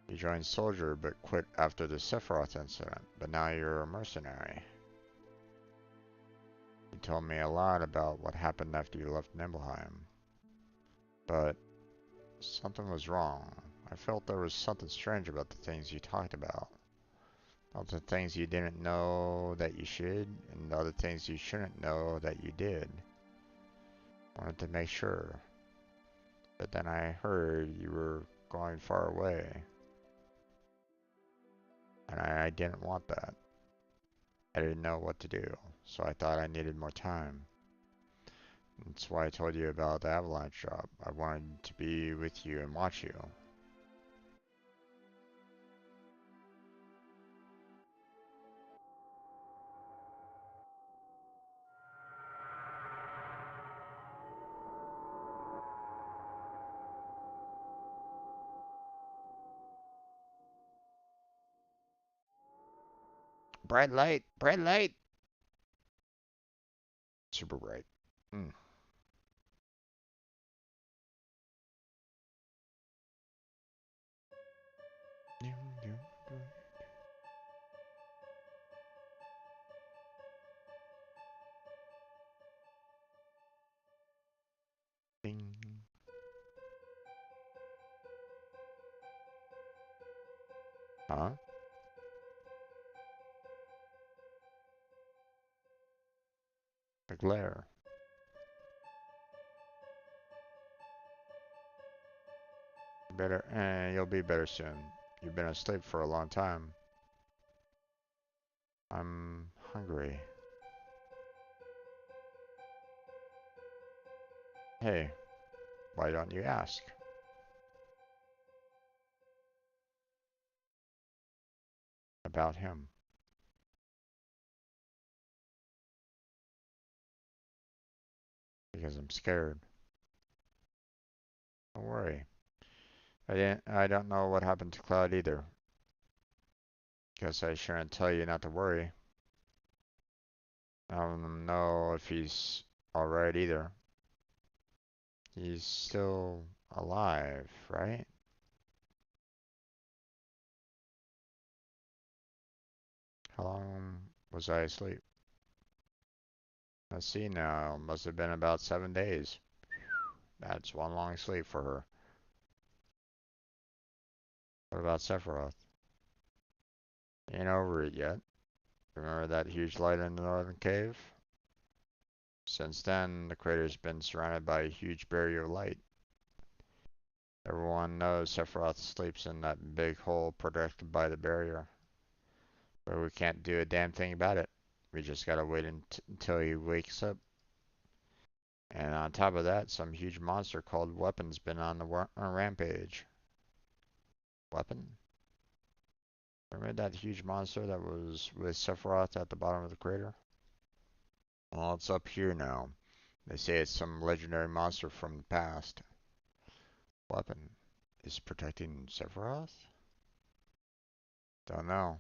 You joined Soldier but quit after the Sephiroth incident, but now you're a mercenary. You told me a lot about what happened after you left Nibelheim, but something was wrong. I felt there was something strange about the things you talked about. All the things you didn't know that you should, and the other things you shouldn't know that you did. Wanted to make sure. But then I heard you were going far away, and I didn't want that. I didn't know what to do, so I thought I needed more time. That's why I told you about the avalanche drop. I wanted to be with you and watch you. Bright light! Bright light! Super bright. Mm. Ding. Huh? The glare. Better, you'll be better soon. You've been asleep for a long time. I'm hungry. Hey, why don't you ask about him? Because I'm scared. Don't worry. I don't know what happened to Cloud either. Guess I shouldn't tell you not to worry. I don't know if he's alright either. He's still alive, right? How long was I asleep? Let's see now. Must have been about 7 days. That's one long sleep for her. What about Sephiroth? Ain't over it yet. Remember that huge light in the northern cave? Since then, the crater's been surrounded by a huge barrier of light. Everyone knows Sephiroth sleeps in that big hole protected by the barrier. But we can't do a damn thing about it. We just gotta wait until he wakes up. And on top of that, some huge monster called Weapon's been on the rampage. Weapon? Remember that huge monster that was with Sephiroth at the bottom of the crater? Well, it's up here now. They say it's some legendary monster from the past. Weapon is protecting Sephiroth? Don't know.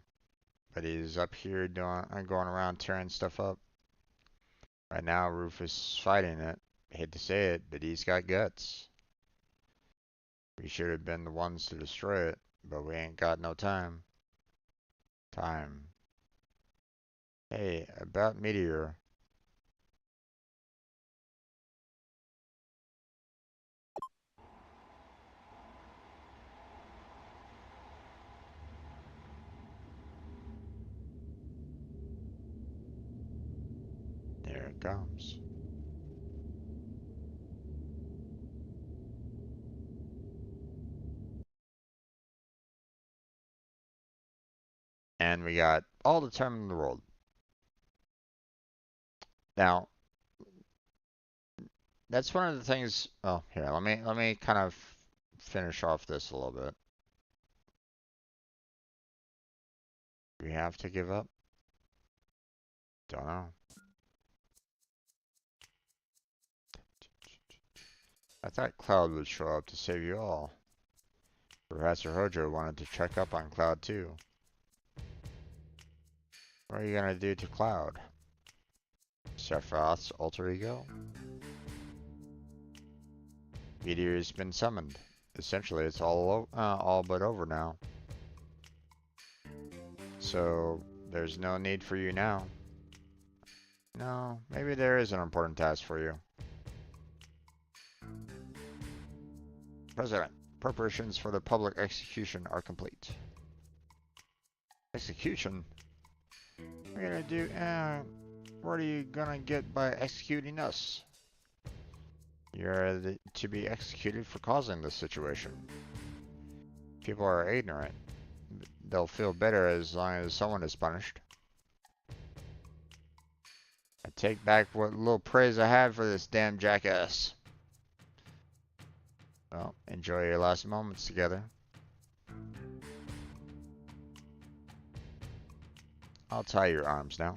But he's up here going around tearing stuff up. Right now, Rufus is fighting it. I hate to say it, but he's got guts. We should have been the ones to destroy it, but we ain't got no time. Hey, about Meteor. There it comes. And we got all the time in the world. Now, that's one of the things. Oh, here, let me kind of finish off this a little bit. Do we have to give up? Don't know. I thought Cloud would show up to save you all. Professor Hojo wanted to check up on Cloud too. What are you gonna do to Cloud? Sephiroth's alter ego? Meteor's been summoned. Essentially, it's all but over now. So, there's no need for you now. No, maybe there is an important task for you. President, preparations for the public execution are complete. Execution? What are you gonna do? What are you gonna get by executing us? You're to be executed for causing this situation. People are ignorant. They'll feel better as long as someone is punished. I take back what little praise I had for this damn jackass. Well, enjoy your last moments together. I'll tie your arms now.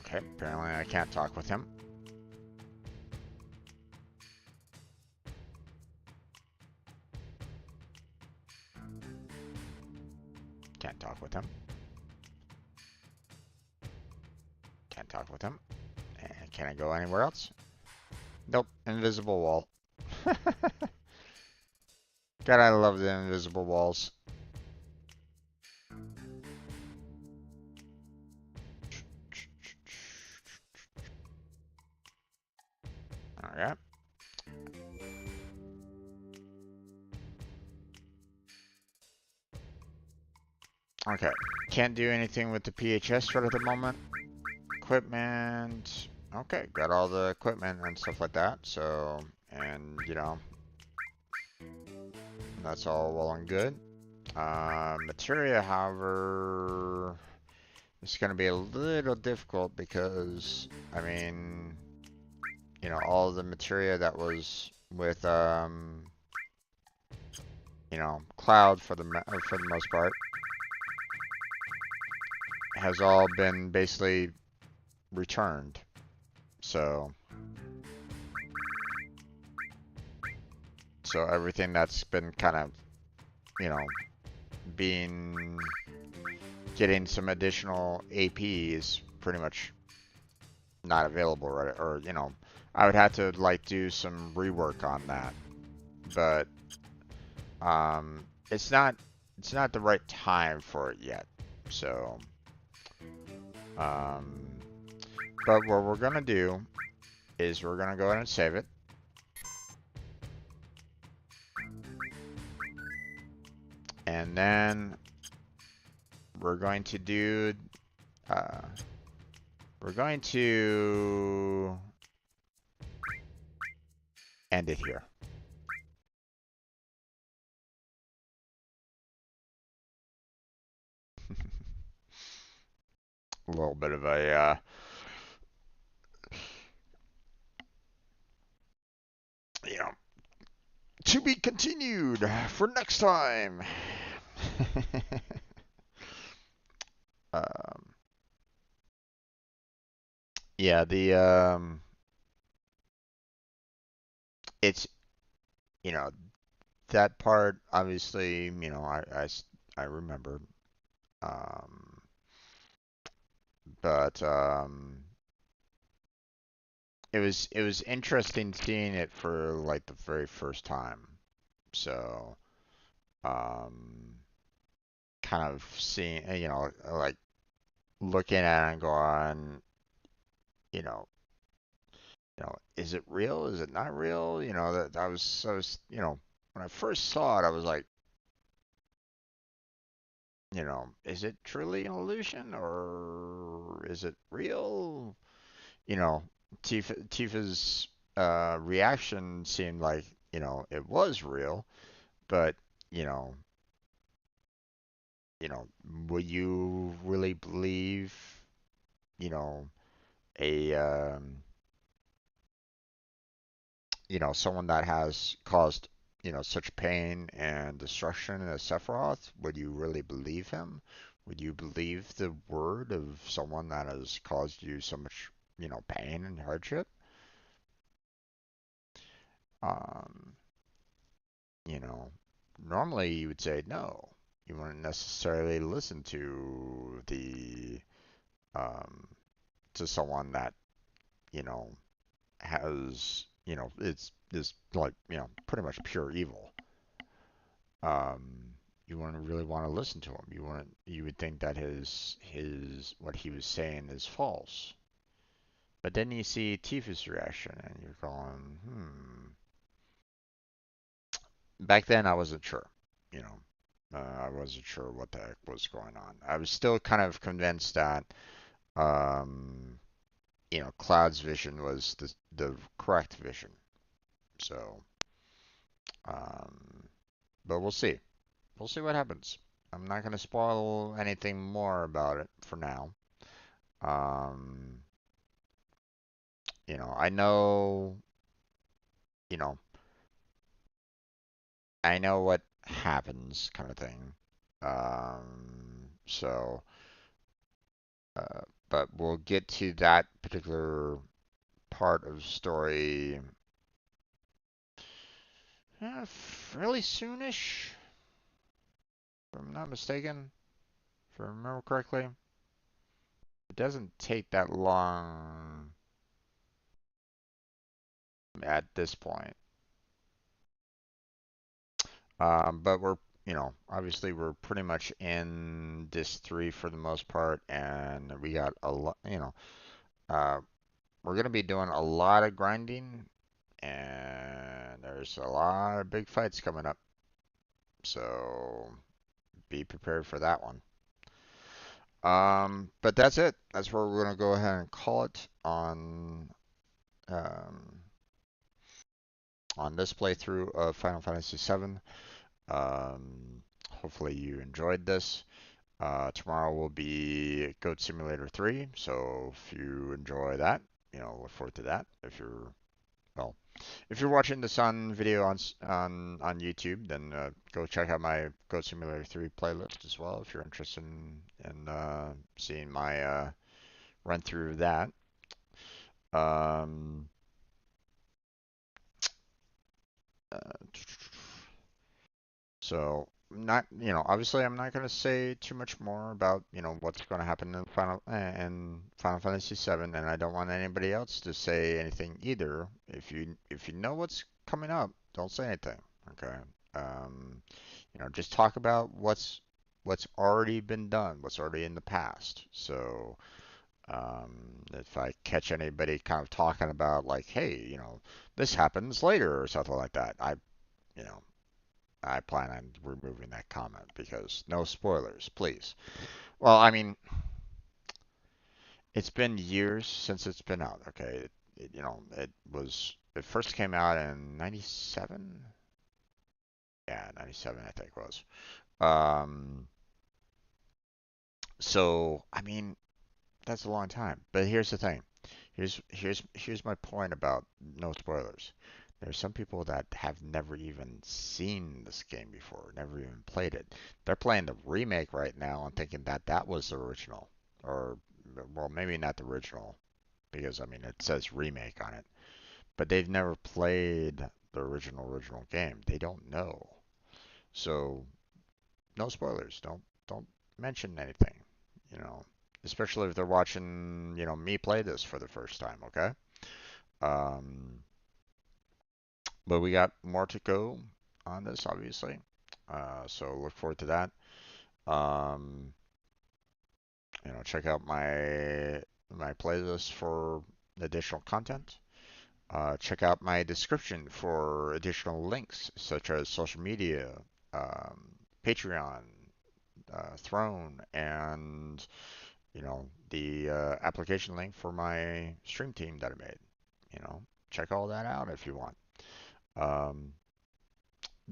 Okay, apparently I can't talk with him. Can't talk with him. Can't talk with him. And can I go anywhere else? Nope, invisible wall. God, I love the invisible walls. Alright. Okay, can't do anything with the PHS right at the moment. Equipment. Okay, got all the equipment and stuff like that. So, and you know, that's all well and good. Materia, however, it's going to be a little difficult because, I mean, you know, all the materia that was with, you know, Cloud for the most part has all been basically returned. So everything that's been kind of, you know, getting some additional AP is pretty much not available, right? Or, you know, I would have to like do some rework on that. But It's not the right time for it yet. So, um, but what we're gonna do is we're gonna go ahead and save it. And then we're going to do, uh, we're going to end it here. A little bit of a, you know, to be continued for next time. um, yeah, it's, you know, that part, obviously, I remember. Um, but it was interesting seeing it for like the very first time. So, um, kind of seeing, like looking at it and going, you know, is it real? Is it not real? When I first saw it, I was like, is it truly an illusion or is it real? You know, Tifa's reaction seemed like, it was real, but, you know, would you really believe, you know, a, someone that has caused, such pain and destruction as Sephiroth? Would you really believe him? Would you believe the word of someone that has caused you so much, pain and hardship? Um, you know, Normally you would say no. You wouldn't necessarily listen um, to someone that, you know, has, it's this like, pretty much pure evil. You wouldn't really want to listen to him. You would think that what he was saying is false. But then you see Tifa's reaction and you're going, Back then I wasn't sure, you know. I wasn't sure what the heck was going on. I was still kind of convinced that, um, Cloud's vision was the correct vision. So, um, but we'll see. We'll see what happens. I'm not going to spoil anything more about it for now. Um, I know, you know, I know what happens, kind of thing. So, uh, but we'll get to that particular part of story fairly soonish, if I'm not mistaken. If I remember correctly, it doesn't take that long at this point. But obviously we're pretty much in this three for the most part, and we got a lot, uh, we're gonna be doing a lot of grinding, and there's a lot of big fights coming up. So be prepared for that one. But that's it. That's where we're gonna go ahead and call it um, on this playthrough of Final Fantasy VII. Hopefully you enjoyed this. Tomorrow will be Goat Simulator 3, so if you enjoy that, look forward to that. Well, if you're watching this on video on YouTube, then go check out my Goat Simulator 3 playlist as well if you're interested in seeing my run through of that. Um, uh, so not, obviously I'm not going to say too much more about, what's going to happen in Final Fantasy 7, and I don't want anybody else to say anything either. If you know what's coming up, don't say anything. Okay. Um, just talk about what's already been done, what's already in the past. So if I catch anybody kind of talking about like, hey, this happens later or something like that, you know, I plan on removing that comment because no spoilers, please. Well, I mean, it's been years since it's been out. Okay, it first came out in '97. Yeah, '97 I think it was. Um, so I mean, that's a long time. But here's the thing. Here's my point about no spoilers. There's some people that have never even seen this game before, never even played it. They're playing the remake right now and thinking that that was the original, or well, maybe not the original because I mean it says remake on it, but they've never played the original game. They don't know. So no spoilers. Don't mention anything. You know, especially if they're watching, me play this for the first time. Okay. Um, but we got more to go on this, obviously. So look forward to that. Um, check out my playlist for additional content. Check out my description for additional links such as social media, um, Patreon, Throne, and the application link for my stream team that I made. Check all that out if you want. Um,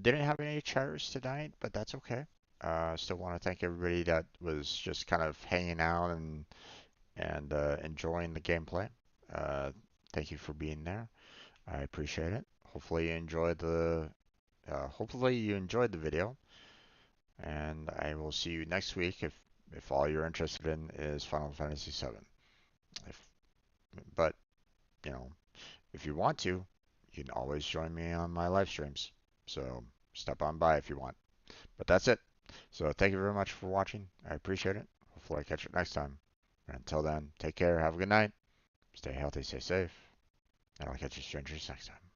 didn't have any chatters tonight, but that's okay. Still want to thank everybody that was just kind of hanging out and enjoying the gameplay. Uh, thank you for being there. I appreciate it. Hopefully you enjoyed the video, and I will see you next week if all you're interested in is Final Fantasy VII. If but you know if you want to, you can always join me on my live streams. So step on by if you want. But that's it. So thank you very much for watching. I appreciate it. Hopefully I catch you next time. And until then, take care. Have a good night. Stay healthy. Stay safe. And I'll catch you strangers next time.